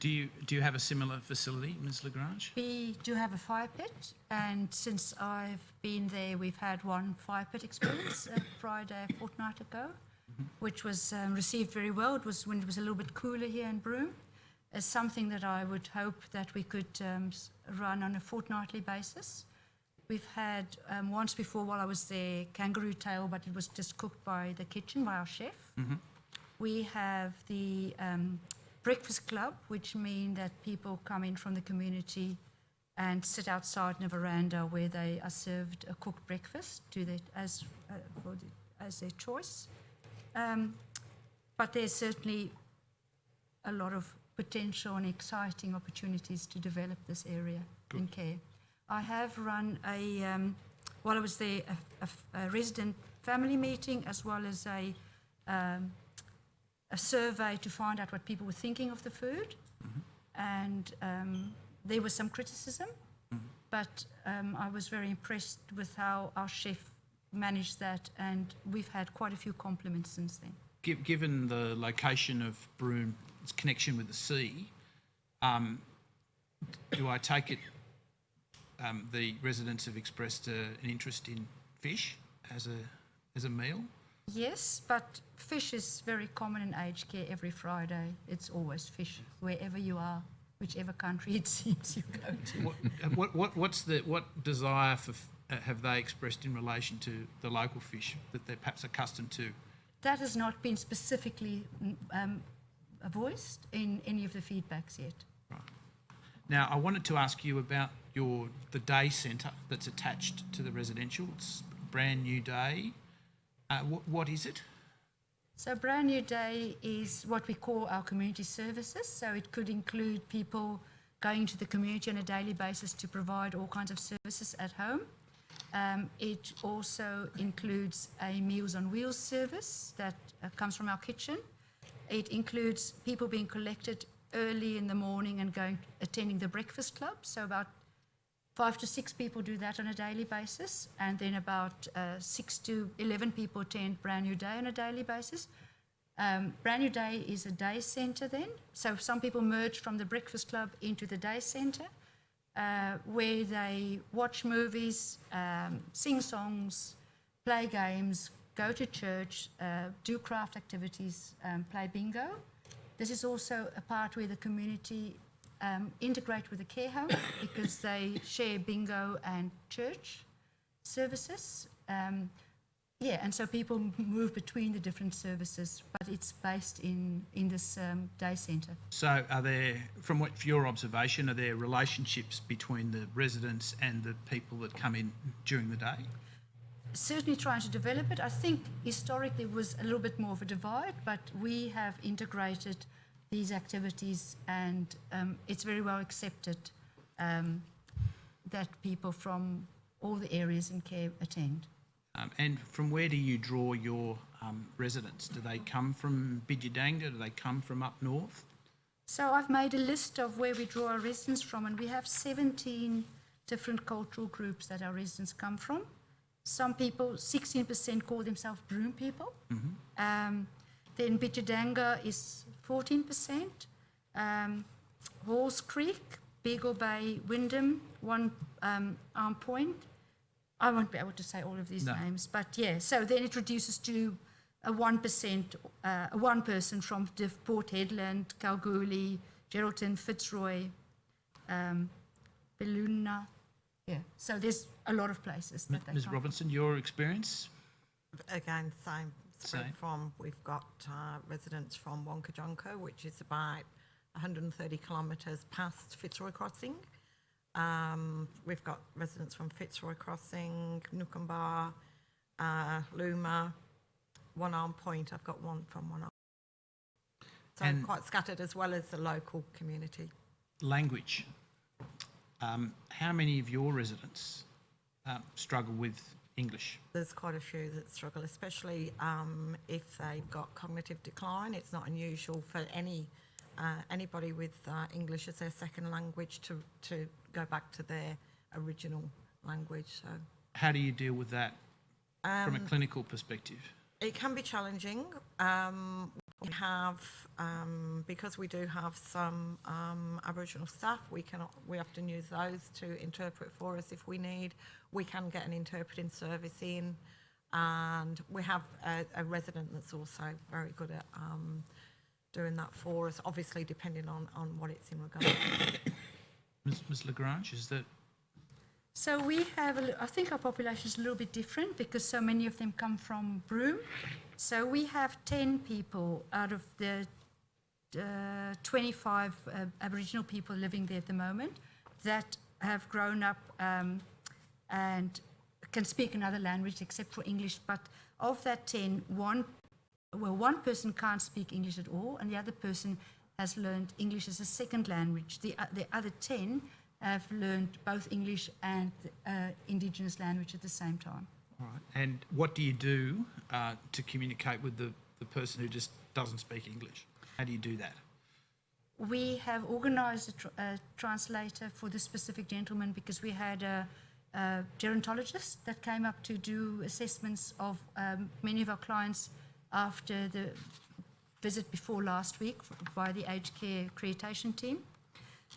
Do you have a similar facility, Ms Lagrange? We do have a fire pit, and since I've been there, we've had one fire pit experience Friday a fortnight ago, which was received very well. It was when it was a little bit cooler here in Broome. It's something that I would hope that we could run on a fortnightly basis. We've had once before while I was there kangaroo tail, but it was just cooked by the kitchen, by our chef. We have the breakfast club, which mean that people come in from the community and sit outside in a veranda where they are served a cooked breakfast as their choice. But there's certainly a lot of potential and exciting opportunities to develop this area in care. I have run while I was there, a resident family meeting, as well as a survey to find out what people were thinking of the food. And there was some criticism, but I was very impressed with how our chef managed that, and we've had quite a few compliments since then. Given the location of Broome, its connection with the sea, do I take it the residents have expressed an interest in fish as a meal? Yes, but fish is very common in aged care. Every Friday, it's always fish, wherever you are, whichever country it seems you go to. What desire have they expressed in relation to the local fish that they're perhaps accustomed to? That has not been specifically voiced in any of the feedbacks yet. Right. Now, I wanted to ask you about the day centre that's attached to the residential. It's a brand new day. What is it? So Brand New Day is what we call our community services. So it could include people going to the community on a daily basis to provide all kinds of services at home. It also includes a Meals on Wheels service that comes from our kitchen. It includes people being collected early in the morning and attending the breakfast club. So about 5 to 6 people do that on a daily basis, and then about 6 to 11 people attend Brand New Day on a daily basis. Brand New Day is a day centre then, so some people merge from the breakfast club into the day centre, where they watch movies, sing songs, play games, go to church, do craft activities, play bingo. This is also a part where the community integrate with the care home because they share bingo and church services. And so people move between the different services, but it's based in this day centre. So are there, from your observation, are there relationships between the residents and the people that come in during the day? Certainly trying to develop it. I think historically it was a little bit more of a divide, but we have integrated these activities, and it's very well accepted that people from all the areas in care attend. And from where do you draw your residents? Do they come from Bidjadanga? Do they come from up north? So I've made a list of where we draw our residents from, and we have 17 different cultural groups that our residents come from. Some people, 16% call themselves Broome people. Mm-hmm. Then Bidjadanga is 14%. Halls Creek, Beagle Bay, Wyndham, Arm Point. I won't be able to say all of these names, but yeah. So then it reduces to a 1%, one person from Port Hedland, Kalgoorlie, Geraldton, Fitzroy, Belluna. Yeah, so there's a lot of places that they Ms. come Robinson, your experience? Again, same. Spread Same. from, we've got residents from Wonkajonko, which is about 130 kilometres past Fitzroy Crossing. We've got residents from Fitzroy Crossing, Nookamba, Luma, One Arm Point. I've got one from One Arm. So And quite scattered, as well as the local community. language. How many of your residents struggle with English? There's quite a few that struggle, especially if they've got cognitive decline. It's not unusual for anybody with English as their second language to go back to their original language. So, how do you deal with that from a clinical perspective? it can be challenging. We have, because we do have some Aboriginal staff, we often use those to interpret for us if we need. We can get an interpreting service in, and we have a resident that's also very good at doing that for us, obviously depending on what it's in regard to. Ms. Lagrange, is that? So we have, I think our population is a little bit different because so many of them come from Broome. So we have 10 people out of the 25 Aboriginal people living there at the moment that have grown up and can speak another language except for English. But of that 10, one person can't speak English at all, and the other person has learned English as a second language. The other 10 have learned both English and Indigenous language at the same time. All right. And what do you do to communicate with the person who just doesn't speak English? How do you do that? We have organised a translator for this specific gentleman because we had a gerontologist that came up to do assessments of many of our clients after the visit before last week by the aged care accreditation team.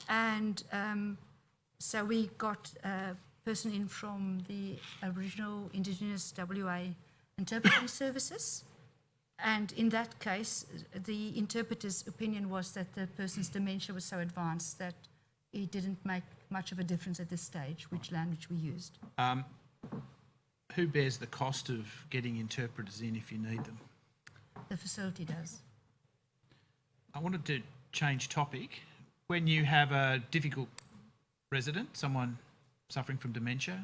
And so we got a person in from the Aboriginal Indigenous WA interpreting services. And in that case, the interpreter's opinion was that the person's dementia was so advanced that it didn't make much of a difference at this stage which language we used. Who bears the cost of getting interpreters in if you need them? The facility does. I wanted to change topic. When you have a difficult resident, someone suffering from dementia,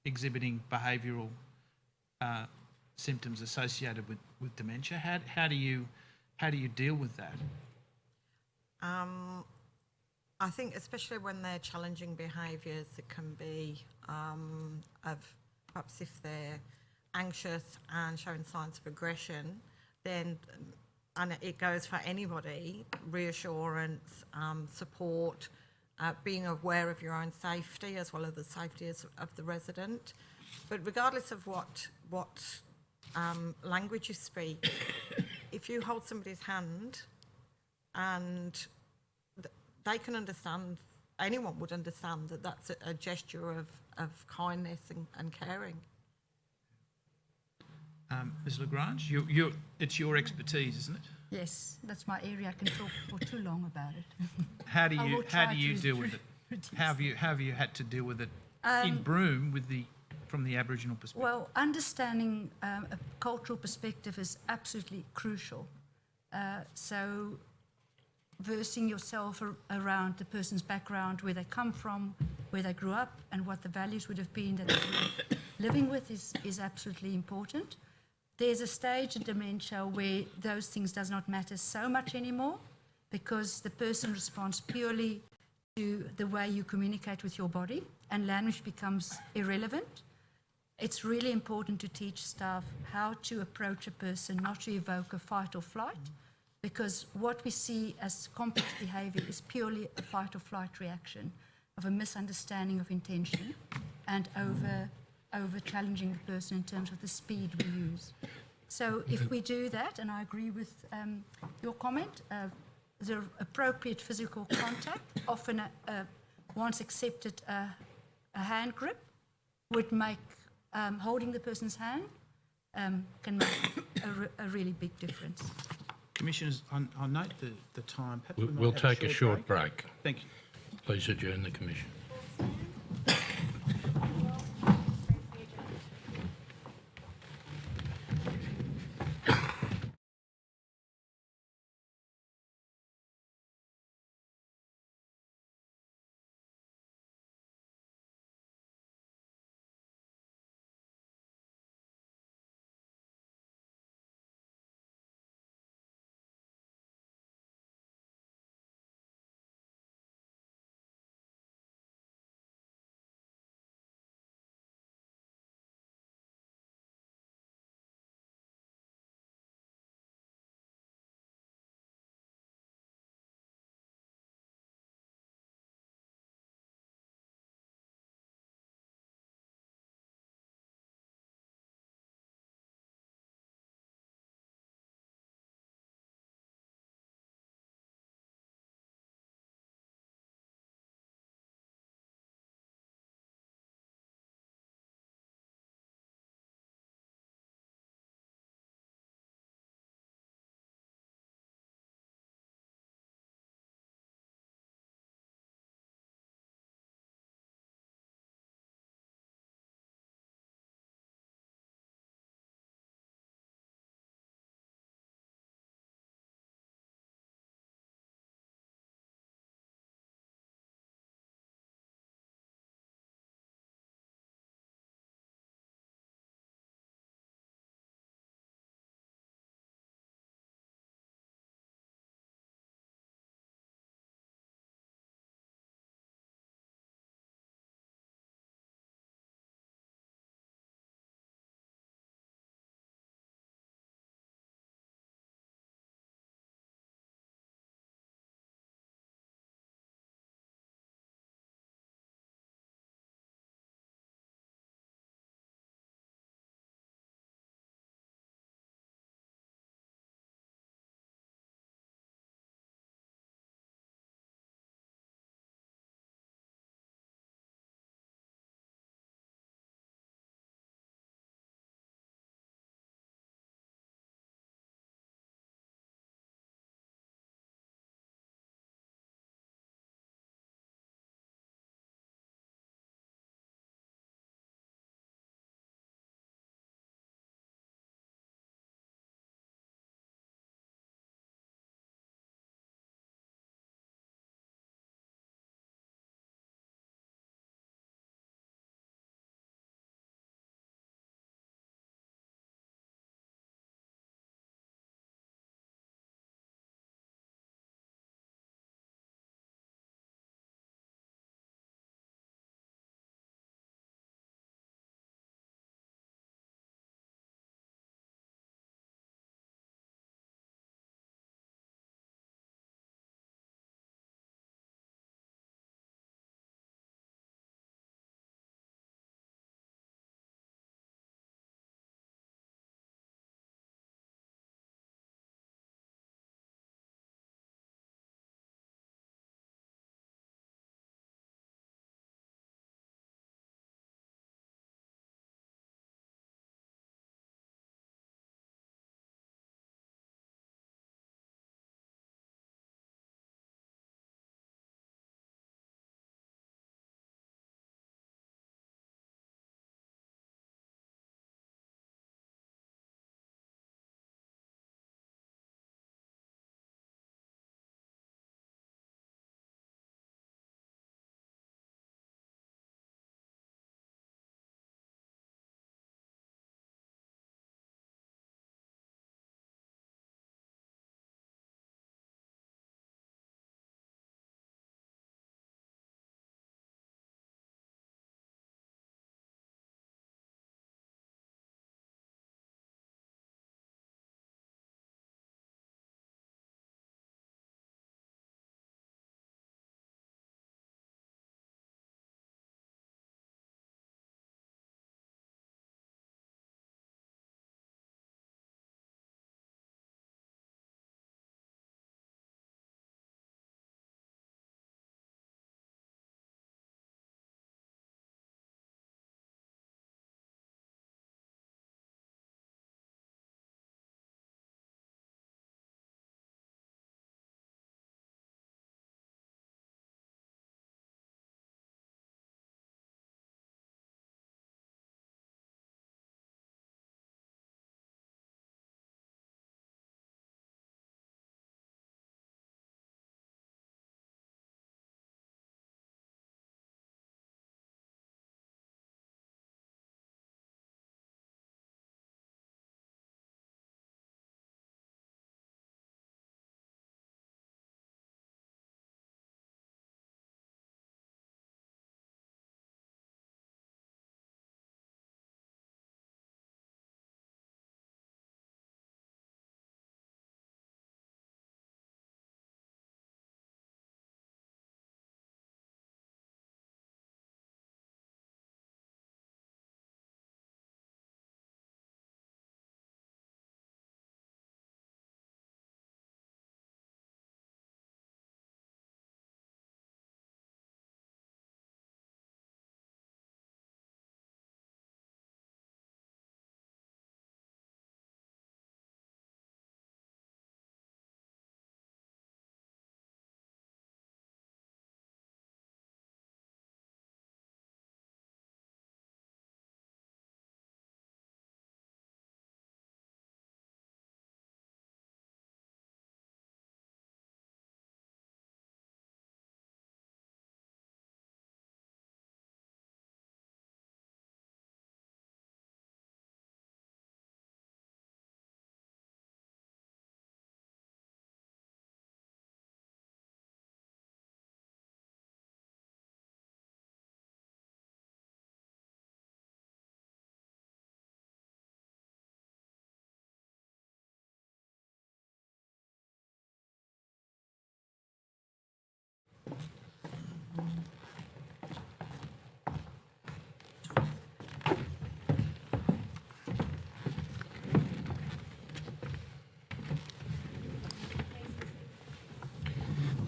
exhibiting behavioural symptoms associated with dementia, how do you deal with that? I think especially when they're challenging behaviours, it can be of perhaps if they're anxious and showing signs of aggression, then and it goes for anybody, reassurance, support, being aware of your own safety as well as the safety of the resident. But regardless of what language you speak, if you hold somebody's hand and they can understand, anyone would understand that that's a gesture of kindness and caring. Ms Lagrange, it's your expertise, isn't it? Yes, that's my area. I can talk for too long about it. How do I you will try deal to with it? reduce How have you had to deal with it in Broome from the Aboriginal perspective? Well, understanding a cultural perspective is absolutely crucial. So versing yourself around the person's background, where they come from, where they grew up, and what the values would have been that they were living with is absolutely important. There's a stage in dementia where those things does not matter so much anymore, because the person responds purely to the way you communicate with your body, and language becomes irrelevant. It's really important to teach staff how to approach a person, not to evoke a fight or flight, because what we see as complex behaviour is purely a fight or flight reaction of a misunderstanding of intention and over challenging the person in terms of the speed we use. So if we do that, and I agree with your comment, the appropriate physical contact, often once accepted a hand grip, would make holding the person's hand can make a really big difference. Commissioners, I note the time. Perhaps we might We'll have take a short break. Thank you. Please adjourn the commission.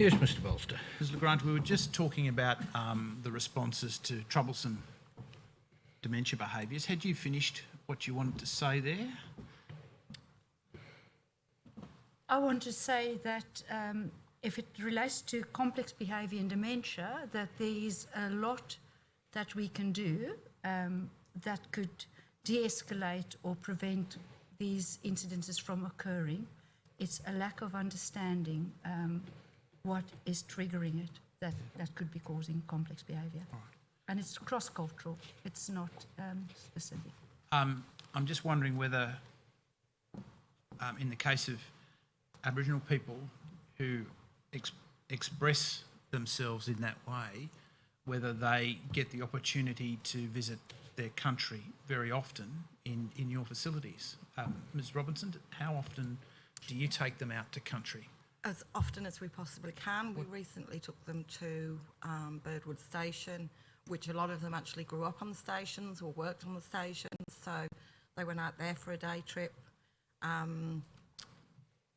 Yes, Mr Bolster. Ms LeGrange, we were just talking about the responses to troublesome dementia behaviours. Had you finished what you wanted to say there? I want to say that if it relates to complex behaviour in dementia, that there is a lot that we can do that could de-escalate or prevent these incidences from occurring. It's a lack of understanding what is triggering it that could be causing complex behaviour. Right. And it's cross-cultural, it's not specific. I'm just wondering whether, in the case of Aboriginal people who express themselves in that way, whether they get the opportunity to visit their country very often in your facilities. Ms Robinson, how often do you take them out to country? As often as we possibly can. We recently took them to Birdwood Station, which a lot of them actually grew up on the stations or worked on the stations, so they went out there for a day trip.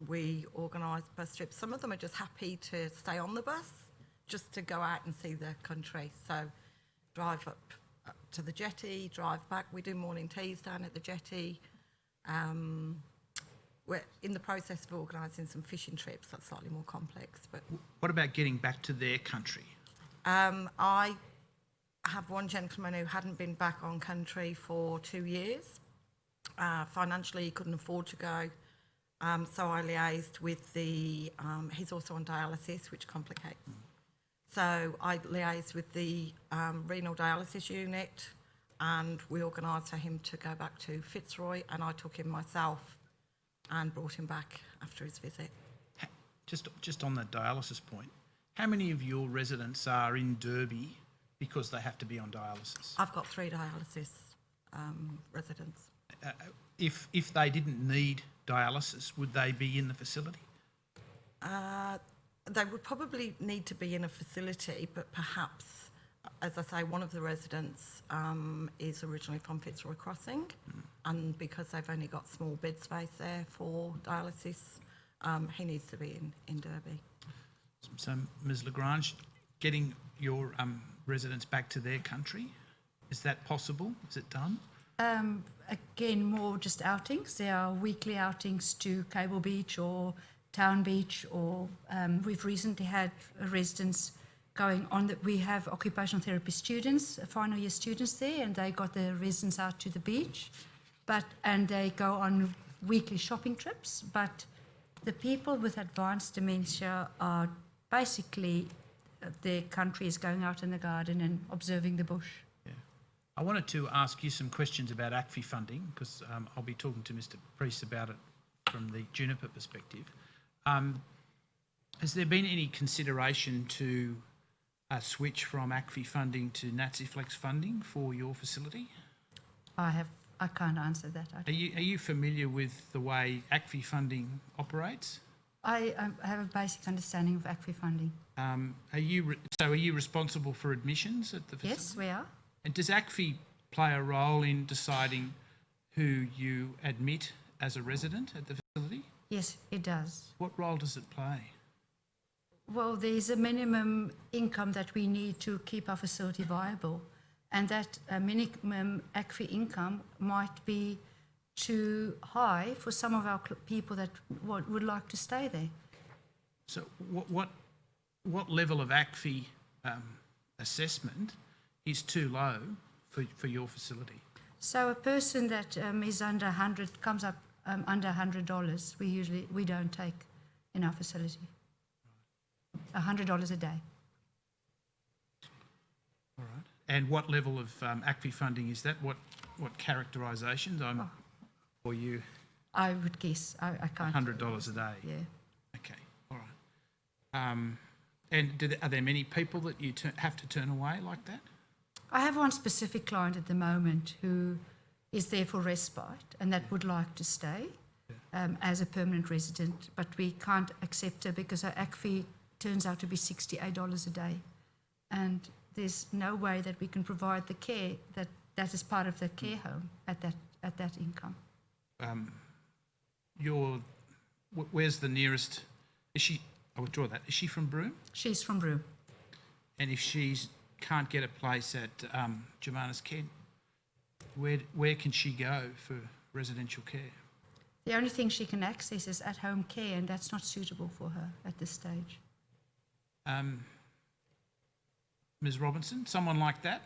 We organised bus trips. Some of them are just happy to stay on the bus, just to go out and see the country. So drive up to the jetty, drive back. We do morning teas down at the jetty. We're in the process of organising some fishing trips. That's slightly more complex. But What about getting back to their country? I have one gentleman who hadn't been back on country for 2 years. Financially, he couldn't afford to go. So I liaised with the, he's also on dialysis, which complicates. So I liaised with the renal dialysis unit and we organised for him to go back to Fitzroy, and I took him myself and brought him back after his visit. Just on that dialysis point, how many of your residents are in Derby because they have to be on dialysis? I've got 3 dialysis residents. If they didn't need dialysis, would they be in the facility? They would probably need to be in a facility, but perhaps, as I say, one of the residents is originally from Fitzroy Crossing, and because they've only got small bed space there for dialysis, he needs to be in Derby. So, Ms Lagrange, getting your residents back to their country, is that possible? Is it done? Again, more just outings. There are weekly outings to Cable Beach or Town Beach, or we've recently had residents going on that we have occupational therapy students, final year students there, and they got the residents out to the beach, and they go on weekly shopping trips. But the people with advanced dementia are basically their country is going out in the garden and observing the bush. I wanted to ask you some questions about ACFI funding, because I'll be talking to Mr Priest about it from the Juniper perspective. Has there been any consideration to a switch from ACFI funding to NATSIFlex funding for your facility? I can't answer that. Are you familiar with the way ACFI funding operates? I have a basic understanding of ACFI funding. Are you responsible for admissions at the facility? Yes, we are. And does ACFI play a role in deciding who you admit as a resident at the facility? Yes, it does. What role does it play? Well, there's a minimum income that we need to keep our facility viable, and that minimum ACFI income might be too high for some of our people that would like to stay there. So what level of ACFI assessment is too low for your facility? So a person that is under 100 comes up under $100. We don't take in our facility. $100 a day. All right. And what level of ACFI funding is that? What characterisations? For you? I would guess. I can't. $100 a day. Yeah. Okay. All right. And are there many people that you have to turn away like that? I have one specific client at the moment who is there for respite and that would like to stay as a permanent resident, but we can't accept her because her ACFI turns out to be $68 a day. And there's no way that we can provide the care that is part of the care home at that income. Where's the nearest? I withdraw that. Is she from Broome? She's from Broome. And if she can't get a place at Germanus Kent, where can she go for residential care? The only thing she can access is at-home care, and that's not suitable for her at this stage. Ms Robinson, someone like that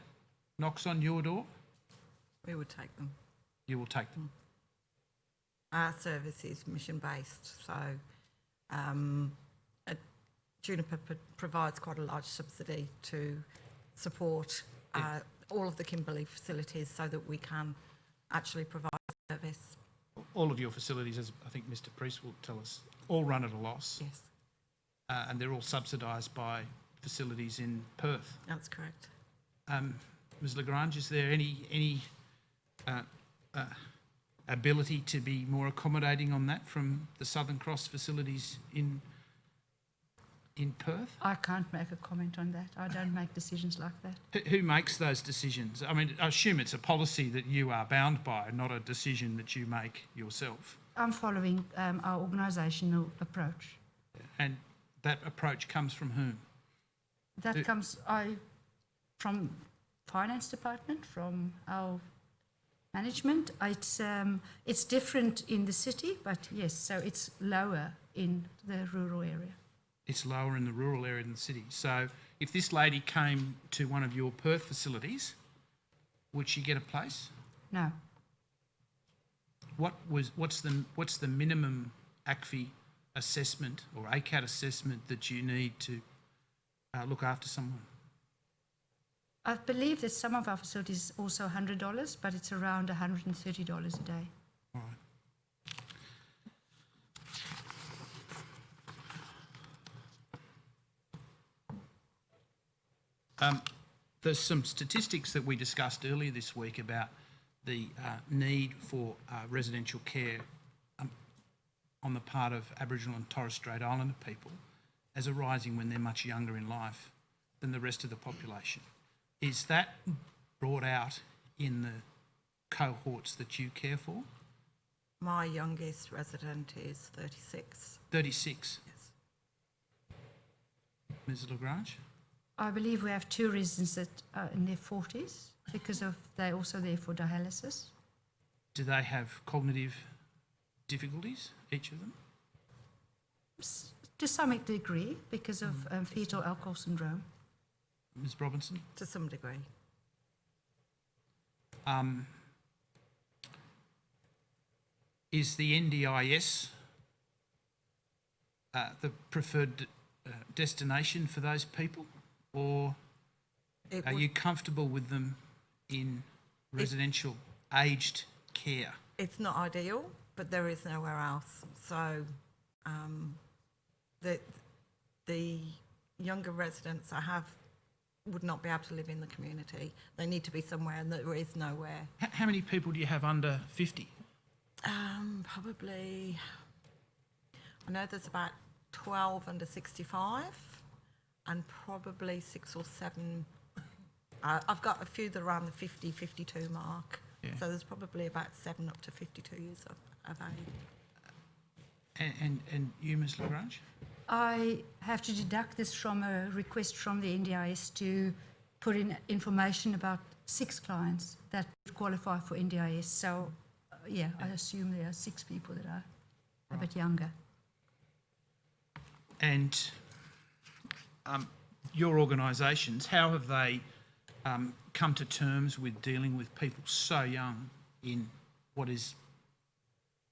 knocks on your door, We would take them. you will take them. Our service is mission-based, so Juniper provides quite a large subsidy to support all of the Kimberley facilities so that we can actually provide service. All of your facilities, as I think Mr Priest will tell us, all run at a loss. Yes, And they're all subsidised by facilities in Perth. that's correct. Ms Lagrange, is there any ability to be more accommodating on that from the Southern Cross facilities in Perth? I can't make a comment on that. I don't make decisions like that. Who makes those decisions? I mean, I assume it's a policy that you are bound by, not a decision that you make yourself. I'm following our organisational approach. And that approach comes from whom? That comes from finance department, from our management. It's different in the city, but yes, so it's lower in the rural area. It's lower in the rural area than the city. So if this lady came to one of your Perth facilities, would she get a place? No, What's the minimum ACFI assessment or ACAT assessment that you need to look after someone? I believe that some of our facilities also $100, but it's around $130 a day. All right. There's some statistics that we discussed earlier this week about the need for residential care on the part of Aboriginal and Torres Strait Islander people as arising when they're much younger in life than the rest of the population. Is that brought out in the cohorts that you care for? My youngest resident is 36. 36. Yes. Ms Lagrange? I believe we have two residents that are in their 40s because they're also there for dialysis. Do they have cognitive difficulties, each of them? To some degree, because of fetal alcohol syndrome. Ms Robinson? To some degree. Is the NDIS the preferred destination for those people, or are you comfortable with them in residential aged care? It's not ideal, but there is nowhere else. So the younger residents I have would not be able to live in the community. They need to be somewhere, and there is nowhere. How many people do you have under 50? Probably, I know there's about 12 under 65 and probably 6 or 7. I've got a few that are around the 50, 52 mark. Yeah. So there's probably about 7 up to 52 years of age. And you, Ms Lagrange? I have to deduct this from a request from the NDIS to put in information about 6 clients that would qualify for NDIS. So, yeah, I assume there are 6 people that are a bit younger. And your organisations, how have they come to terms with dealing with people so young in what is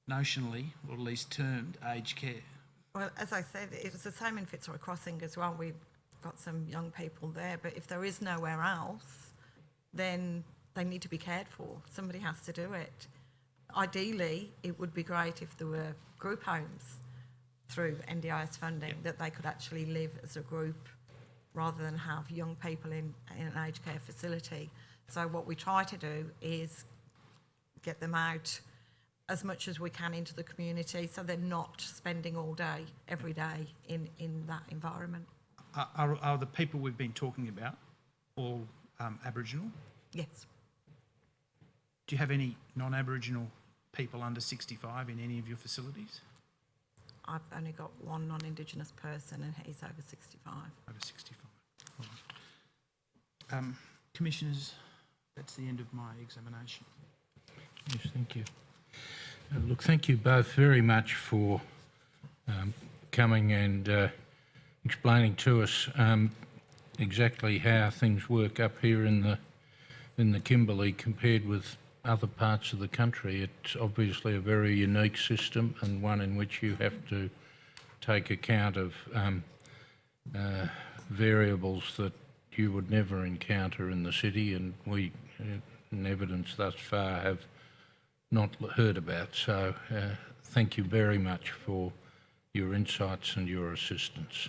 notionally, or at least termed, aged care? Well, as I said, it was the same in Fitzroy Crossing as well. We've got some young people there, but if there is nowhere else, then they need to be cared for. Somebody has to do it. Ideally, it would be great if there were group homes through NDIS funding that they could actually live as a group rather than have young people in an aged care facility. So what we try to do is get them out as much as we can into the community so they're not spending all day, every day in that environment. Are the people we've been talking about all Aboriginal? Yes. Do you have any non-Aboriginal people under 65 in any of your facilities? I've only got one non-Indigenous person and he's over 65. Over 65. All right. Commissioners, that's the end of my examination. Yes, thank you. Look, thank you both very much for coming and explaining to us exactly how things work up here in the Kimberley compared with other parts of the country. It's obviously a very unique system and one in which you have to take account of variables that you would never encounter in the city, and we, in evidence thus far, have not heard about. So thank you very much for your insights and your assistance.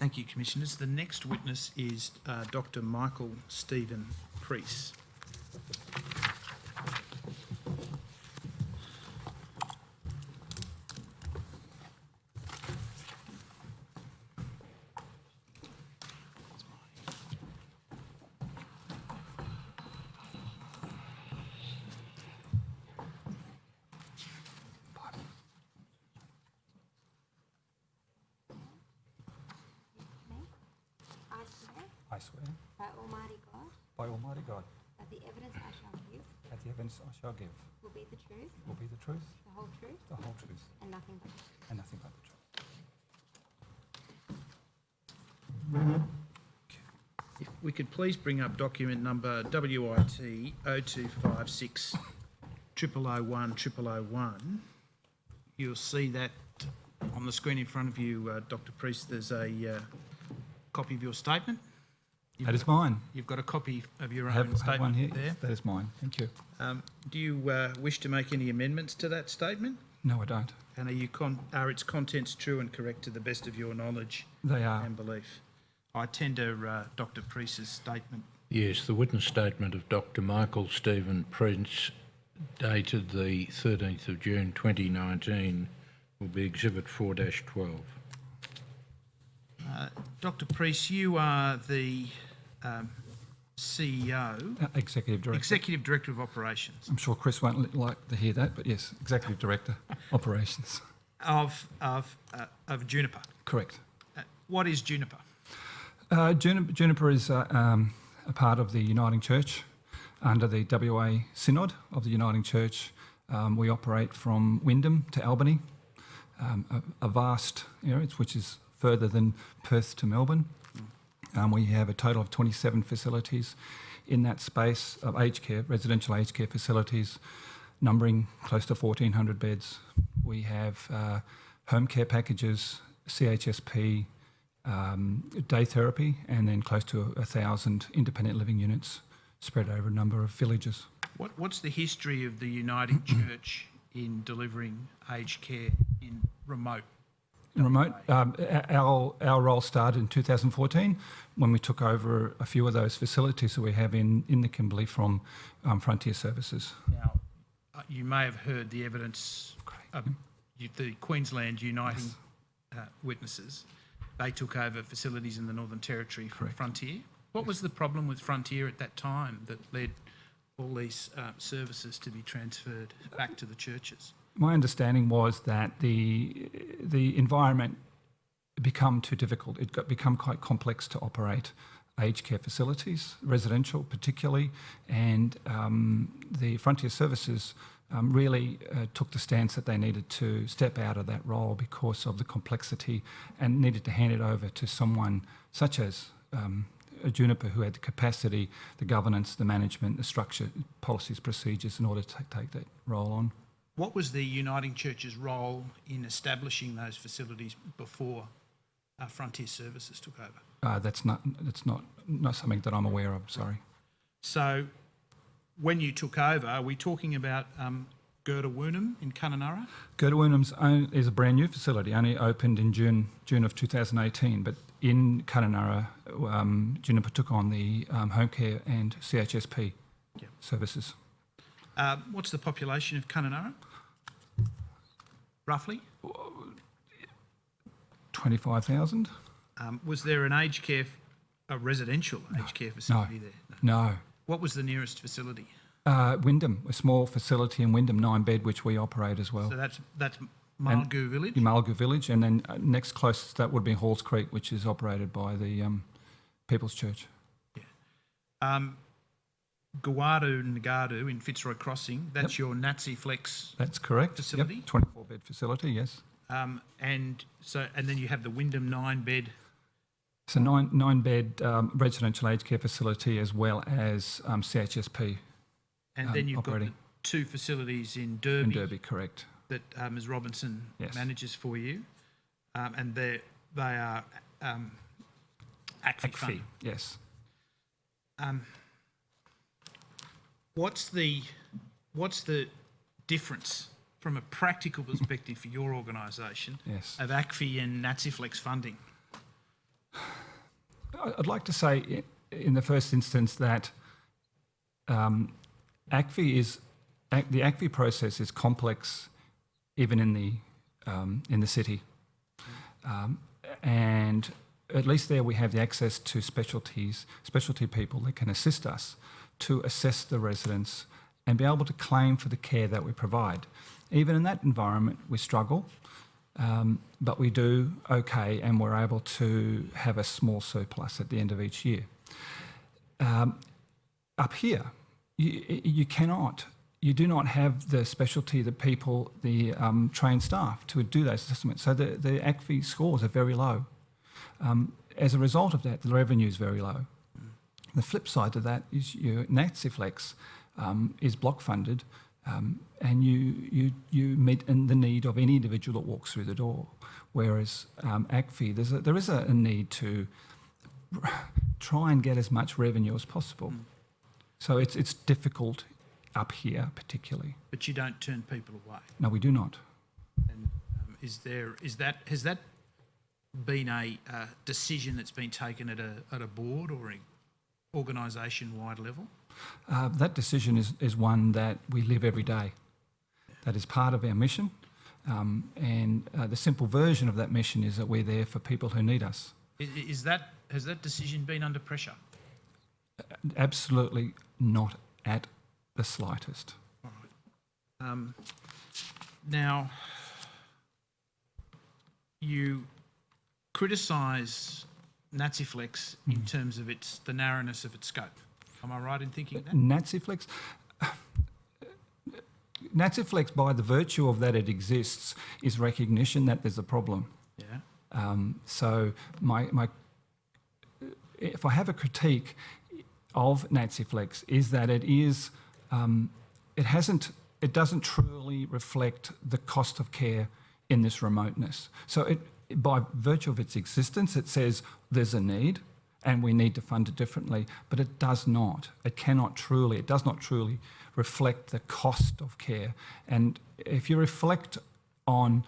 Thank you, Commissioners. The next witness is Dr. Michael Stephen Priest. I swear, by Almighty God, by Almighty God, that the evidence I shall give that the evidence I shall give will be the truth, will be the truth, the whole truth, the whole truth, and nothing but the truth. and nothing but the truth. If we could please bring up document number WIT 0256 0001 0001. You'll see that on the screen in front of you, Dr. Priest, there's a copy of your statement. That is mine. You've got a copy of your I own have statement one here. there. Yes, that is mine. Thank you. Do you wish to make any amendments to that statement? No, I don't. And are its contents true and correct to the best of your knowledge They are. and belief? I tender Dr. Priest's statement. Yes, the witness statement of Dr. Michael Stephen Prince, dated the 13th of June 2019, will be Exhibit 4-12. Dr. Priest, you are the CEO, Executive Director. Executive Director of Operations I'm sure Chris won't like to hear that, but yes, Executive Director, Operations. of Juniper. Correct. What is Juniper? Juniper is a part of the Uniting Church under the WA Synod of the Uniting Church. We operate from Wyndham to Albany, a vast area which is further than Perth to Melbourne. We have a total of 27 facilities in that space of aged care, residential aged care facilities, numbering close to 1,400 beds. We have home care packages, CHSP, day therapy, and then close to 1,000 independent living units spread over a number of villages. What's the history of the Uniting Church in delivering aged care in remote? Our role started in 2014 when we took over a few of those facilities that we have in the Kimberley from Frontier Services. Now, you may have heard the evidence of the Queensland Uniting witnesses. They took over facilities in the Northern Territory from Frontier. What was the problem with Frontier at that time that led all these services to be transferred back to the churches? My understanding was that the environment become too difficult. It become quite complex to operate aged care facilities, residential particularly, and the Frontier Services really took the stance that they needed to step out of that role because of the complexity and needed to hand it over to someone such as a Juniper who had the capacity, the governance, the management, the structure, policies, procedures in order to take that role on. What was the Uniting Church's role in establishing those facilities before Frontier Services took over? That's not something that I'm aware of. Sorry. So, when you took over, are we talking about Girda-Woonham in Kununurra? Girda-Woonham's is a brand new facility, only opened in June of 2018. But in Kununurra, Juniper took on the home care and CHSP services. What's the population of Kununurra, roughly? 25,000. Was there an a residential aged care facility there? No. What was the nearest facility? Wyndham, a small facility in Wyndham, 9-bed, which we operate as well. So that's Mulgoo Village? Malgu Village, and then next closest that would be Halls Creek, which is operated by the People's Church. Gawadu Ngadu in Fitzroy Crossing, that's your Nazi Flex That's correct. facility? Yep. 24-bed facility, yes. and then you have the Wyndham 9-bed. It's a 9-bed residential aged care facility as well as CHSP. And then you've operating. got the 2 facilities in Derby, In Derby, correct. that Ms Robinson Yes. manages for you, and they are ACFI funded. Yes. What's the difference from a practical perspective for your organisation Yes. of ACFI and NaziFlex funding? I'd like to say in the first instance that ACFI the ACFI process is complex, even in the city, and at least there we have the access to specialty people that can assist us to assess the residents and be able to claim for the care that we provide. Even in that environment, we struggle, but we do okay, and we're able to have a small surplus at the end of each year. Up here, you do not have the specialty, the people, the trained staff to do those assessments. So the ACFI scores are very low. As a result of that, the revenue is very low. The flip side to that is your NaziFlex is block funded, and you meet the need of any individual that walks through the door. Whereas ACFI, there is a need to try and get as much revenue as possible. So it's difficult up here particularly. But you don't turn people away. No, we do not. And has that been a decision that's been taken at a board or an organisation-wide level? That decision is one that we live every day. That is part of our mission, and the simple version of that mission is that we're there for people who need us. Has that decision been under pressure? Absolutely not at the slightest. All right. Now, you criticise NaziFlex in terms of the narrowness of its scope. Am I right in thinking that? NaziFlex, by the virtue of that it exists, is recognition that there's a problem. Yeah. So if I have a critique of NaziFlex, is that it doesn't truly reflect the cost of care in this remoteness. So by virtue of its existence, it says there's a need and we need to fund it differently, but it does not. It does not truly reflect the cost of care. And if you reflect on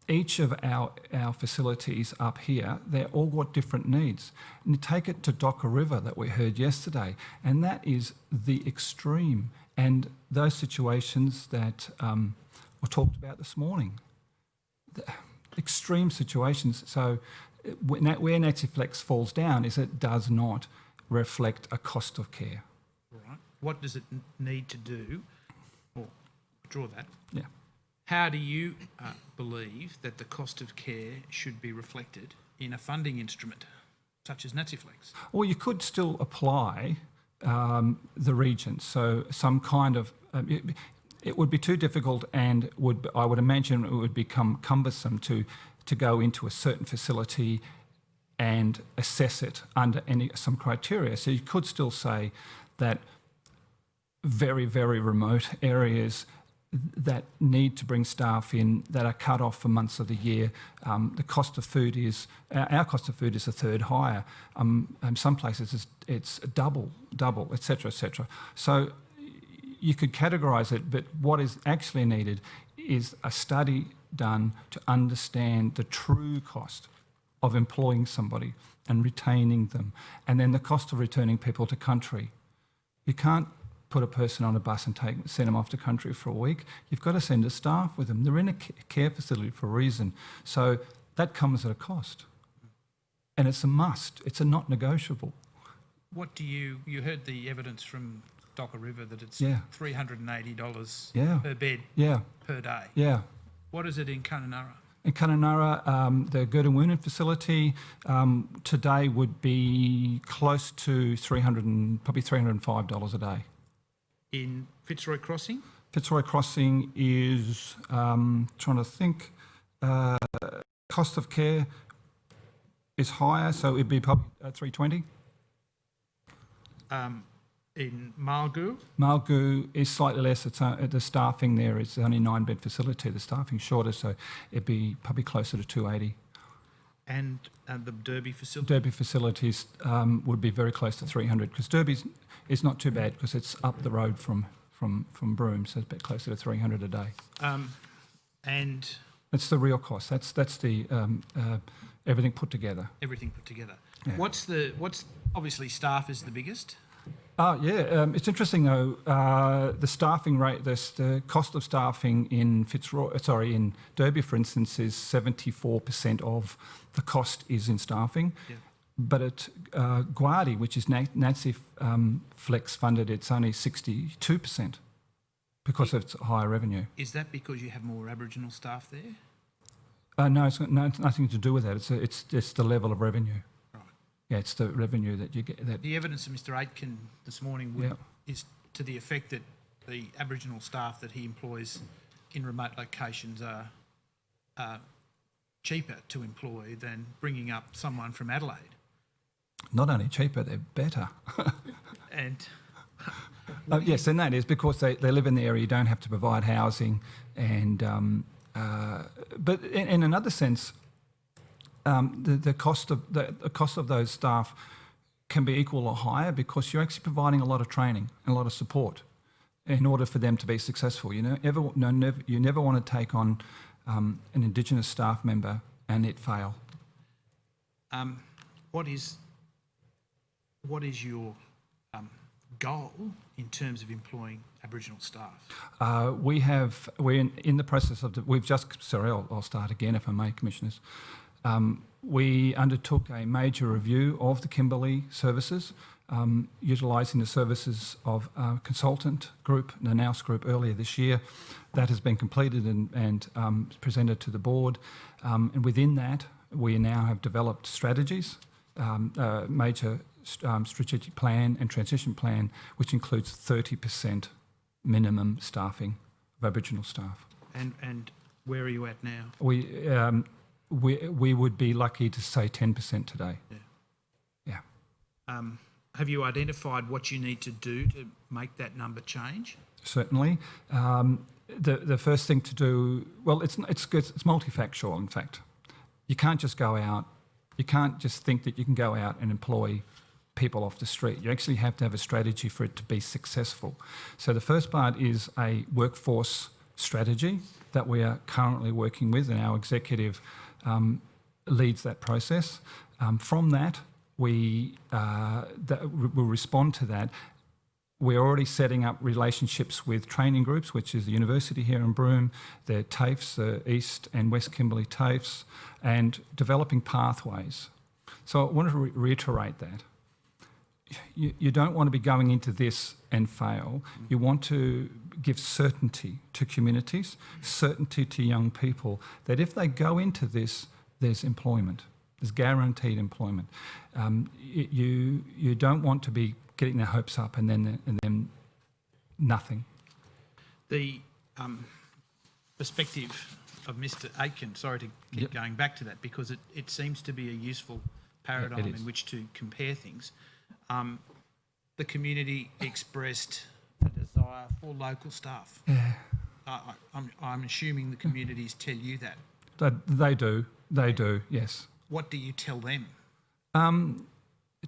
each of our facilities up here, they're all got different needs. And you take it to Docker River that we heard yesterday, and that is the extreme. And those situations that were talked about this morning, the extreme situations. So where NaziFlex falls down is it does not reflect a cost of care. Right. What does it need to do? Or draw that. Yeah. How do you believe that the cost of care should be reflected in a funding instrument such as NaziFlex? Well, you could still apply the regions. So some kind of... it would be too difficult, and I would imagine it would become cumbersome to go into a certain facility and assess it under some criteria. So you could still say that very, very remote areas that need to bring staff in that are cut off for months of the year, the cost of food is, our cost of food is a third higher. Some places it's double, et cetera, et cetera. So you could categorise it, but what is actually needed is a study done to understand the true cost of employing somebody and retaining them, and then the cost of returning people to country. You can't put a person on a bus and send them off to country for a week. You've got to send a staff with them. They're in a care facility for a reason. So that comes at a cost. And it's a must. It's a not negotiable. You heard the evidence from Docker River that it's Yeah. $380 Yeah. per bed Yeah, per day. yeah. What is it in Kununurra? In Kununurra, the Gird and Woonan facility today would be close to probably $305 a day. In Fitzroy Crossing? Fitzroy Crossing is, trying to think, cost of care is higher, so it'd be probably $320. In Margoo? Margoo is slightly less. The staffing there is only a 9-bed facility. The staffing's shorter, so it'd be probably closer to $280. And the Derby facility? Derby facilities would be very close to $300 because Derby's is not too bad because it's up the road from Broome, so it's a bit closer to $300 a day. And That's the real cost. That's the everything put together. everything put together. Yeah. What's obviously staff is the biggest? Oh yeah, it's interesting though. The staffing rate, the cost of staffing in in Derby, for instance, is 74% of the cost is in staffing. Yeah. But at Guardi, which is Nancy Flex funded, it's only 62% because of its higher revenue. Is that because you have more Aboriginal staff there? No, it's got nothing to do with that. It's just the level of revenue. Right. Yeah, it's the revenue that you get. That The evidence of Mr Aitken this morning is to the effect that the Aboriginal staff that he employs in remote locations are cheaper to employ than bringing up someone from Adelaide. not only cheaper, they're better. And Yes, and that is because they live in the area. You don't have to provide housing, and but in another sense, the cost of those staff can be equal or higher because you're actually providing a lot of training and a lot of support in order for them to be successful. You never want to take on an Indigenous staff member and it fail. what is your goal in terms of employing Aboriginal staff? We're in the process of. I'll start again if I may, Commissioners. We undertook a major review of the Kimberley services, utilising the services of a consultant group, the Nous group, earlier this year. That has been completed and presented to the board. And within that, we now have developed strategies, major strategic plan and transition plan, which includes 30% minimum staffing of Aboriginal staff. And where are you at now? We would be lucky to say 10% today. Yeah. Have you identified what you need to do to make that number change? Certainly. The first thing to do, well, it's multifactorial, in fact. You can't just go out, you can't just think that you can go out and employ people off the street. You actually have to have a strategy for it to be successful. So the first part is a workforce strategy that we are currently working with, and our executive leads that process. From that, we will respond to that. We're already setting up relationships with training groups, which is the university here in Broome, the TAFEs, the East and West Kimberley TAFEs, and developing pathways. So I want to reiterate that. You don't want to be going into this and fail. You want to give certainty to communities, certainty to young people, that if they go into this, there's employment. There's guaranteed employment. You don't want to be getting their hopes up and then nothing. The perspective of Mr Aitken, sorry to keep going back to that, because it seems to be a useful paradigm in which to compare things. The community expressed a desire for local staff. Yeah. I'm assuming the communities tell you that. They do, yes. What do you tell them?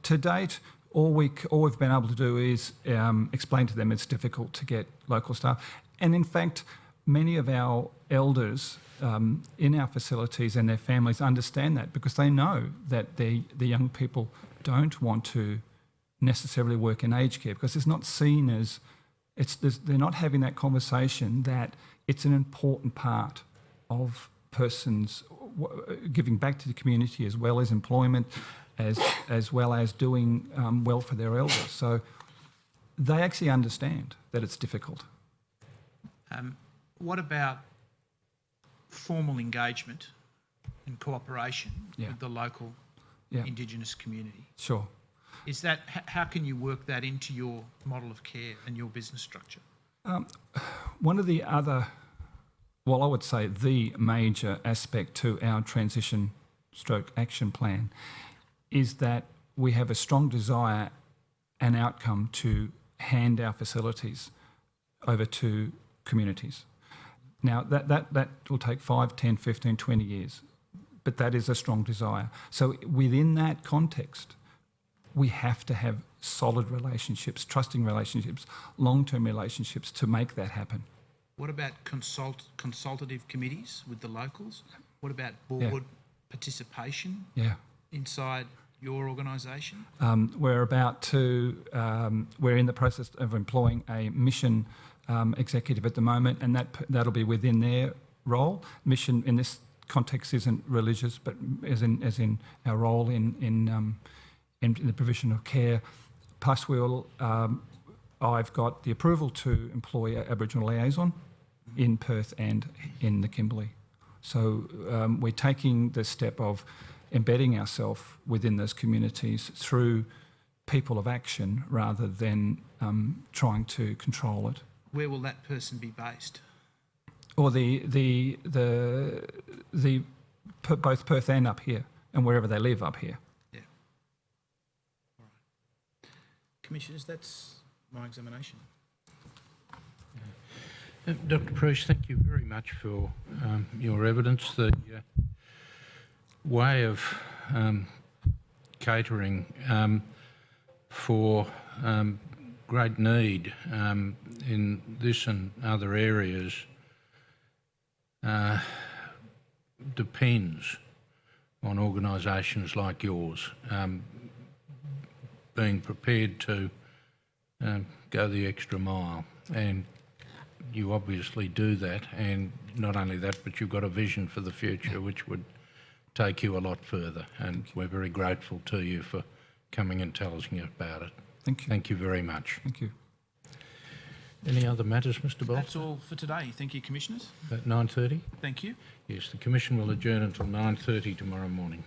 To date, all we've been able to do is explain to them it's difficult to get local staff. And in fact, many of our elders in our facilities and their families understand that because they know that the young people don't want to necessarily work in aged care because it's not seen as, they're not having that conversation that it's an important part of persons giving back to the community as well as employment, as well as doing well for their elders. So they actually understand that it's difficult. What about formal engagement and cooperation Yeah. with the local Yeah. Indigenous community? Sure. Is that how can you work that into your model of care and your business structure? One of the other, well, I would say the major aspect to our transition stroke action plan is that we have a strong desire and outcome to hand our facilities over to communities. Now, that will take 5, 10, 15, 20 years, but that is a strong desire. So within that context, we have to have solid relationships, trusting relationships, long-term relationships to make that happen. What about consultative committees with the locals? What about board participation Yeah. inside your organisation? We're about to, we're in the process of employing a mission executive at the moment, and that'll be within their role. Mission in this context isn't religious, but as in our role in the provision of care. Plus, I've got the approval to employ an Aboriginal liaison in Perth and in the Kimberley. So we're taking the step of embedding ourselves within those communities through people of action rather than trying to control it. Where will that person be based? Or both Perth and up here, and wherever they live up here. Yeah. All right. Commissioners, that's my examination. Dr. Priest, thank you very much for your evidence. The way of catering for great need in this and other areas depends on organisations like yours being prepared to go the extra mile, and you obviously do that, and not only that, but you've got a vision for the future which would take you a lot further, and we're very grateful to you for coming and telling us about it. Thank you. Thank you very much. Thank you. Any other matters, Mr. Bolt? That's all for today. Thank you, Commissioners. At 9:30? Thank you. Yes, the Commission will adjourn until 9:30 tomorrow morning.